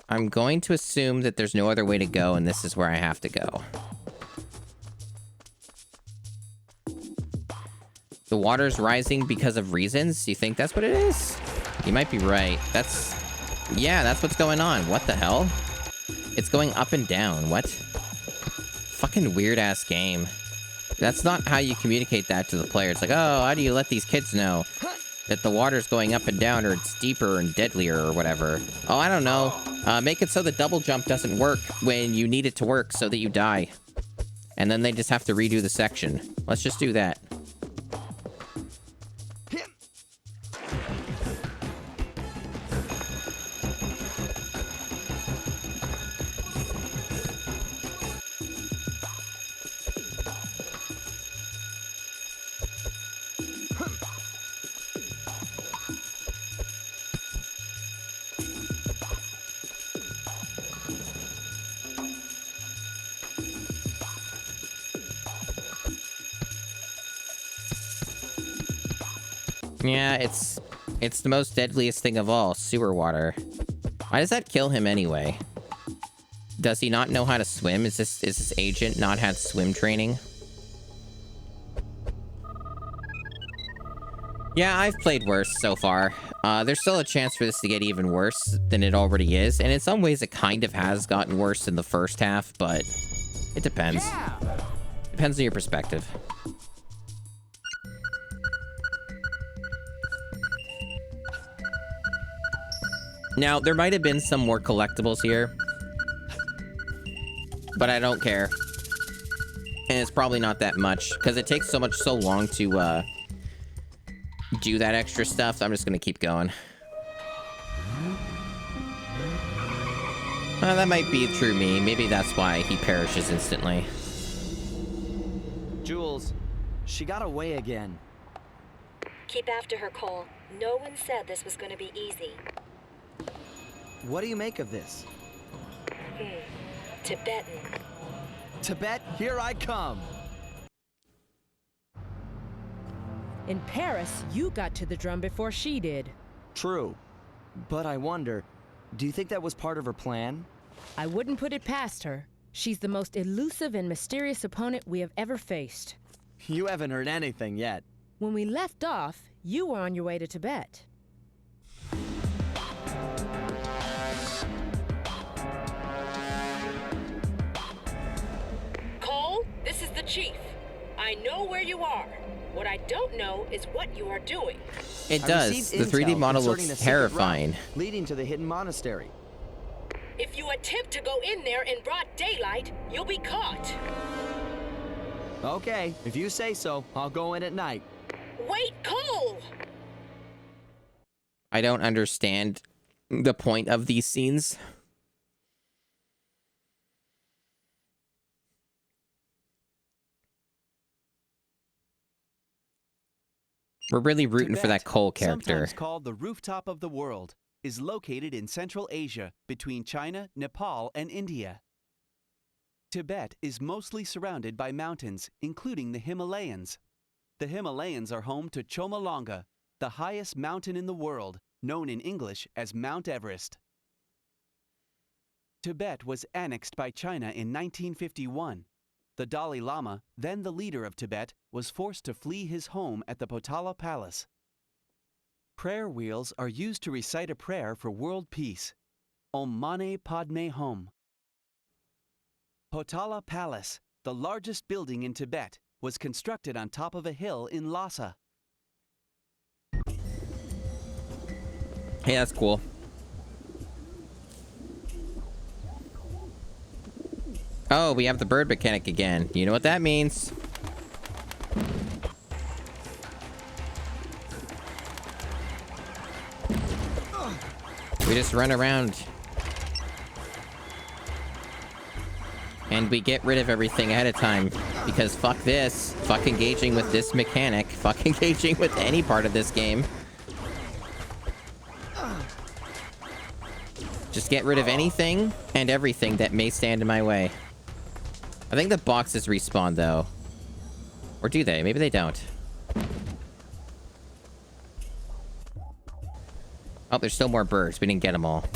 I'm going to assume that there's no other way to go, and this is where I have to go. The water's rising because of reasons? You think that's what it is? You might be right. Yeah, that's what's going on. What the hell? It's going up and down. What? Fucking weird-ass game. That's not how you communicate that to the player. It's like, oh, how do you let these kids know that the water's going up and down, or it's deeper and deadlier, or whatever? Oh, I don't know. Make it so the double jump doesn't work when you need it to work so that you die. And then they just have to redo the section. Let's just do that. Yeah, it's the most deadliest thing of all, sewer water. Why does that kill him anyway? Does he not know how to swim? Is this agent not had swim training? Yeah, I've played worse so far. There's still a chance for this to get even worse than it already is, and in some ways it kind of has gotten worse in the first half, but it depends. Yeah. Depends on your perspective. Now, there might have been some more collectibles here, but I don't care. And it's probably not that much, because it takes so long to, do that extra stuff, so I'm just gonna keep going. Well, that might be true me. Maybe that's why he perishes instantly. Jules, she got away again. Keep after her, Cole. No one said this was going to be easy. What do you make of this? Tibetan. Tibet, here I come! In Paris, you got to the drum before she did. True. But I wonder, do you think that was part of her plan? I wouldn't put it past her. She's the most elusive and mysterious opponent we have ever faced. You haven't heard anything yet. When we left off, you were on your way to Tibet. Cole, this is the chief. I know where you are. What I don't know is what you are doing. It does. The 3D model looks terrifying. Leading to the hidden monastery. If you attempt to go in there in broad daylight, you'll be caught. Okay, if you say so, I'll go in at night. Wait, Cole! I don't understand the point of these scenes. We're really rooting for that Cole character. Sometimes called the rooftop of the world, is located in Central Asia between China, Nepal, and India. Tibet is mostly surrounded by mountains, including the Himalayas. The Himalayas are home to Chomolungma, the highest mountain in the world, known in English as Mount Everest. Tibet was annexed by China in 1951. The Dalai Lama, then the leader of Tibet, was forced to flee his home at the Potala Palace. Prayer wheels are used to recite a prayer for world peace. Om Mani Padme Hum. Potala Palace, the largest building in Tibet, was constructed on top of a hill in Lhasa. Hey, that's cool. Oh, we have the bird mechanic again. You know what that means. We just run around. And we get rid of everything ahead of time. Because fuck this. Fuck engaging with this mechanic. Fuck engaging with any part of this game. Just get rid of anything and everything that may stand in my way. I think the boxes respawn, though. Or do they? Maybe they don't. Oh, there's still more birds. We didn't get them all.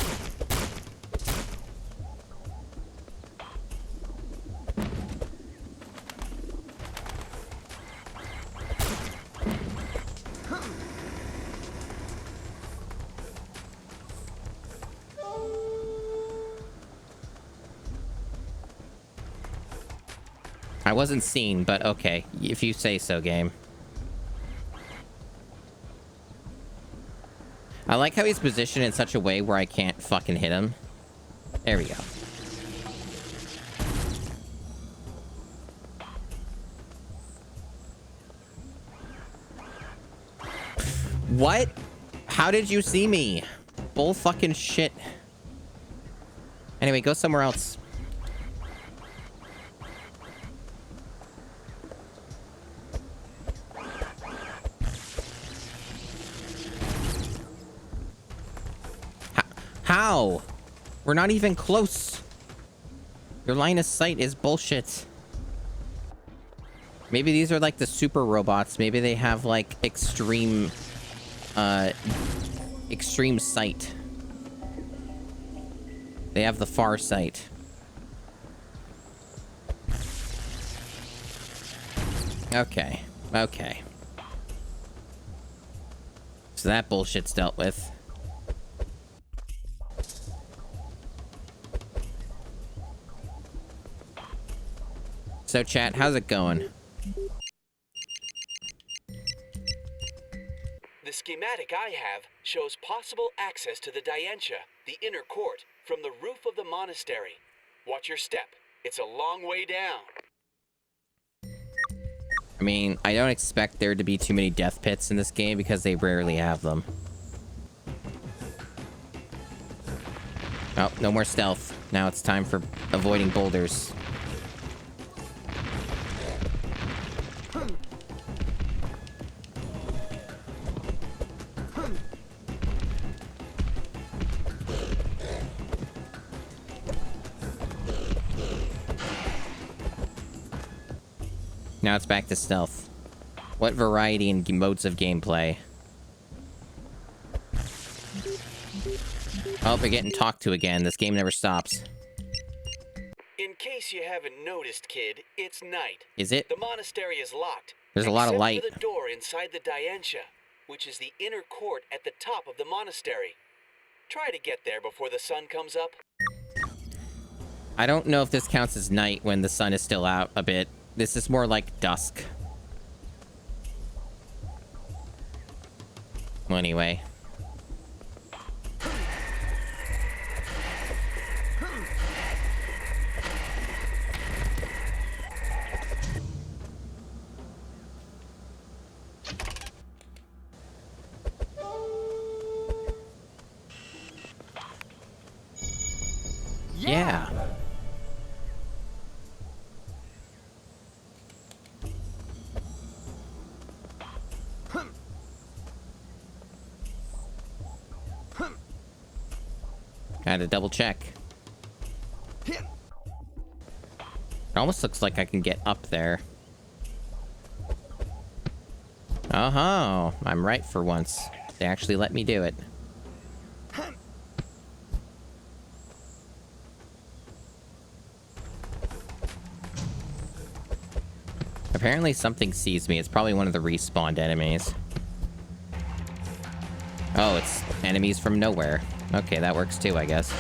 I wasn't seen, but okay. If you say so, game. I like how he's positioned in such a way where I can't fucking hit him. There we go. What? How did you see me? Bull fucking shit. Anyway, go somewhere else. How? We're not even close. Your line of sight is bullshit. Maybe these are like the super robots. Maybe they have like extreme sight. They have the far sight. Okay. Okay. So that bullshit's dealt with. So chat, how's it going? The schematic I have shows possible access to the Diantia, the inner court, from the roof of the monastery. Watch your step. It's a long way down. I mean, I don't expect there to be too many death pits in this game because they rarely have them. Oh, no more stealth. Now it's time for avoiding boulders. Now it's back to stealth. What variety and modes of gameplay? Oh, we're getting talked to again. This game never stops. In case you haven't noticed, kid, it's night. Is it? The monastery is locked. There's a lot of light. Except for the door inside the Diantia, which is the inner court at the top of the monastery. Try to get there before the sun comes up. I don't know if this counts as night when the sun is still out a bit. This is more like dusk. Well, anyway. Yeah. Gotta double check. It almost looks like I can get up there. Oh, I'm right for once. They actually let me do it. Apparently something sees me. It's probably one of the respawned enemies. Oh, it's enemies from nowhere. Okay, that works too, I guess.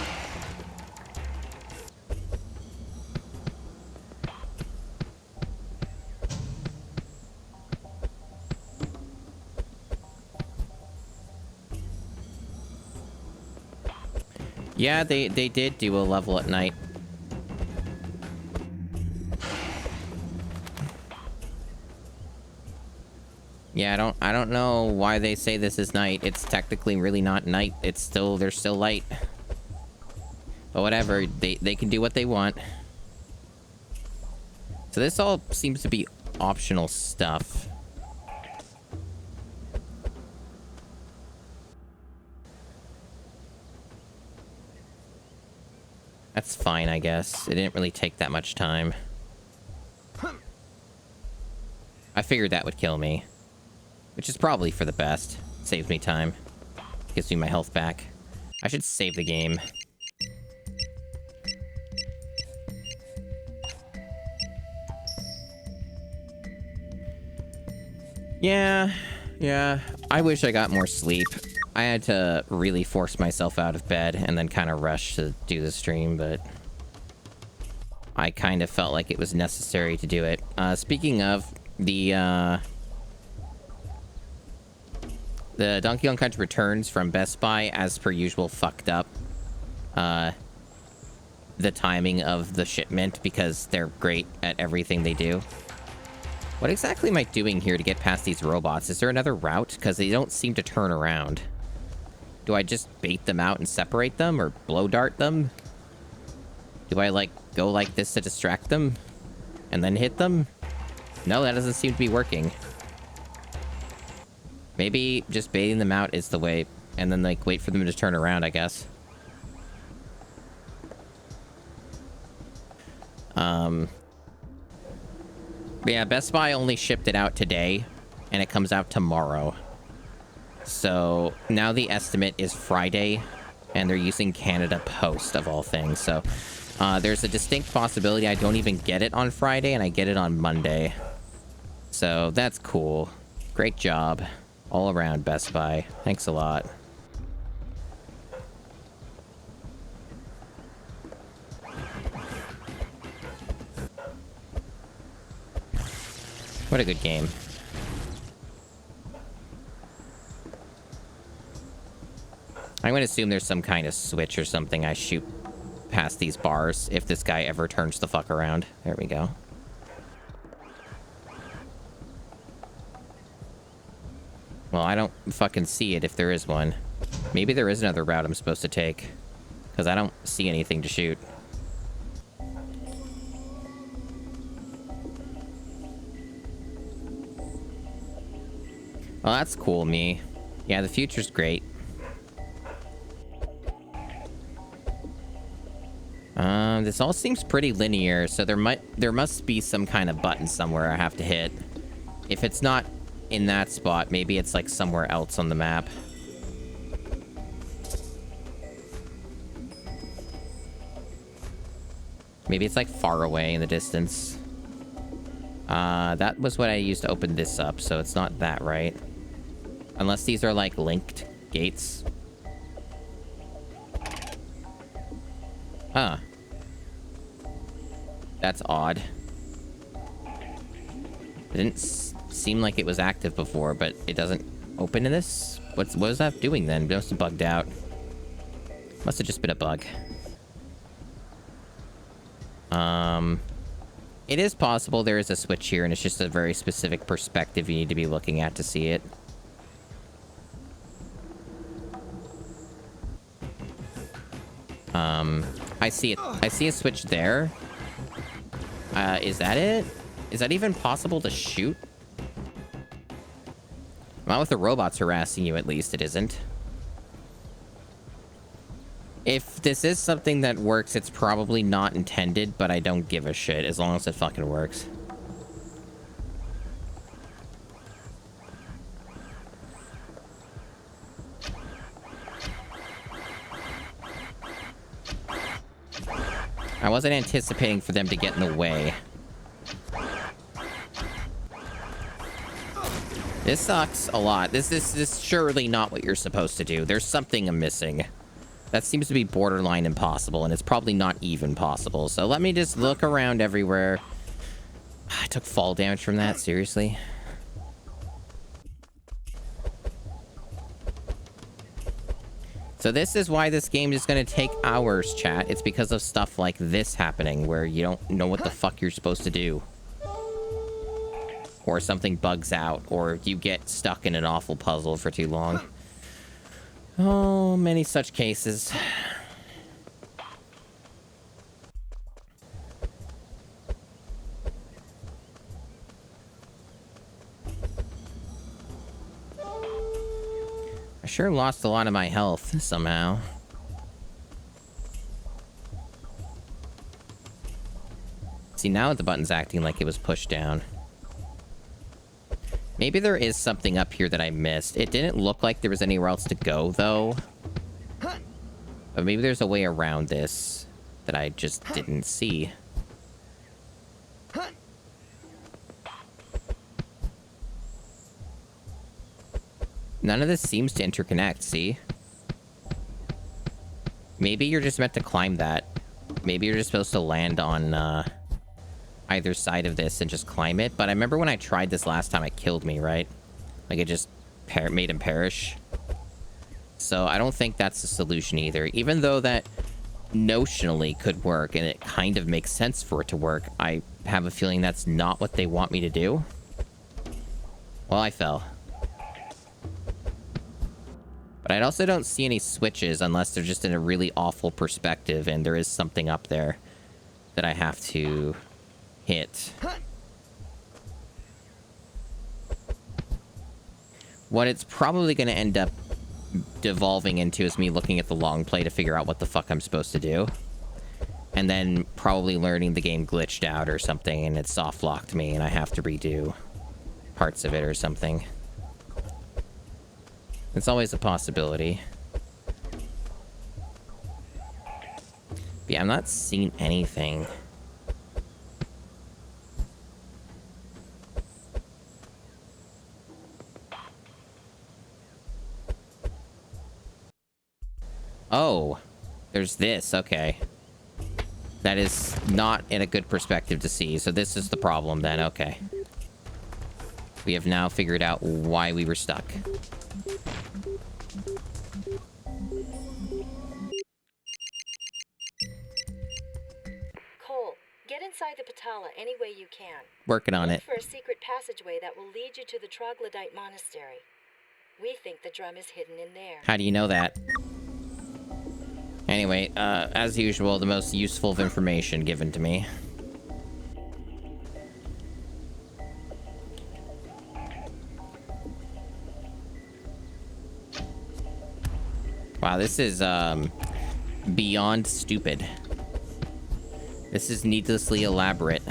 Yeah, they did do a level at night. Yeah, I don't know why they say this is night. It's technically really not night. It's still, there's still light. But whatever, they can do what they want. So this all seems to be optional stuff. That's fine, I guess. It didn't really take that much time. I figured that would kill me. Which is probably for the best. Saves me time. Gives me my health back. I should save the game. Yeah. I wish I got more sleep. I had to really force myself out of bed and then kind of rush to do the stream, but I kind of felt like it was necessary to do it. Speaking of, the Donkey Kong Country Returns from Best Buy, as per usual, fucked up the timing of the shipment because they're great at everything they do. What exactly am I doing here to get past these robots? Is there another route? Because they don't seem to turn around. Do I just bait them out and separate them, or blow dart them? Do I, like, go like this to distract them? And then hit them? No, that doesn't seem to be working. Maybe just baiting them out is the way, and then, like, wait for them to turn around, I guess. But yeah, Best Buy only shipped it out today, and it comes out tomorrow. So now the estimate is Friday, and they're using Canada Post, of all things. So there's a distinct possibility I don't even get it on Friday, and I get it on Monday. So that's cool. Great job. All around Best Buy. Thanks a lot. What a good game. I'm going to assume there's some kind of switch or something I shoot past these bars if this guy ever turns the fuck around. There we go. Well, I don't fucking see it if there is one. Maybe there is another route I'm supposed to take. Because I don't see anything to shoot. Well, that's cool, me. Yeah, the future's great. This all seems pretty linear, so there must be some kind of button somewhere I have to hit. If it's not in that spot, maybe it's like somewhere else on the map. Maybe it's like far away in the distance. That was what I used to open this up, so it's not that, right? Unless these are like linked gates. Huh. That's odd. It didn't seem like it was active before, but it doesn't open in this? What was that doing then? It must have bugged out. Must have just been a bug. It is possible there is a switch here, and it's just a very specific perspective you need to be looking at to see it. I see it. I see a switch there. Is that it? Is that even possible to shoot? Not with the robots harassing you, at least it isn't. If this is something that works, it's probably not intended, but I don't give a shit as long as it fucking works. I wasn't anticipating for them to get in the way. This sucks a lot. This is surely not what you're supposed to do. There's something I'm missing. That seems to be borderline impossible, and it's probably not even possible. So let me just look around everywhere. I took fall damage from that, seriously. So this is why this game is going to take hours, chat. It's because of stuff like this happening, where you don't know what the fuck you're supposed to do. Or something bugs out, or you get stuck in an awful puzzle for too long. Oh, many such cases. I sure lost a lot of my health somehow. See, now the button's acting like it was pushed down. Maybe there is something up here that I missed. It didn't look like there was anywhere else to go, though. But maybe there's a way around this that I just didn't see. None of this seems to interconnect, see? Maybe you're just meant to climb that. Maybe you're just supposed to land on, either side of this and just climb it. But I remember when I tried this last time, it killed me, right? Like, it just made him perish. So I don't think that's the solution either. Even though that notionally could work, and it kind of makes sense for it to work, I have a feeling that's not what they want me to do. Well, I fell. But I also don't see any switches unless they're just in a really awful perspective and there is something up there that I have to hit. What it's probably going to end up devolving into is me looking at the long play to figure out what the fuck I'm supposed to do. And then probably learning the game glitched out or something and it soft locked me and I have to redo parts of it or something. It's always a possibility. But yeah, I'm not seeing anything. Oh, there's this. Okay. That is not in a good perspective to see. So this is the problem then. Okay. We have now figured out why we were stuck. Cole, get inside the Patala any way you can. Working on Look it. for a secret passageway that will lead you to the Troglodyte Monastery. We think the drum is hidden in there. How do you know that? Anyway, as usual, the most useful of information given to me. Wow, this is, beyond stupid. This is needlessly elaborate.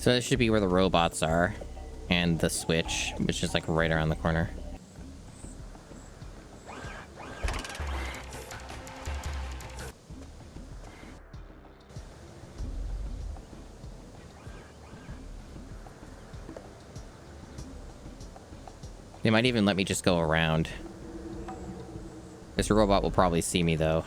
So this should be where the robots are, and the switch, which is like right around the corner. They might even let me just go around. This robot will probably see me though.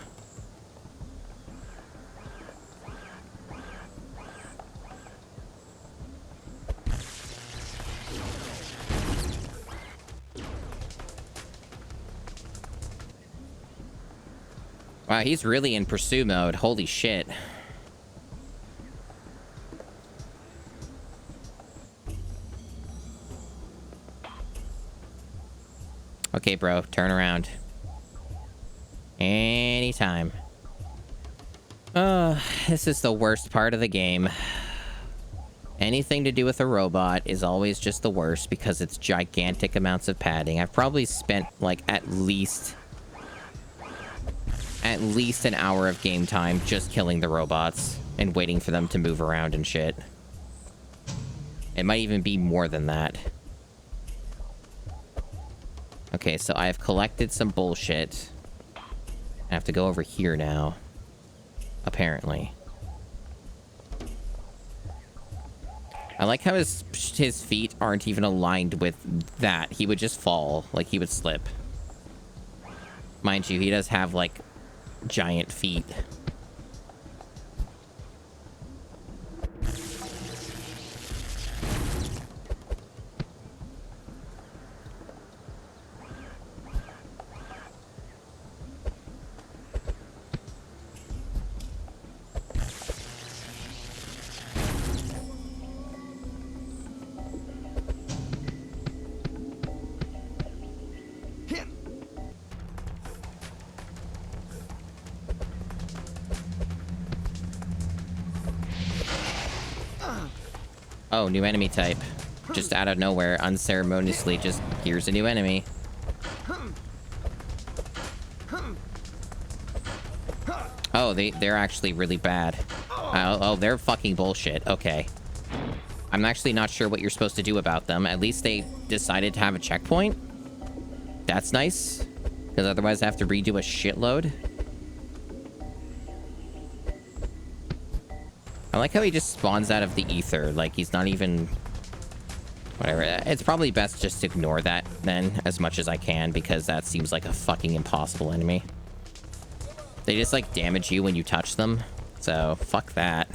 Wow, he's really in pursue mode. Holy shit. Okay, bro, turn around. Anytime. Oh, this is the worst part of the game. Anything to do with a robot is always just the worst because it's gigantic amounts of padding. I've probably spent, like, at least an hour of game time just killing the robots and waiting for them to move around and shit. It might even be more than that. Okay, so I have collected some bullshit. I have to go over here now. Apparently. I like how his feet aren't even aligned with that. He would just fall. Like, he would slip. Mind you, he does have, like, giant feet. Oh, new enemy type. Just out of nowhere, unceremoniously, just here's a new enemy. Oh, they're actually really bad. Oh, they're fucking bullshit. Okay. I'm actually not sure what you're supposed to do about them. At least they decided to have a checkpoint. That's nice. Because otherwise I have to redo a shitload. I like how he just spawns out of the ether. Like, he's not even... Whatever. It's probably best just to ignore that, then, as much as I can, because that seems like a fucking impossible enemy. They just, like, damage you when you touch them. So, fuck that.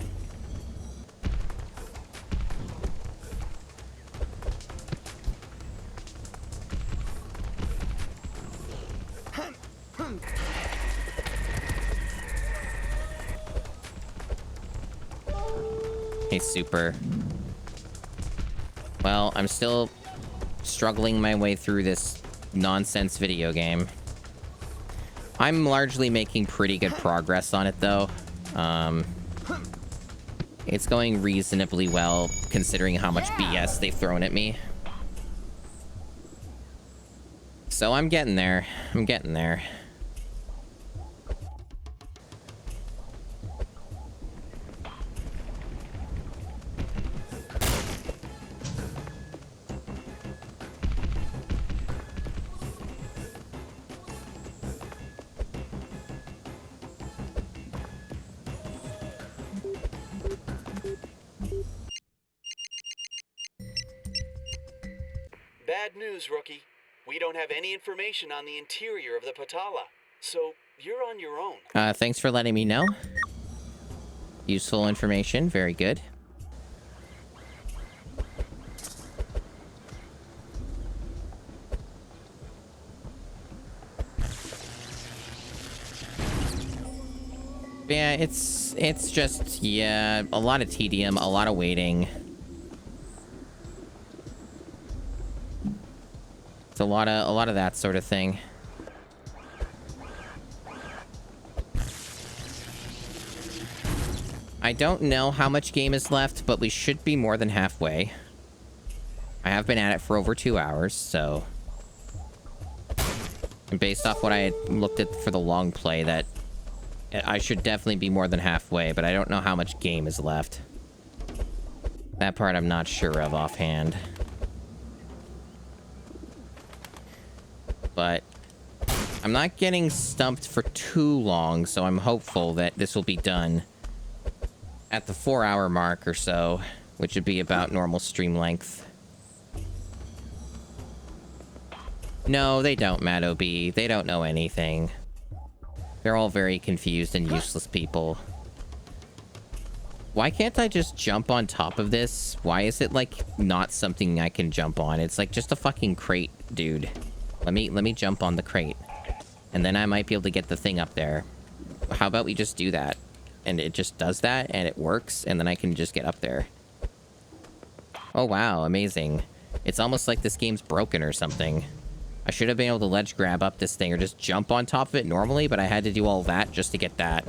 Hey, super. Well, I'm still struggling my way through this nonsense video game. I'm largely making pretty good progress on it, though. It's going reasonably well, considering how much BS they've thrown at me. So I'm getting there. I'm getting there. Bad news, rookie. We don't have any information on the interior of the Patala, so you're on your own. Thanks for letting me know. Useful information, very good. Yeah, it's just, yeah, a lot of tedium, a lot of waiting. It's a lot of that sort of thing. I don't know how much game is left, but we should be more than halfway. I have been at it for over 2 hours, so... And based off what I had looked at for the long play, that I should definitely be more than halfway, but I don't know how much game is left. That part I'm not sure of offhand. But I'm not getting stumped for too long, so I'm hopeful that this will be done at the 4-hour mark or so, which would be about normal stream length. No, they don't, Matt OB. They don't know anything. They're all very confused and useless people. Why can't I just jump on top of this? Why is it, like, not something I can jump on? It's like just a fucking crate, dude. Let me jump on the crate. And then I might be able to get the thing up there. How about we just do that? And it just does that, and it works, and then I can just get up there. Oh, wow, amazing. It's almost like this game's broken or something. I should have been able to ledge grab up this thing or just jump on top of it normally, but I had to do all that just to get that.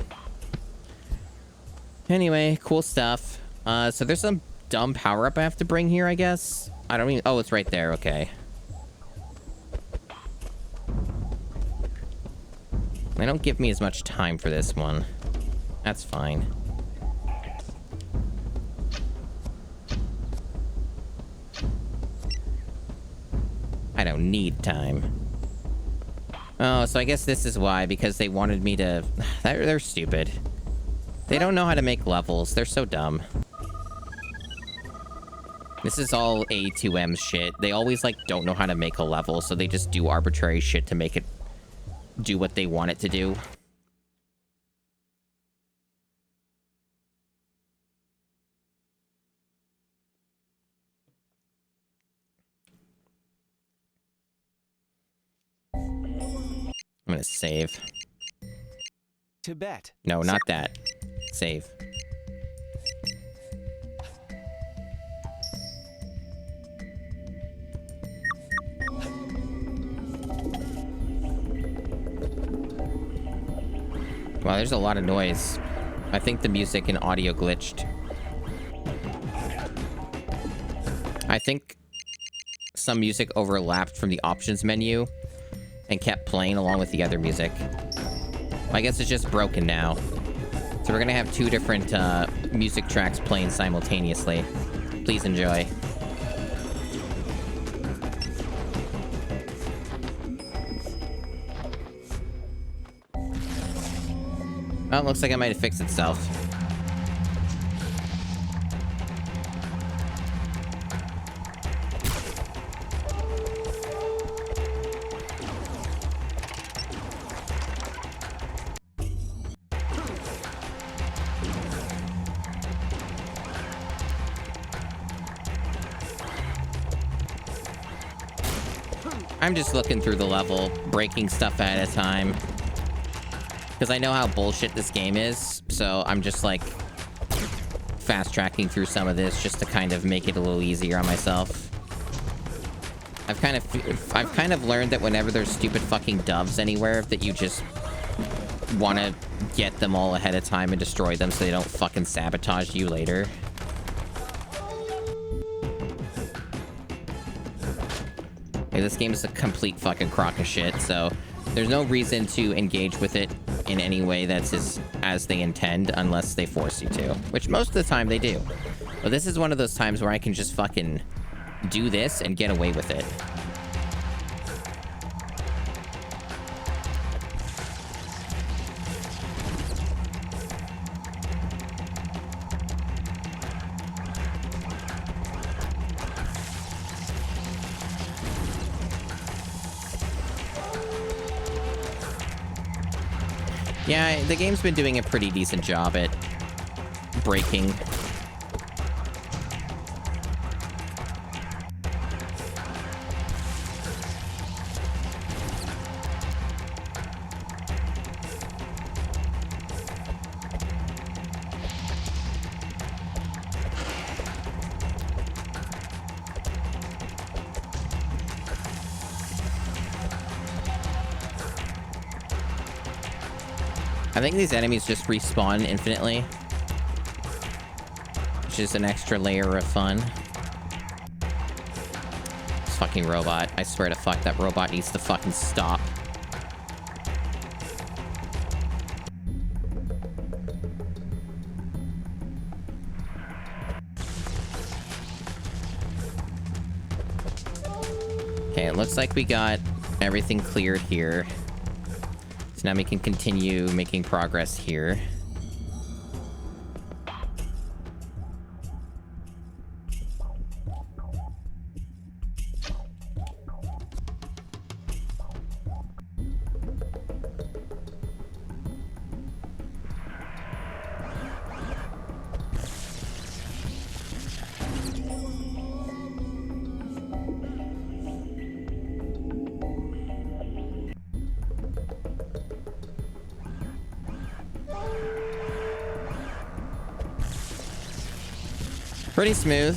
Anyway, cool stuff. So there's some dumb power-up I have to bring here, I guess? I don't even... Oh, it's right there, okay. They don't give me as much time for this one. That's fine. I don't need time. Oh, so I guess this is why, because they wanted me to... They're stupid. They don't know how to make levels. They're so dumb. This is all A2M shit. They always, like, don't know how to make a level, so they just do arbitrary shit to make it do what they want it to do. I'm gonna save. Tibet. No, not that. Save. Wow, there's a lot of noise. I think the music and audio glitched. I think some music overlapped from the options menu and kept playing along with the other music. I guess it's just broken now. So we're gonna have 2 different music tracks playing simultaneously. Please enjoy. Oh, looks like it might have fixed itself. I'm just looking through the level, breaking stuff at a time. Because I know how bullshit this game is, so I'm just, like, fast-tracking through some of this just to kind of make it a little easier on myself. I've kind of learned that whenever there's stupid fucking doves anywhere, that you just want to get them all ahead of time and destroy them so they don't fucking sabotage you later. Okay, this game is a complete fucking crock of shit, so there's no reason to engage with it in any way that's as they intend unless they force you to, which most of the time they do. But this is one of those times where I can just fucking do this and get away with it. Yeah, the game's been doing a pretty decent job at breaking. I think these enemies just respawn infinitely, which is an extra layer of fun. This fucking robot. I swear to fuck, that robot needs to fucking stop. Okay, it looks like we got everything cleared here. So now we can continue making progress here. Pretty smooth.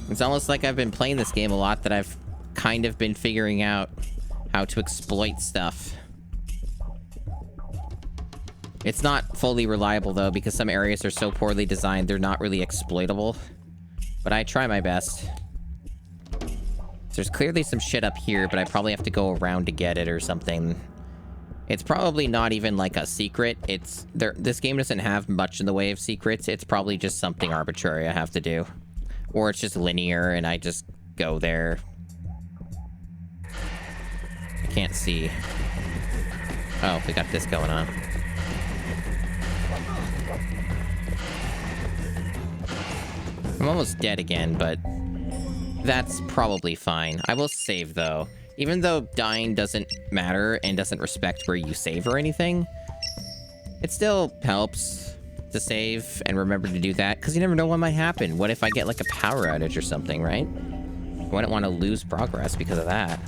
It's almost like I've been playing this game a lot that I've kind of been figuring out how to exploit stuff. It's not fully reliable though, because some areas are so poorly designed they're not really exploitable. But I try my best. There's clearly some shit up here, but I probably have to go around to get it or something. It's probably not even like a secret. This game doesn't have much in the way of secrets. It's probably just something arbitrary I have to do. Or it's just linear and I just go there. I can't see. Oh, we got this going on. I'm almost dead again, but that's probably fine. I will save though. Even though dying doesn't matter and doesn't respect where you save or anything, it still helps to save and remember to do that, because you never know what might happen. What if I get like a power outage or something, right? I wouldn't want to lose progress because of that.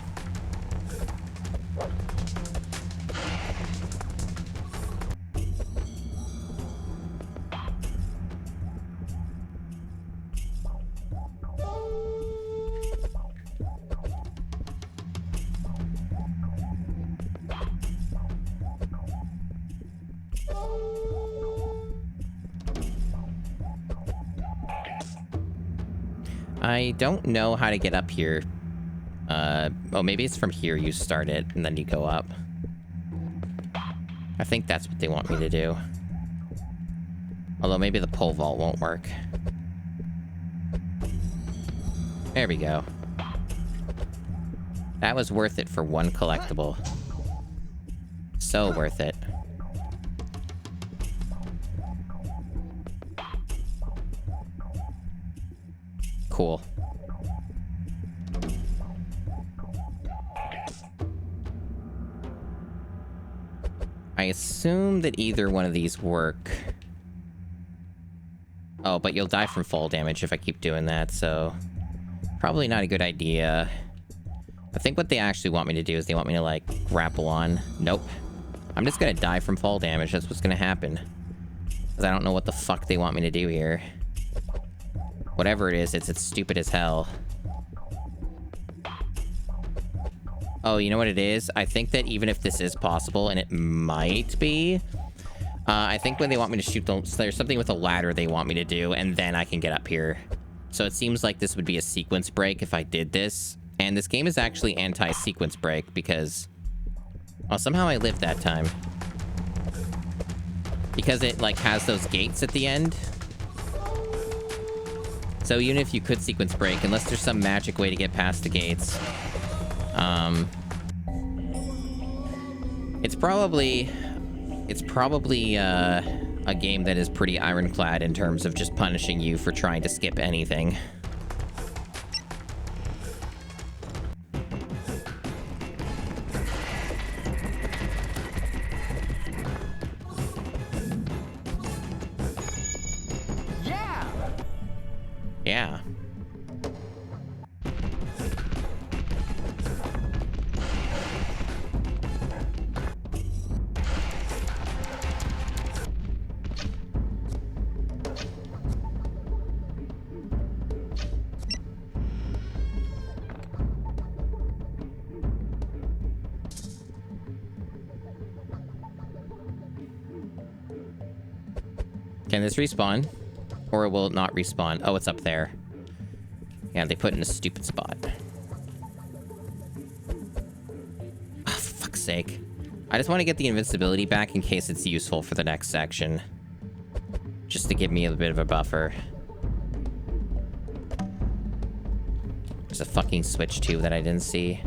I don't know how to get up here. Oh, maybe it's from here you start it, and then you go up. I think that's what they want me to do. Although maybe the pole vault won't work. There we go. That was worth it for one collectible. So worth it. Cool. I assume that either one of these work. Oh, but you'll die from fall damage if I keep doing that, so probably not a good idea. I think what they actually want me to do is they want me to, like, grapple on. Nope. I'm just gonna die from fall damage. That's what's gonna happen. Because I don't know what the fuck they want me to do here. Whatever it is, it's stupid as hell. Oh, you know what it is? I think that even if this is possible, and it might be, I think when they want me to shoot, there's something with a ladder they want me to do, and then I can get up here. So it seems like this would be a sequence break if I did this. And this game is actually anti-sequence break because, well, somehow I lived that time. Because it, like, has those gates at the end. So even if you could sequence break, unless there's some magic way to get past the gates, it's probably a game that is pretty ironclad in terms of just punishing you for trying to skip anything. Yeah. Can this respawn? Or will it not respawn? Oh, it's up there. Yeah, they put it in a stupid spot. Oh, for fuck's sake. I just want to get the invincibility back in case it's useful for the next section. Just to give me a bit of a buffer. There's a fucking switch too that I didn't see.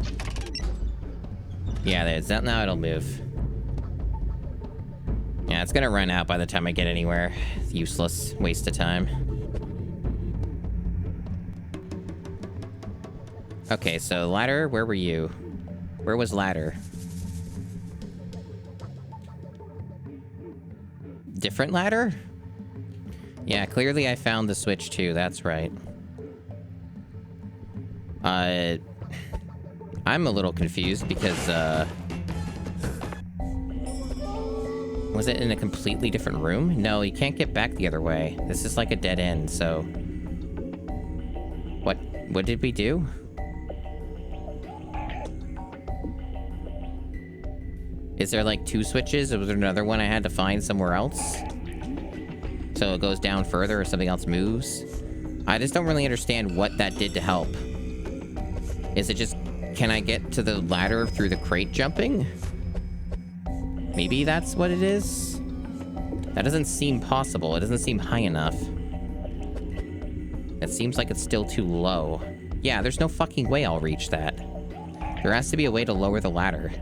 Yeah, there's that. Now it'll move. Yeah, it's gonna run out by the time I get anywhere. It's useless. Waste of time. Okay, so ladder, where were you? Where was ladder? Different ladder? Yeah, clearly I found the switch too, that's right. I'm a little confused because, was it in a completely different room? No, you can't get back the other way. This is like a dead end, so... What did we do? Is there like two switches? Or was there another one I had to find somewhere else? So it goes down further or something else moves? I just don't really understand what that did to help. Is it just... Can I get to the ladder through the crate jumping? Maybe that's what it is? That doesn't seem possible. It doesn't seem high enough. It seems like it's still too low. Yeah, there's no fucking way I'll reach that. There has to be a way to lower the ladder.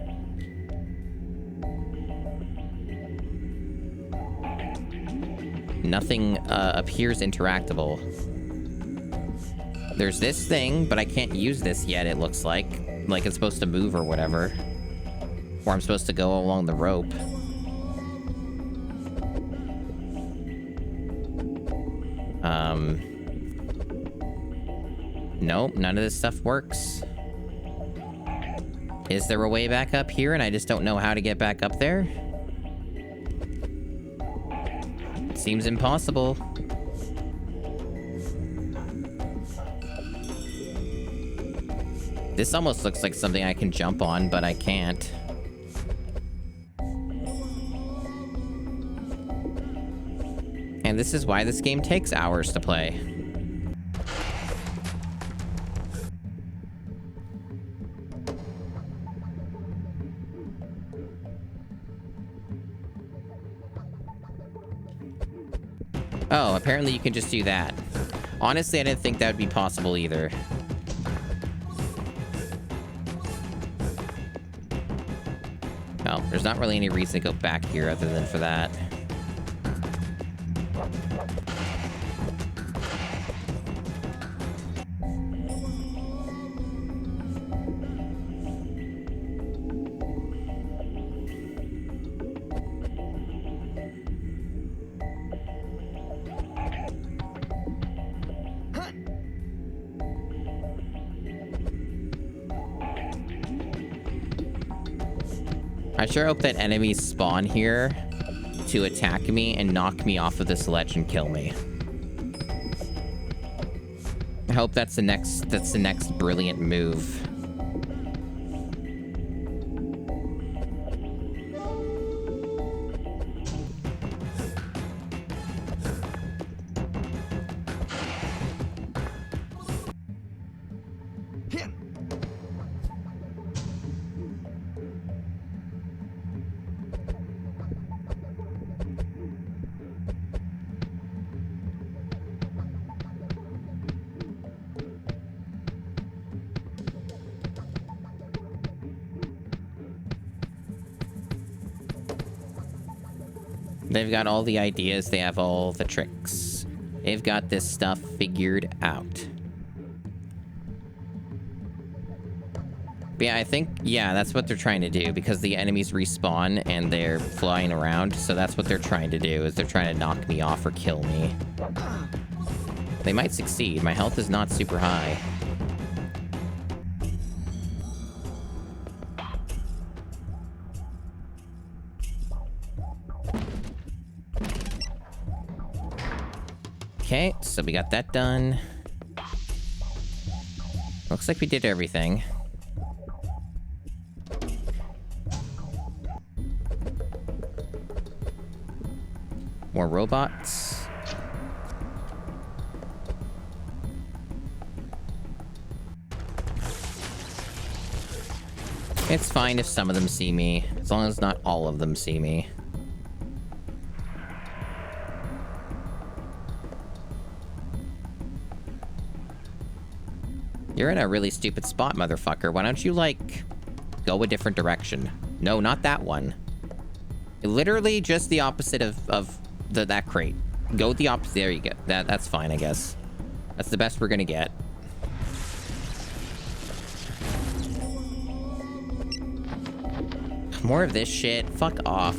Nothing appears interactable. There's this thing, but I can't use this yet, it looks like. Like it's supposed to move or whatever. Or I'm supposed to go along the rope. Nope, none of this stuff works. Is there a way back up here and I just don't know how to get back up there? Seems impossible. This almost looks like something I can jump on, but I can't. And this is why this game takes hours to play. Oh, apparently you can just do that. Honestly, I didn't think that would be possible either. Well, there's not really any reason to go back here other than for that. I sure hope that enemies spawn here to attack me and knock me off of this ledge and kill me. I hope that's the next brilliant move. They've got all the ideas. They have all the tricks. They've got this stuff figured out. But yeah, I think, yeah, that's what they're trying to do, because the enemies respawn and they're flying around. So that's what they're trying to do, is they're trying to knock me off or kill me. They might succeed. My health is not super high. Okay, so we got that done. Looks like we did everything. More robots. It's fine if some of them see me, as long as not all of them see me. You're in a really stupid spot, motherfucker. Why don't you, like, go a different direction? No, not that one. Literally just the opposite of that crate. Go the opposite. There you go. That's fine, I guess. That's the best we're gonna get. More of this shit. Fuck off.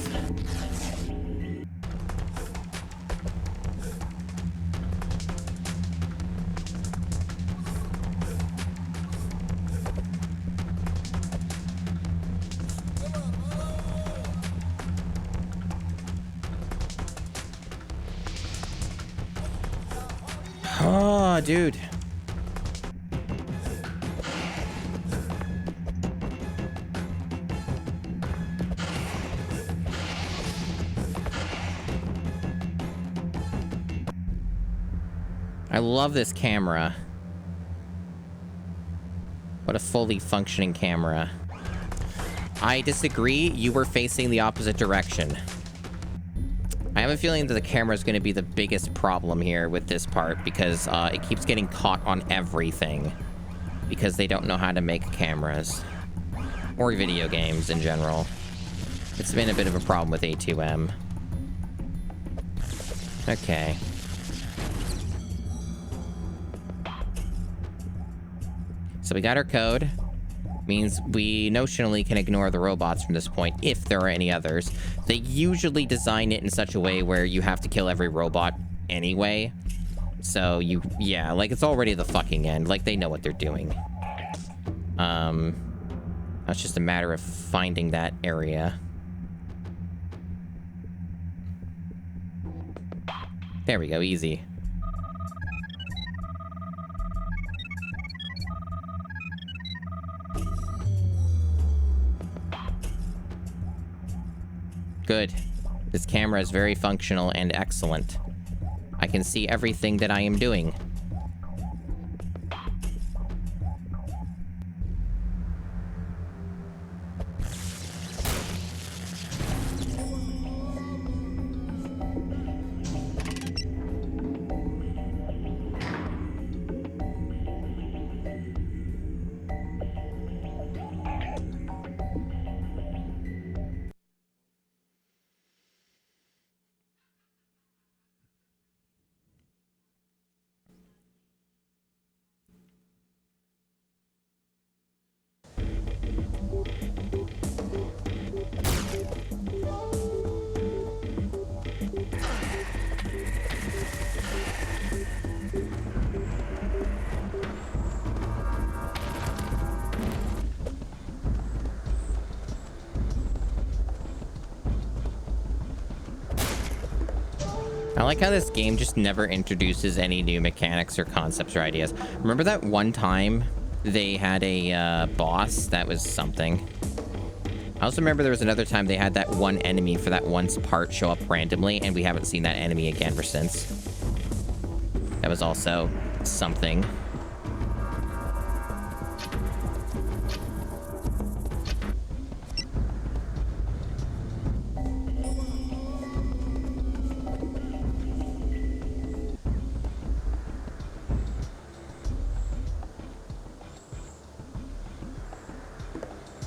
Oh, dude. I love this camera. What a fully functioning camera. I disagree. You were facing the opposite direction. I have a feeling that the camera is going to be the biggest problem here with this part, because it keeps getting caught on everything because they don't know how to make cameras or video games in general. It's been a bit of a problem with A2M. Okay. So we got our code. Means we notionally can ignore the robots from this point, if there are any others. They usually design it in such a way where you have to kill every robot anyway. So yeah, like, it's already the fucking end. Like, they know what they're doing. It's just a matter of finding that area. There we go, easy. Good. This camera is very functional and excellent. I can see everything that I am doing. I like how this game just never introduces any new mechanics or concepts or ideas. Remember that one time they had a boss that was something? I also remember there was another time they had that one enemy for that one part show up randomly, and we haven't seen that enemy again ever since. That was also something.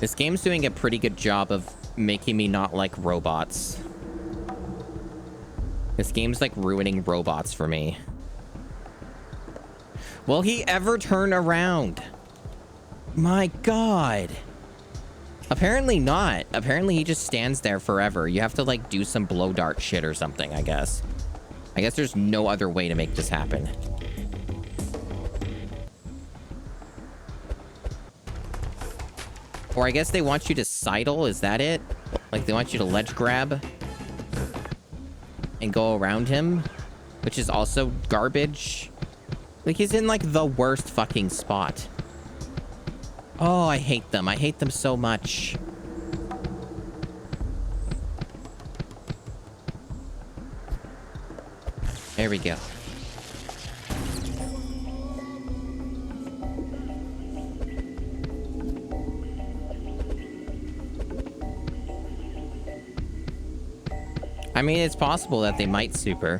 This game's doing a pretty good job of making me not like robots. This game's like ruining robots for me. Will he ever turn around? My God. Apparently not. Apparently he just stands there forever. You have to like do some blow dart shit or something, I guess. I guess there's no other way to make this happen. Or I guess they want you to sidle, is that it? Like they want you to ledge grab and go around him, which is also garbage. Like he's in like the worst fucking spot. Oh, I hate them. I hate them so much. There we go. I mean, it's possible that they might super.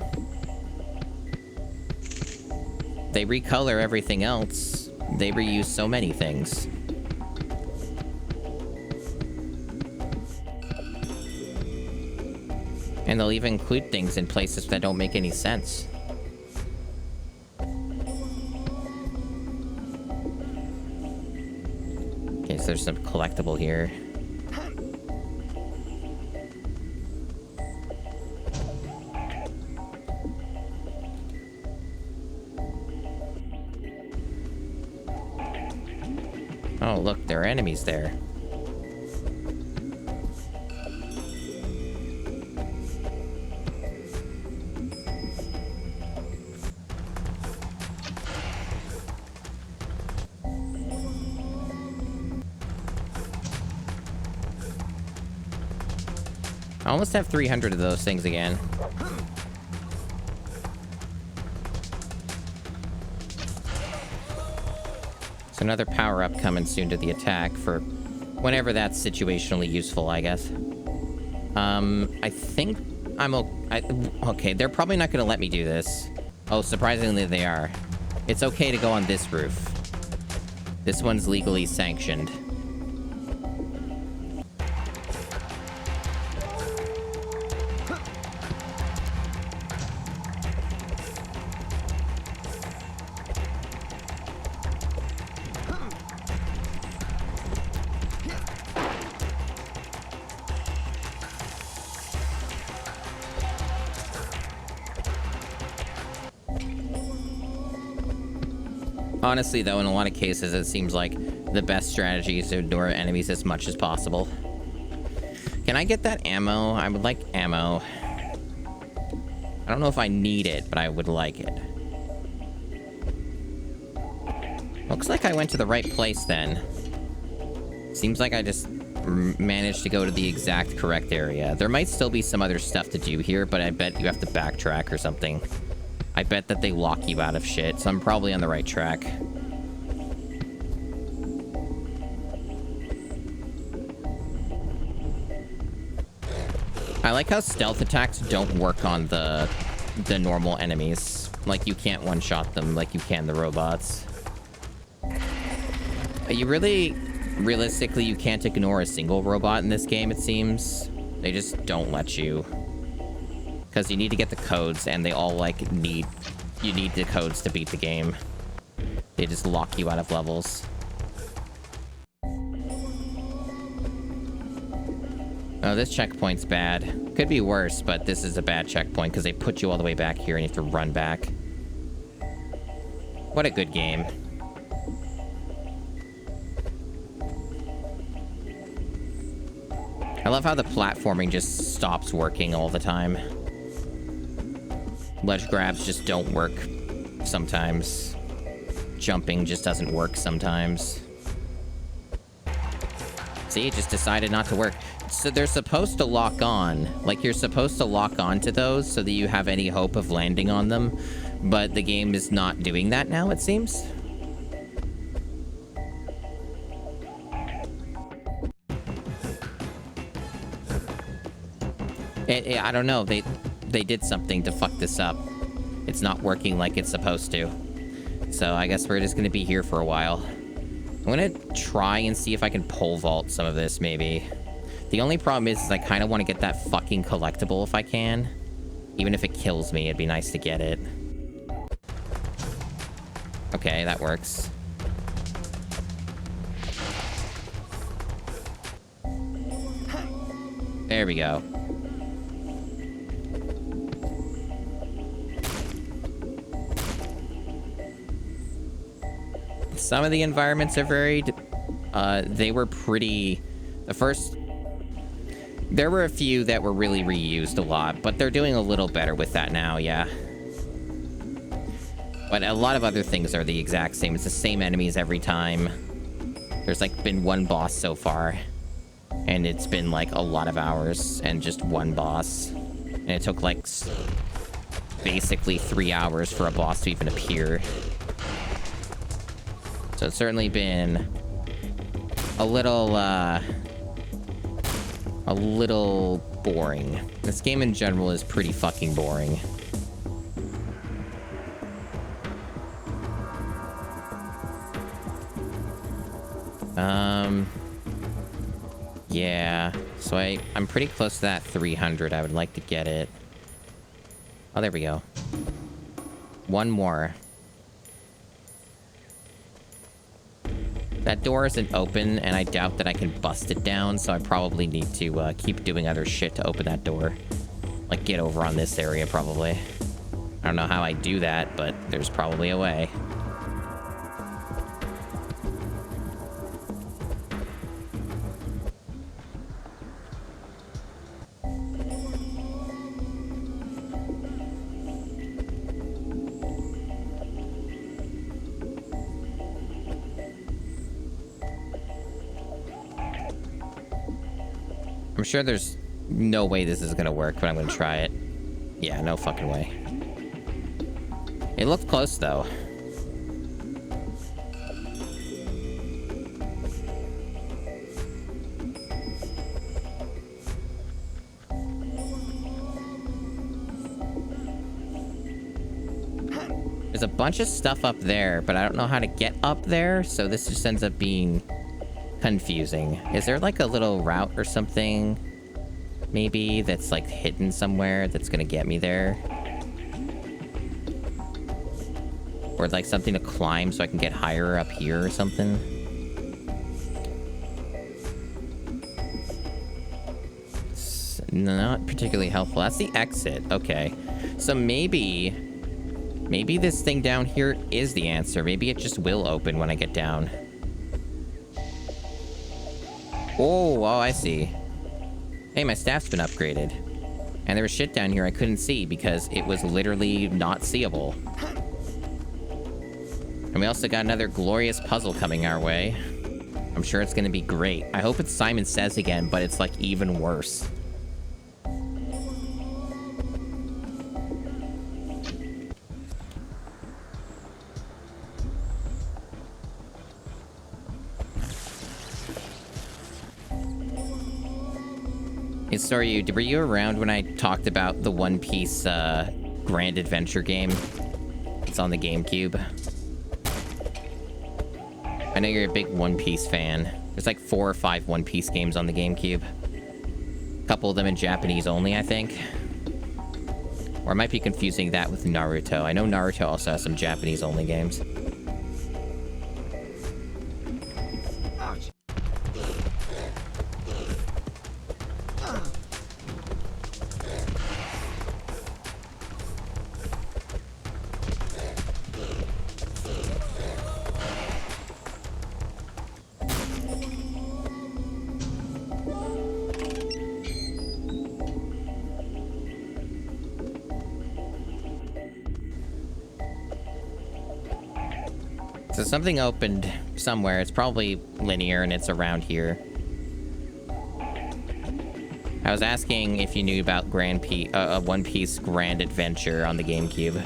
They recolor everything else. They reuse so many things. And they'll even include things in places that don't make any sense. Okay, so there's some collectible here. Oh, look, there are enemies there. I almost have 300 of those things again. So another power-up coming soon to the attack for whenever that's situationally useful, I guess. I think I'm okay. They're probably not going to let me do this. Oh, surprisingly they are. It's okay to go on this roof. This one's legally sanctioned. Honestly, though, in a lot of cases, it seems like the best strategy is to ignore enemies as much as possible. Can I get that ammo? I would like ammo. I don't know if I need it, but I would like it. Looks like I went to the right place then. Seems like I just managed to go to the exact correct area. There might still be some other stuff to do here, but I bet you have to backtrack or something. I bet that they lock you out of shit, so I'm probably on the right track. I like how stealth attacks don't work on the normal enemies. Like, you can't one-shot them like you can the robots. You really, realistically, you can't ignore a single robot in this game, it seems. They just don't let you. Because you need to get the codes, and they all, like, you need the codes to beat the game. They just lock you out of levels. Oh, this checkpoint's bad. Could be worse, but this is a bad checkpoint, because they put you all the way back here, and you have to run back. What a good game. I love how the platforming just stops working all the time. Ledge grabs just don't work sometimes. Jumping just doesn't work sometimes. See, it just decided not to work. So they're supposed to lock on. Like, you're supposed to lock on to those so that you have any hope of landing on them. But the game is not doing that now, it seems. I don't know. They did something to fuck this up. It's not working like it's supposed to. So I guess we're just gonna be here for a while. I'm gonna try and see if I can pole vault some of this, maybe. The only problem is I kind of want to get that fucking collectible if I can. Even if it kills me, it'd be nice to get it. Okay, that works. There we go. Some of the environments are varied. They were pretty... There were a few that were really reused a lot, but they're doing a little better with that now, yeah. But a lot of other things are the exact same. It's the same enemies every time. There's, like, been one boss so far. And it's been, like, a lot of hours and just one boss. And it took, like, basically 3 hours for a boss to even appear. So it's certainly been a little boring. This game in general is pretty fucking boring. Yeah. So I'm pretty close to that 300. I would like to get it. Oh, there we go. One more. That door isn't open, and I doubt that I can bust it down, so I probably need to keep doing other shit to open that door. Like, get over on this area, probably. I don't know how I do that, but there's probably a way. I'm sure there's no way this is gonna work, but I'm gonna try it. Yeah, no fucking way. It looked close, though. There's a bunch of stuff up there, but I don't know how to get up there, so this just ends up being confusing. Is there like a little route or something, maybe, that's like hidden somewhere that's gonna get me there? Or like something to climb so I can get higher up here or something? It's not particularly helpful. That's the exit. Okay. So maybe this thing down here is the answer. Maybe it just will open when I get down. Oh, I see. Hey, my staff's been upgraded. And there was shit down here I couldn't see because it was literally not seeable. And we also got another glorious puzzle coming our way. I'm sure it's gonna be great. I hope it's Simon Says again, but it's like even worse. Hey, sorry, were you around when I talked about the One Piece Grand Adventure game? It's on the GameCube. I know you're a big One Piece fan. There's like 4 or 5 One Piece games on the GameCube. A couple of them in Japanese only, I think. Or I might be confusing that with Naruto. I know Naruto also has some Japanese only games. So something opened somewhere. It's probably linear and it's around here. I was asking if you knew about One Piece Grand Adventure on the GameCube.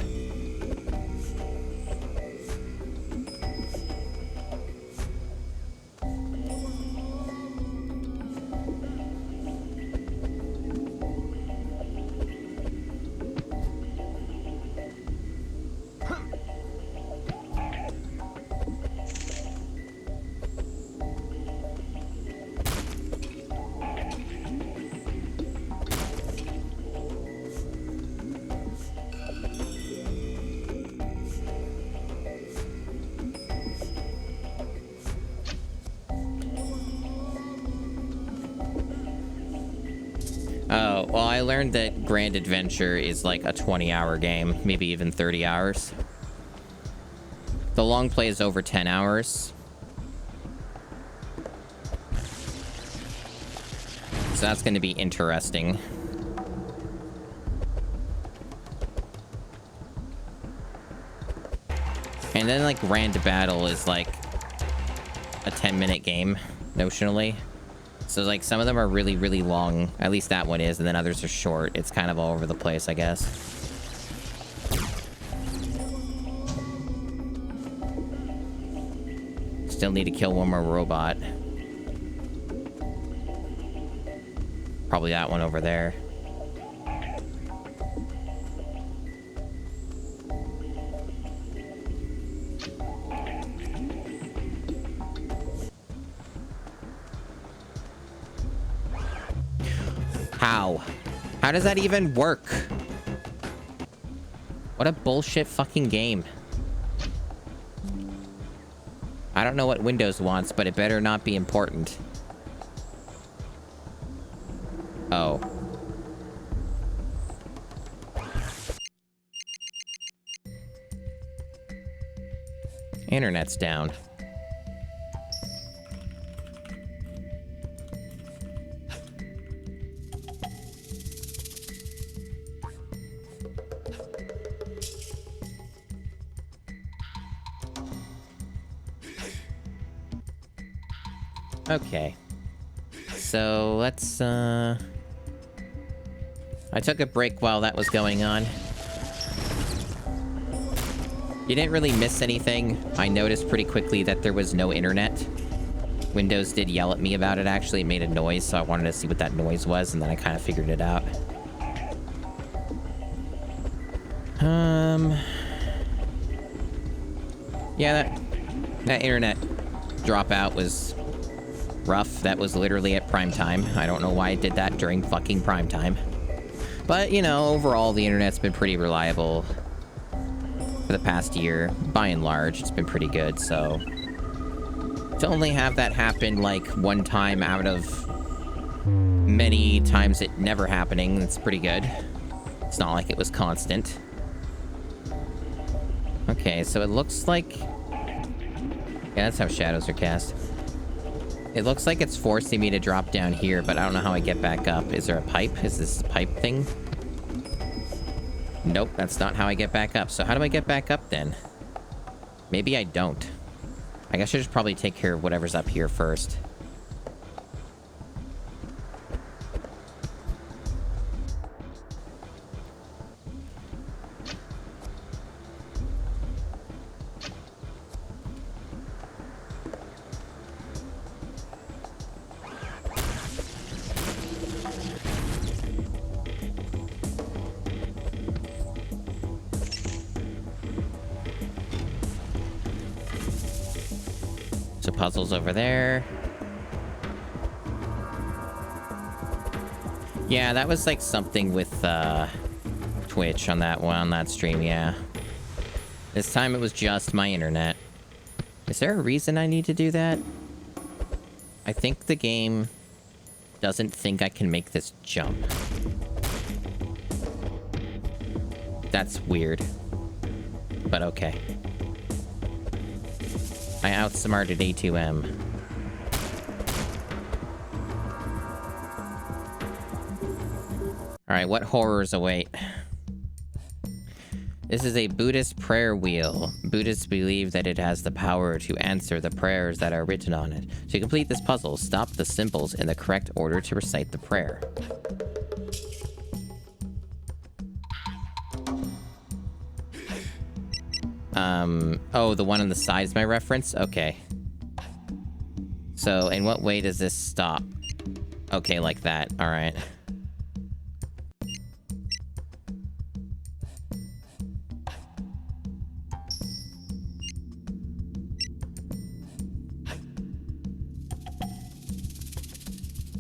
Oh, well, I learned that Grand Adventure is like a 20-hour game, maybe even 30 hours. The long play is over 10 hours. So that's going to be interesting. And then, like, Grand Battle is, like, a 10-minute game, notionally. So, like, some of them are really, really long. At least that one is, and then others are short. It's kind of all over the place, I guess. Still need to kill one more robot. Probably that one over there. How? How does that even work? What a bullshit fucking game. I don't know what Windows wants, but it better not be important. Oh. Internet's down. Okay. So, let's, I took a break while that was going on. You didn't really miss anything. I noticed pretty quickly that there was no internet. Windows did yell at me about it, actually. It made a noise, so I wanted to see what that noise was, and then I kind of figured it out. Yeah, that internet dropout was rough. That was literally at prime time. I don't know why it did that during fucking prime time. But, you know, overall, the internet's been pretty reliable for the past year. By and large, it's been pretty good, so to only have that happen, like, one time out of many times it never happening, it's pretty good. It's not like it was constant. Okay, so it looks like... Yeah, that's how shadows are cast. It looks like it's forcing me to drop down here, but I don't know how I get back up. Is there a pipe? Is this a pipe thing? Nope, that's not how I get back up. So how do I get back up then? Maybe I don't. I guess I should probably take care of whatever's up here first. Puzzles over there. Yeah, that was like something with Twitch on that stream, yeah. This time it was just my internet. Is there a reason I need to do that? I think the game doesn't think I can make this jump. That's weird. But okay. I outsmarted A2M. Alright, what horrors await? This is a Buddhist prayer wheel. Buddhists believe that it has the power to answer the prayers that are written on it. To complete this puzzle, stop the symbols in the correct order to recite the prayer. Oh, the one on the side is my reference? Okay. So, in what way does this stop? Okay, like that. Alright.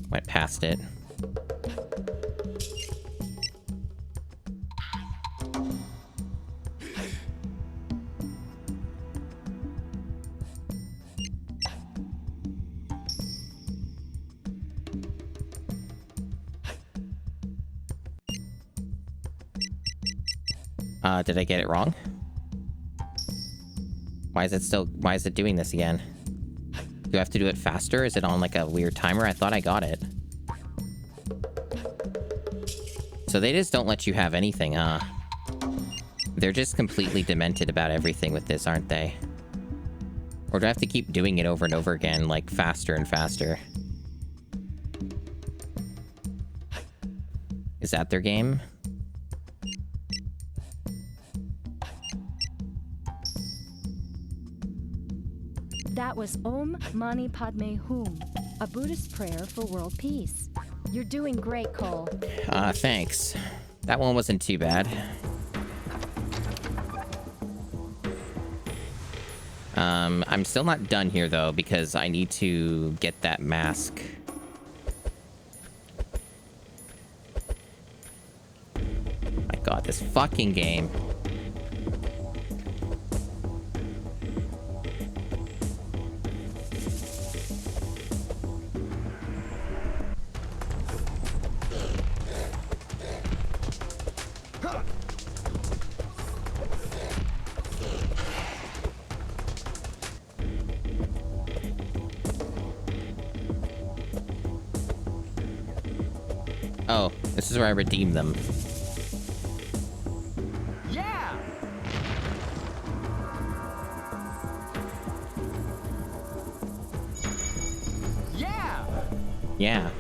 Went past it. Did I get it wrong? Why is it doing this again? Do I have to do it faster? Is it on like a weird timer? I thought I got it. So they just don't let you have anything, huh? They're just completely demented about everything with this, aren't they? Or do I have to keep doing it over and over again, like faster and faster? Is that their game? That was Om Mani Padme Hum, a Buddhist prayer for world peace. You're doing great, Cole. Thanks. That one wasn't too bad. I'm still not done here, though, because I need to get that mask. My god, this fucking game. Oh, this is where I redeem them. Yeah! Yeah! Yeah.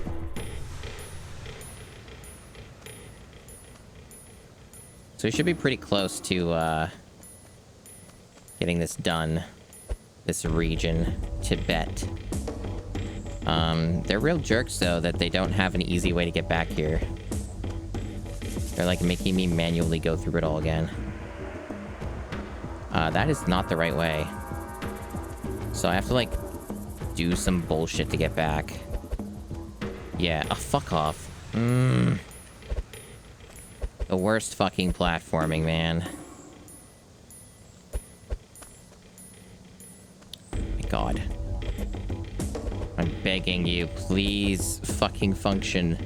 So we should be pretty close to, getting this done. This region. Tibet. They're real jerks, though, that they don't have an easy way to get back here. They're, like, making me manually go through it all again. That is not the right way. So I have to, like, do some bullshit to get back. Yeah, fuck off. The worst fucking platforming, man. My god. I'm begging you, please fucking function.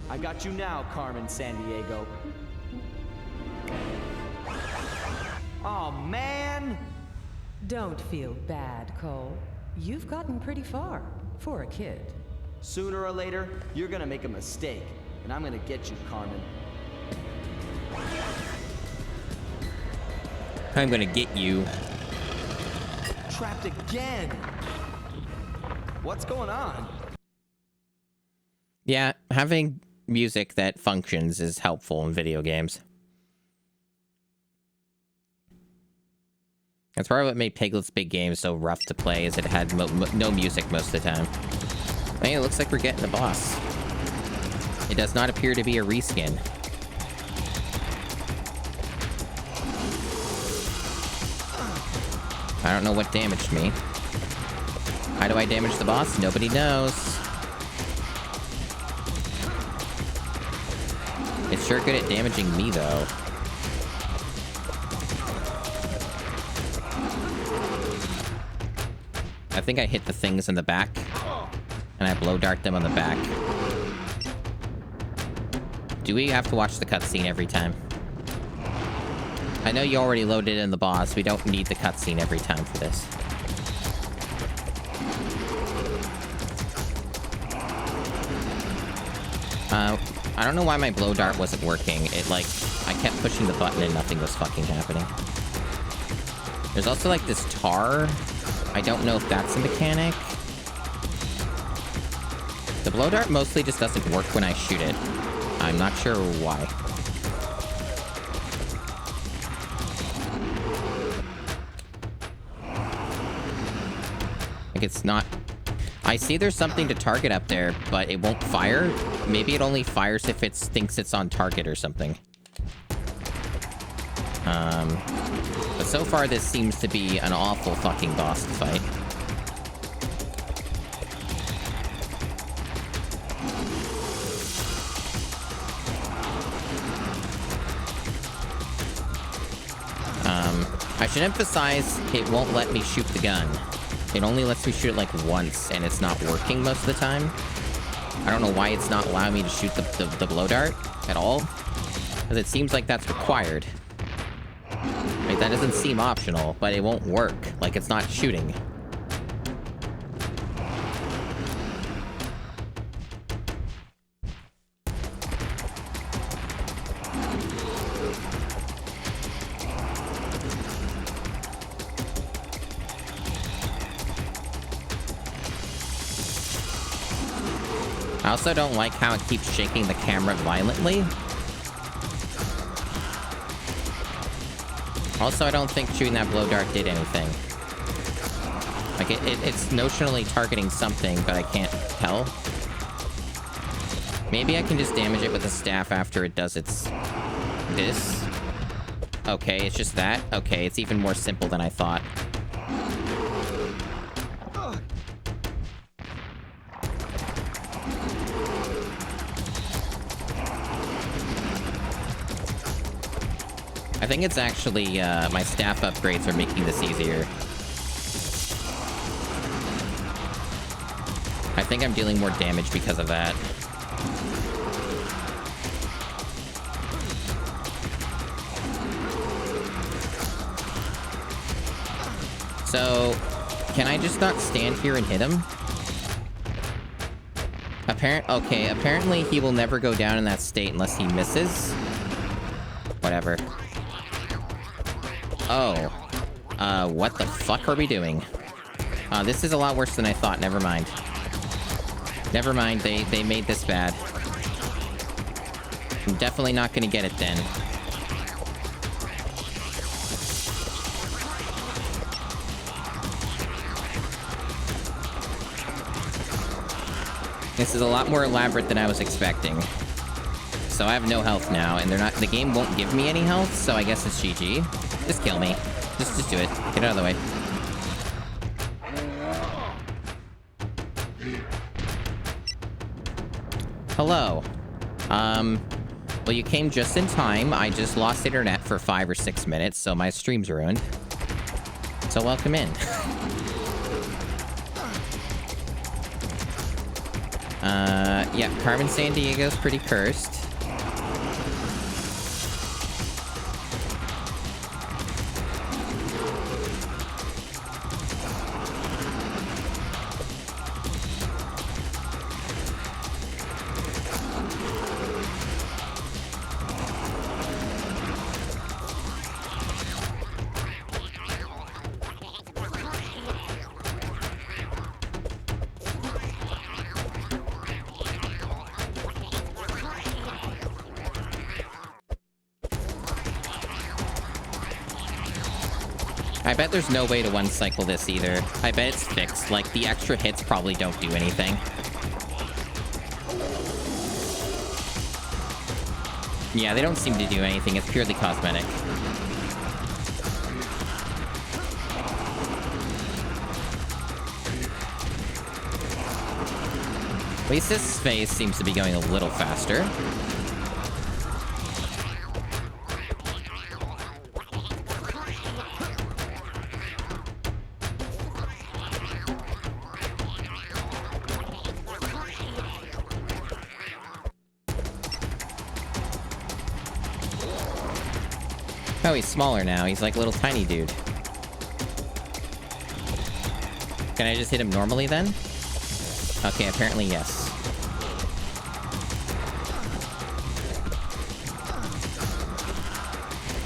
I got you now, Carmen Sandiego. Oh, man! Don't feel bad, Cole. You've gotten pretty far for a kid. Sooner or later, you're gonna make a mistake, and I'm gonna get you, Carmen. I'm gonna get you. Trapped again! What's going on? Yeah, having music that functions is helpful in video games. That's probably what made Piglet's Big Game so rough to play, is it had no music most of the time. Hey, it looks like we're getting the boss. It does not appear to be a reskin. I don't know what damaged me. How do I damage the boss? Nobody knows. It's sure good at damaging me, though. I think I hit the things in the back, and I blow dart them on the back. Do we have to watch the cutscene every time? I know you already loaded in the boss. We don't need the cutscene every time for this. I don't know why my blow dart wasn't working. It, like, I kept pushing the button and nothing was fucking happening. There's also, like, this tar. I don't know if that's a mechanic. The blow dart mostly just doesn't work when I shoot it. I'm not sure why. Like, it's not... I I see there's something to target up there, but it won't fire. Maybe it only fires if it thinks it's on target or something. But so far this seems to be an awful fucking boss fight. I should emphasize it won't let me shoot the gun. It only lets me shoot it like once, and it's not working most of the time. I don't know why it's not allowing me to shoot the blow dart at all, because it seems like that's required. Like, that doesn't seem optional, but it won't work. Like, it's not shooting. I also don't like how it keeps shaking the camera violently. Also, I don't think shooting that blow dart did anything. Like, it's notionally targeting something, but I can't tell. Maybe I can just damage it with the staff after it does its... this. Okay, it's just that. Okay, it's even more simple than I thought. I think it's actually, my staff upgrades are making this easier. I think I'm dealing more damage because of that. So, can I just not stand here and hit him? Okay, apparently he will never go down in that state unless he misses. Whatever. Oh. What the fuck are we doing? This is a lot worse than I thought. Never mind. Never mind, they made this bad. I'm definitely not gonna get it then. This is a lot more elaborate than I was expecting. So I have no health now, and the game won't give me any health, so I guess it's GG. Just kill me. Just do it. Get out of the way. Hello. Well, you came just in time. I just lost internet for 5 or 6 minutes, so my stream's ruined. So welcome in. Yeah, Carmen Sandiego's pretty cursed. I bet there's no way to one-cycle this either. I bet it's fixed. Like, the extra hits probably don't do anything. Yeah, they don't seem to do anything. It's purely cosmetic. At least this phase seems to be going a little faster. Oh, he's smaller now. He's like a little tiny dude. Can I just hit him normally then? Okay, apparently yes.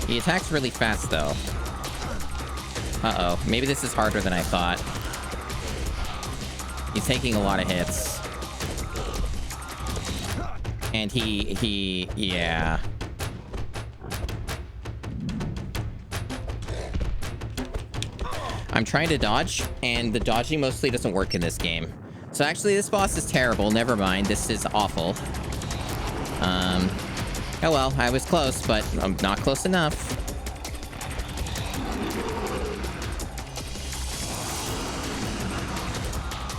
He attacks really fast though. Uh-oh. Maybe this is harder than I thought. He's taking a lot of hits. And yeah. I'm trying to dodge, and the dodging mostly doesn't work in this game. So actually, this boss is terrible. Never mind. This is awful. Oh well, I was close, but I'm not close enough.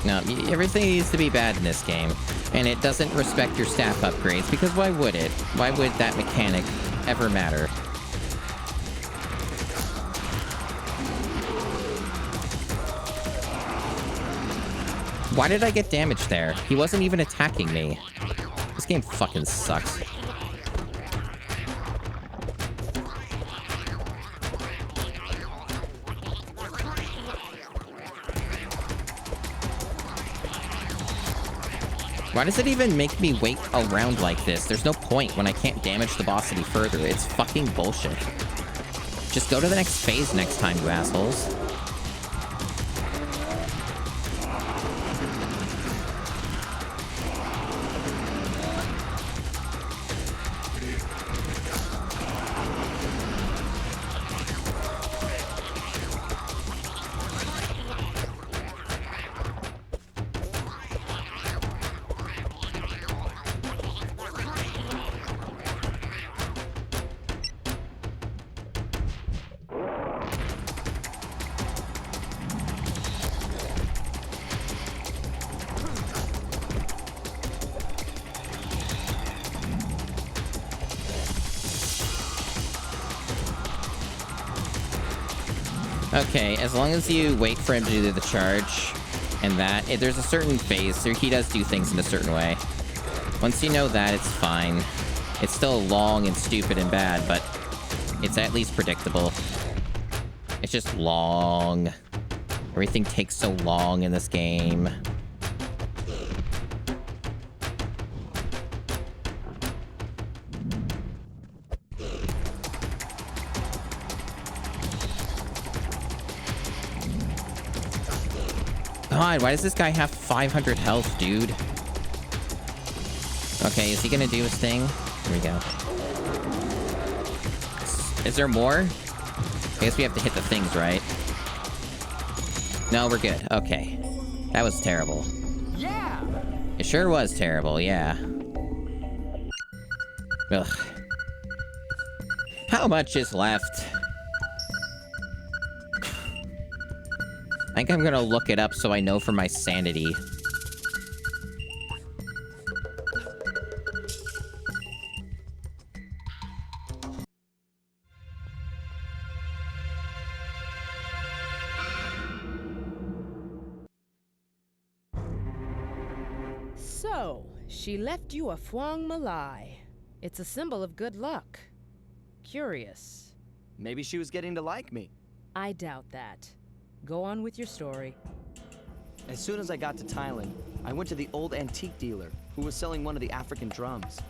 No, everything needs to be bad in this game. And it doesn't respect your staff upgrades, because why would it? Why would that mechanic ever matter? Why did I get damaged there? He wasn't even attacking me. This game fucking sucks. Why does it even make me wait around like this? There's no point when I can't damage the boss any further. It's fucking bullshit. Just go to the next phase next time, you assholes. Okay, as long as you wait for him to do the charge, and that, there's a certain phase, so he does do things in a certain way. Once you know that, it's fine. It's still long and stupid and bad, but it's at least predictable. It's just long. Everything takes so long in this game. God, why does this guy have 500 health, dude? Okay, is he gonna do his thing? Here we go. Is there more? I guess we have to hit the things, right? No, we're good. Okay. That was terrible. Yeah! It sure was terrible, yeah. Ugh. How much is left? I think I'm gonna look it up so I know for my sanity. So, she left you a Fwang Malai. It's a symbol of good luck. Curious. Maybe she was getting to like me. I doubt that. Go on with your story. As soon as I got to Thailand, I went to the old antique dealer who was selling one of the African drums.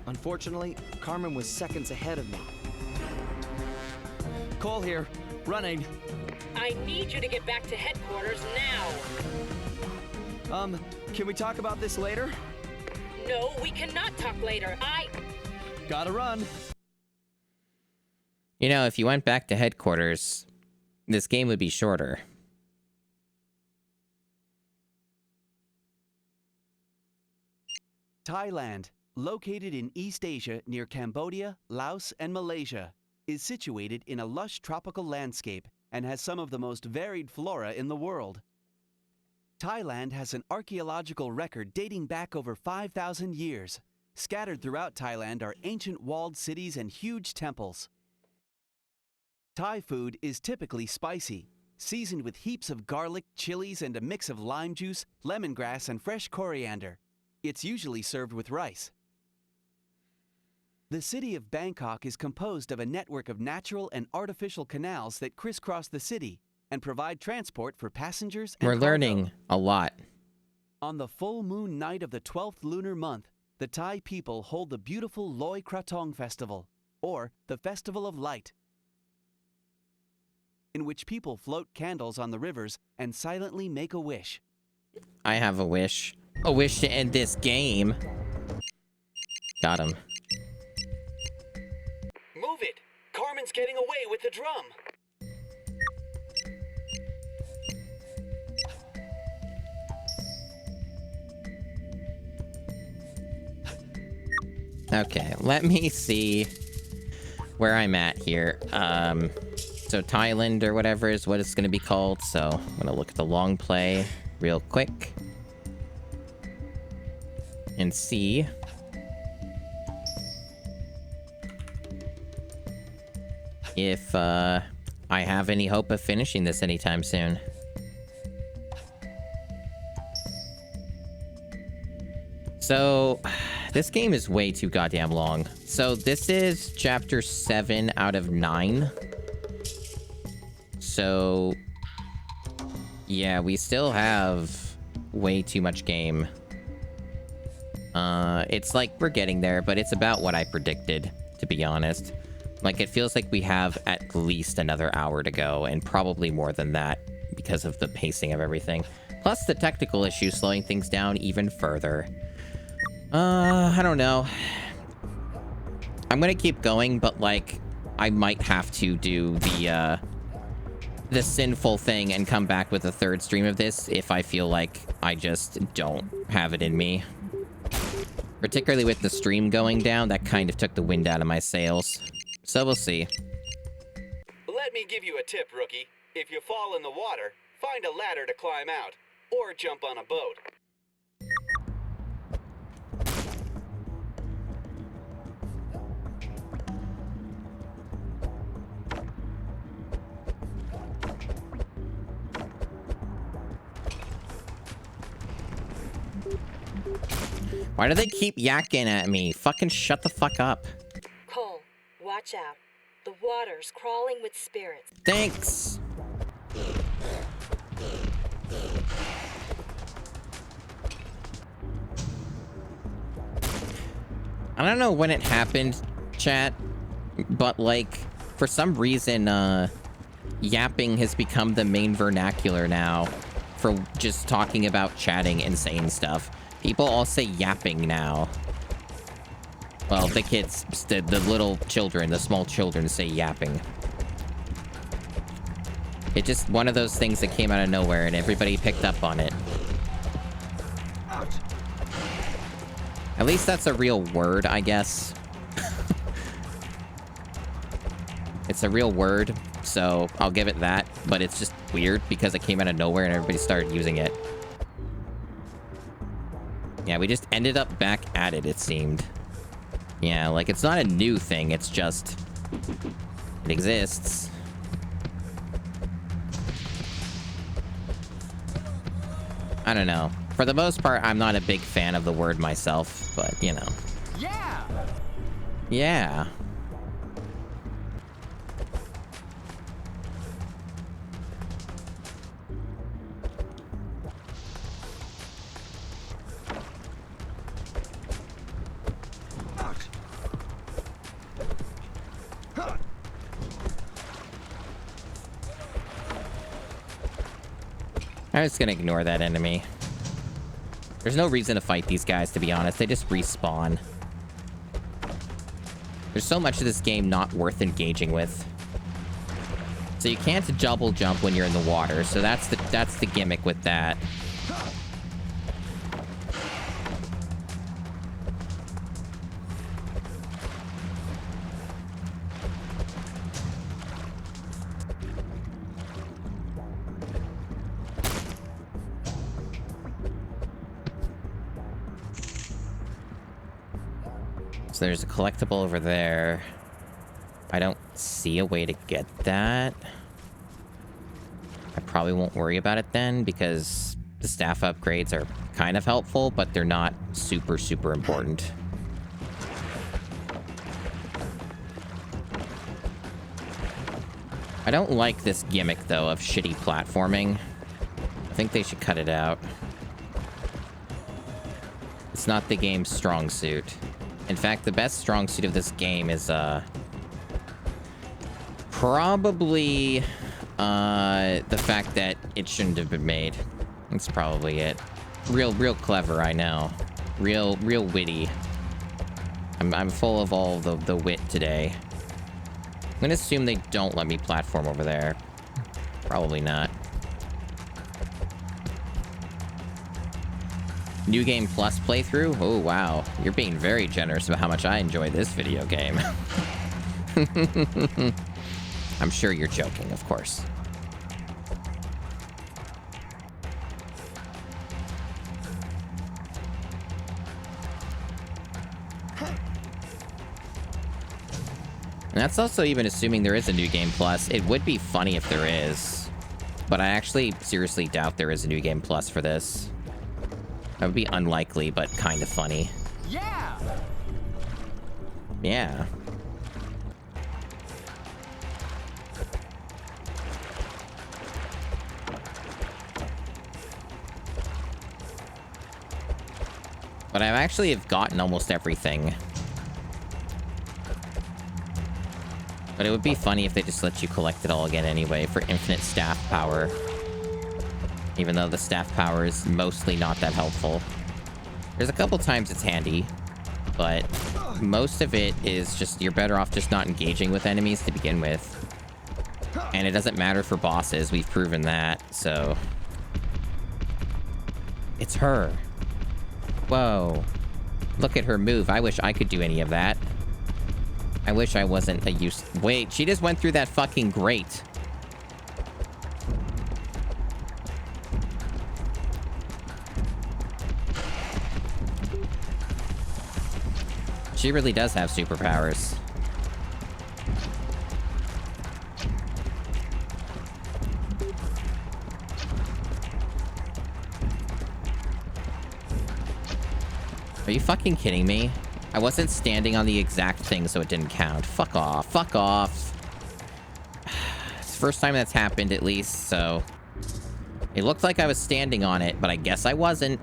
Unfortunately, Carmen was seconds ahead of me. Cole here, running. I need you to get back to headquarters now. Can we talk about this later? No, we cannot talk later. Gotta run. You know, if you went back to headquarters, this game would be shorter. Thailand, located in East Asia near Cambodia, Laos, and Malaysia, is situated in a lush tropical landscape and has some of the most varied flora in the world. Thailand has an archaeological record dating back over 5,000 years. Scattered throughout Thailand are ancient walled cities and huge temples. Thai food is typically spicy, seasoned with heaps of garlic, chilies, and a mix of lime juice, lemongrass, and fresh coriander. It's usually served with rice. The city of Bangkok is composed of a network of natural and artificial canals that crisscross the city and provide transport for passengers and We're cargo. learning a lot. On the full moon night of the 12th lunar month, the Thai people hold the beautiful Loi Krathong Festival, or the Festival of Light, in which people float candles on the rivers and silently make a wish. I have a wish. A wish to end this game. Got him. Move it! Carmen's getting away with the drum! Okay, let me see where I'm at here. So Thailand or whatever is what it's going to be called. So I'm going to look at the long play real quick and see if I have any hope of finishing this anytime soon. So this game is way too goddamn long. So this is chapter 7 out of 9. So yeah, we still have way too much game. It's like we're getting there, but it's about what I predicted, to be honest. Like, it feels like we have at least another hour to go, and probably more than that because of the pacing of everything. Plus the technical issues slowing things down even further. I don't know. I'm gonna keep going, but, like, I might have to do the sinful thing and come back with a third stream of this if I feel like I just don't have it in me. Particularly with the stream going down, that kind of took the wind out of my sails. So we'll see. Let me give you a tip, rookie. If you fall in the water, find a ladder to climb out, or jump on a boat. Why do they keep yakking at me? Fucking shut the fuck up. Cole, watch out. The water's crawling with spirits. Thanks. I don't know when it happened, chat, but, like, for some reason, yapping has become the main vernacular now for just talking about chatting insane stuff. People all say yapping now. Well, the kids, the little children, the small children say yapping. It's just one of those things that came out of nowhere and everybody picked up on it. At least that's a real word, I guess. It's a real word, so I'll give it that. But it's just weird because it came out of nowhere and everybody started using it. Yeah, we just ended up back at it, it seemed. Yeah, like, it's not a new thing, it's just... it exists. I don't know. For the most part, I'm not a big fan of the word myself, but, you know. Yeah! Yeah. I'm just gonna ignore that enemy. There's no reason to fight these guys, to be honest. They just respawn. There's so much of this game not worth engaging with. So you can't double jump when you're in the water, so that's the gimmick with that. So there's a collectible over there. I don't see a way to get that. I probably won't worry about it then, because the staff upgrades are kind of helpful, but they're not super, super important. I don't like this gimmick, though, of shitty platforming. I think they should cut it out. It's not the game's strong suit. In fact, the best strong suit of this game is, probably, the fact that it shouldn't have been made. That's probably it. Real clever, I know. Real witty. I'm full of all the wit today. I'm gonna assume they don't let me platform over there. Probably not. New Game Plus playthrough? Oh, wow. You're being very generous about how much I enjoy this video game. I'm sure you're joking, of course. And that's also even assuming there is a New Game Plus. It would be funny if there is. But I actually seriously doubt there is a New Game Plus for this. That would be unlikely, but kind of funny. Yeah! Yeah. But I actually have gotten almost everything. But it would be funny if they just let you collect it all again anyway for infinite staff power. Even though the staff power is mostly not that helpful. There's a couple times it's handy, but most of it is just, you're better off just not engaging with enemies to begin with. And it doesn't matter for bosses, we've proven that, so... It's her. Whoa. Look at her move. I wish I could do any of that. I wish I wasn't a use... Wait, she just went through that fucking grate. She really does have superpowers. Are you fucking kidding me? I wasn't standing on the exact thing, so it didn't count. Fuck off. Fuck off. It's the first time that's happened, at least, so... It looked like I was standing on it, but I guess I wasn't.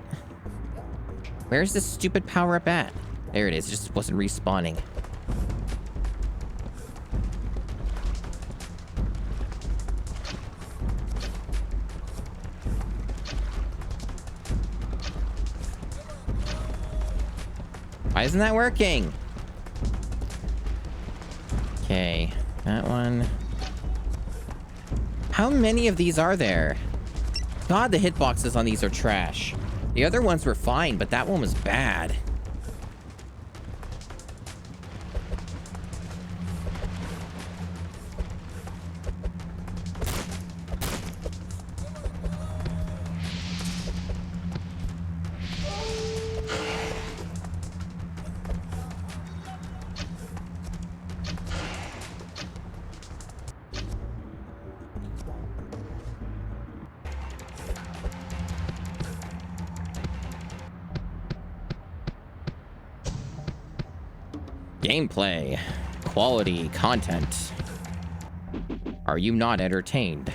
Where's this stupid power-up at? There it is. It just wasn't respawning. Why isn't that working? Okay, that one. How many of these are there? God, the hitboxes on these are trash. The other ones were fine, but that one was bad. Gameplay. Quality content. Are you not entertained?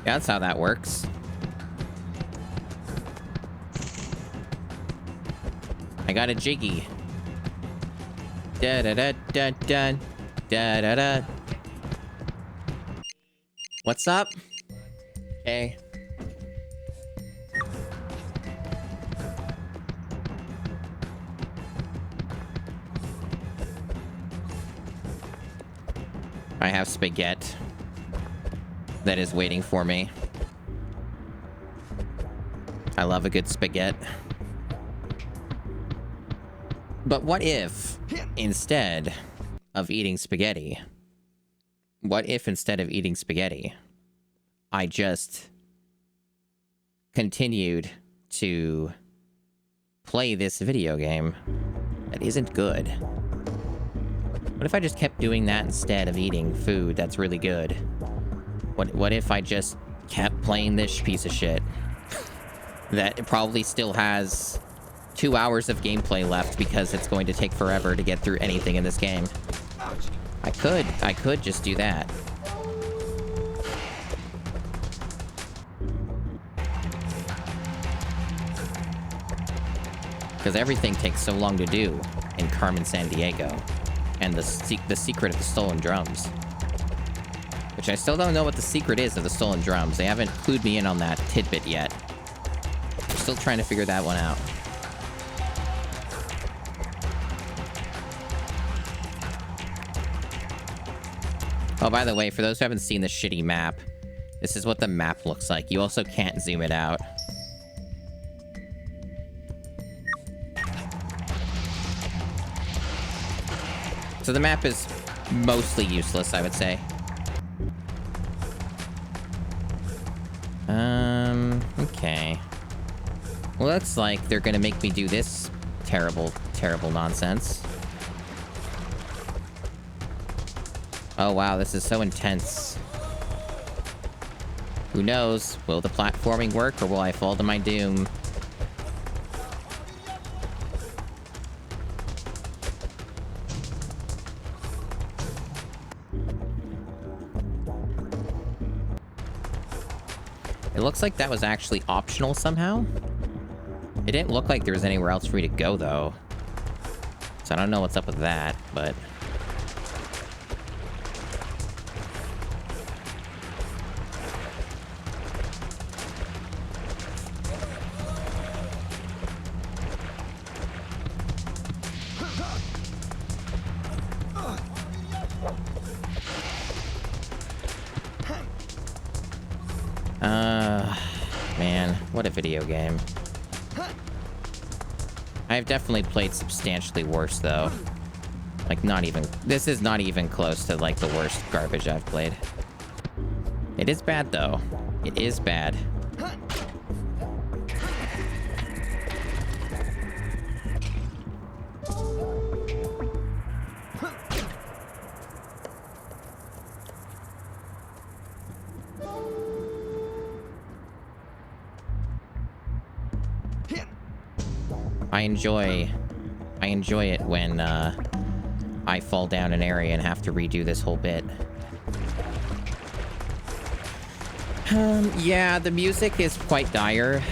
Yeah, that's how that works. I got a jiggy. Da da da da da da da da. What's up? Okay. I have spaghetti that is waiting for me. I love a good spaghetti. But what if, instead of eating spaghetti, I just continued to play this video game that isn't good? What if I just kept doing that instead of eating food that's really good? What if I just kept playing this piece of shit that it probably still has 2 hours of gameplay left because it's going to take forever to get through anything in this game? I could just do that. Because everything takes so long to do in Carmen Sandiego and the secret of the stolen drums. Which I still don't know what the secret is of the stolen drums. They haven't clued me in on that tidbit yet. still trying to figure that one out. Oh, by the way, for those who haven't seen the shitty map, this is what the map looks like. You also can't zoom it out. So the map is mostly useless, I would say. Okay. Well, looks like they're gonna make me do this terrible, terrible nonsense. Oh wow, this is so intense. Who knows? Will the platforming work, or will I fall to my doom? It looks like that was actually optional somehow. It didn't look like there was anywhere else for me to go, though. So I don't know what's up with that, but... Man, what a video game. I've definitely played substantially worse, though. Like, not even... This is not even close to, like, the worst garbage I've played. It is bad, though. It is bad. I enjoy it when, I fall down an area and have to redo this whole bit. Yeah, the music is quite dire.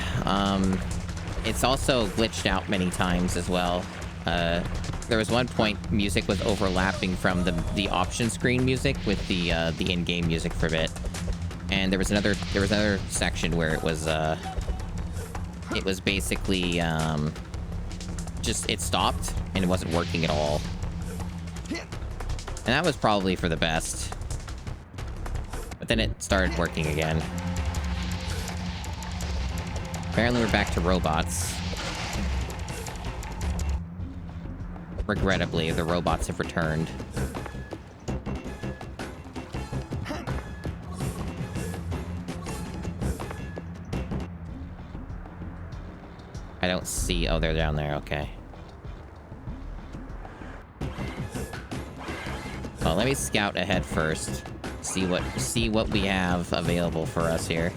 It's also glitched out many times as well. There was one point music was overlapping from the option screen music with the in-game music for a bit. And there was another section where it was basically, just, it stopped, and it wasn't working at all. And that was probably for the best. But then it started working again. Apparently we're back to robots. Regrettably, the robots have returned. I don't see... Oh, they're down there. Okay. Well, let me scout ahead first. See what we have available for us here.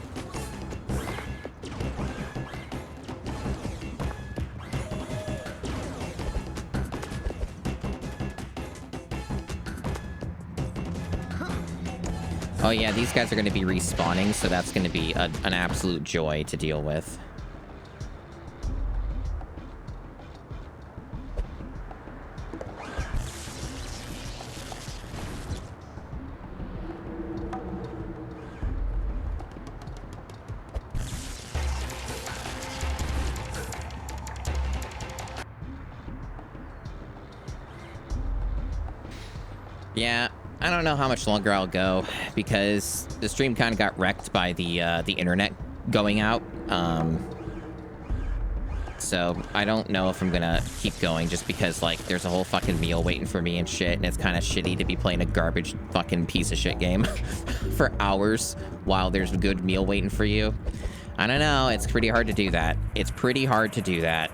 Oh yeah, these guys are going to be respawning, so that's going to be an absolute joy to deal with. Yeah, I don't know how much longer I'll go, because the stream kind of got wrecked by the internet going out. So I don't know if I'm gonna keep going, just because, like, there's a whole fucking meal waiting for me and shit, and it's kind of shitty to be playing a garbage fucking piece of shit game for hours while there's a good meal waiting for you. I don't know, it's pretty hard to do that. It's pretty hard to do that.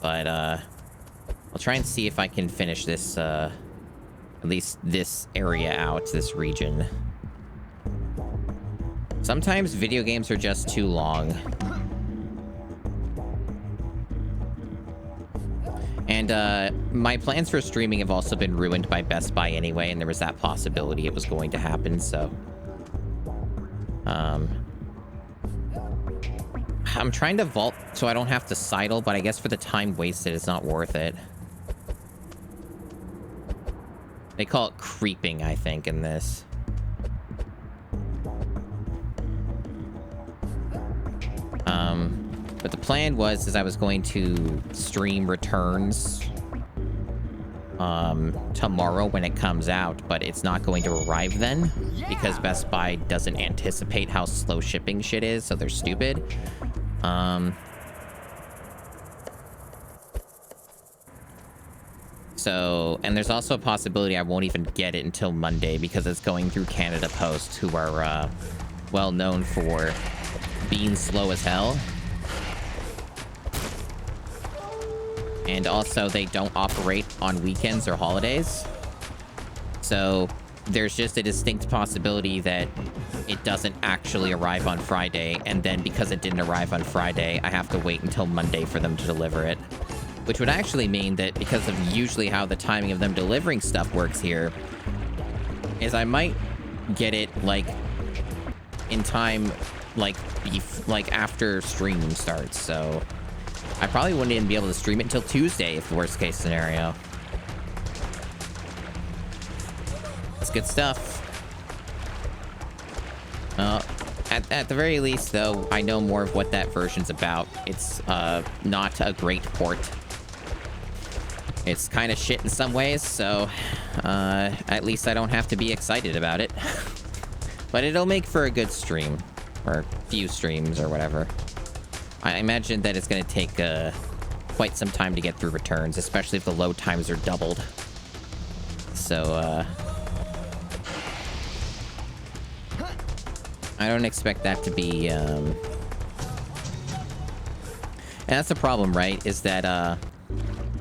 But, I'll try and see if I can finish this, at least this area out, this region. Sometimes video games are just too long. And, my plans for streaming have also been ruined by Best Buy anyway, and there was that possibility it was going to happen, so... I'm trying to vault so I don't have to sidle, but I guess for the time wasted, it's not worth it. They call it creeping, I think, in this. But the plan was I was going to stream Returns tomorrow when it comes out, but it's not going to arrive then because Best Buy doesn't anticipate how slow shipping shit is, so they're stupid. So, and there's also a possibility I won't even get it until Monday because it's going through Canada Post, who are well known for being slow as hell. And also, they don't operate on weekends or holidays. So, there's just a distinct possibility that it doesn't actually arrive on Friday. And then because it didn't arrive on Friday, I have to wait until Monday for them to deliver it. Which would actually mean that because of usually how the timing of them delivering stuff works here, is I might get it, like, in time, like after stream starts. So I probably wouldn't even be able to stream it until Tuesday if the worst case scenario. That's good stuff. At the very least, though, I know more of what that version's about. It's not a great port. It's kind of shit in some ways, so at least I don't have to be excited about it. But it'll make for a good stream, or few streams, or whatever. I imagine that it's going to take quite some time to get through Returns, especially if the load times are doubled. So, I don't expect that to be, and that's the problem, right? Is that,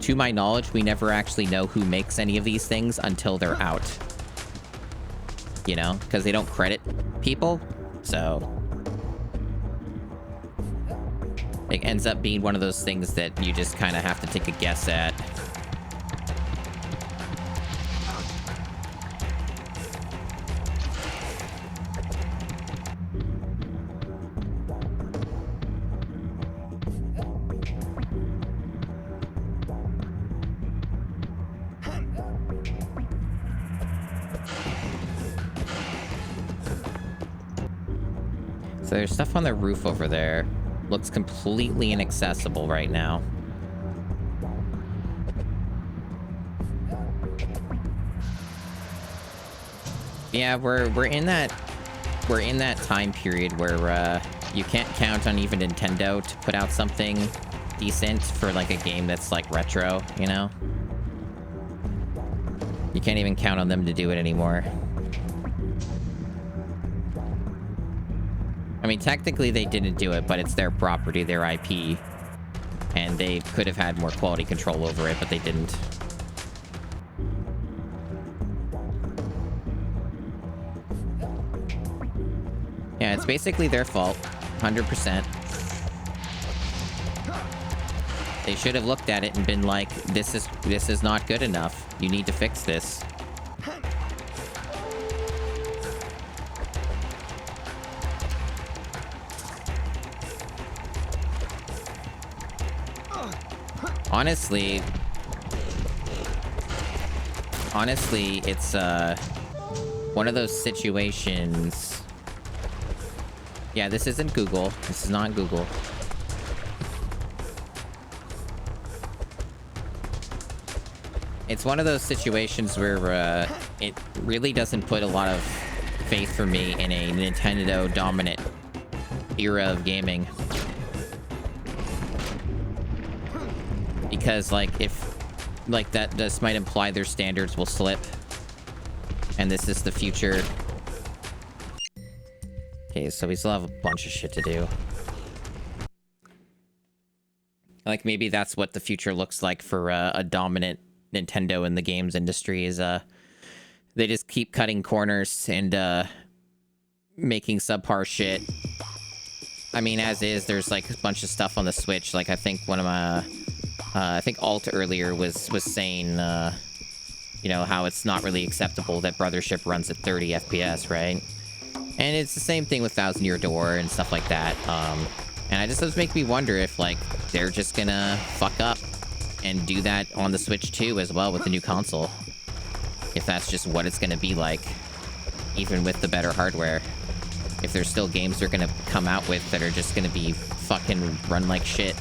to my knowledge, we never actually know who makes any of these things until they're out. You know? Because they don't credit people, so it ends up being one of those things that you just kind of have to take a guess at. So there's stuff on the roof over there. Looks completely inaccessible right now. Yeah, we're in that time period where you can't count on even Nintendo to put out something decent for like a game that's like retro, you know? You can't even count on them to do it anymore. I mean, technically they didn't do it, but it's their property, their IP. And they could have had more quality control over it, but they didn't. Yeah, it's basically their fault. 100%. They should have looked at it and been like, this is not good enough. You need to fix this. Honestly, it's one of those situations. Yeah, this isn't Google. This is not Google. It's one of those situations where it really doesn't put a lot of faith for me in a Nintendo dominant era of gaming. Because, like, if, like, this might imply their standards will slip. And this is the future. Okay, so we still have a bunch of shit to do. Like, maybe that's what the future looks like for a dominant Nintendo in the games industry, is they just keep cutting corners and making subpar shit. I mean, as is, there's, like, a bunch of stuff on the Switch. Like, I think one of my... I think Alt earlier was saying, you know, how it's not really acceptable that Brothership runs at 30 FPS, right? And it's the same thing with Thousand Year Door and stuff like that. And it just does make me wonder if, like, they're just gonna fuck up and do that on the Switch too as well with the new console. If that's just what it's gonna be like, even with the better hardware. If there's still games they're gonna come out with that are just gonna be fucking run like shit.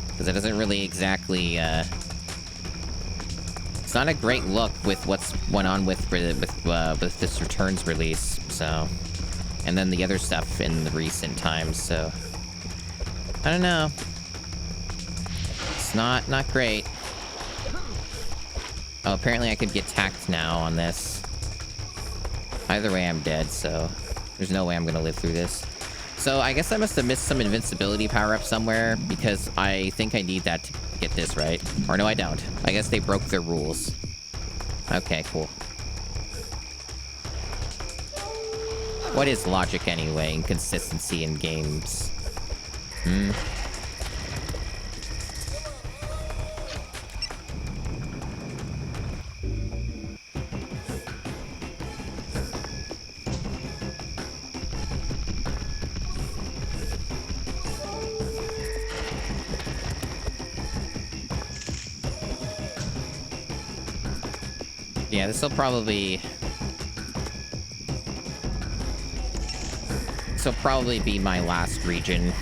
Because it doesn't really exactly, it's not a great look with what's went on with this Returns release, so... And then the other stuff in the recent times, so... I don't know. It's not great. Oh, apparently I could get tacked now on this. Either way, I'm dead, so... There's no way I'm gonna live through this. So, I guess I must have missed some invincibility power-up somewhere, because I think I need that to get this right. Or no, I don't. I guess they broke their rules. Okay, cool. What is logic anyway, and consistency in games? Yeah, this'll probably be my last region.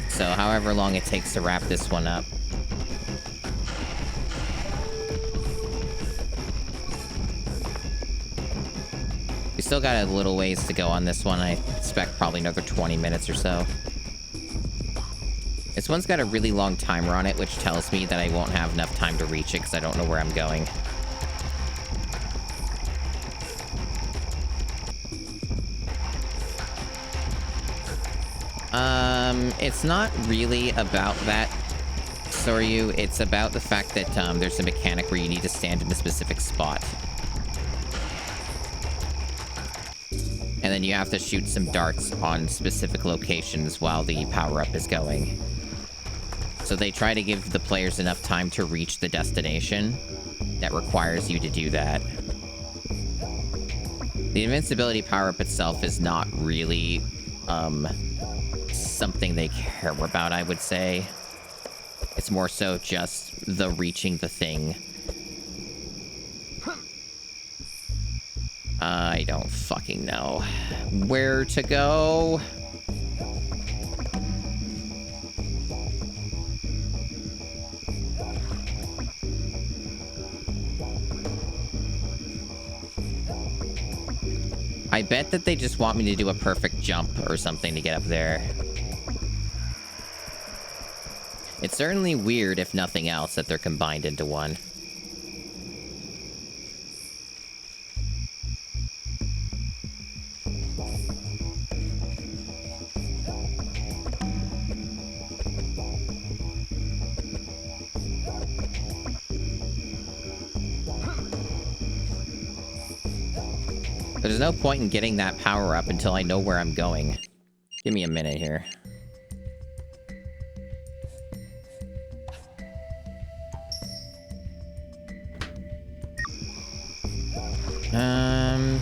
So however long it takes to wrap this one up. We still got a little ways to go on this one. I expect probably another 20 minutes or so. This one's got a really long timer on it, which tells me that I won't have enough time to reach it because I don't know where I'm going. It's not really about that, Soryu. It's about the fact that there's a mechanic where you need to stand in a specific spot. And then you have to shoot some darts on specific locations while the power-up is going. So they try to give the players enough time to reach the destination that requires you to do that. The invincibility power-up itself is not really, something they care about, I would say. It's more so just the reaching the thing. I don't fucking know where to go. I bet that they just want me to do a perfect jump or something to get up there. It's certainly weird, if nothing else, that they're combined into one. There's no point in getting that power up until I know where I'm going. Give me a minute here.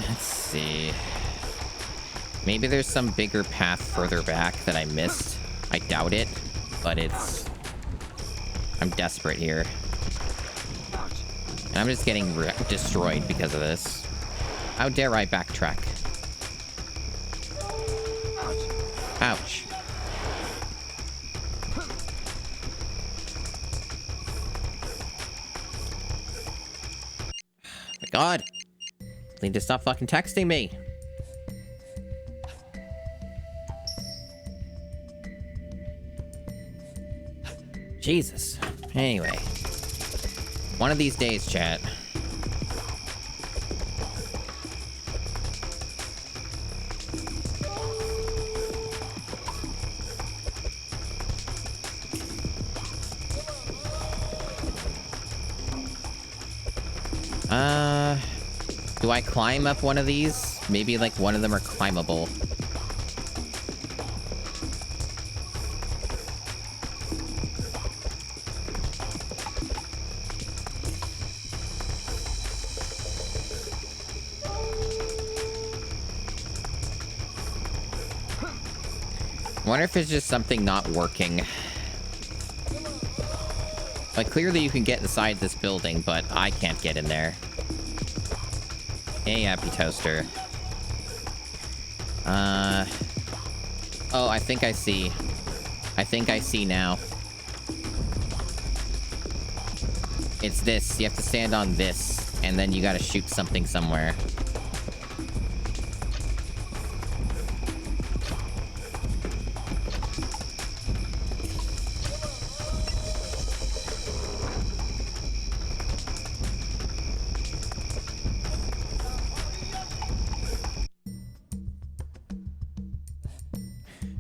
Let's see. Maybe there's some bigger path further back that I missed. I doubt it, but it's... I'm desperate here. And I'm just getting destroyed because of this. How dare I backtrack? Ouch. My God. Need to stop fucking texting me. Jesus. Anyway. One of these days, chat. Do I climb up one of these? Maybe, like, one of them are climbable. I wonder if it's just something not working. Like, clearly you can get inside this building, but I can't get in there. Hey, Happy Toaster. Oh, I think I see. I think I see now. It's this. You have to stand on this, and then you gotta shoot something somewhere.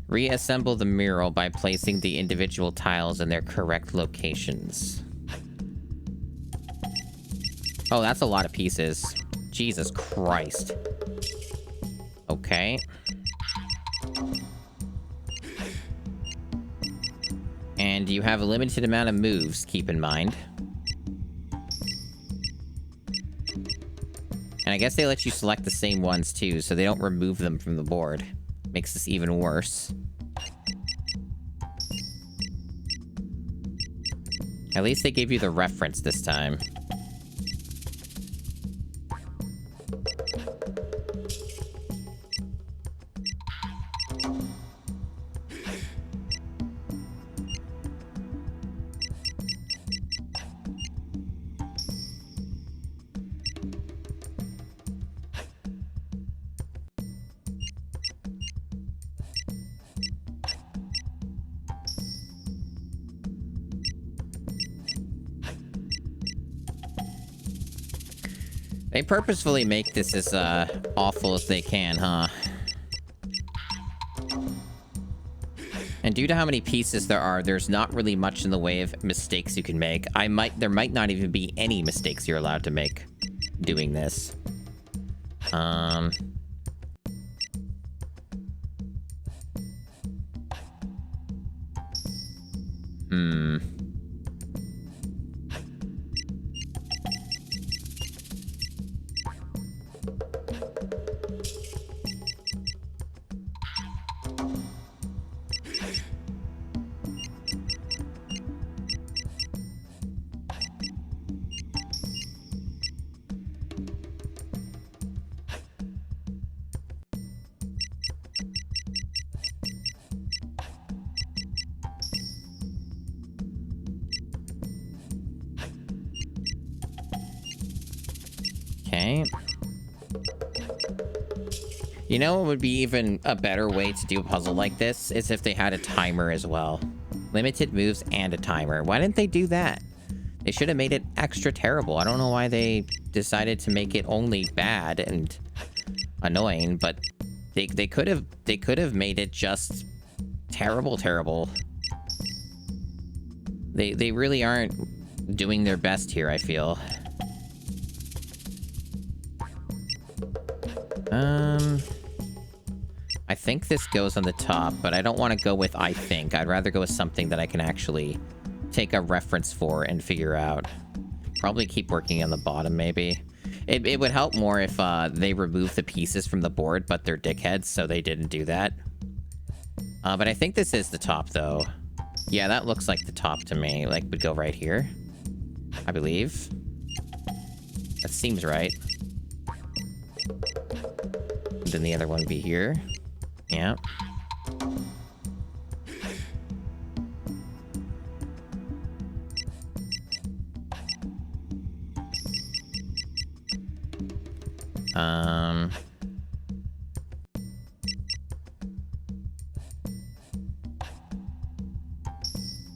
Reassemble the mural by placing the individual tiles in their correct locations. Oh, that's a lot of pieces. Jesus Christ. Okay. And you have a limited amount of moves, keep in mind. And I guess they let you select the same ones too, so they don't remove them from the board. Makes this even worse. At least they gave you the reference this time. They purposefully make this as awful as they can, huh? And due to how many pieces there are, there's not really much in the way of mistakes you can make. There might not even be any mistakes you're allowed to make doing this. Okay. You know what would be even a better way to do a puzzle like this is if they had a timer as well. Limited moves and a timer. Why didn't they do that? They should have made it extra terrible. I don't know why they decided to make it only bad and annoying, but they could have made it just terrible. They really aren't doing their best here, I feel. I think this goes on the top, but I don't want to go with I think. I'd rather go with something that I can actually take a reference for and figure out. Probably keep working on the bottom, maybe. It would help more if they removed the pieces from the board, but they're dickheads, so they didn't do that. But I think this is the top, though. Yeah, that looks like the top to me. Like, would go right here, I believe. That seems right. Then the other one be here. Yeah.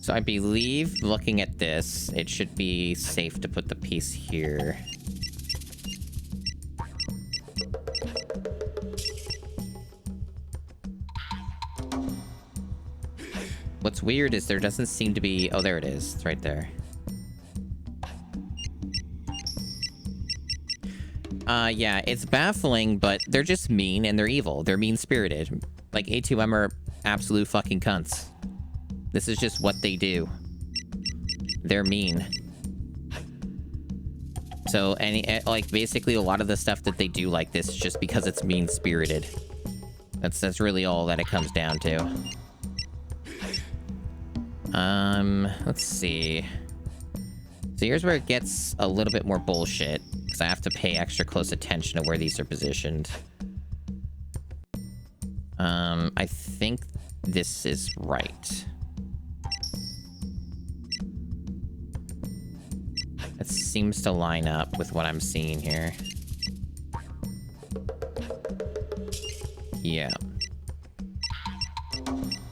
So I believe, looking at this, it should be safe to put the piece here. What's weird is there doesn't seem to be... Oh, there it is. It's right there. Yeah, it's baffling, but they're just mean and they're evil. They're mean-spirited. Like, A2M are absolute fucking cunts. This is just what they do. They're mean. So, like, basically a lot of the stuff that they do like this is just because it's mean-spirited. That's really all that it comes down to. Let's see. So here's where it gets a little bit more bullshit, because I have to pay extra close attention to where these are positioned. I think this is right. It seems to line up with what I'm seeing here. Yeah.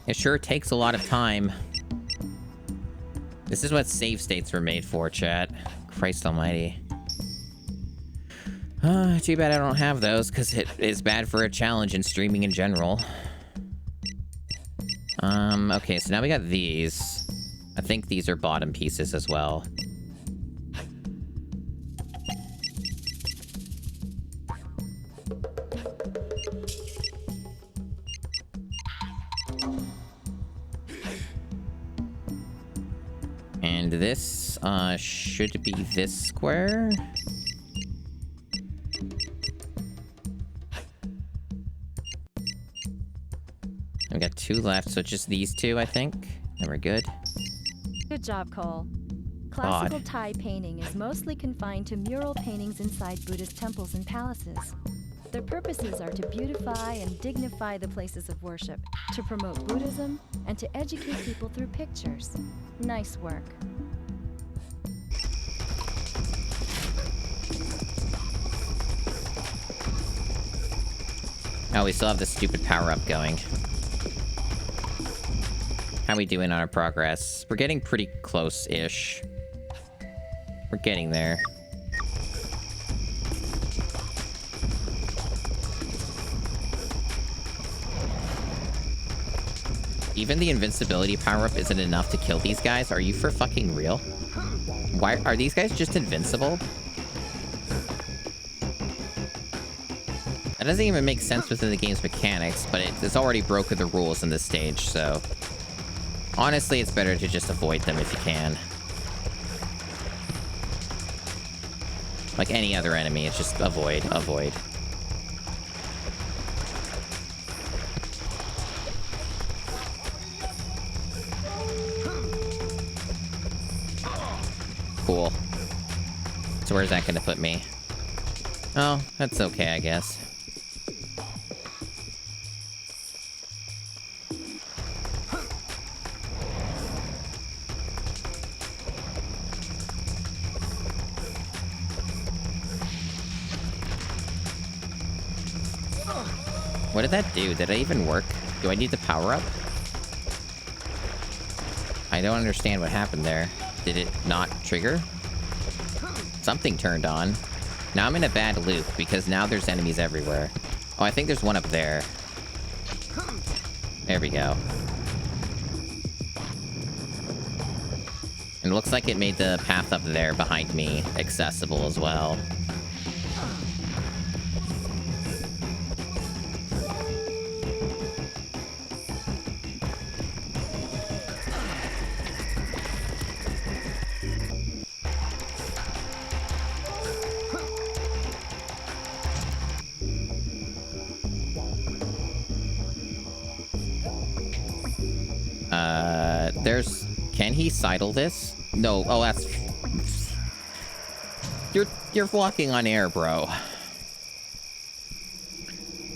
It sure takes a lot of time. This is what save states were made for, chat. Christ almighty. Too bad I don't have those, because it is bad for a challenge in streaming in general. Okay, so now we got these. I think these are bottom pieces as well. And this, should be this square. We got 2 left, so just these 2, I think. And we're good. Good job, Cole. Classical Thai painting is mostly confined to mural paintings inside Buddhist temples and palaces. Their purposes are to beautify and dignify the places of worship, to promote Buddhism, and to educate people through pictures. Nice work. Oh, we still have the stupid power-up going. How we doing on our progress? We're getting pretty close-ish. We're getting there. Even the invincibility power-up isn't enough to kill these guys? Are you for fucking real? Why are these guys just invincible? That doesn't even make sense within the game's mechanics, but it's already broken the rules in this stage, so... Honestly, it's better to just avoid them if you can. Like any other enemy, it's just avoid, avoid. Cool. So where's that gonna put me? Oh, that's okay, I guess. What did that do? Did it even work? Do I need the power-up? I don't understand what happened there. Did it not trigger? Something turned on. Now I'm in a bad loop, because now there's enemies everywhere. Oh, I think there's one up there. There we go. And it looks like it made the path up there behind me accessible as well. Can he sidle this? No. Oh, that's... You're walking on air, bro.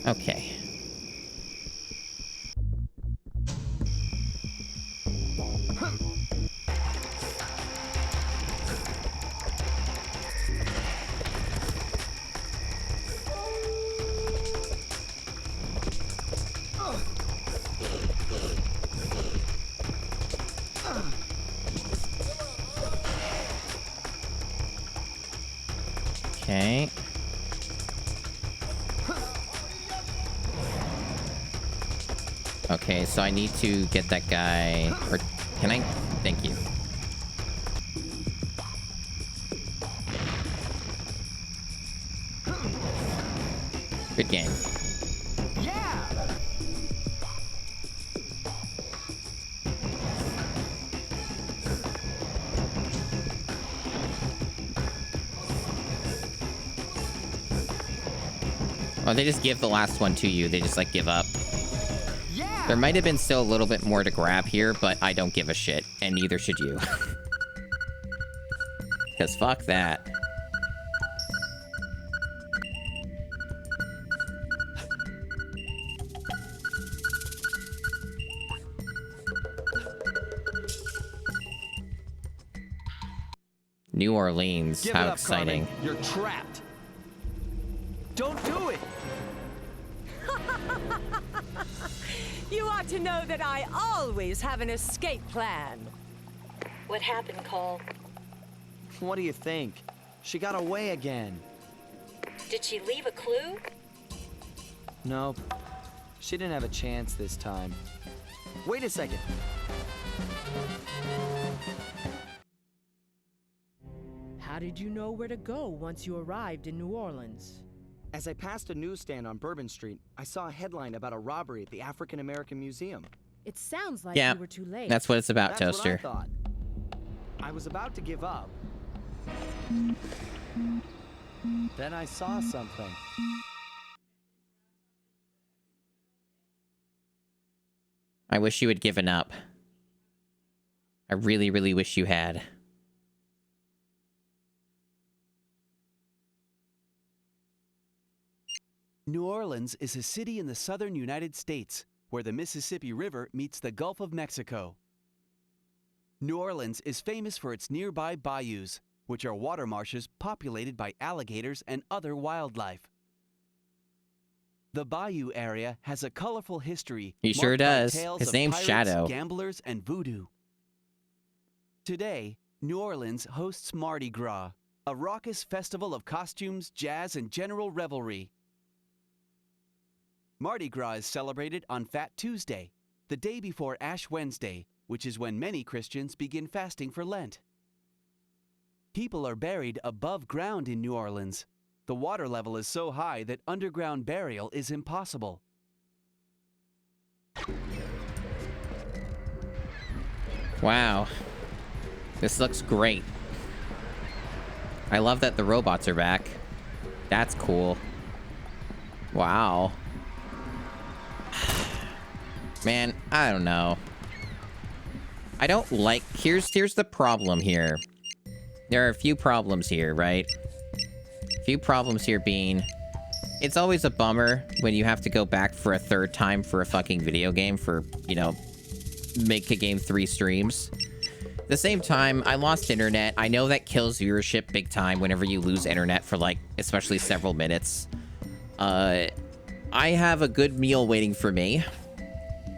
Okay. Okay. Okay, so I need to get that guy... Or can I? Thank you. Good game. Oh, they just give the last one to you. They just, like, give up. Yeah. There might have been still a little bit more to grab here, but I don't give a shit. And neither should you. Because fuck that. New Orleans. Give How it up, exciting. Carmen. You're trapped. Don't do it! You ought to know that I always have an escape plan. What happened, Cole? What do you think? She got away again. Did she leave a clue? Nope. She didn't have a chance this time. Wait a second. How did you know where to go once you arrived in New Orleans? As I passed a newsstand on Bourbon Street, I saw a headline about a robbery at the African American Museum. It sounds like Yeah, you were too late. that's what it's about, That's Toaster. what I thought. I was about to give up. Then I saw something. I wish you had given up. I really, really wish you had. New Orleans is a city in the southern United States, where the Mississippi River meets the Gulf of Mexico. New Orleans is famous for its nearby bayous, which are water marshes populated by alligators and other wildlife. The bayou area has a colorful history. He sure marked by does. tales His of name's pirates, Shadow. gamblers, and voodoo. Today, New Orleans hosts Mardi Gras, a raucous festival of costumes, jazz, and general revelry. Mardi Gras is celebrated on Fat Tuesday, the day before Ash Wednesday, which is when many Christians begin fasting for Lent. People are buried above ground in New Orleans. The water level is so high that underground burial is impossible. Wow. This looks great. I love that the robots are back. That's cool. Wow. Man, I don't know. I don't like... Here's the problem here. There are a few problems here, right? A few problems here being... It's always a bummer when you have to go back for a third time for a fucking video game for, you know, make a game 3 streams. At the same time, I lost internet. I know that kills viewership big time whenever you lose internet for, like, especially several minutes. I have a good meal waiting for me,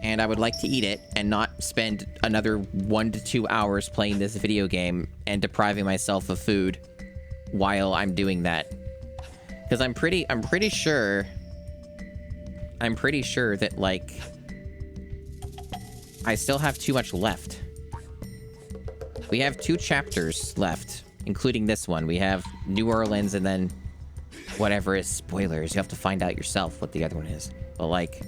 and I would like to eat it and not spend another 1 to 2 hours playing this video game and depriving myself of food while I'm doing that. Because I'm pretty sure that, like, I still have too much left. We have 2 chapters left, including this one. We have New Orleans and then whatever is spoilers. You have to find out yourself what the other one is. But, like,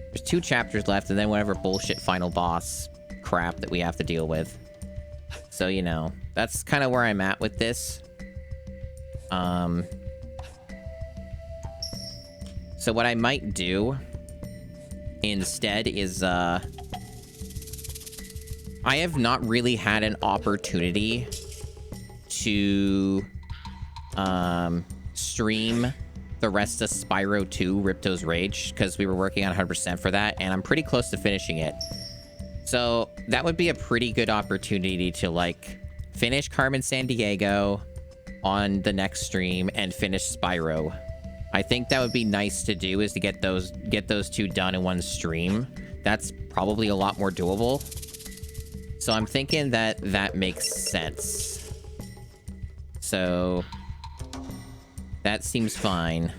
there's 2 chapters left and then whatever bullshit final boss crap that we have to deal with. So, you know, that's kind of where I'm at with this. So what I might do instead is, I have not really had an opportunity to, stream the rest of Spyro 2 Ripto's Rage, because we were working on 100% for that, and I'm pretty close to finishing it. So that would be a pretty good opportunity to, like, finish Carmen Sandiego on the next stream and finish Spyro. I think that would be nice to do, is to get those 2 done in one stream. That's probably a lot more doable. So I'm thinking that that makes sense. So that seems fine.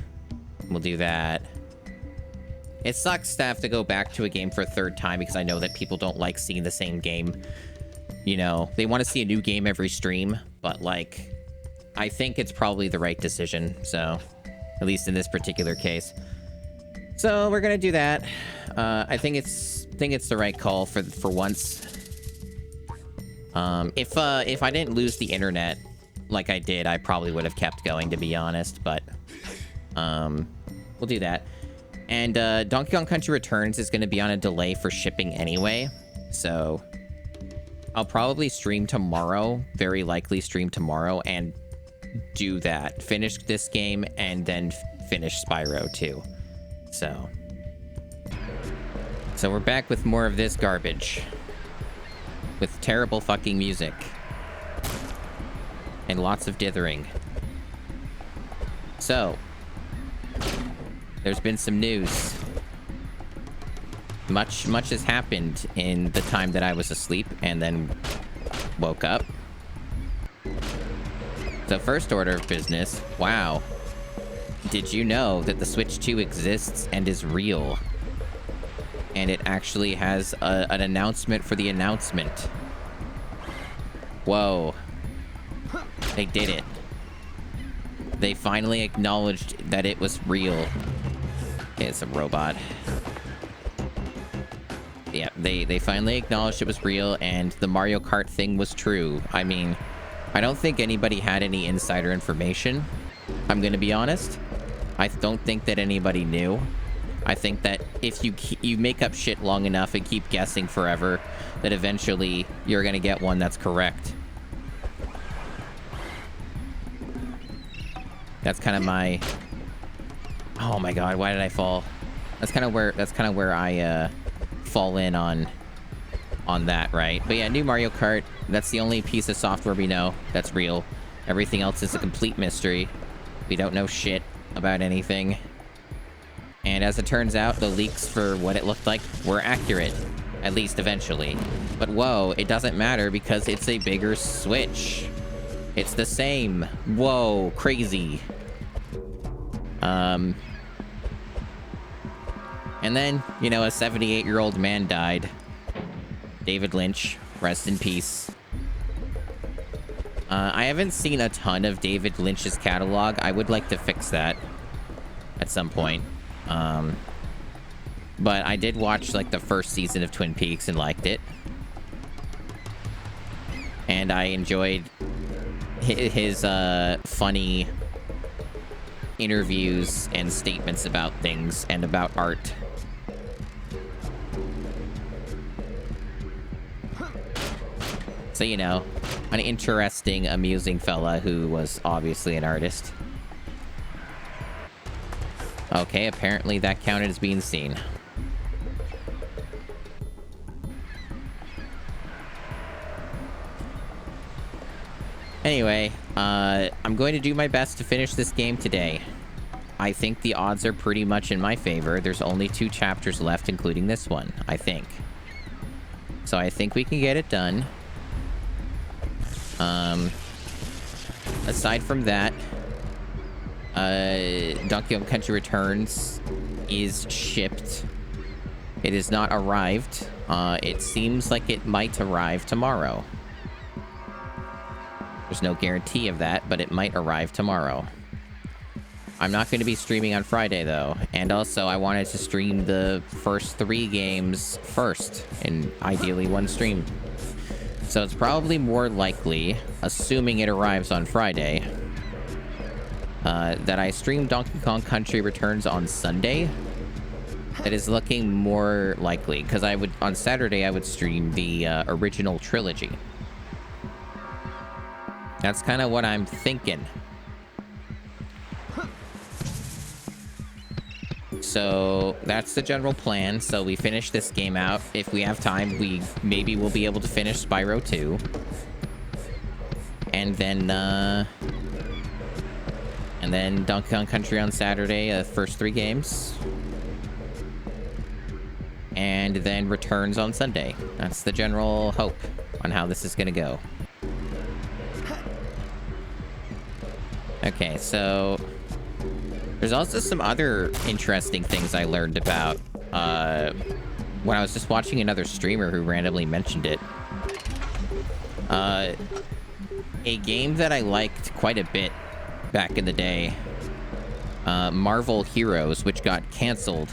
We'll do that. It sucks to have to go back to a game for a 3rd time because I know that people don't like seeing the same game. You know, they want to see a new game every stream, but, like, I think it's probably the right decision. So, at least in this particular case. So we're gonna do that. I think it's the right call for once. If I didn't lose the internet like I did, I probably would have kept going, to be honest. But we'll do that. And Donkey Kong Country Returns is going to be on a delay for shipping anyway, so I'll probably stream tomorrow. Very likely stream tomorrow and do that. Finish this game and then finish Spyro 2. So we're back with more of this garbage. With terrible fucking music. and lots of dithering. So, there's been some news. Much has happened in the time that I was asleep and then woke up. So first order of business, wow. Did you know that the Switch 2 exists and is real? And it actually has an announcement for the announcement. Whoa. They did it. They finally acknowledged that it was real. It's a robot. Yeah, they finally acknowledged it was real, and the Mario Kart thing was true. I mean, I don't think anybody had any insider information. I'm gonna be honest. I don't think that anybody knew. I think that if you make up shit long enough and keep guessing forever, that eventually you're gonna get one that's correct. That's kind of my... Oh my god, why did I fall? That's kind of where I fall in on that, right? But yeah, new Mario Kart, that's the only piece of software we know that's real. Everything else is a complete mystery. We don't know shit about anything. And as it turns out, the leaks for what it looked like were accurate. At least eventually. But whoa, it doesn't matter because it's a bigger Switch. It's the same. Whoa, crazy. And then, you know, a 78-year-old man died. David Lynch, rest in peace. I haven't seen a ton of David Lynch's catalog. I would like to fix that at some point. But I did watch, like, the first season of Twin Peaks and liked it. And I enjoyed his funny interviews and statements about things and about art. So, you know, an interesting, amusing fella who was obviously an artist. Okay, apparently that counted as being seen. Anyway, I'm going to do my best to finish this game today. I think the odds are pretty much in my favor. There's only 2 chapters left, including this one, I think. So I think we can get it done. Aside from that, Donkey Kong Country Returns is shipped. It has not arrived. It seems like it might arrive tomorrow. There's no guarantee of that, but it might arrive tomorrow. I'm not going to be streaming on Friday, though. And also, I wanted to stream the first 3 games first, in ideally one stream. So it's probably more likely, assuming it arrives on Friday, that I stream Donkey Kong Country Returns on Sunday. That is looking more likely, because on Saturday I would stream the original trilogy. That's kind of what I'm thinking. So that's the general plan. So we finish this game out. If we have time, maybe we'll be able to finish Spyro 2. And then Donkey Kong Country on Saturday, the first 3 games. And then Returns on Sunday. That's the general hope on how this is going to go. Okay, so there's also some other interesting things I learned about when I was just watching another streamer who randomly mentioned it. A game that I liked quite a bit back in the day, Marvel Heroes, which got canceled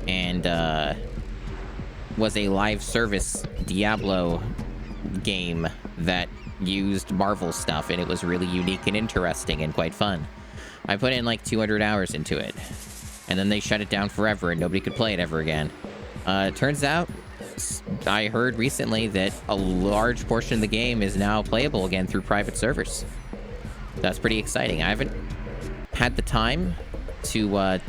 and was a live service Diablo game that used Marvel stuff, and it was really unique and interesting and quite fun. I put in like 200 hours into it, and then they shut it down forever and nobody could play it ever again. Turns out, I heard recently that a large portion of the game is now playable again through private servers. That's pretty exciting. I haven't had the time to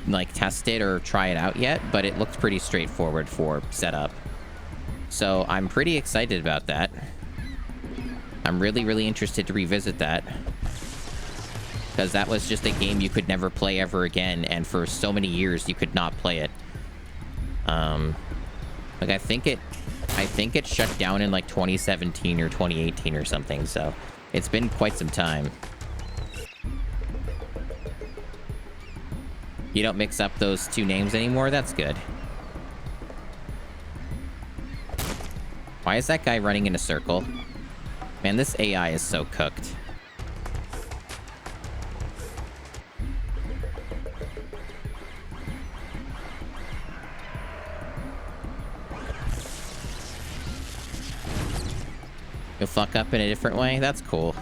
like test it or try it out yet, but it looks pretty straightforward for setup. So I'm pretty excited about that. I'm really, really interested to revisit that. Because that was just a game you could never play ever again, and for so many years you could not play it. Like I think it shut down in like 2017 or 2018 or something, so it's been quite some time. You don't mix up those two names anymore? That's good. Why is that guy running in a circle? Man, this AI is so cooked. You'll fuck up in a different way? That's cool.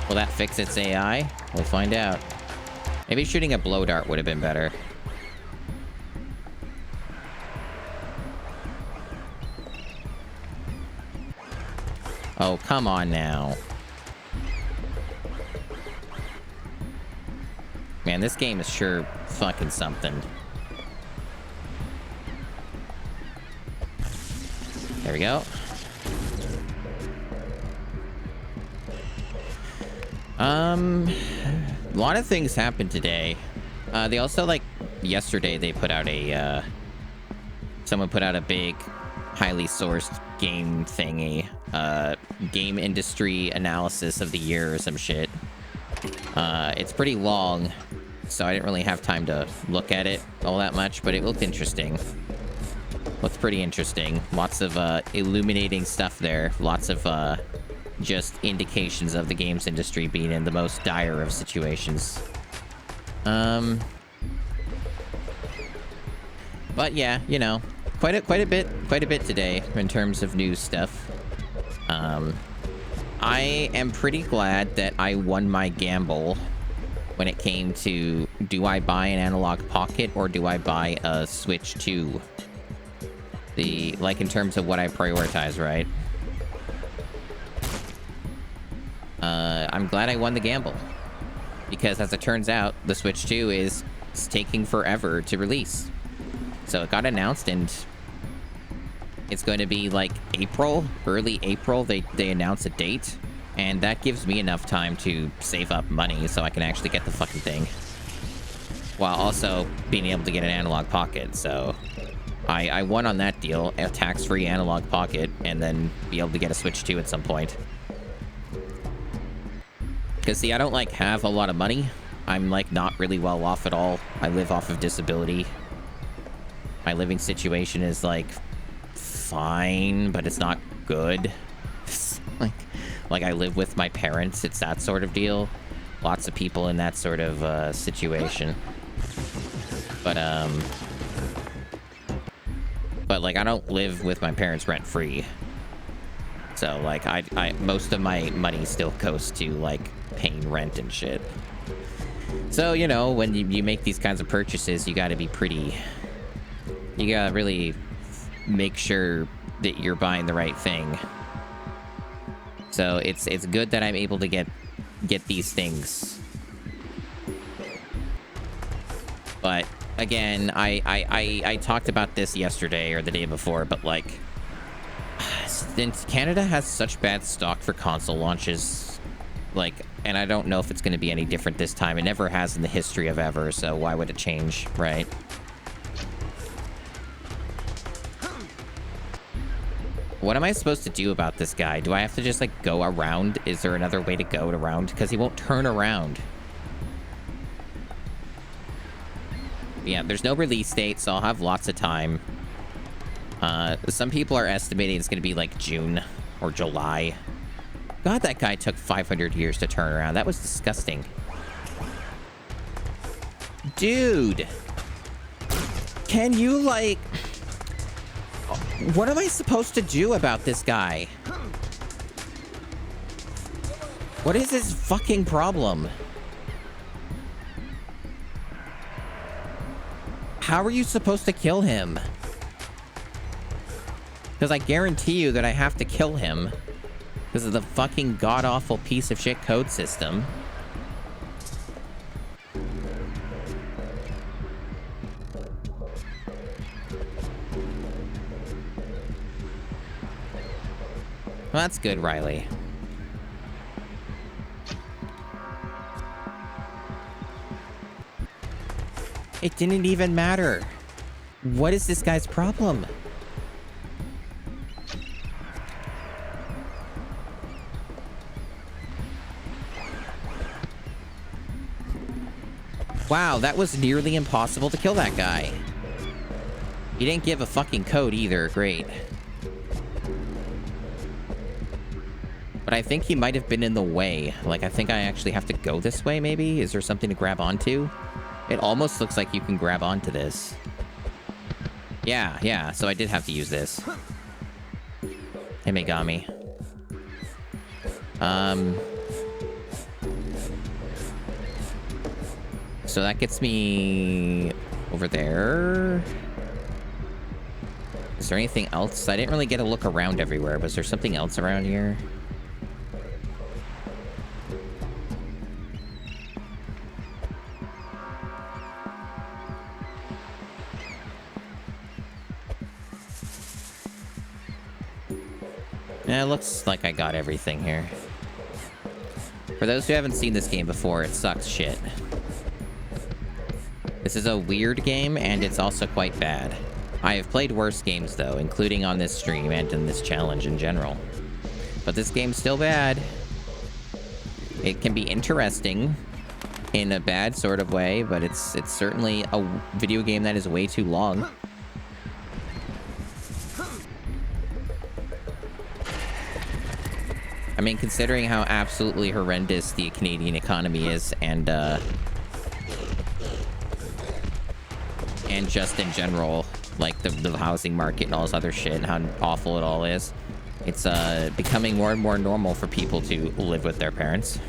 Will that fix its AI? We'll find out. Maybe shooting a blow dart would have been better. Oh, come on now. Man, this game is sure fucking something. There we go. A lot of things happened today. They also, like, yesterday they put out a, someone put out a big, highly sourced game thingy. Game industry analysis of the year or some shit. It's pretty long, so I didn't really have time to look at it all that much, but it looked interesting. Looked pretty interesting. Lots of, illuminating stuff there. Lots of, just indications of the games industry being in the most dire of situations. But yeah, you know, quite a bit today in terms of news stuff. I am pretty glad that I won my gamble when it came to, do I buy an analog pocket or do I buy a Switch 2? Like in terms of what I prioritize, right? I'm glad I won the gamble, because as it turns out, the Switch 2 is taking forever to release. So it got announced, and it's going to be like April, early April, they announce a date, and that gives me enough time to save up money so I can actually get the fucking thing, while also being able to get an analog pocket. So I won on that deal, a tax-free analog pocket, and then be able to get a Switch 2 at some point. Because, see, I don't, like, have a lot of money. I'm, like, not really well off at all. I live off of disability. My living situation is, like, fine, but it's not good. like, I live with my parents. It's that sort of deal. Lots of people in that sort of, situation. But, like, I don't live with my parents rent-free. So, like, I most of my money still goes to, like, paying rent and shit. So, you know, when you make these kinds of purchases, you gotta be pretty... You gotta really make sure that you're buying the right thing. So, it's good that I'm able to get these things. But, again, I talked about this yesterday or the day before, but, like... Since Canada has such bad stock for console launches, like, and I don't know if it's going to be any different this time. It never has in the history of ever, so why would it change, right? What am I supposed to do about this guy? Do I have to just, like, go around? Is there another way to go around? Because he won't turn around. Yeah, there's no release date, so I'll have lots of time. Some people are estimating it's going to be like June or July. God, that guy took 500 years to turn around. That was disgusting. Dude. Can you, like... What am I supposed to do about this guy? What is his fucking problem? How are you supposed to kill him? Because I guarantee you that I have to kill him because of the fucking god-awful piece of shit code system. Well, that's good, Riley. It didn't even matter. What is this guy's problem? Wow, that was nearly impossible to kill that guy. He didn't give a fucking code either. Great. But I think he might have been in the way. Like, I think I actually have to go this way, maybe? Is there something to grab onto? It almost looks like you can grab onto this. Yeah, so I did have to use this. Hey, Megami. So that gets me over there. Is there anything else? I didn't really get a look around everywhere. Was there something else around here? Yeah, it looks like I got everything here. For those who haven't seen this game before, it sucks shit. This is a weird game, and it's also quite bad. I have played worse games, though, including on this stream and in this challenge in general. But this game's still bad. It can be interesting in a bad sort of way, but it's certainly a video game that is way too long. I mean, considering how absolutely horrendous the Canadian economy is, and just in general, like the housing market and all this other shit, and how awful it all is, it's becoming more and more normal for people to live with their parents.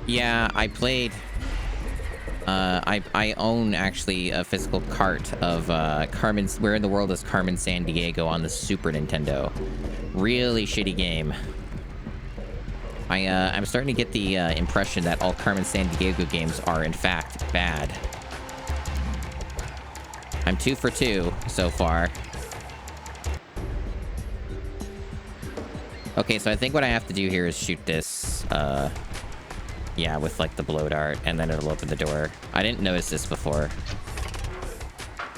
Yeah, I played. I own actually a physical cart of Carmen's. Where in the world is Carmen Sandiego on the Super Nintendo? Really shitty game. I'm starting to get the impression that all Carmen Sandiego games are in fact bad. I'm 2 for 2 so far. Okay, so I think what I have to do here is shoot this. Yeah, with like the blow dart, and then it'll open the door. I didn't notice this before.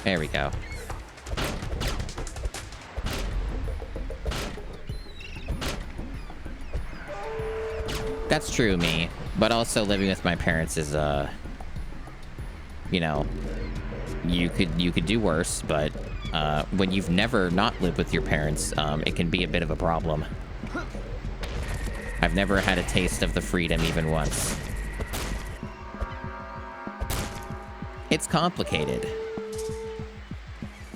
There we go. That's true, me. But also living with my parents is, you know, you could do worse, but when you've never not lived with your parents, it can be a bit of a problem. I've never had a taste of the freedom even once. It's complicated.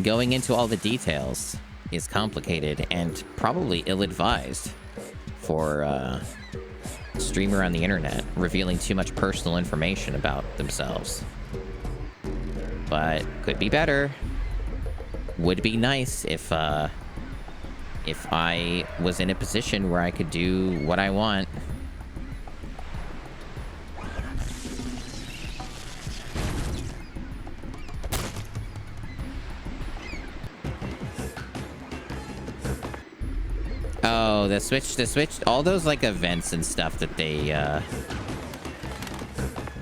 Going into all the details is complicated and probably ill-advised for a streamer on the internet, revealing too much personal information about themselves. But could be better. Would be nice if I was in a position where I could do what I want. Oh, the switch, all those like events and stuff that they,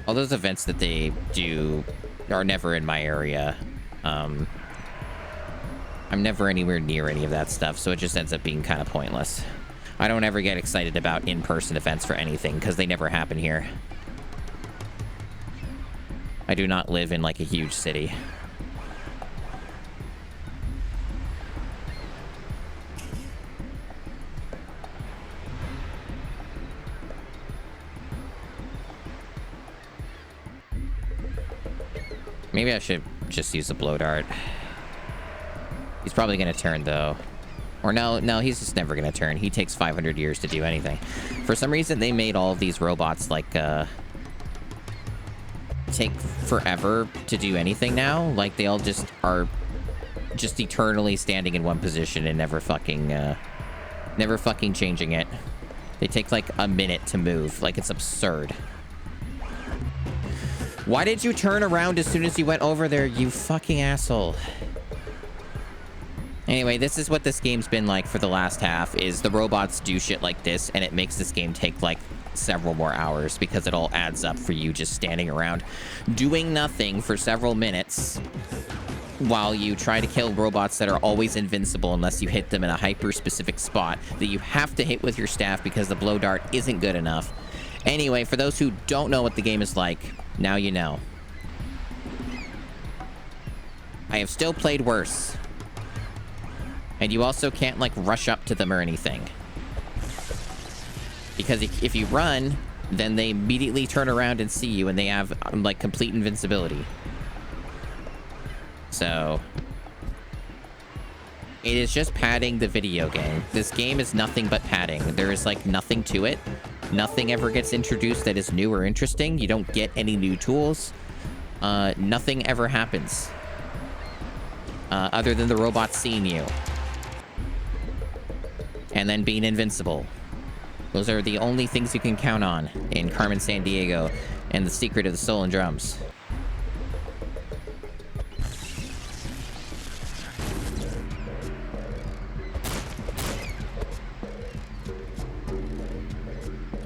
all those events that they do are never in my area. I'm never anywhere near any of that stuff, so it just ends up being kind of pointless. I don't ever get excited about in-person events for anything, because they never happen here. I do not live in, like, a huge city. Maybe I should just use the blow dart. He's probably going to turn, though. Or no, he's just never going to turn. He takes 500 years to do anything. For some reason, they made all of these robots, like, take forever to do anything now. Like, they all just are just eternally standing in one position and never fucking changing it. They take, like, a minute to move. Like, it's absurd. Why did you turn around as soon as you went over there, you fucking asshole? Anyway, this is what this game's been like for the last half, is the robots do shit like this, and it makes this game take, like, several more hours because it all adds up for you just standing around doing nothing for several minutes while you try to kill robots that are always invincible unless you hit them in a hyper-specific spot that you have to hit with your staff because the blow dart isn't good enough. Anyway, for those who don't know what the game is like, now you know. I have still played worse. And you also can't, like, rush up to them or anything. Because if you run, then they immediately turn around and see you, and they have, like, complete invincibility. So it is just padding the video game. This game is nothing but padding. There is, like, nothing to it. Nothing ever gets introduced that is new or interesting. You don't get any new tools. Nothing ever happens. Other than the robots seeing you. And then being invincible. Those are the only things you can count on in Carmen Sandiego and the Secret of the Stolen Drums.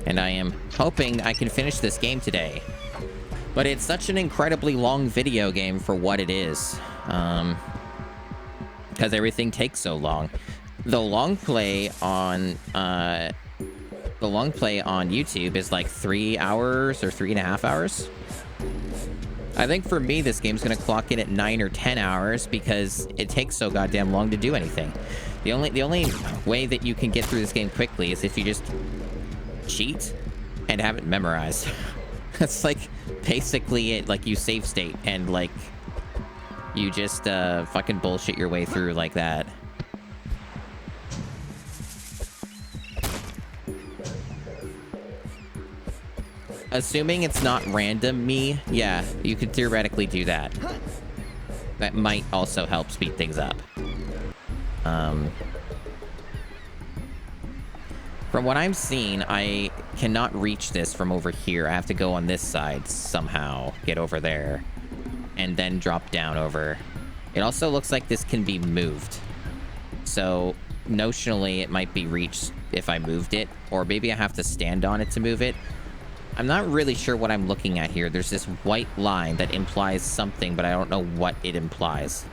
And I am hoping I can finish this game today. But it's such an incredibly long video game for what it is. Because everything takes so long. The long play on YouTube is like 3 hours or 3.5 hours. I think for me, this game's gonna clock in at 9 or 10 hours because it takes so goddamn long to do anything. The only way that you can get through this game quickly is if you just cheat and have it memorized. That's like basically it. Like, you save state and like you just fucking bullshit your way through like that. Assuming it's not random me, yeah, you could theoretically do that. That might also help speed things up. From what I'm seeing, I cannot reach this from over here. I have to go on this side somehow, get over there, and then drop down over. It also looks like this can be moved. So, notionally, it might be reached if I moved it, or maybe I have to stand on it to move it. I'm not really sure what I'm looking at here. There's this white line that implies something, but I don't know what it implies.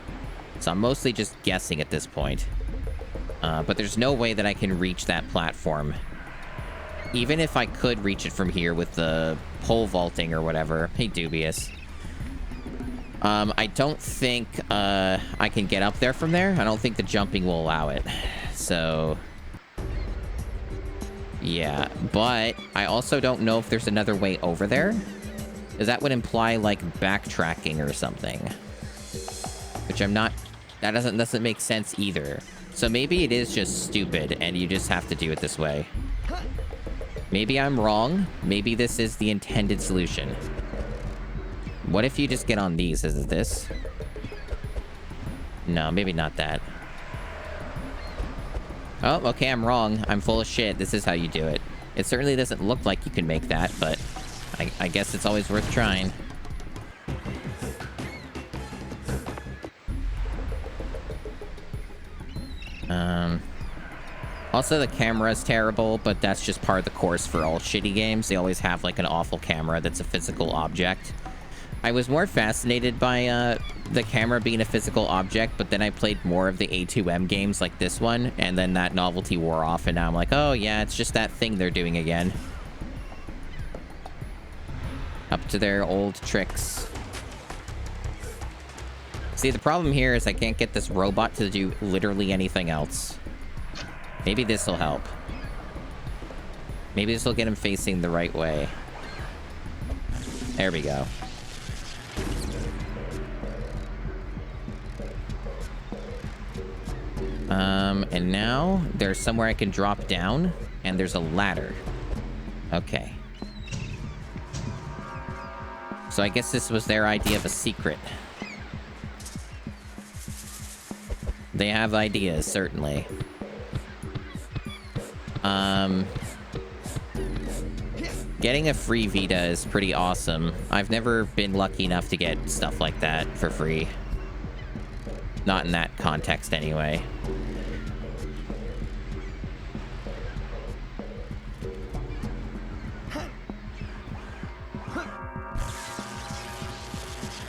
So I'm mostly just guessing at this point. But there's no way that I can reach that platform. Even if I could reach it from here with the pole vaulting or whatever. Hey, Dubious. I don't think I can get up there from there. I don't think the jumping will allow it. So... yeah, but I also don't know if there's another way over there. Because that would imply, like, backtracking or something. Which I'm not... that doesn't make sense either. So maybe it is just stupid, and you just have to do it this way. Maybe I'm wrong. Maybe this is the intended solution. What if you just get on these? Is it this? No, maybe not that. Oh, okay, I'm wrong. I'm full of shit. This is how you do it. It certainly doesn't look like you can make that, but I guess it's always worth trying. Also, the camera is terrible, but that's just part of the course for all shitty games. They always have, like, an awful camera that's a physical object. I was more fascinated by the camera being a physical object, but then I played more of the A2M games like this one, and then that novelty wore off, and now I'm like, oh yeah, it's just that thing they're doing again. Up to their old tricks. See, the problem here is I can't get this robot to do literally anything else. Maybe this will help. Maybe this will get him facing the right way. There we go. And now there's somewhere I can drop down, and there's a ladder. Okay. So I guess this was their idea of a secret. They have ideas, certainly. Getting a free Vita is pretty awesome. I've never been lucky enough to get stuff like that for free. Not in that context, anyway.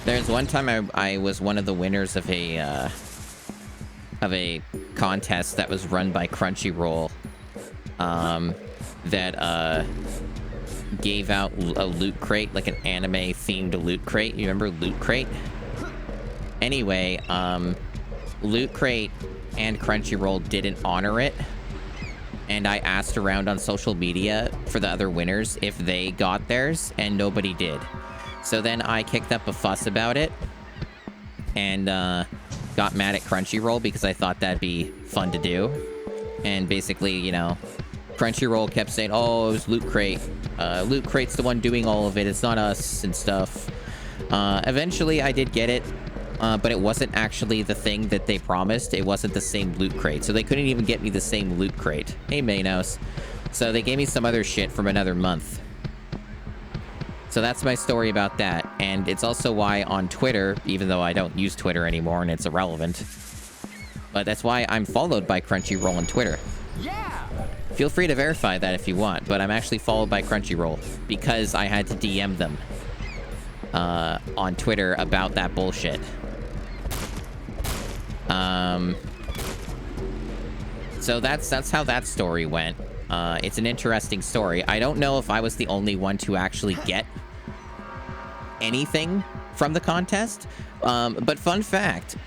There's one time I was one of the winners of a contest that was run by Crunchyroll, that gave out a loot crate, like an anime-themed loot crate. You remember Loot Crate? Anyway, Loot Crate and Crunchyroll didn't honor it, and I asked around on social media for the other winners if they got theirs, and nobody did. So then I kicked up a fuss about it, and got mad at Crunchyroll because I thought that'd be fun to do. And basically, you know, Crunchyroll kept saying, oh, it was Loot Crate. Loot Crate's the one doing all of it. It's not us and stuff. Eventually, I did get it, but it wasn't actually the thing that they promised. It wasn't the same Loot Crate, so they couldn't even get me the same Loot Crate. Hey, Manos. So they gave me some other shit from another month. So that's my story about that. And it's also why on Twitter, even though I don't use Twitter anymore and it's irrelevant, but that's why I'm followed by Crunchyroll on Twitter. Yeah! Feel free to verify that if you want, but I'm actually followed by Crunchyroll because I had to DM them on Twitter about that bullshit. So that's how that story went. It's an interesting story. I don't know if I was the only one to actually get anything from the contest, but fun fact,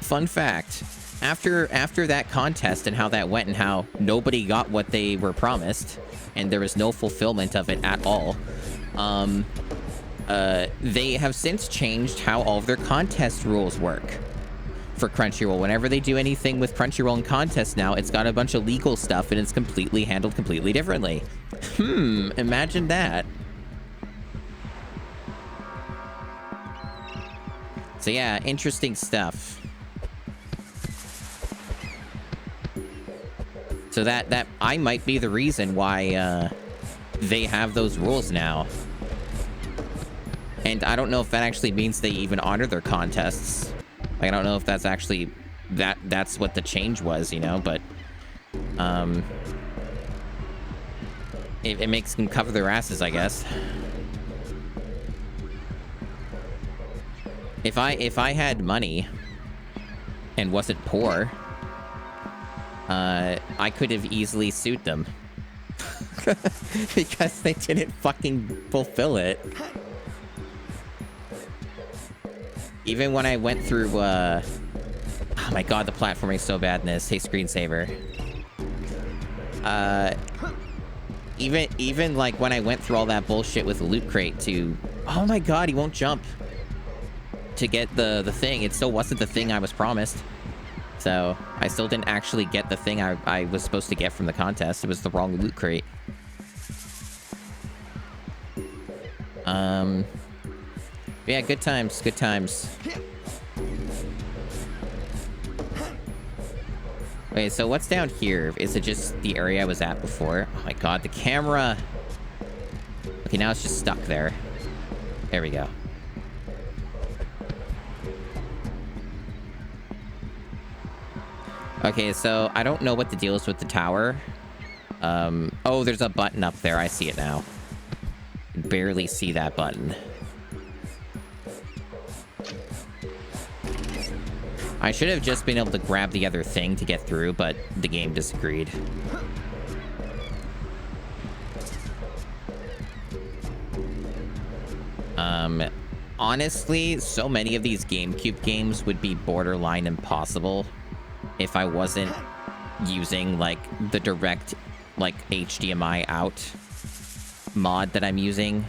after that contest and how that went and how nobody got what they were promised and there was no fulfillment of it at all, they have since changed how all of their contest rules work for Crunchyroll. Whenever they do anything with Crunchyroll and contests now, it's got a bunch of legal stuff and it's handled completely differently. Imagine that. So yeah, interesting stuff. So that I might be the reason why they have those rules now. And I don't know if that actually means they even honor their contests. Like, I don't know if that's actually that's what the change was, you know, but it makes them cover their asses, I guess. If I had money and wasn't poor, I could have easily sued them because they didn't fucking fulfill it. Even when I went through, oh my god, the platforming is so bad in this. Hey, screensaver. Even like when I went through all that bullshit with the Loot Crate to, oh my god, he won't jump, to get the thing, it still wasn't the thing I was promised. So I still didn't actually get the thing I was supposed to get from the contest. It was the wrong Loot Crate. Yeah, good times, good times. Wait, so what's down here? Is it just the area I was at before? Oh my god, the camera! Okay, now it's just stuck there. There we go. Okay, so I don't know what the deal is with the tower. Oh, there's a button up there. I see it now. I can barely see that button. I should have just been able to grab the other thing to get through, but the game disagreed. Honestly, so many of these GameCube games would be borderline impossible if I wasn't using, like, the direct, like, HDMI out mod that I'm using.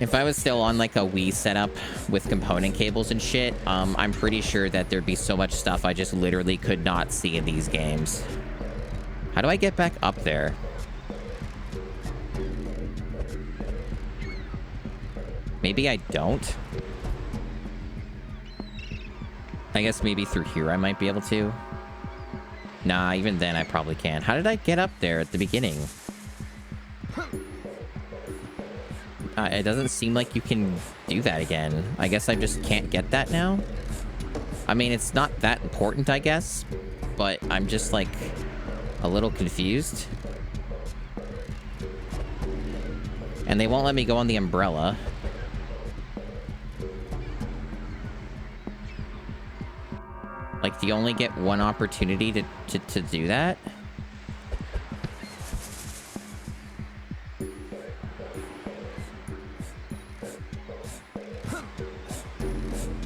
If I was still on, like, a Wii setup with component cables and shit, I'm pretty sure that there'd be so much stuff I just literally could not see in these games. How do I get back up there? Maybe I don't? I guess maybe through here I might be able to. Nah, even then I probably can't. How did I get up there at the beginning? It doesn't seem like you can do that again. I guess I just can't get that now? I mean, it's not that important, I guess, but I'm just, like, a little confused. And they won't let me go on the umbrella. Like, do you only get one opportunity to do that?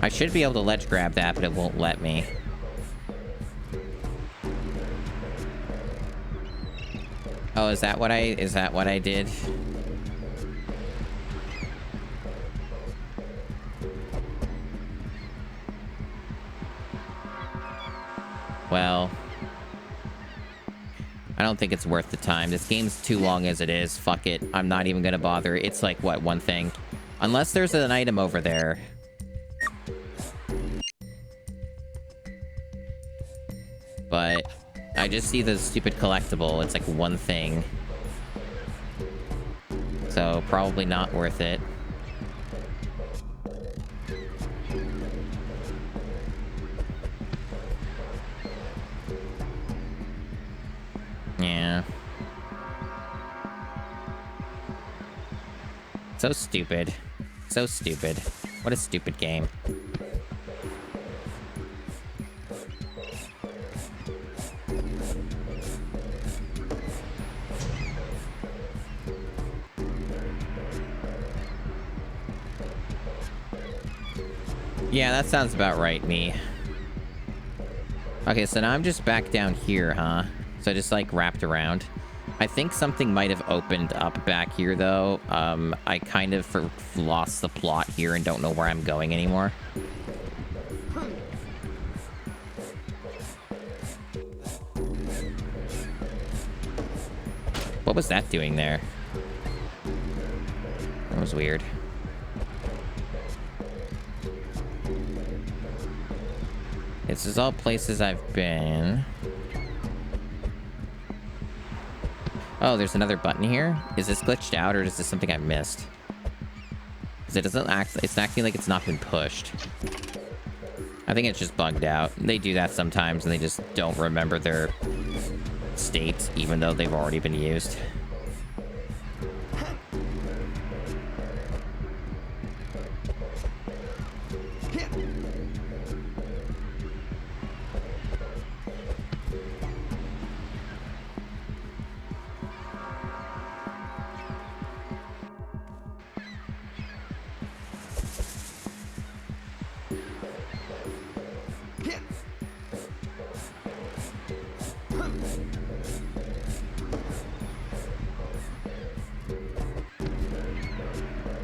I should be able to ledge grab that, but it won't let me. Oh, is that what I did? Well, I don't think it's worth the time. This game's too long as it is. Fuck it. I'm not even gonna bother. It's like, what, one thing? Unless there's an item over there. But I just see the stupid collectible. It's like one thing. So probably not worth it. Yeah. So stupid. So stupid. What a stupid game. Yeah, that sounds about right, me. Okay, so now I'm just back down here, huh? So I just, like, wrapped around. I think something might have opened up back here, though. I kind of lost the plot here and don't know where I'm going anymore. What was that doing there? That was weird. This is all places I've been. Oh, there's another button here. Is this glitched out, or is this something I missed? Because it doesn't act. It's acting like it's not been pushed. I think it's just bugged out. They do that sometimes, and they just don't remember their state, even though they've already been used.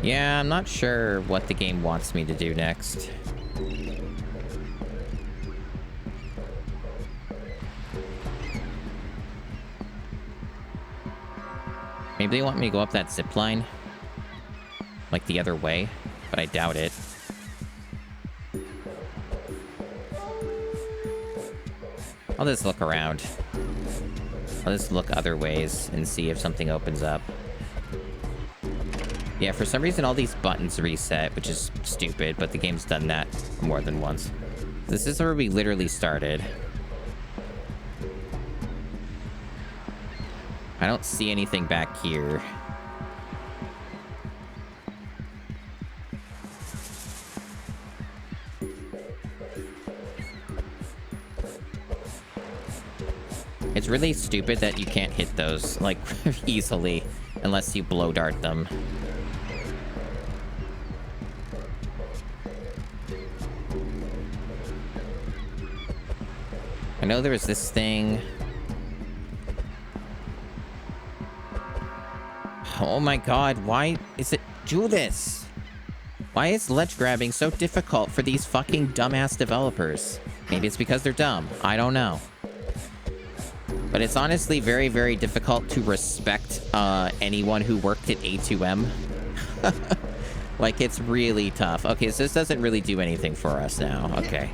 Yeah, I'm not sure what the game wants me to do next. Maybe they want me to go up that zip line, like the other way, but I doubt it. I'll just look around. I'll just look other ways and see if something opens up. Yeah, for some reason all these buttons reset, which is stupid, but the game's done that more than once. This is where we literally started. I don't see anything back here. It's really stupid that you can't hit those, like, easily, unless you blow dart them. I know there was this thing. Oh my god, why is it do this? Why is ledge grabbing so difficult for these fucking dumbass developers? Maybe it's because they're dumb. I don't know. But it's honestly very, very difficult to respect anyone who worked at A2M. Like, it's really tough. Okay, so this doesn't really do anything for us now. Okay.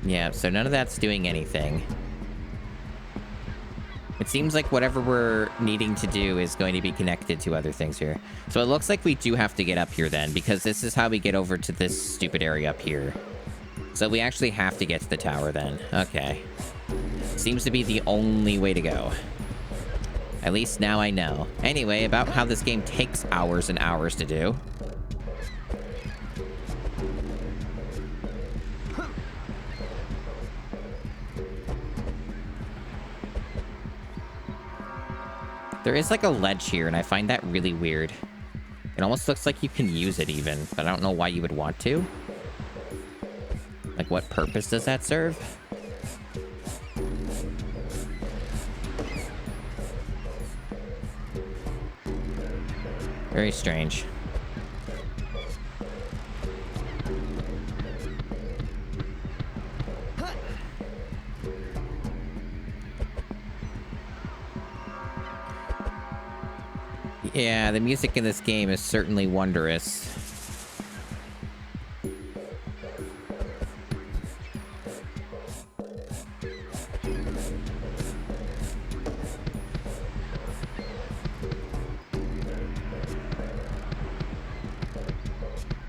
Yeah, so none of that's doing anything. It seems like whatever we're needing to do is going to be connected to other things here. So it looks like we do have to get up here then, because this is how we get over to this stupid area up here. So we actually have to get to the tower then. Okay. Seems to be the only way to go. At least now I know. Anyway, about how this game takes hours and hours to do. There is like a ledge here, and I find that really weird. It almost looks like you can use it even, but I don't know why you would want to. Like, what purpose does that serve? Very strange. Yeah, the music in this game is certainly wondrous.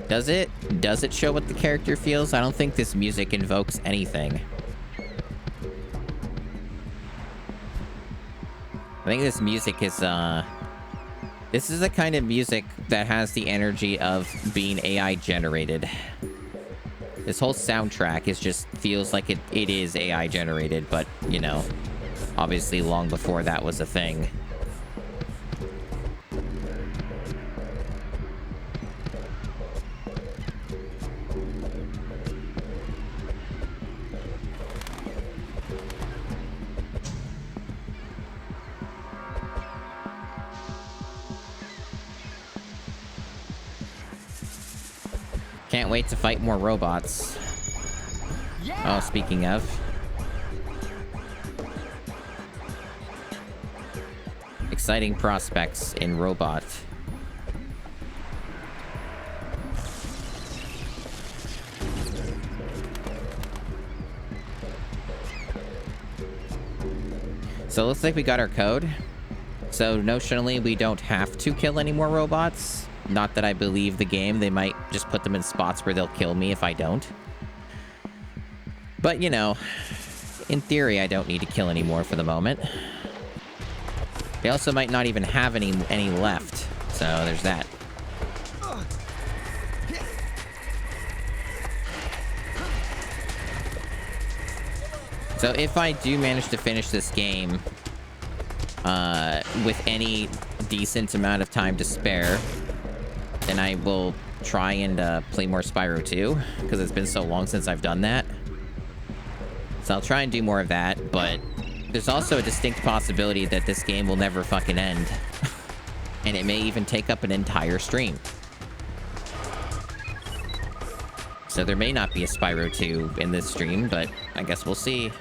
Does it? Does it show what the character feels? I don't think this music invokes anything. I think this music is, this is the kind of music that has the energy of being AI generated. This whole soundtrack is just feels like it is AI generated, but, you know, obviously long before that was a thing. Can't wait to fight more robots. Oh, speaking of. Exciting prospects in robot. So it looks like we got our code. So notionally, we don't have to kill any more robots. Not that I believe the game. They might just put them in spots where they'll kill me if I don't. But, you know, in theory, I don't need to kill any more for the moment. They also might not even have any left. So there's that. So if I do manage to finish this game with any decent amount of time to spare, then I will try and play more Spyro 2, because it's been so long since I've done that. So I'll try and do more of that, but there's also a distinct possibility that this game will never fucking end. And it may even take up an entire stream. So there may not be a Spyro 2 in this stream, but I guess we'll see.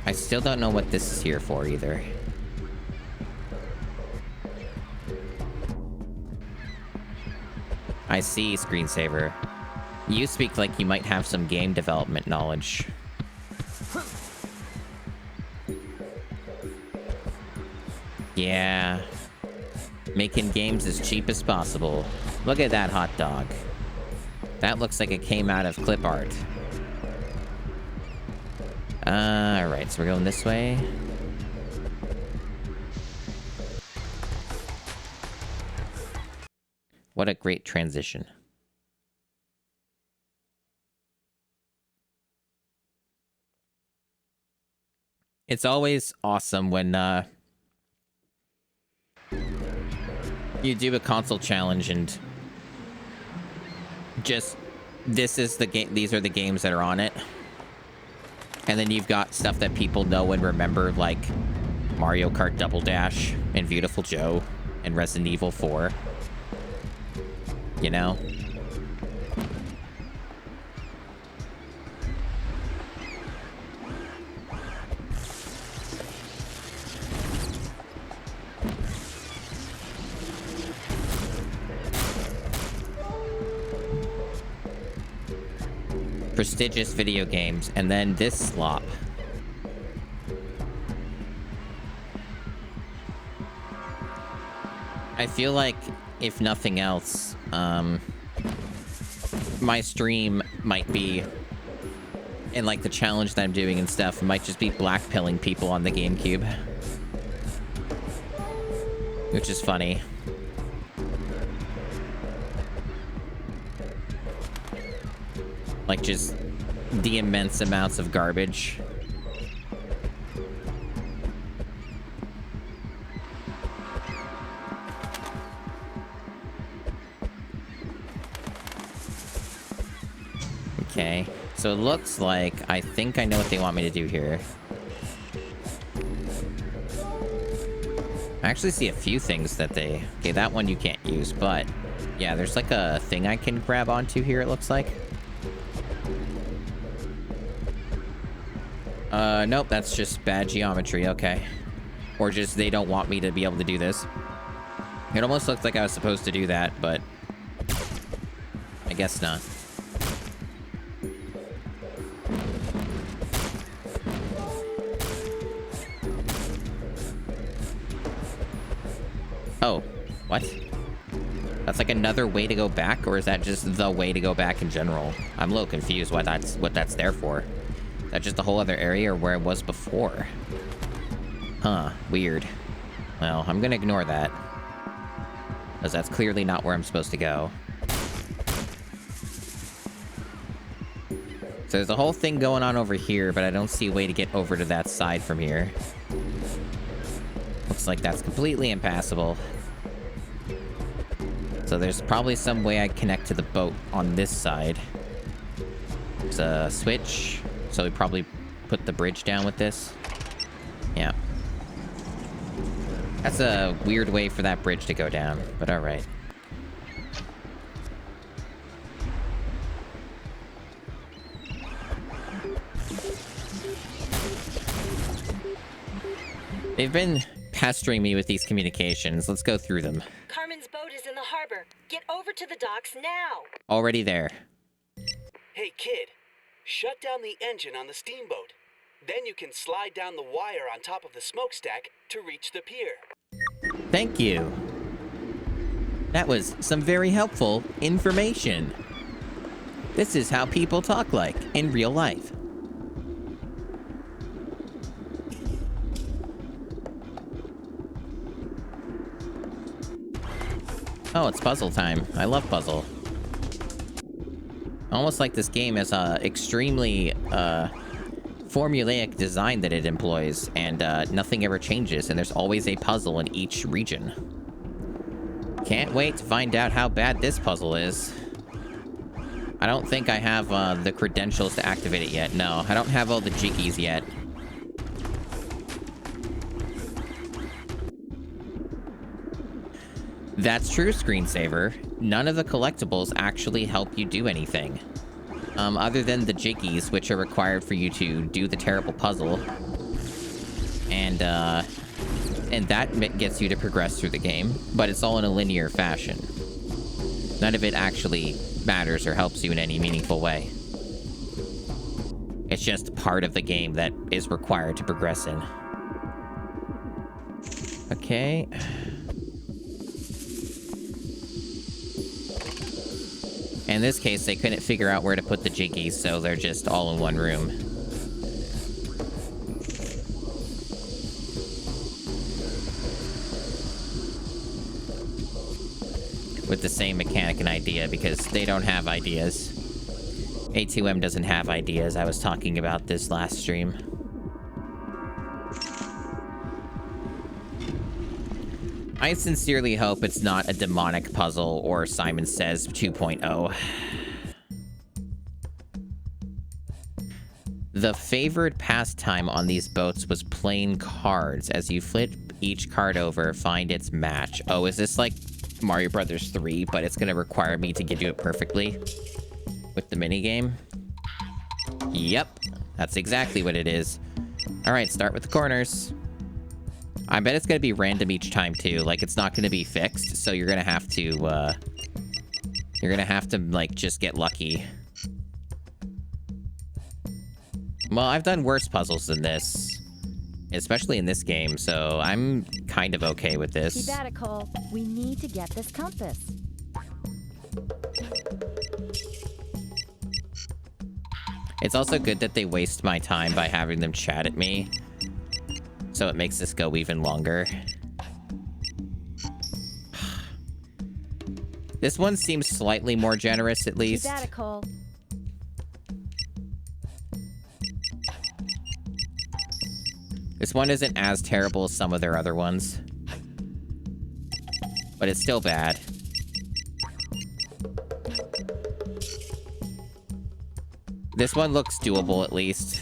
I still don't know what this is here for either. I see, screensaver. You speak like you might have some game development knowledge. Yeah. Making games as cheap as possible. Look at that hot dog. That looks like it came out of clip art. Alright, so we're going this way. What a great transition. It's always awesome when you do a console challenge and just this is the game, these are the games that are on it. And then you've got stuff that people know and remember, like Mario Kart Double Dash and Beautiful Joe and Resident Evil 4. You know? prestigious video games, and then this slop. I feel like, if nothing else, my stream might be, and like the challenge that I'm doing and stuff, might just be blackpilling people on the GameCube. Which is funny. Like just the immense amounts of garbage. Okay, so it looks like I think I know what they want me to do here. I actually see a few things that they... Okay, that one you can't use, but... Yeah, there's like a thing I can grab onto here, it looks like. Nope, that's just bad geometry, okay. Or just they don't want me to be able to do this. It almost looks like I was supposed to do that, but... I guess not. Oh, what? That's like another way to go back, or is that just the way to go back in general? I'm a little confused what that's there for. Is that just a whole other area or where it was before? Huh, weird. Well, I'm gonna ignore that. Because that's clearly not where I'm supposed to go. So there's a whole thing going on over here, but I don't see a way to get over to that side from here. Looks like that's completely impassable. So there's probably some way I connect to the boat on this side. There's a switch. So we probably put the bridge down with this. Yeah. That's a weird way for that bridge to go down, but alright. They've been pestering me with these communications. Let's go through them. Carmen's boat is in the harbor. Get over to the docks now. Already there. Hey, kid. Shut down the engine on the steamboat. Then you can slide down the wire on top of the smokestack to reach the pier. Thank you. That was some very helpful information. This is how people talk like in real life. Oh, it's puzzle time. I love puzzle. Almost like this game has a extremely formulaic design that it employs, and nothing ever changes, and there's always a puzzle in each region. Can't wait to find out how bad this puzzle is. I don't think I have the credentials to activate it yet. No, I don't have all the jiggies yet. That's true, screensaver. None of the collectibles actually help you do anything. Other than the jiggies, which are required for you to do the terrible puzzle. And that gets you to progress through the game, but it's all in a linear fashion. None of it actually matters or helps you in any meaningful way. It's just part of the game that is required to progress in. Okay. In this case, they couldn't figure out where to put the jiggies, so they're just all in one room. With the same mechanic and idea, because they don't have ideas. A2M doesn't have ideas. I was talking about this last stream. I sincerely hope it's not a demonic puzzle or Simon Says 2.0. The favored pastime on these boats was playing cards. As you flip each card over, find its match. Oh, is this like Mario Brothers 3, but it's gonna require me to do it perfectly with the minigame? Yep, that's exactly what it is. All right, start with the corners. I bet it's gonna be random each time too. Like, it's not gonna be fixed, so you're gonna have to like just get lucky. Well, I've done worse puzzles than this, especially in this game, so I'm kind of okay with this. Keep at it, Cole. We need to get this compass. It's also good that they waste my time by having them chat at me, so it makes this go even longer. This one seems slightly more generous, at least. Keep at it, Cole. This one isn't as terrible as some of their other ones, but it's still bad. This one looks doable, at least.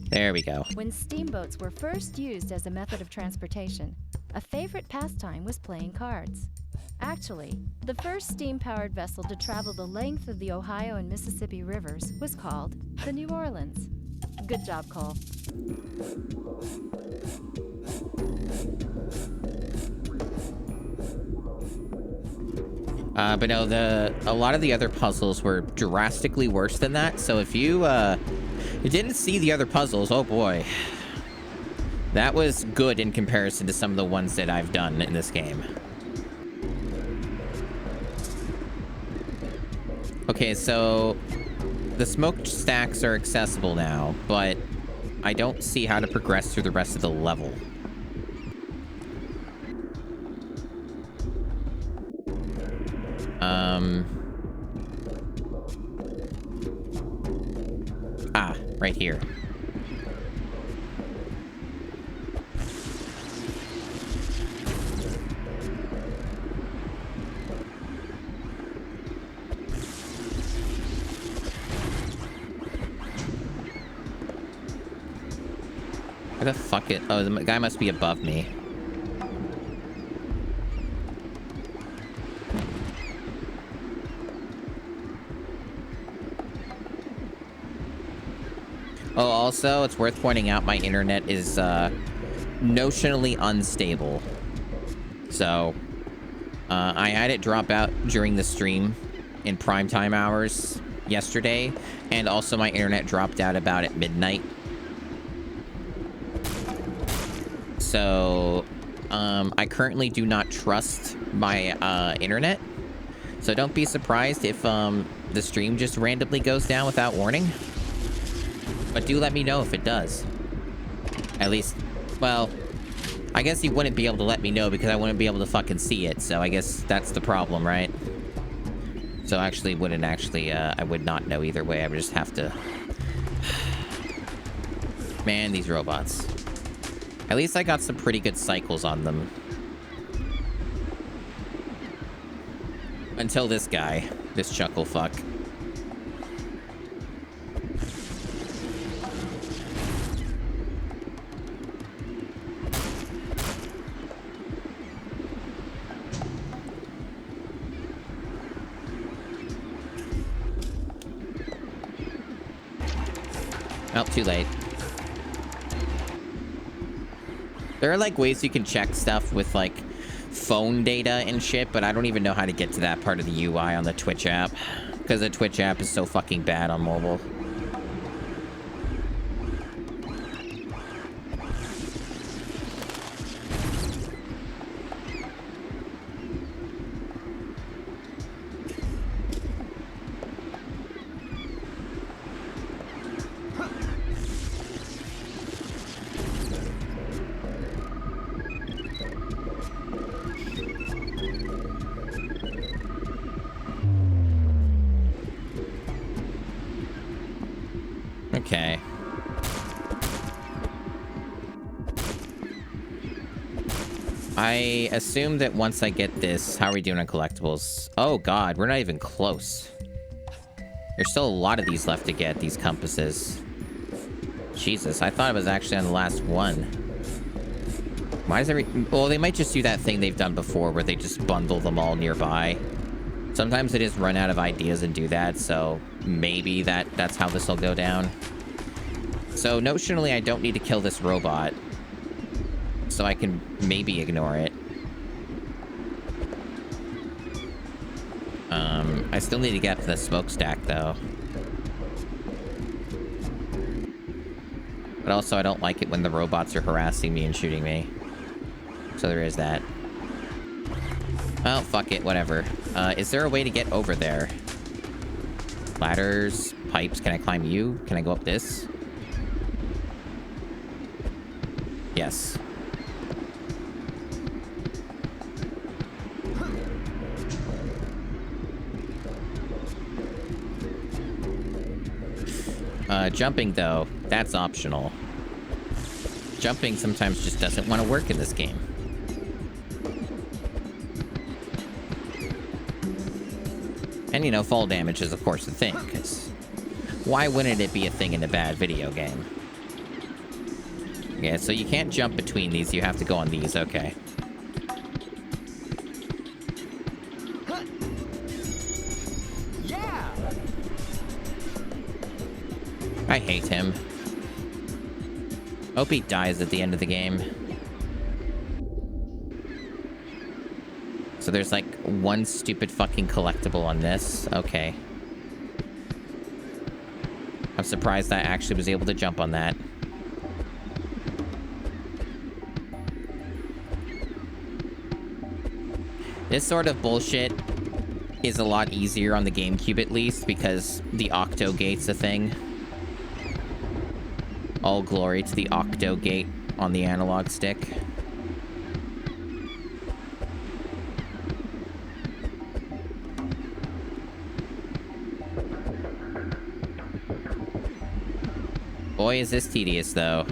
There we go. When steamboats were first used as a method of transportation, a favorite pastime was playing cards. Actually, the first steam-powered vessel to travel the length of the Ohio and Mississippi rivers was called the New Orleans. Good job, Cole. But no, a lot of the other puzzles were drastically worse than that. So if you didn't see the other puzzles, oh boy, that was good in comparison to some of the ones that I've done in this game. Okay, so the smokestacks are accessible now, but I don't see how to progress through the rest of the level. Right here. Where the fuck it? Oh, the guy must be above me. Oh, also, it's worth pointing out my internet is notionally unstable. So, I had it drop out during the stream in primetime hours yesterday, and also my internet dropped out about at midnight. So, I currently do not trust my internet. So don't be surprised if the stream just randomly goes down without warning. But do let me know if it does. At least, well, I guess you wouldn't be able to let me know because I wouldn't be able to fucking see it. So I guess that's the problem, right? So actually, I would not know either way. I would just have to... Man, these robots. At least I got some pretty good cycles on them. Until this guy, this chuckle fuck. Oh, too late. There are, like, ways you can check stuff with, like, phone data and shit, but I don't even know how to get to that part of the UI on the Twitch app. Because the Twitch app is so fucking bad on mobile. Okay. I assume that once I get this... How are we doing on collectibles? Oh god, we're not even close. There's still a lot of these left to get, these compasses. Jesus, I thought it was actually on the last one. Why is well, they might just do that thing they've done before where they just bundle them all nearby. Sometimes they just run out of ideas and do that, so maybe that's how this will go down. So notionally, I don't need to kill this robot. So I can maybe ignore it. I still need to get up to the smokestack, though. But also, I don't like it when the robots are harassing me and shooting me. So there is that. Oh, fuck it, whatever. Is there a way to get over there? Ladders, pipes, can I climb you? Can I go up this? Yes. Jumping, though, that's optional. Jumping sometimes just doesn't want to work in this game. And, you know, fall damage is, of course, a thing, because why wouldn't it be a thing in a bad video game? Yeah, so you can't jump between these, you have to go on these, okay. Yeah. I hate him. Hope he dies at the end of the game. So there's like one stupid fucking collectible on this. Okay. I'm surprised I actually was able to jump on that. This sort of bullshit is a lot easier on the GameCube at least because the Octo Gate's a thing. All glory to the Octo Gate on the analog stick. Boy, is this tedious, though.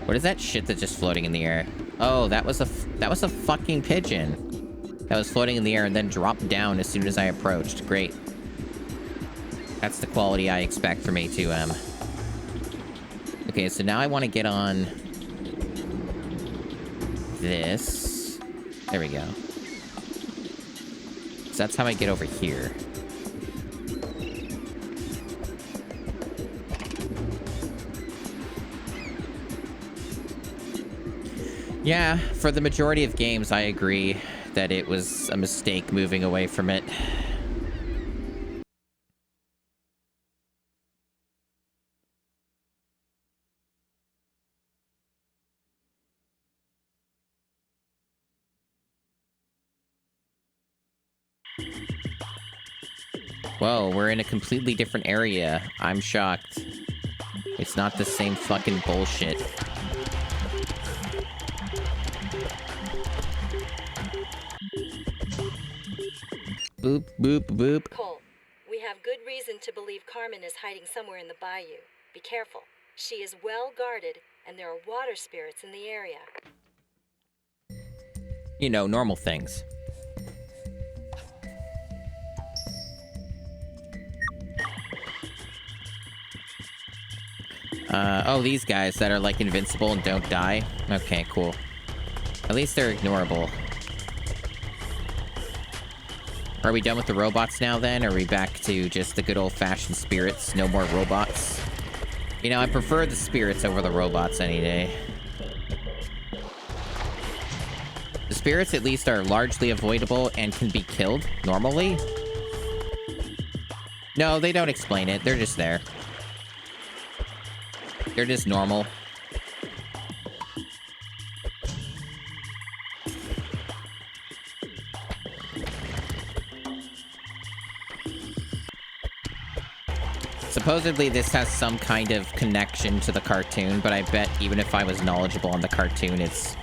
What is that shit that's just floating in the air? Oh, that was a fucking pigeon that was floating in the air and then dropped down as soon as I approached. Great. That's the quality I expect from A2M. Okay, so now I want to get on this. There we go. So that's how I get over here. Yeah, for the majority of games, I agree that it was a mistake moving away from it. Whoa, we're in a completely different area. I'm shocked. It's not the same fucking bullshit. Boop, boop, boop. Cole, we have good reason to believe Carmen is hiding somewhere in the bayou. Be careful. She is well guarded, and there are water spirits in the area. You know, normal things. Oh, these guys that are, like, invincible and don't die? Okay, cool. At least they're ignorable. Are we done with the robots now, then? Are we back to just the good old-fashioned spirits? No more robots? You know, I prefer the spirits over the robots any day. The spirits, at least, are largely avoidable and can be killed normally. No, they don't explain it. They're just there. They're just normal. Supposedly this has some kind of connection to the cartoon, but I bet even if I was knowledgeable on the cartoon, it's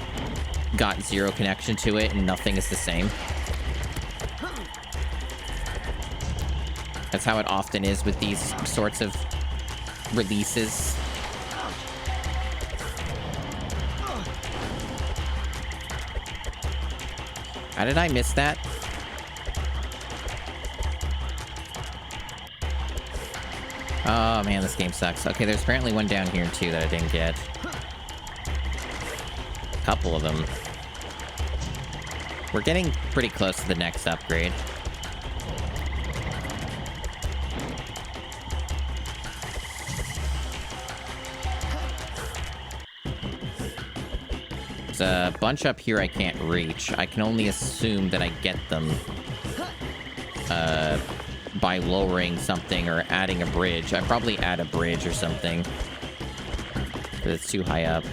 got zero connection to it and nothing is the same. That's how it often is with these sorts of releases. How did I miss that? Oh man, this game sucks. Okay, there's apparently one down here too that I didn't get. A couple of them. We're getting pretty close to the next upgrade. a bunch up here I can't reach. I can only assume that I get them by lowering something or adding a bridge. I'd probably add a bridge or something, because it's too high up.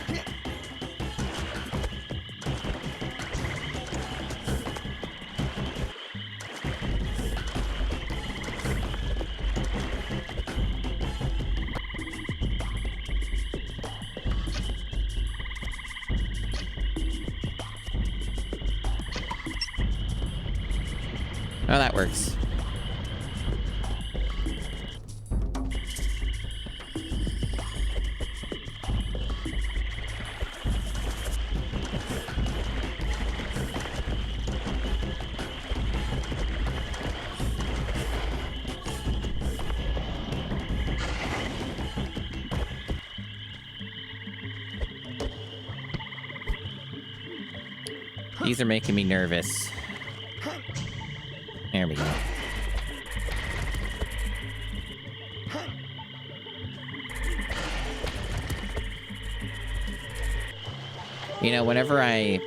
Oh, that works. These are making me nervous. There we go. You know, whenever well,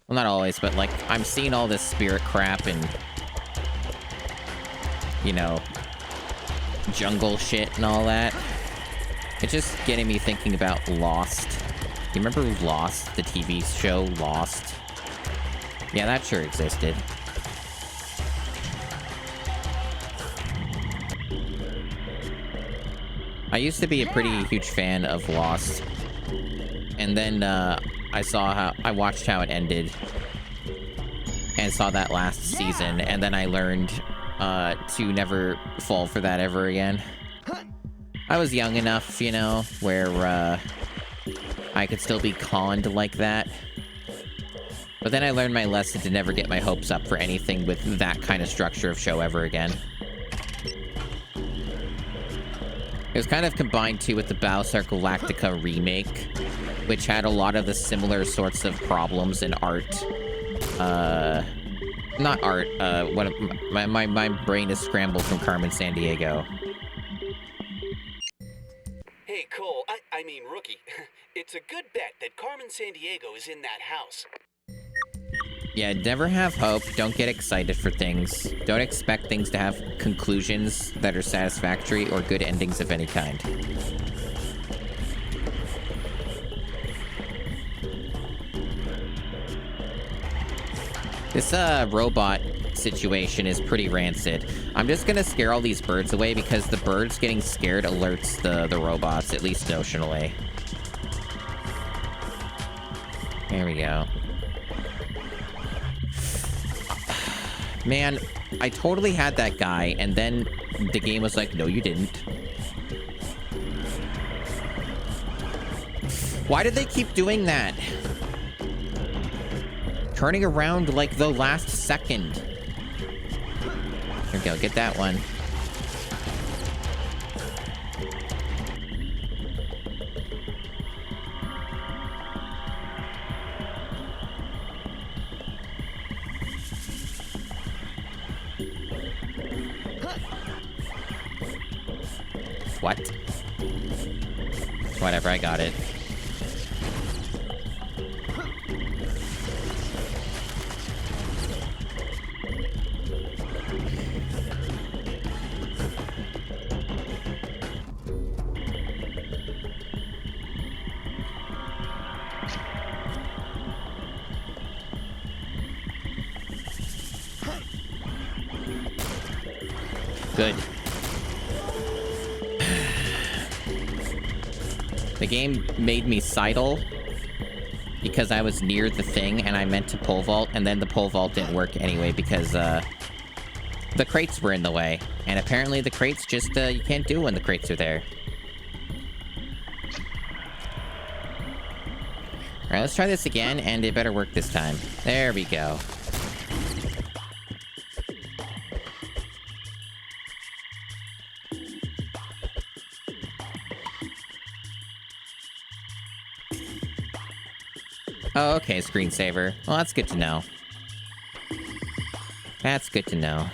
not always, but like, I'm seeing all this spirit crap and, you know, jungle shit and all that. It's just getting me thinking about Lost. You remember Lost, the TV show Lost? Yeah, that sure existed. I used to be a pretty huge fan of Lost, and then I watched how it ended, and saw that last season, and then I learned to never fall for that ever again. I was young enough, you know, where I could still be conned like that. But then I learned my lesson to never get my hopes up for anything with that kind of structure of show ever again. It was kind of combined, too, with the Battlestar Galactica remake, which had a lot of the similar sorts of problems in art. Not art, my brain is scrambled from Carmen Sandiego. Hey, Cole, I mean Rookie. It's a good bet that Carmen Sandiego is in that house. Yeah, never have hope. Don't get excited for things. Don't expect things to have conclusions that are satisfactory or good endings of any kind. This robot situation is pretty rancid. I'm just gonna scare all these birds away because the birds getting scared alerts the robots, at least notionally. There we go. Man, I totally had that guy, and then the game was like, no, you didn't. Why did they keep doing that? Turning around like the last second. Here we go, get that one. What? Whatever, I got it. Good. The game made me sidle because I was near the thing and I meant to pole vault, and then the pole vault didn't work anyway because the crates were in the way. And apparently the crates just, you can't do when the crates are there. Alright, let's try this again, and it better work this time. There we go. Oh, okay, screensaver. Well, that's good to know. That's good to know.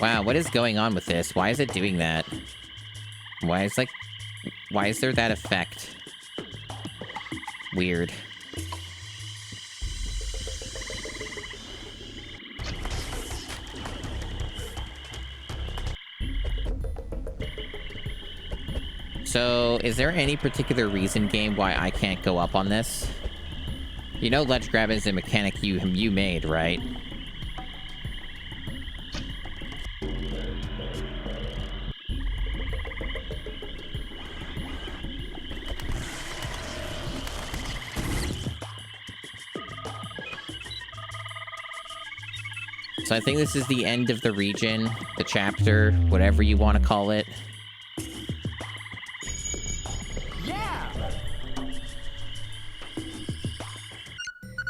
Wow, what is going on with this? Why is it doing that? Why is there that effect? Weird. So, is there any particular reason, game, why I can't go up on this? You know ledge grab is a mechanic you made, right? So I think this is the end of the region, the chapter, whatever you want to call it.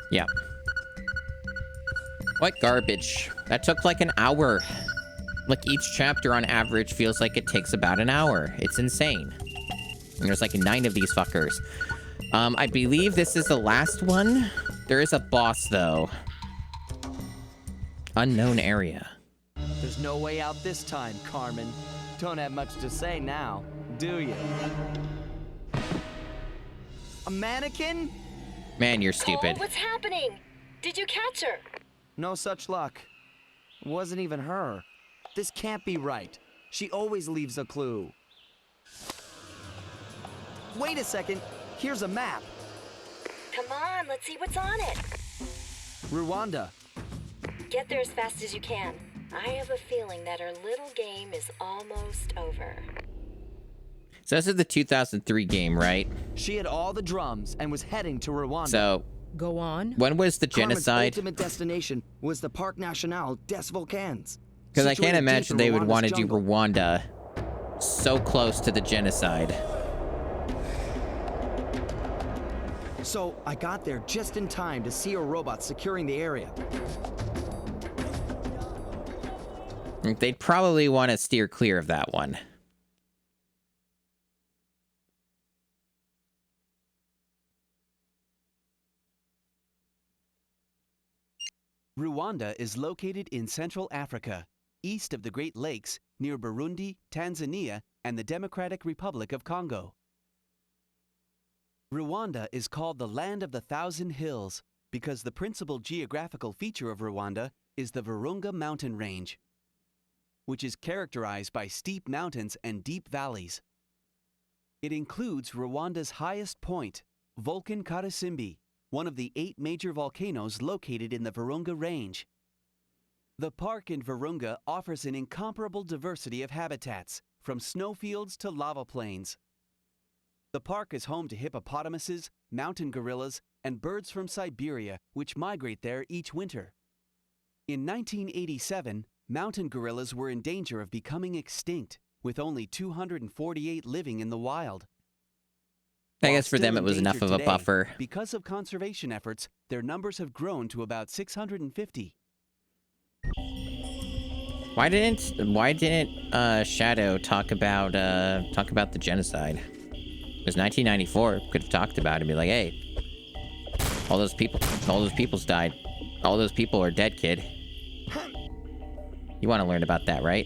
Yeah. What garbage. That took like an hour. Like each chapter on average feels like it takes about an hour. It's insane. And there's like 9 of these fuckers. I believe this is the last one. There is a boss though. Unknown area. There's no way out this time, Carmen. Don't have much to say now, do you? A mannequin? Man, you're stupid. Cole, what's happening? Did you catch her? No such luck. It wasn't even her. This can't be right. She always leaves a clue. Wait a second. Here's a map. Come on, let's see what's on it. Rwanda. Get there as fast as you can. I have a feeling that our little game is almost over. So this is the 2003 game, right? She had all the drums and was heading to Rwanda. So, go on. When was the genocide? Carmen's ultimate destination was the Parc National des Volcans. Because I can't imagine they would want to do Rwanda so close to the genocide. So I got there just in time to see a robot securing the area. They'd probably want to steer clear of that one. Rwanda is located in Central Africa, east of the Great Lakes, near Burundi, Tanzania, and the Democratic Republic of Congo. Rwanda is called the Land of the Thousand Hills because the principal geographical feature of Rwanda is the Virunga mountain range, which is characterized by steep mountains and deep valleys. It includes Rwanda's highest point, Volcan Karisimbi, one of the 8 major volcanoes located in the Virunga Range. The park in Virunga offers an incomparable diversity of habitats, from snowfields to lava plains. The park is home to hippopotamuses, mountain gorillas, and birds from Siberia, which migrate there each winter. In 1987, mountain gorillas were in danger of becoming extinct, with only 248 living in the wild. I guess for them it was enough of a buffer. Because of conservation efforts, their numbers have grown to about 650. Why didn't Shadow talk about the genocide? It was 1994. Could have talked about it and be like, hey, all those people's died. All those people are dead, kid. You want to learn about that, right?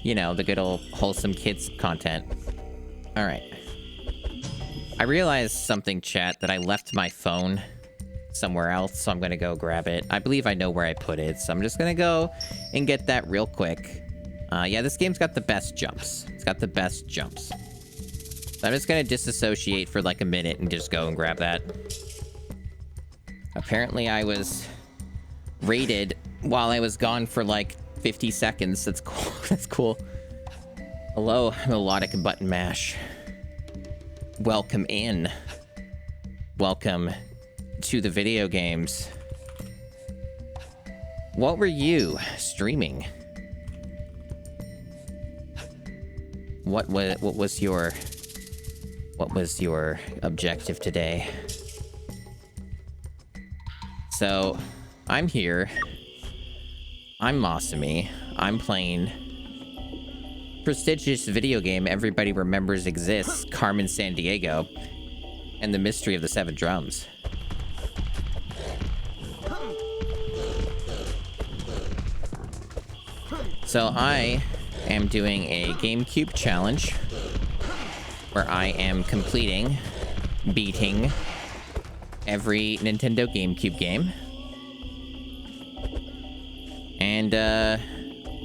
You know, the good old wholesome kids content. All right. I realized something, chat, that I left my phone somewhere else, so I'm gonna go grab it. I believe I know where I put it, so I'm just gonna go and get that real quick. Yeah, this game's got the best jumps. It's got the best jumps. So I'm just gonna disassociate for like a minute and just go and grab that. Apparently I was raided while I was gone for like 50 seconds. That's cool. That's cool. Hello, melodic button mash. Welcome in. Welcome to the video games. What were you streaming? What was your objective today? So, I'm here. I'm Masumi. I'm playing prestigious video game everybody remembers exists, Carmen Sandiego, and the Mystery of the 7 Drums. So I am doing a GameCube challenge where I am beating every Nintendo GameCube game. And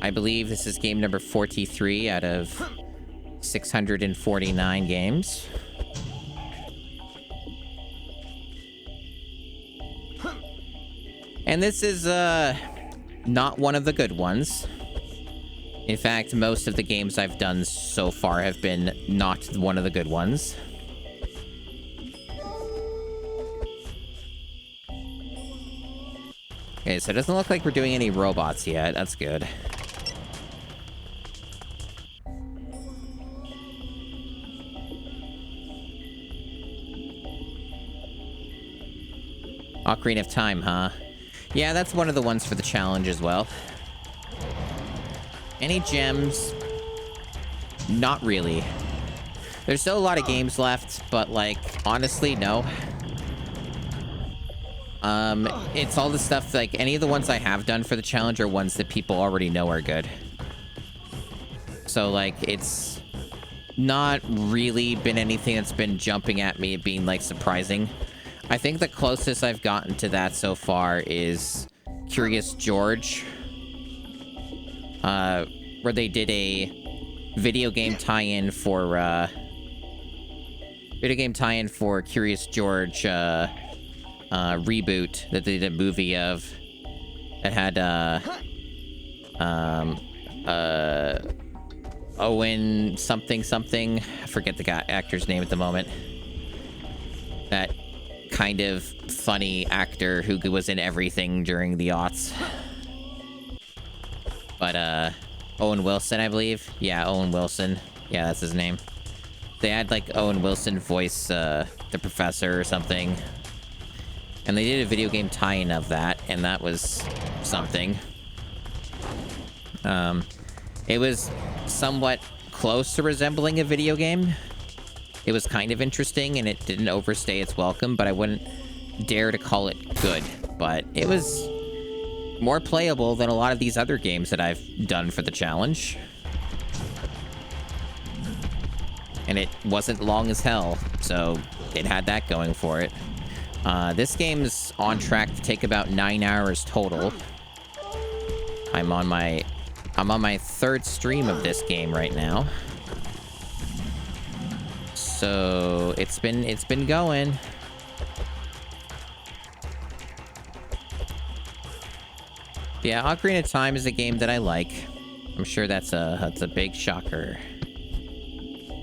I believe this is game number 43 out of 649 games. And this is not one of the good ones. In fact, most of the games I've done so far have been not one of the good ones. Okay, so it doesn't look like we're doing any robots yet. That's good. Ocarina of Time, huh? Yeah, that's one of the ones for the challenge as well. Any gems? Not really. There's still a lot of games left, but, like, honestly, no. It's all the stuff, like, any of the ones I have done for the challenge are ones that people already know are good. So, like, it's not really been anything that's been jumping at me being, like, surprising. I think the closest I've gotten to that so far is Curious George. Where they did a video game tie-in for Curious George, reboot that they did a movie of. It had, Owen something. I forget the actor's name at the moment. That kind of funny actor who was in everything during the aughts. But, Owen Wilson, I believe. Yeah, Owen Wilson. Yeah, that's his name. They had, like, Owen Wilson voice, the professor or something. And they did a video game tie-in of that, and that was something. It was somewhat close to resembling a video game. It was kind of interesting, and it didn't overstay its welcome, but I wouldn't dare to call it good. But it was more playable than a lot of these other games that I've done for the challenge. And it wasn't long as hell, so it had that going for it. This game's on track to take about 9 hours total. I'm on my third stream of this game right now. So it's been going. Yeah, Ocarina of Time is a game that I like. I'm sure that's a big shocker.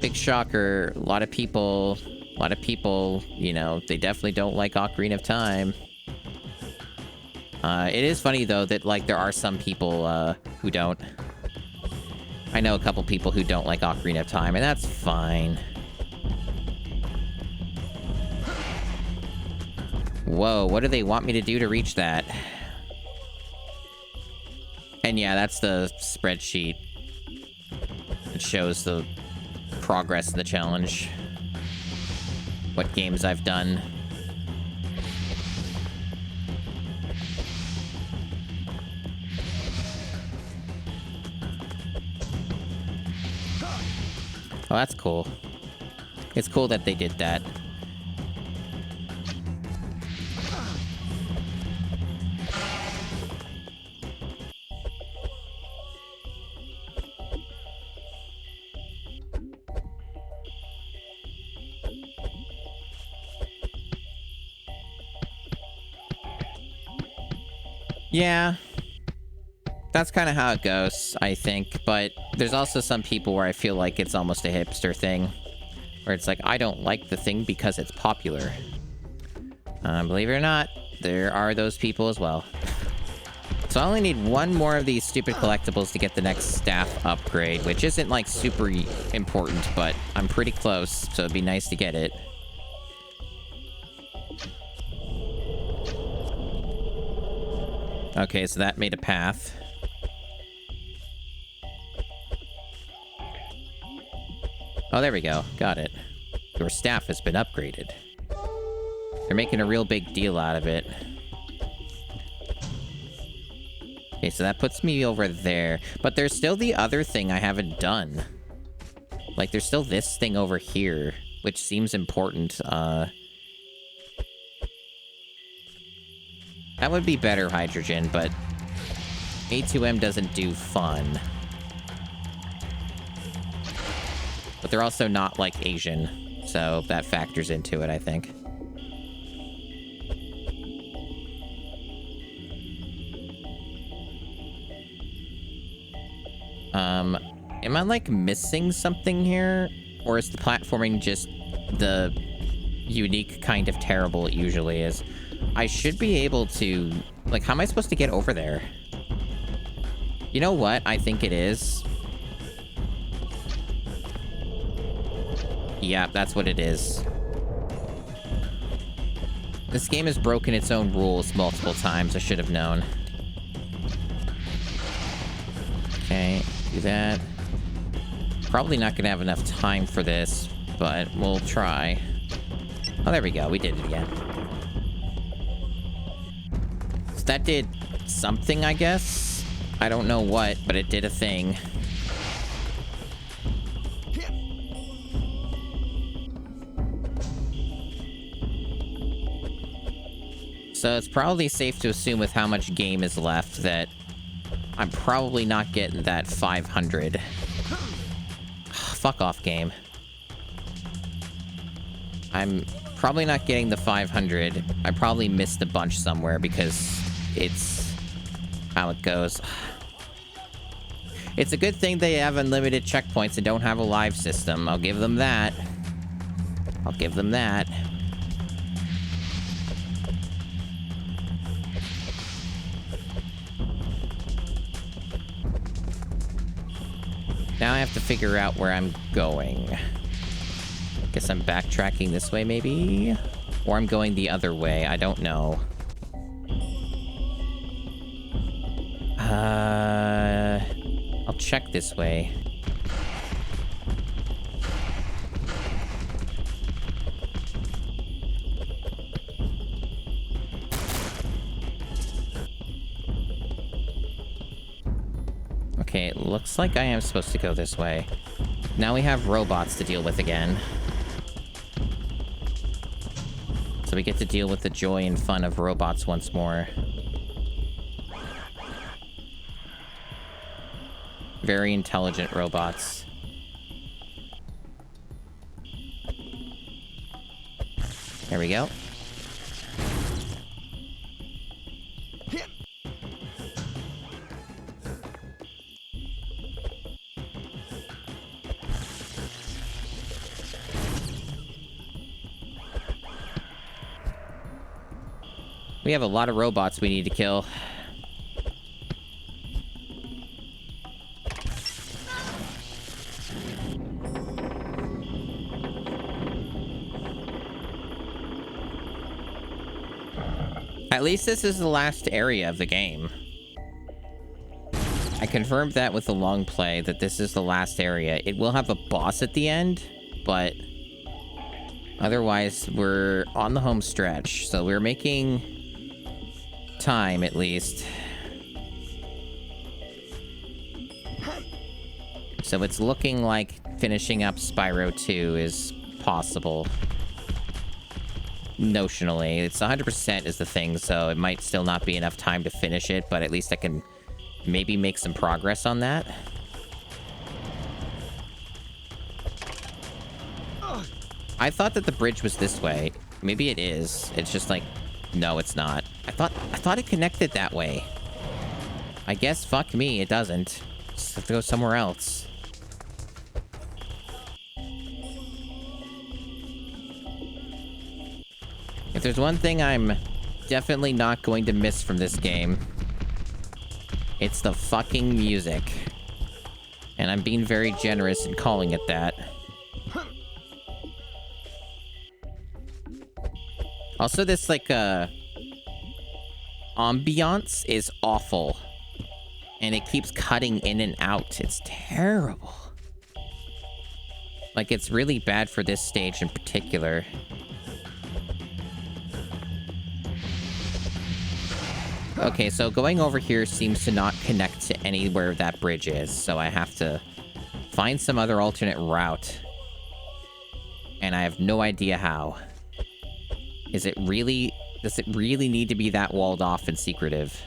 Big shocker. A lot of people, you know, they definitely don't like Ocarina of Time. It is funny, though, that, like, there are some people, who don't. I know a couple people who don't like Ocarina of Time, and that's fine. Whoa, what do they want me to do to reach that? And yeah, that's the spreadsheet. It shows the progress in the challenge. What games I've done. Oh, that's cool. It's cool that they did that. Yeah. That's kind of how it goes, I think. But there's also some people where I feel like it's almost a hipster thing. Where it's like, I don't like the thing because it's popular. Believe it or not, there are those people as well. So I only need one more of these stupid collectibles to get the next staff upgrade, which isn't, like, super important, but I'm pretty close, so it'd be nice to get it. Okay, so that made a path. Oh, there we go. Got it. Your staff has been upgraded. They're making a real big deal out of it. Okay, so that puts me over there. But there's still the other thing I haven't done. Like, there's still this thing over here, which seems important. That would be better hydrogen, but A2M doesn't do fun. But they're also not, like, Asian, so that factors into it, I think. Am I, like, missing something here? Or is the platforming just the unique kind of terrible it usually is? I should be able to... Like, how am I supposed to get over there? You know what? I think it is. Yeah, that's what it is. This game has broken its own rules multiple times. I should have known. Okay, do that. Probably not gonna have enough time for this, but we'll try. Oh, there we go. We did it again. So that did something, I guess. I don't know what, but it did a thing. So it's probably safe to assume with how much game is left that I'm probably not getting that 500. Fuck off, game. I'm probably not getting the 500. I probably missed a bunch somewhere because it's how it goes. It's a good thing they have unlimited checkpoints and don't have a live system. I'll give them that. I'll give them that. Now I have to figure out where I'm going. Guess I'm backtracking this way, maybe? Or I'm going the other way. I don't know. I'll check this way. Okay, it looks like I am supposed to go this way. Now we have robots to deal with again. So we get to deal with the joy and fun of robots once more. Very intelligent robots. There we go. We have a lot of robots we need to kill. At least this is the last area of the game. I confirmed that with the long play, that this is the last area. It will have a boss at the end, but otherwise we're on the home stretch. So we're making time, at least. So it's looking like finishing up Spyro 2 is possible. Notionally. It's 100% is the thing, so it might still not be enough time to finish it, but at least I can maybe make some progress on that. I thought that the bridge was this way. Maybe it is. It's just like, no, it's not. I thought it connected that way. I guess fuck me, it doesn't. Just have to go somewhere else. If there's one thing I'm definitely not going to miss from this game, it's the fucking music. And I'm being very generous in calling it that. Also, this, like, ambiance is awful. And it keeps cutting in and out. It's terrible. Like, it's really bad for this stage in particular. Okay, so going over here seems to not connect to anywhere that bridge is, so I have to find some other alternate route. And I have no idea how. Does it really need to be that walled off and secretive?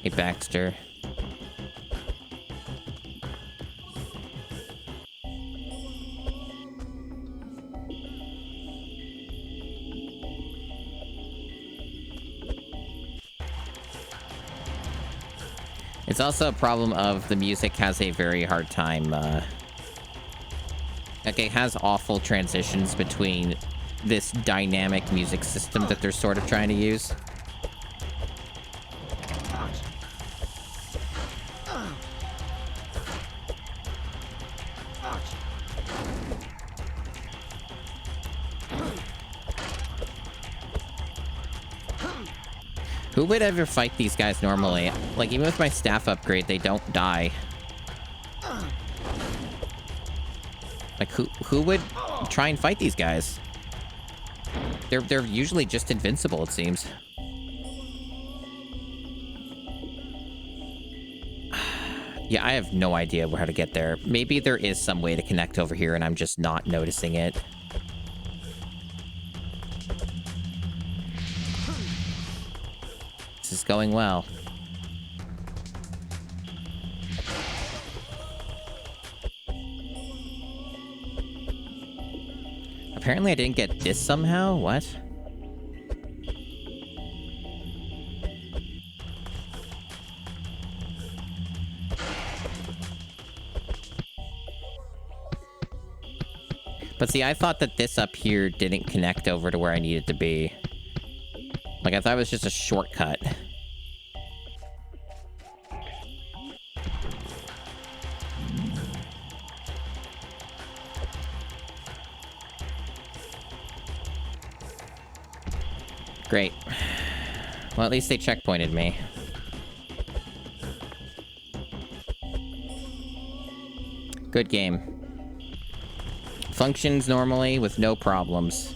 Hey, Baxter. It's also a problem of the music has a very hard time, like, it has awful transitions between this dynamic music system that they're sort of trying to use. Who would ever fight these guys normally? Like, even with my staff upgrade, they don't die. Like, who would try and fight these guys? They're usually just invincible, it seems. Yeah, I have no idea how to get there. Maybe there is some way to connect over here and I'm just not noticing it. This is going well. Apparently I didn't get this somehow? What? But see, I thought that this up here didn't connect over to where I needed to be. Like, I thought it was just a shortcut. Great. Well, at least they checkpointed me. Good game. Functions normally with no problems.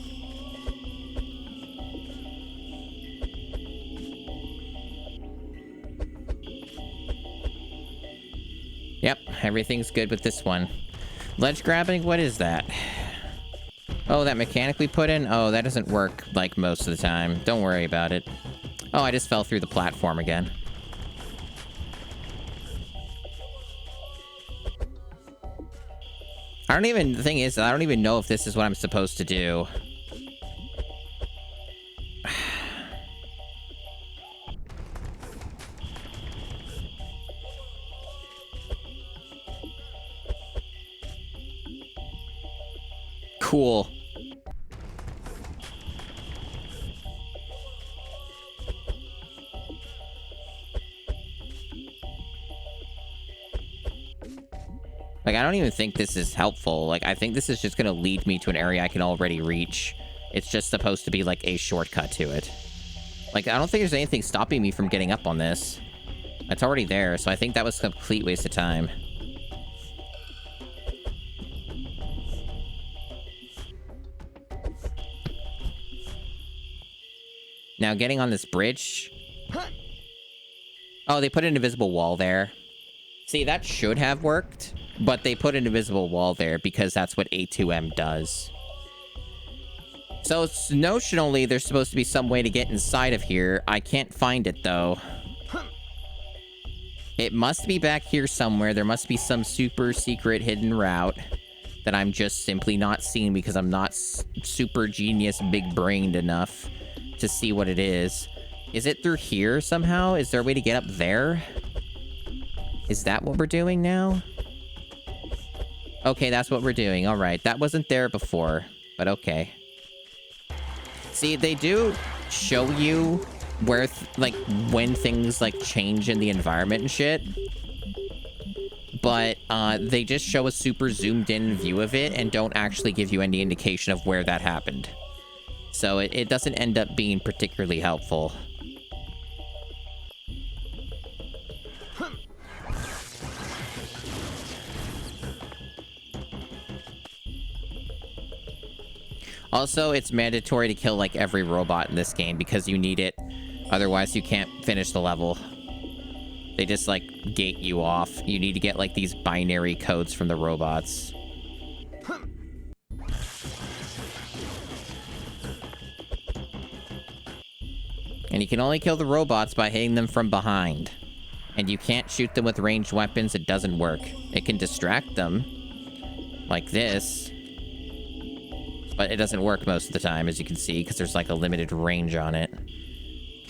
Yep, everything's good with this one. Ledge grabbing, what is that? Oh, that mechanic we put in? Oh, that doesn't work, like, most of the time. Don't worry about it. Oh, I just fell through the platform again. The thing is, I don't even know if this is what I'm supposed to do. Cool. Like, I don't even think this is helpful. Like, I think this is just going to lead me to an area I can already reach. It's just supposed to be, like, a shortcut to it. Like, I don't think there's anything stopping me from getting up on this. It's already there, so I think that was a complete waste of time. Now, getting on this bridge... Oh, they put an invisible wall there. See, that should have worked. But they put an invisible wall there because that's what A2M does. So notionally, there's supposed to be some way to get inside of here. I can't find it, though. It must be back here somewhere. There must be some super secret hidden route that I'm just simply not seeing because I'm not super genius big-brained enough to see what it is. Is it through here somehow? Is there a way to get up there? Is that what we're doing now? Okay, that's what we're doing. All right. That wasn't there before, but okay. See, they do show you where, like, when things, like, change in the environment and shit. But they just show a super zoomed-in view of it and don't actually give you any indication of where that happened. So it doesn't end up being particularly helpful. Also, it's mandatory to kill, like, every robot in this game because you need it. Otherwise, you can't finish the level. They just, like, gate you off. You need to get, like, these binary codes from the robots. And you can only kill the robots by hitting them from behind. And you can't shoot them with ranged weapons. It doesn't work. It can distract them, like this. But it doesn't work most of the time, as you can see, because there's, like, a limited range on it.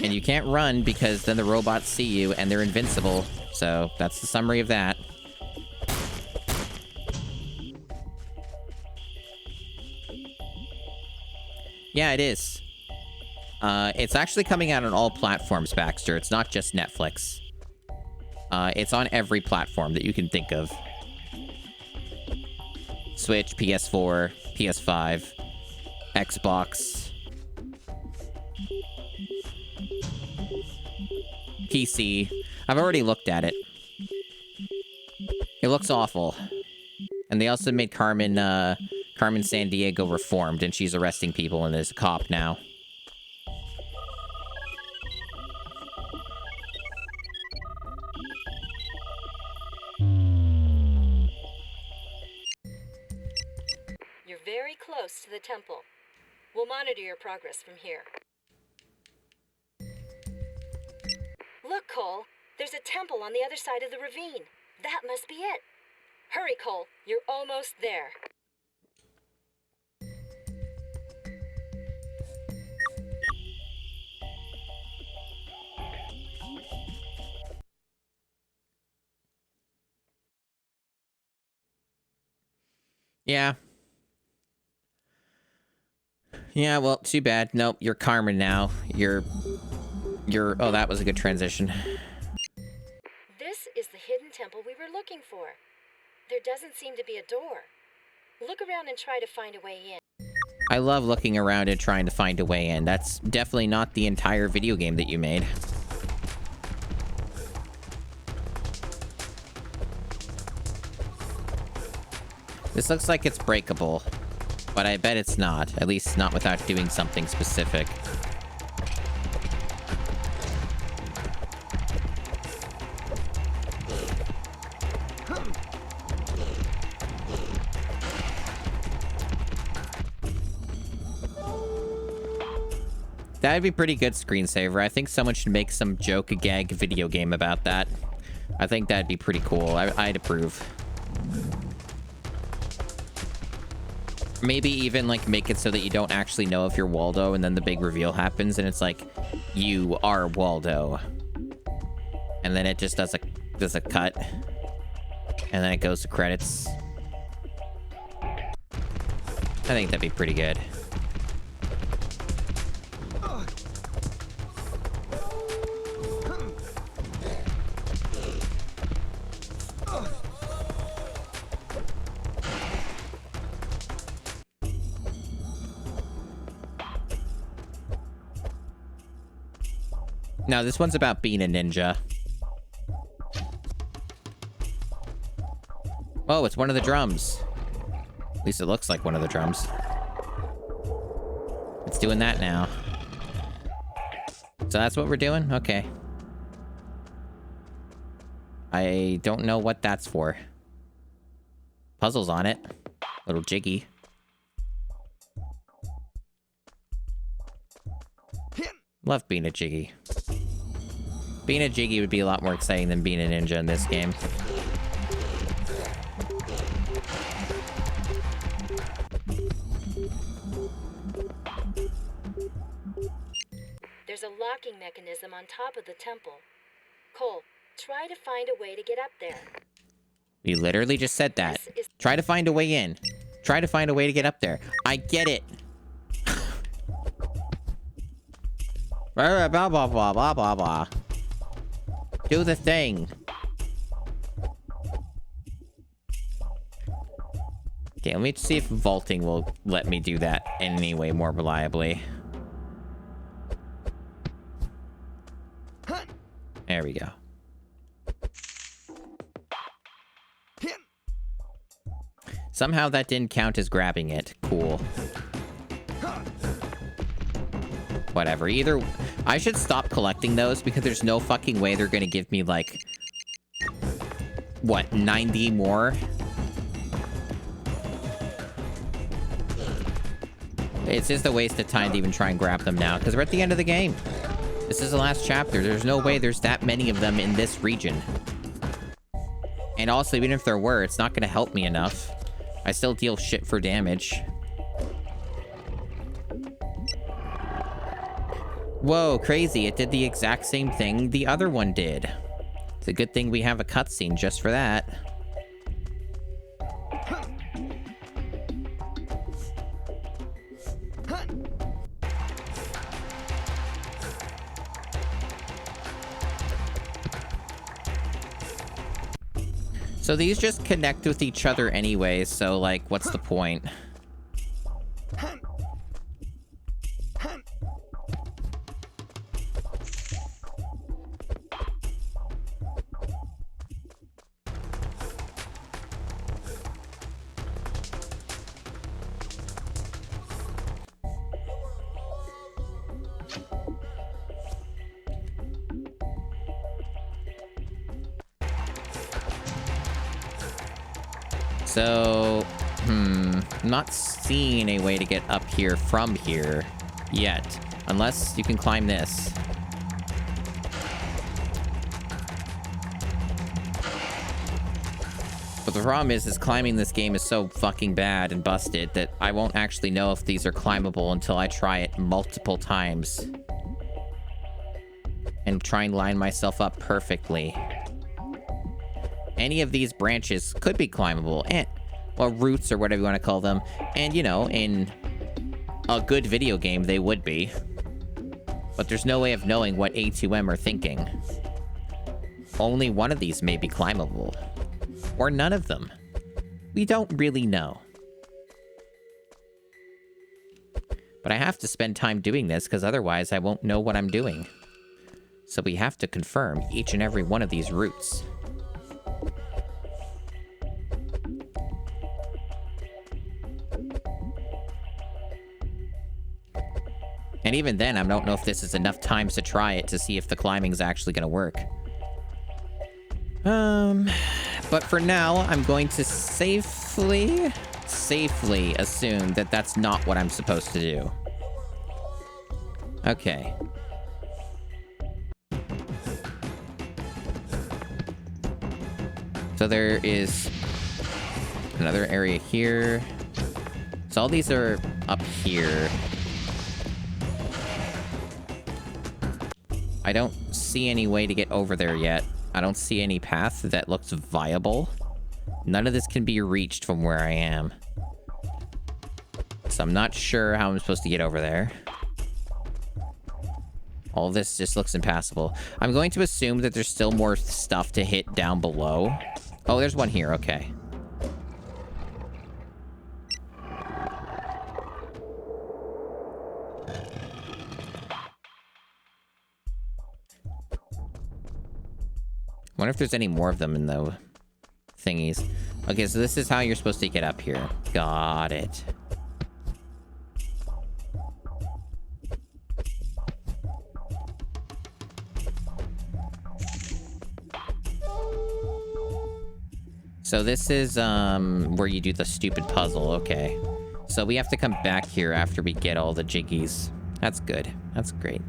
And you can't run because then the robots see you and they're invincible. So that's the summary of that. Yeah, it is. It's actually coming out on all platforms, Baxter. It's not just Netflix. It's on every platform that you can think of. Switch, PS4, PS5, Xbox, PC. I've already looked at it. It looks awful. And they also made Carmen Sandiego reformed, and she's arresting people and is a cop now. You're very close to the temple. We'll monitor your progress from here. Look, Cole. There's a temple on the other side of the ravine. That must be it. Hurry, Cole. You're almost there. Yeah. Yeah, well, too bad. Nope, you're Carmen now. You're... Oh, that was a good transition. This is the hidden temple we were looking for. There doesn't seem to be a door. Look around and try to find a way in. I love looking around and trying to find a way in. That's definitely not the entire video game that you made. This looks like it's breakable, but I bet it's not. At least not without doing something specific. That'd be pretty good screensaver. I think someone should make some joke-a-gag video game about that. I think that'd be pretty cool. I'd approve. Maybe even, like, make it so that you don't actually know if you're Waldo, and then the big reveal happens, and it's like, you are Waldo. And then it just does a cut. And then it goes to credits. I think that'd be pretty good. No, this one's about being a ninja. Oh, it's one of the drums. At least it looks like one of the drums. It's doing that now. So that's what we're doing? Okay. I don't know what that's for. Puzzles on it. Little jiggy. Love being a jiggy. Being a jiggy would be a lot more exciting than being a ninja in this game. There's a locking mechanism on top of the temple. Cole, try to find a way to get up there. We literally just said that. Try to find a way in. Try to find a way to get up there. I get it. Blah, blah, blah, blah, blah, blah, blah. Do the thing. Okay, let me see if vaulting will let me do that any way more reliably. There we go. Somehow that didn't count as grabbing it. Cool. Whatever. Either... I should stop collecting those because there's no fucking way they're gonna give me, like... What, 90 more? It's just a waste of time to even try and grab them now, because we're at the end of the game. This is the last chapter. There's no way there's that many of them in this region. And also, even if there were, it's not gonna help me enough. I still deal shit for damage. Whoa, crazy. It did the exact same thing the other one did. It's a good thing we have a cutscene just for that. So these just connect with each other anyway, so, like, what's the point? So, I'm not seeing a way to get up here from here yet. Unless you can climb this. But the problem is climbing this game is so fucking bad and busted that I won't actually know if these are climbable until I try it multiple times. And try and line myself up perfectly. Any of these branches could be climbable, and, well, roots or whatever you want to call them. And, you know, in a good video game, they would be. But there's no way of knowing what A2M are thinking. Only one of these may be climbable. Or none of them. We don't really know. But I have to spend time doing this, because otherwise I won't know what I'm doing. So we have to confirm each and every one of these routes. And even then, I don't know if this is enough times to try it to see if the climbing's actually gonna work. But for now, I'm going to safely assume that that's not what I'm supposed to do. Okay. So there is another area here. So all these are up here. I don't see any way to get over there yet. I don't see any path that looks viable. None of this can be reached from where I am. So I'm not sure how I'm supposed to get over there. All this just looks impassable. I'm going to assume that there's still more stuff to hit down below. Oh, there's one here. Okay. I wonder if there's any more of them in the thingies. Okay, so this is how you're supposed to get up here. Got it. So this is where you do the stupid puzzle. Okay. So we have to come back here after we get all the jiggies. That's good. That's great.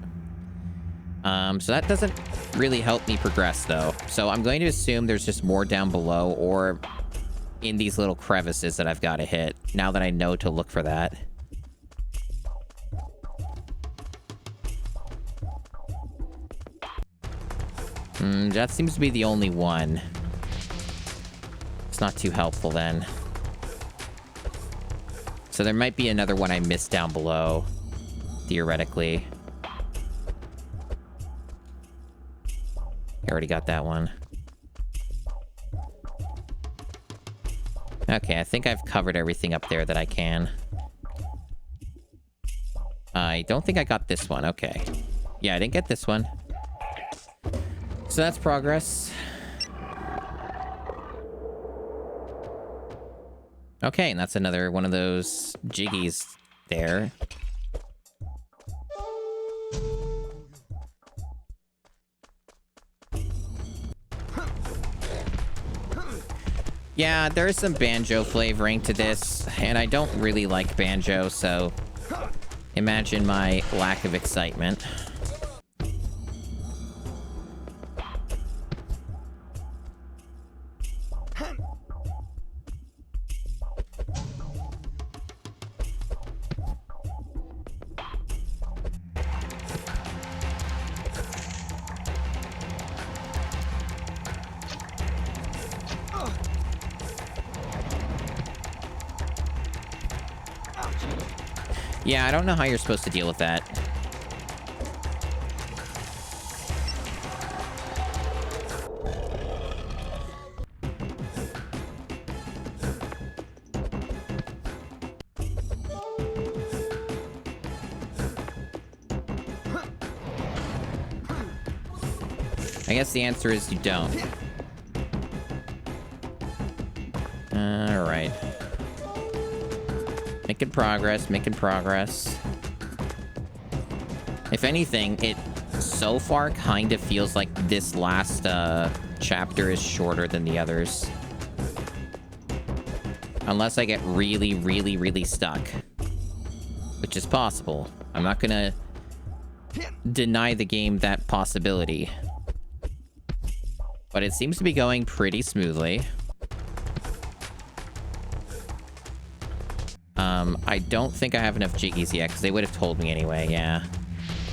So that doesn't really help me progress, though. So I'm going to assume there's just more down below or in these little crevices that I've got to hit, now that I know to look for that. That seems to be the only one. It's not too helpful, then. So there might be another one I missed down below, theoretically. I already got that one. Okay, I think I've covered everything up there that I can. I don't think I got this one. Okay. Yeah, I didn't get this one. So that's progress. Okay, and that's another one of those jiggies there. Yeah, there's some banjo flavoring to this, and I don't really like banjo, so imagine my lack of excitement. Yeah, I don't know how you're supposed to deal with that. I guess the answer is you don't. Alright. Making progress, making progress. If anything, it so far kind of feels like this last chapter is shorter than the others. Unless I get really, really, really stuck. Which is possible. I'm not gonna deny the game that possibility. But it seems to be going pretty smoothly. I don't think I have enough jiggies yet, because they would have told me anyway, yeah.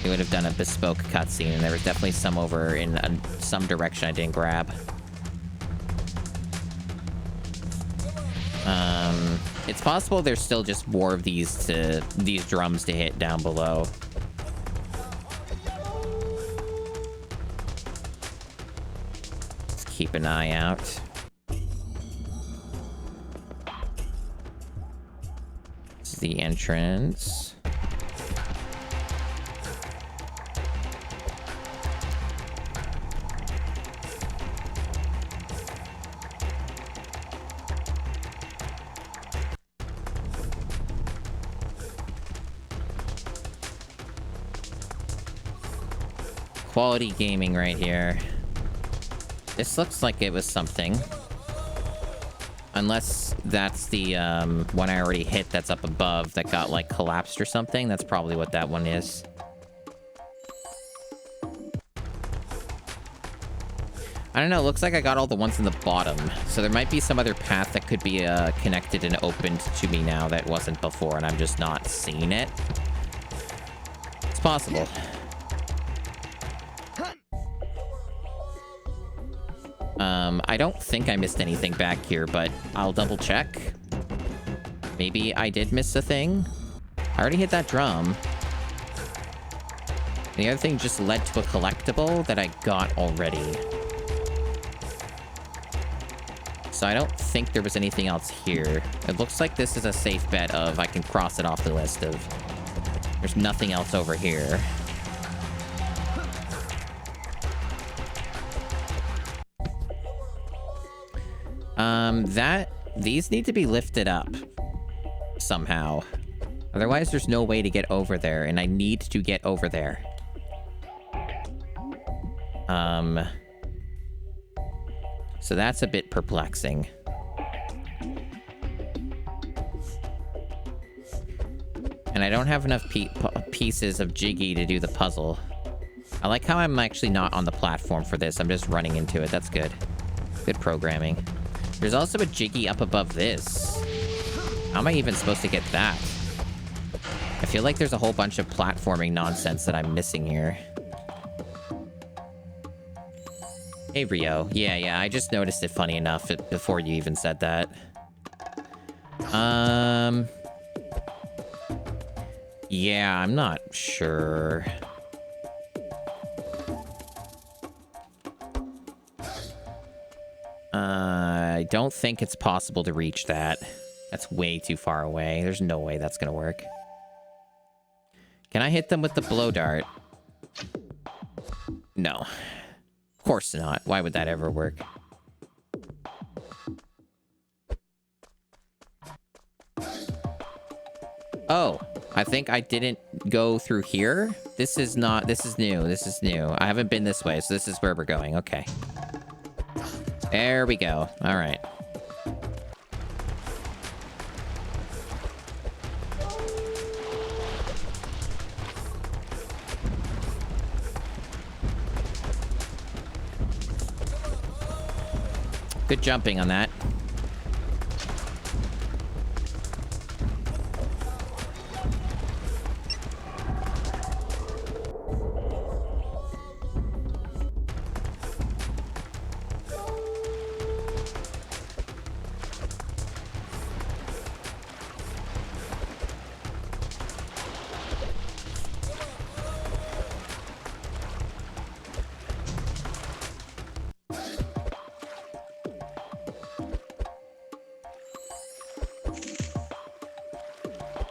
They would have done a bespoke cutscene, and there was definitely some over in some direction I didn't grab. It's possible there's still just more of these drums to hit down below. Let's keep an eye out. This is the entrance. Quality gaming right here. This looks like it was something. Unless that's the one I already hit that's up above that got like collapsed or something. That's probably what that one is. I don't know, it looks like I got all the ones in the bottom. So there might be some other path that could be connected and opened to me now that wasn't before, and I'm just not seeing it. It's possible. I don't think I missed anything back here, but I'll double check. Maybe I did miss a thing. I already hit that drum. The other thing just led to a collectible that I got already. So I don't think there was anything else here. It looks like this is a safe bet of I can cross it off the list of there's nothing else over here. These need to be lifted up somehow. Otherwise, there's no way to get over there, and I need to get over there. So that's a bit perplexing. And I don't have enough pieces of Jiggy to do the puzzle. I like how I'm actually not on the platform for this. I'm just running into it. That's good. Good programming. There's also a Jiggy up above this. How am I even supposed to get that? I feel like there's a whole bunch of platforming nonsense that I'm missing here. Hey, Rio. Yeah, I just noticed it funny enough before you even said that. Yeah, I'm not sure. I don't think it's possible to reach that. That's way too far away. There's no way that's gonna work. Can I hit them with the blow dart? No. Of course not. Why would that ever work? Oh, I think I didn't go through here. This is new. This is new. I haven't been this way, so this is where we're going. Okay. There we go. All right. Good jumping on that.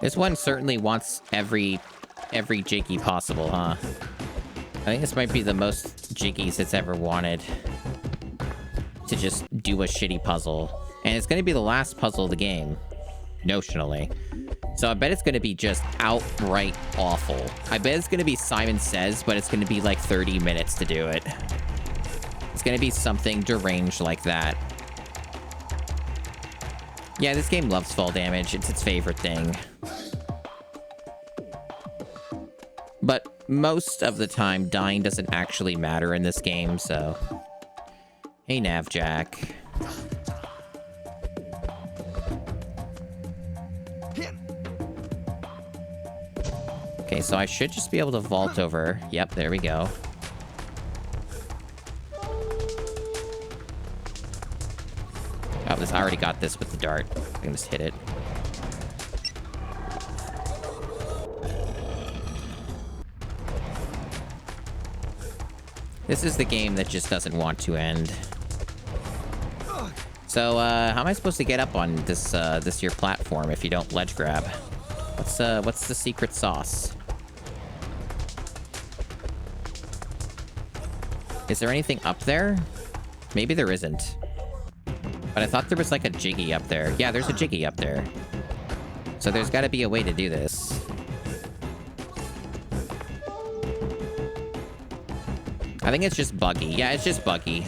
This one certainly wants every jiggy possible, huh? I think this might be the most jiggies it's ever wanted. To just do a shitty puzzle. And it's going to be the last puzzle of the game. Notionally. So I bet it's going to be just outright awful. I bet it's going to be Simon Says, but it's going to be like 30 minutes to do it. It's going to be something deranged like that. Yeah, this game loves fall damage. It's its favorite thing. But most of the time, dying doesn't actually matter in this game, so... Hey, Navjack. Okay, so I should just be able to vault over. Yep, there we go. Oh, I already got this with the dart. I can just hit it. This is the game that just doesn't want to end. So, how am I supposed to get up on this here platform if you don't ledge grab? What's the secret sauce? Is there anything up there? Maybe there isn't. But I thought there was like a jiggy up there. Yeah, there's a jiggy up there. So there's got to be a way to do this. I think it's just buggy. Yeah, it's just buggy.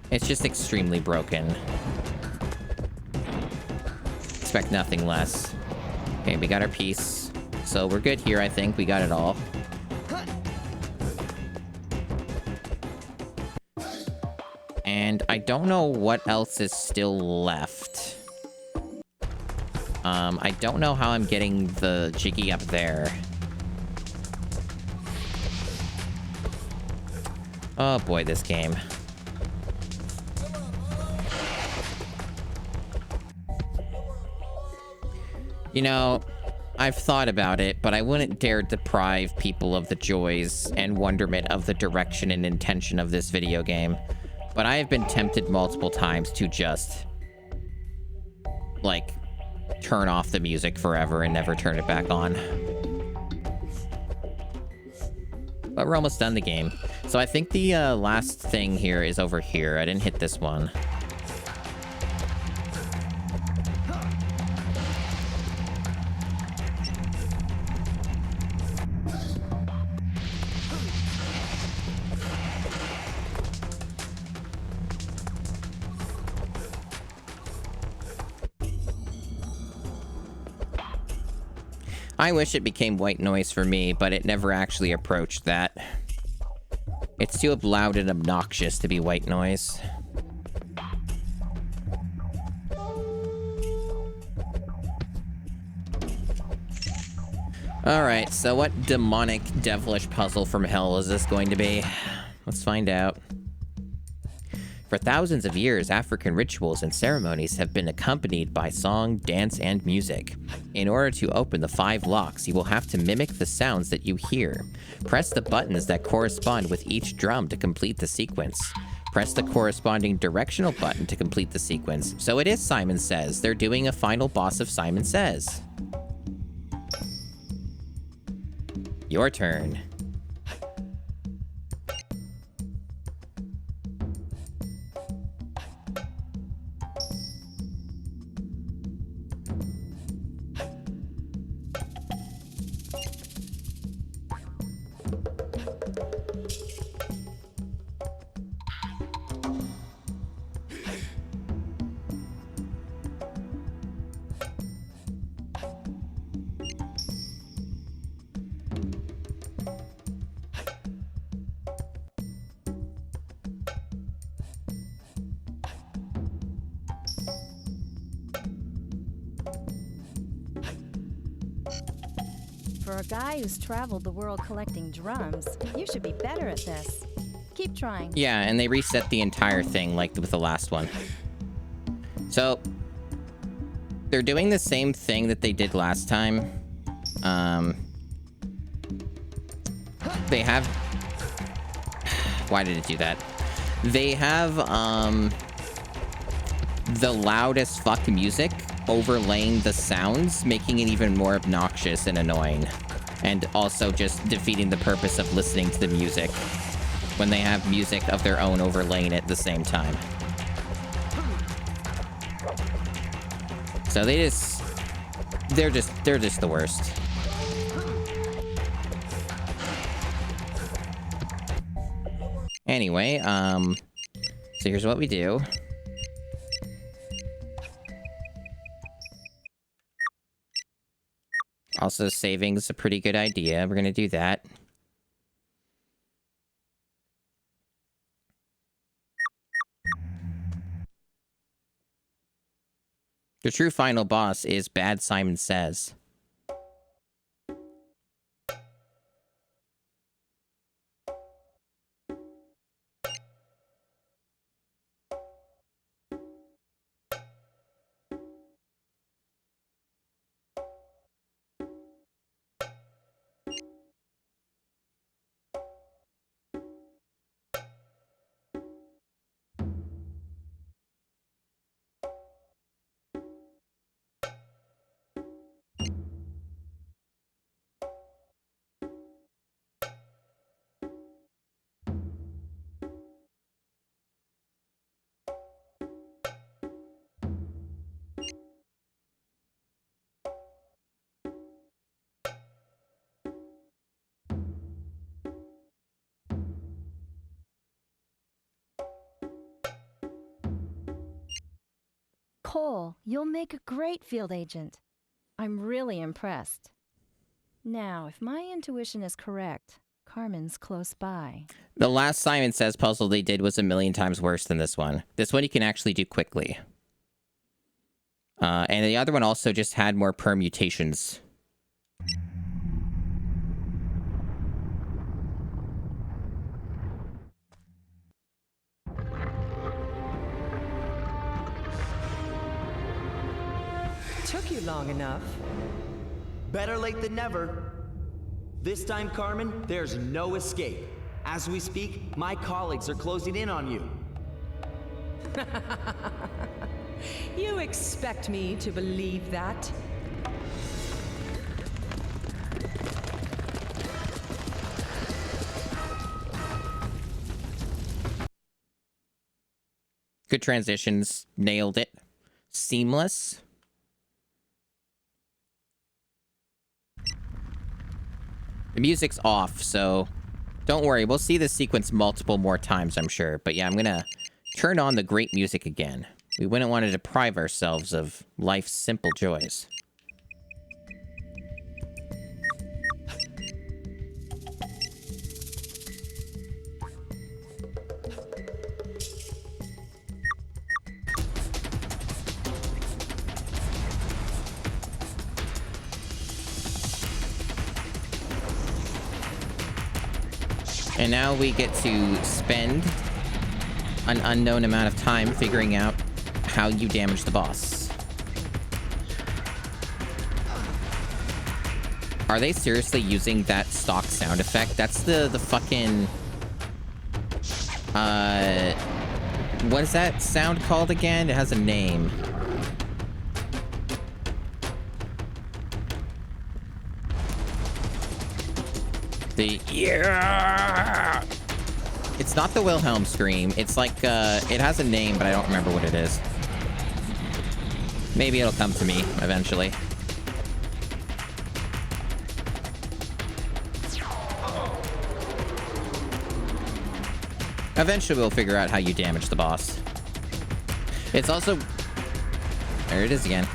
It's just extremely broken. Expect nothing less. Okay, we got our piece. So we're good here, I think. We got it all. And I don't know what else is still left. I don't know how I'm getting the jiggy up there. Oh boy, this game. You know, I've thought about it, but I wouldn't dare deprive people of the joys and wonderment of the direction and intention of this video game. But I have been tempted multiple times to just, like, turn off the music forever and never turn it back on. But we're almost done the game. So I think the last thing here is over here. I didn't hit this one. I wish it became white noise for me, but it never actually approached that. It's too loud and obnoxious to be white noise. Alright, so what demonic, devilish puzzle from hell is this going to be? Let's find out. For thousands of years, African rituals and ceremonies have been accompanied by song, dance, and music. In order to open the 5 locks, you will have to mimic the sounds that you hear. Press the buttons that correspond with each drum to complete the sequence. Press the corresponding directional button to complete the sequence. So it is Simon Says. They're doing a final boss of Simon Says. Your turn. For a guy who's traveled the world collecting drums, you should be better at this. Keep trying. Yeah, and they reset the entire thing like with the last one. So, they're doing the same thing that they did last time. They have... Why did it do that? They have, the loud as fuck music overlaying the sounds, making it even more obnoxious and annoying. And also just defeating the purpose of listening to the music when they have music of their own overlaying it at the same time. So they're just the worst. Anyway, so here's what we do. Also, saving is a pretty good idea. We're gonna do that. The true final boss is Bad Simon Says. Cole, you'll make a great field agent. I'm really impressed. Now, if my intuition is correct, Carmen's close by. The last Simon Says puzzle they did was 1,000,000 times worse than this one. This one you can actually do quickly. And the other one also just had more permutations. Took you long enough. Better late than never. This time, Carmen, there's no escape. As we speak, my colleagues are closing in on you. You expect me to believe that? Good transitions. Nailed it. Seamless. The music's off, so don't worry. We'll see this sequence multiple more times, I'm sure. But yeah, I'm gonna turn on the great music again. We wouldn't want to deprive ourselves of life's simple joys. And now we get to spend an unknown amount of time figuring out how you damage the boss. Are they seriously using that stock sound effect? That's the fucking... what is that sound called again? It has a name. The yeah. It's not the Wilhelm scream. It's like it has a name, but I don't remember what it is. Maybe it'll come to me eventually. Eventually we'll figure out how you damage the boss. It's also... There it is again.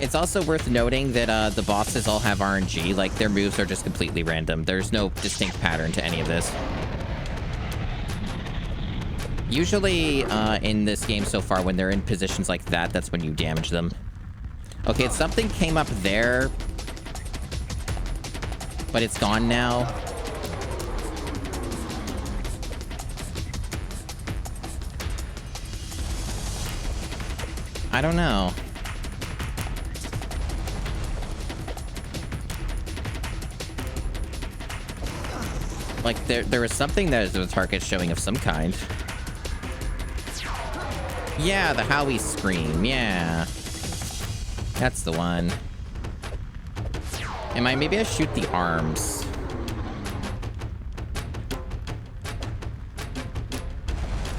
It's also worth noting that the bosses all have RNG. Like, their moves are just completely random. There's no distinct pattern to any of this. Usually, in this game so far, when they're in positions like that, that's when you damage them. Okay, something came up there. But it's gone now. I don't know. Like, there was something that was a target showing of some kind. Yeah, the Howie scream, yeah. That's the one. Maybe I shoot the arms.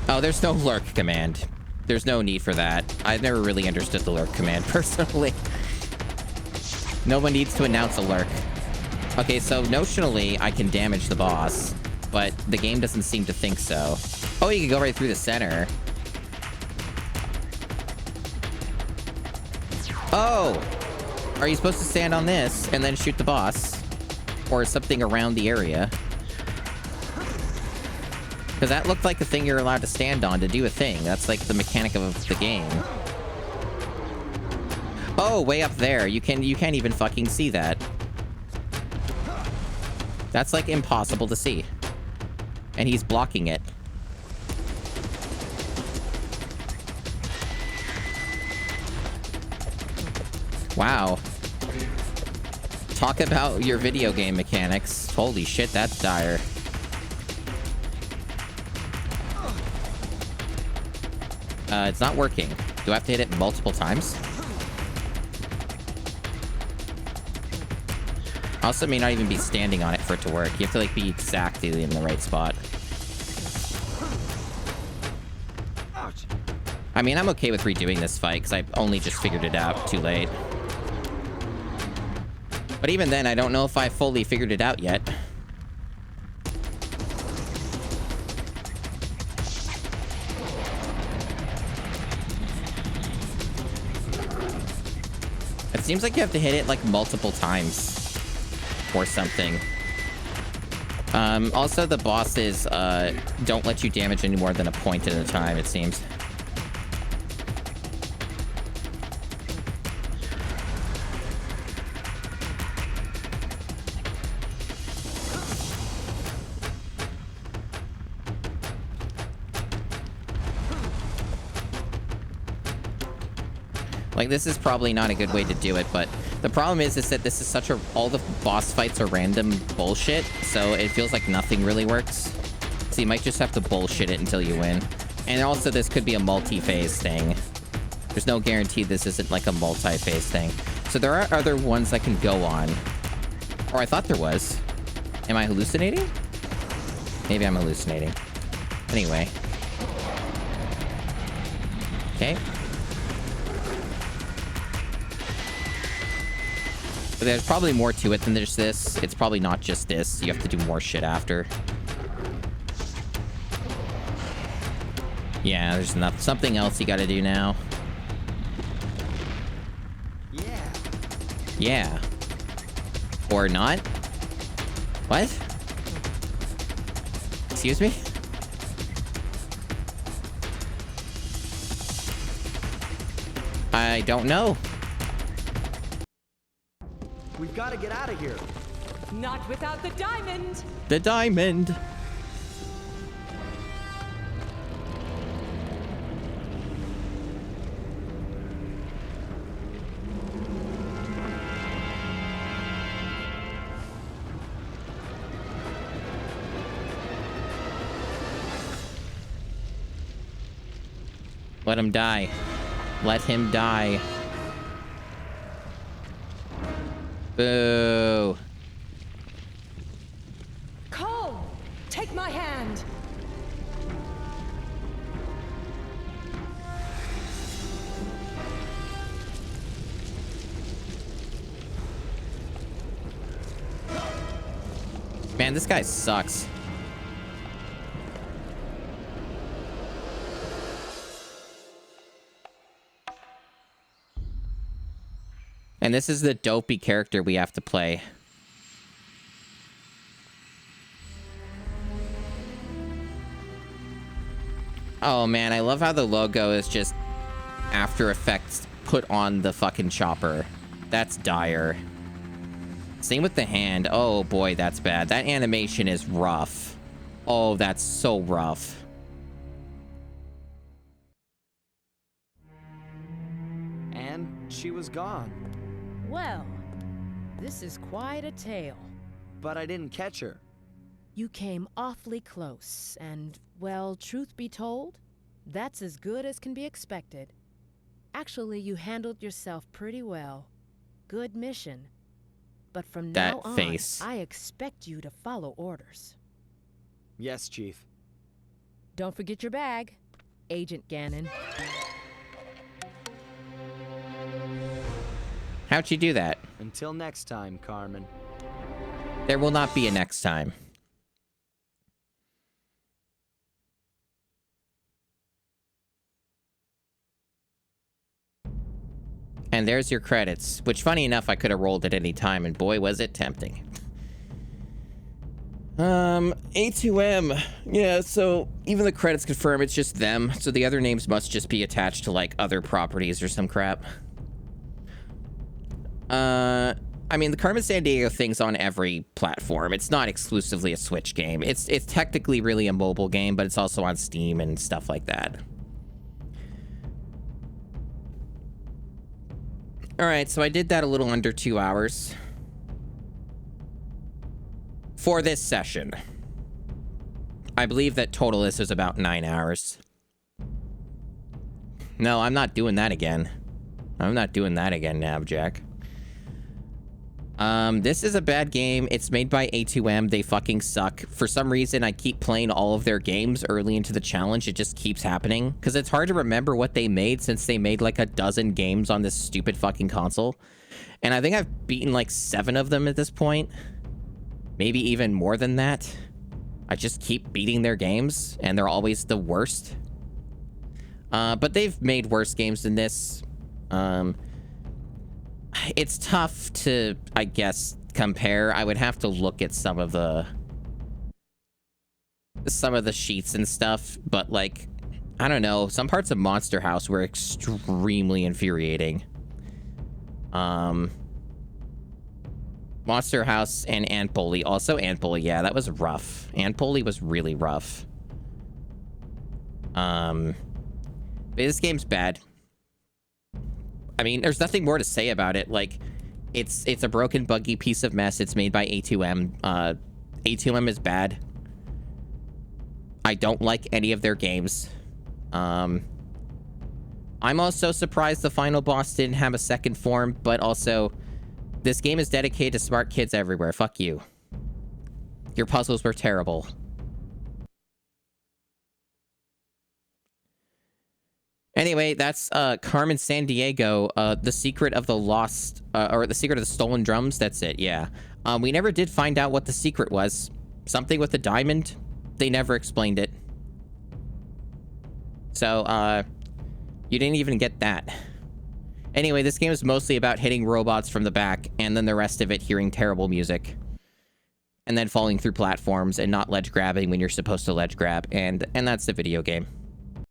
Oh, there's no lurk command. There's no need for that. I've never really understood the lurk command, personally. No one needs to announce a lurk. Okay, so notionally, I can damage the boss, but the game doesn't seem to think so. Oh, you can go right through the center. Oh! Are you supposed to stand on this and then shoot the boss? Or something around the area? Because that looked like the thing you're allowed to stand on to do a thing. That's like the mechanic of the game. Oh, way up there. You can't even fucking see that. That's like impossible to see. And he's blocking it. Wow. Talk about your video game mechanics. Holy shit, that's dire. It's not working. Do I have to hit it multiple times? Also may not even be standing on it for it to work. You have to like be exactly in the right spot. I mean, I'm okay with redoing this fight because I only just figured it out too late. But even then, I don't know if I fully figured it out yet. It seems like you have to hit it like multiple times or something. Also, the bosses don't let you damage any more than a point at a time, it seems. Like, this is probably not a good way to do it, but the problem is that this is such a... all the boss fights are random bullshit, so it feels like nothing really works. So you might just have to bullshit it until you win. And also, this could be a multi-phase thing. There's no guarantee this isn't like a multi-phase thing. So there are other ones I can go on. Or I thought there was. Am I hallucinating? Maybe I'm hallucinating. Anyway. Okay. But there's probably more to it than just this. It's probably not just this. You have to do more shit after. Yeah, there's something else you gotta do now. Yeah. Yeah. Or not? What? Excuse me? I don't know. We've got to get out of here. Not without the diamond. The diamond. Let him die. Let him die. Boo. Cole, take my hand. Man, this guy sucks. And this is the dopey character we have to play. Oh man, I love how the logo is just After Effects put on the fucking chopper. That's dire. Same with the hand. Oh boy, that's bad. That animation is rough. Oh, that's so rough. And she was gone. Well, this is quite a tale. But I didn't catch her. You came awfully close, and, well, truth be told, that's as good as can be expected. Actually, you handled yourself pretty well. Good mission. But from now on, I expect you to follow orders. Yes, Chief. Don't forget your bag, Agent Gannon. How'd you do that? Until next time, Carmen. There will not be a next time. And there's your credits, which, funny enough, I could have rolled at any time, and boy, was it tempting. A2M. Yeah, so even the credits confirm it's just them, so the other names must just be attached to, like, other properties or some crap. I mean, the Carmen Sandiego thing's on every platform. It's not exclusively a Switch game. It's technically really a mobile game, but it's also on Steam and stuff like that. Alright, so I did that a little under 2 hours. For this session. I believe that total this is about 9 hours. No, I'm not doing that again. I'm not doing that again, Navjack. This is a bad game. It's made by A2M. They fucking suck. For some reason, I keep playing all of their games early into the challenge. It just keeps happening. Because it's hard to remember what they made since they made like a dozen games on this stupid fucking console. And I think I've beaten like 7 of them at this point. Maybe even more than that. I just keep beating their games, and they're always the worst. But they've made worse games than this. It's tough to, I guess, compare. I would have to look at some of the sheets and stuff, but like, I don't know. Some parts of Monster House were extremely infuriating. Monster House and Ant Bully. Also Ant Bully, yeah, that was rough. Ant Bully was really rough. But this game's bad. I mean, there's nothing more to say about it. Like, it's a broken, buggy piece of mess. It's made by A2M. A2M is bad. I don't like any of their games. I'm also surprised the final boss didn't have a second form, but also, this game is dedicated to smart kids everywhere. Fuck you. Your puzzles were terrible. Anyway, that's Carmen Sandiego, The Secret of the Lost, or The Secret of the Stolen Drums. That's it, yeah. We never did find out what the secret was. Something with the diamond? They never explained it. So, you didn't even get that. Anyway, this game is mostly about hitting robots from the back, and then the rest of it hearing terrible music. And then falling through platforms and not ledge grabbing when you're supposed to ledge grab, and that's the video game.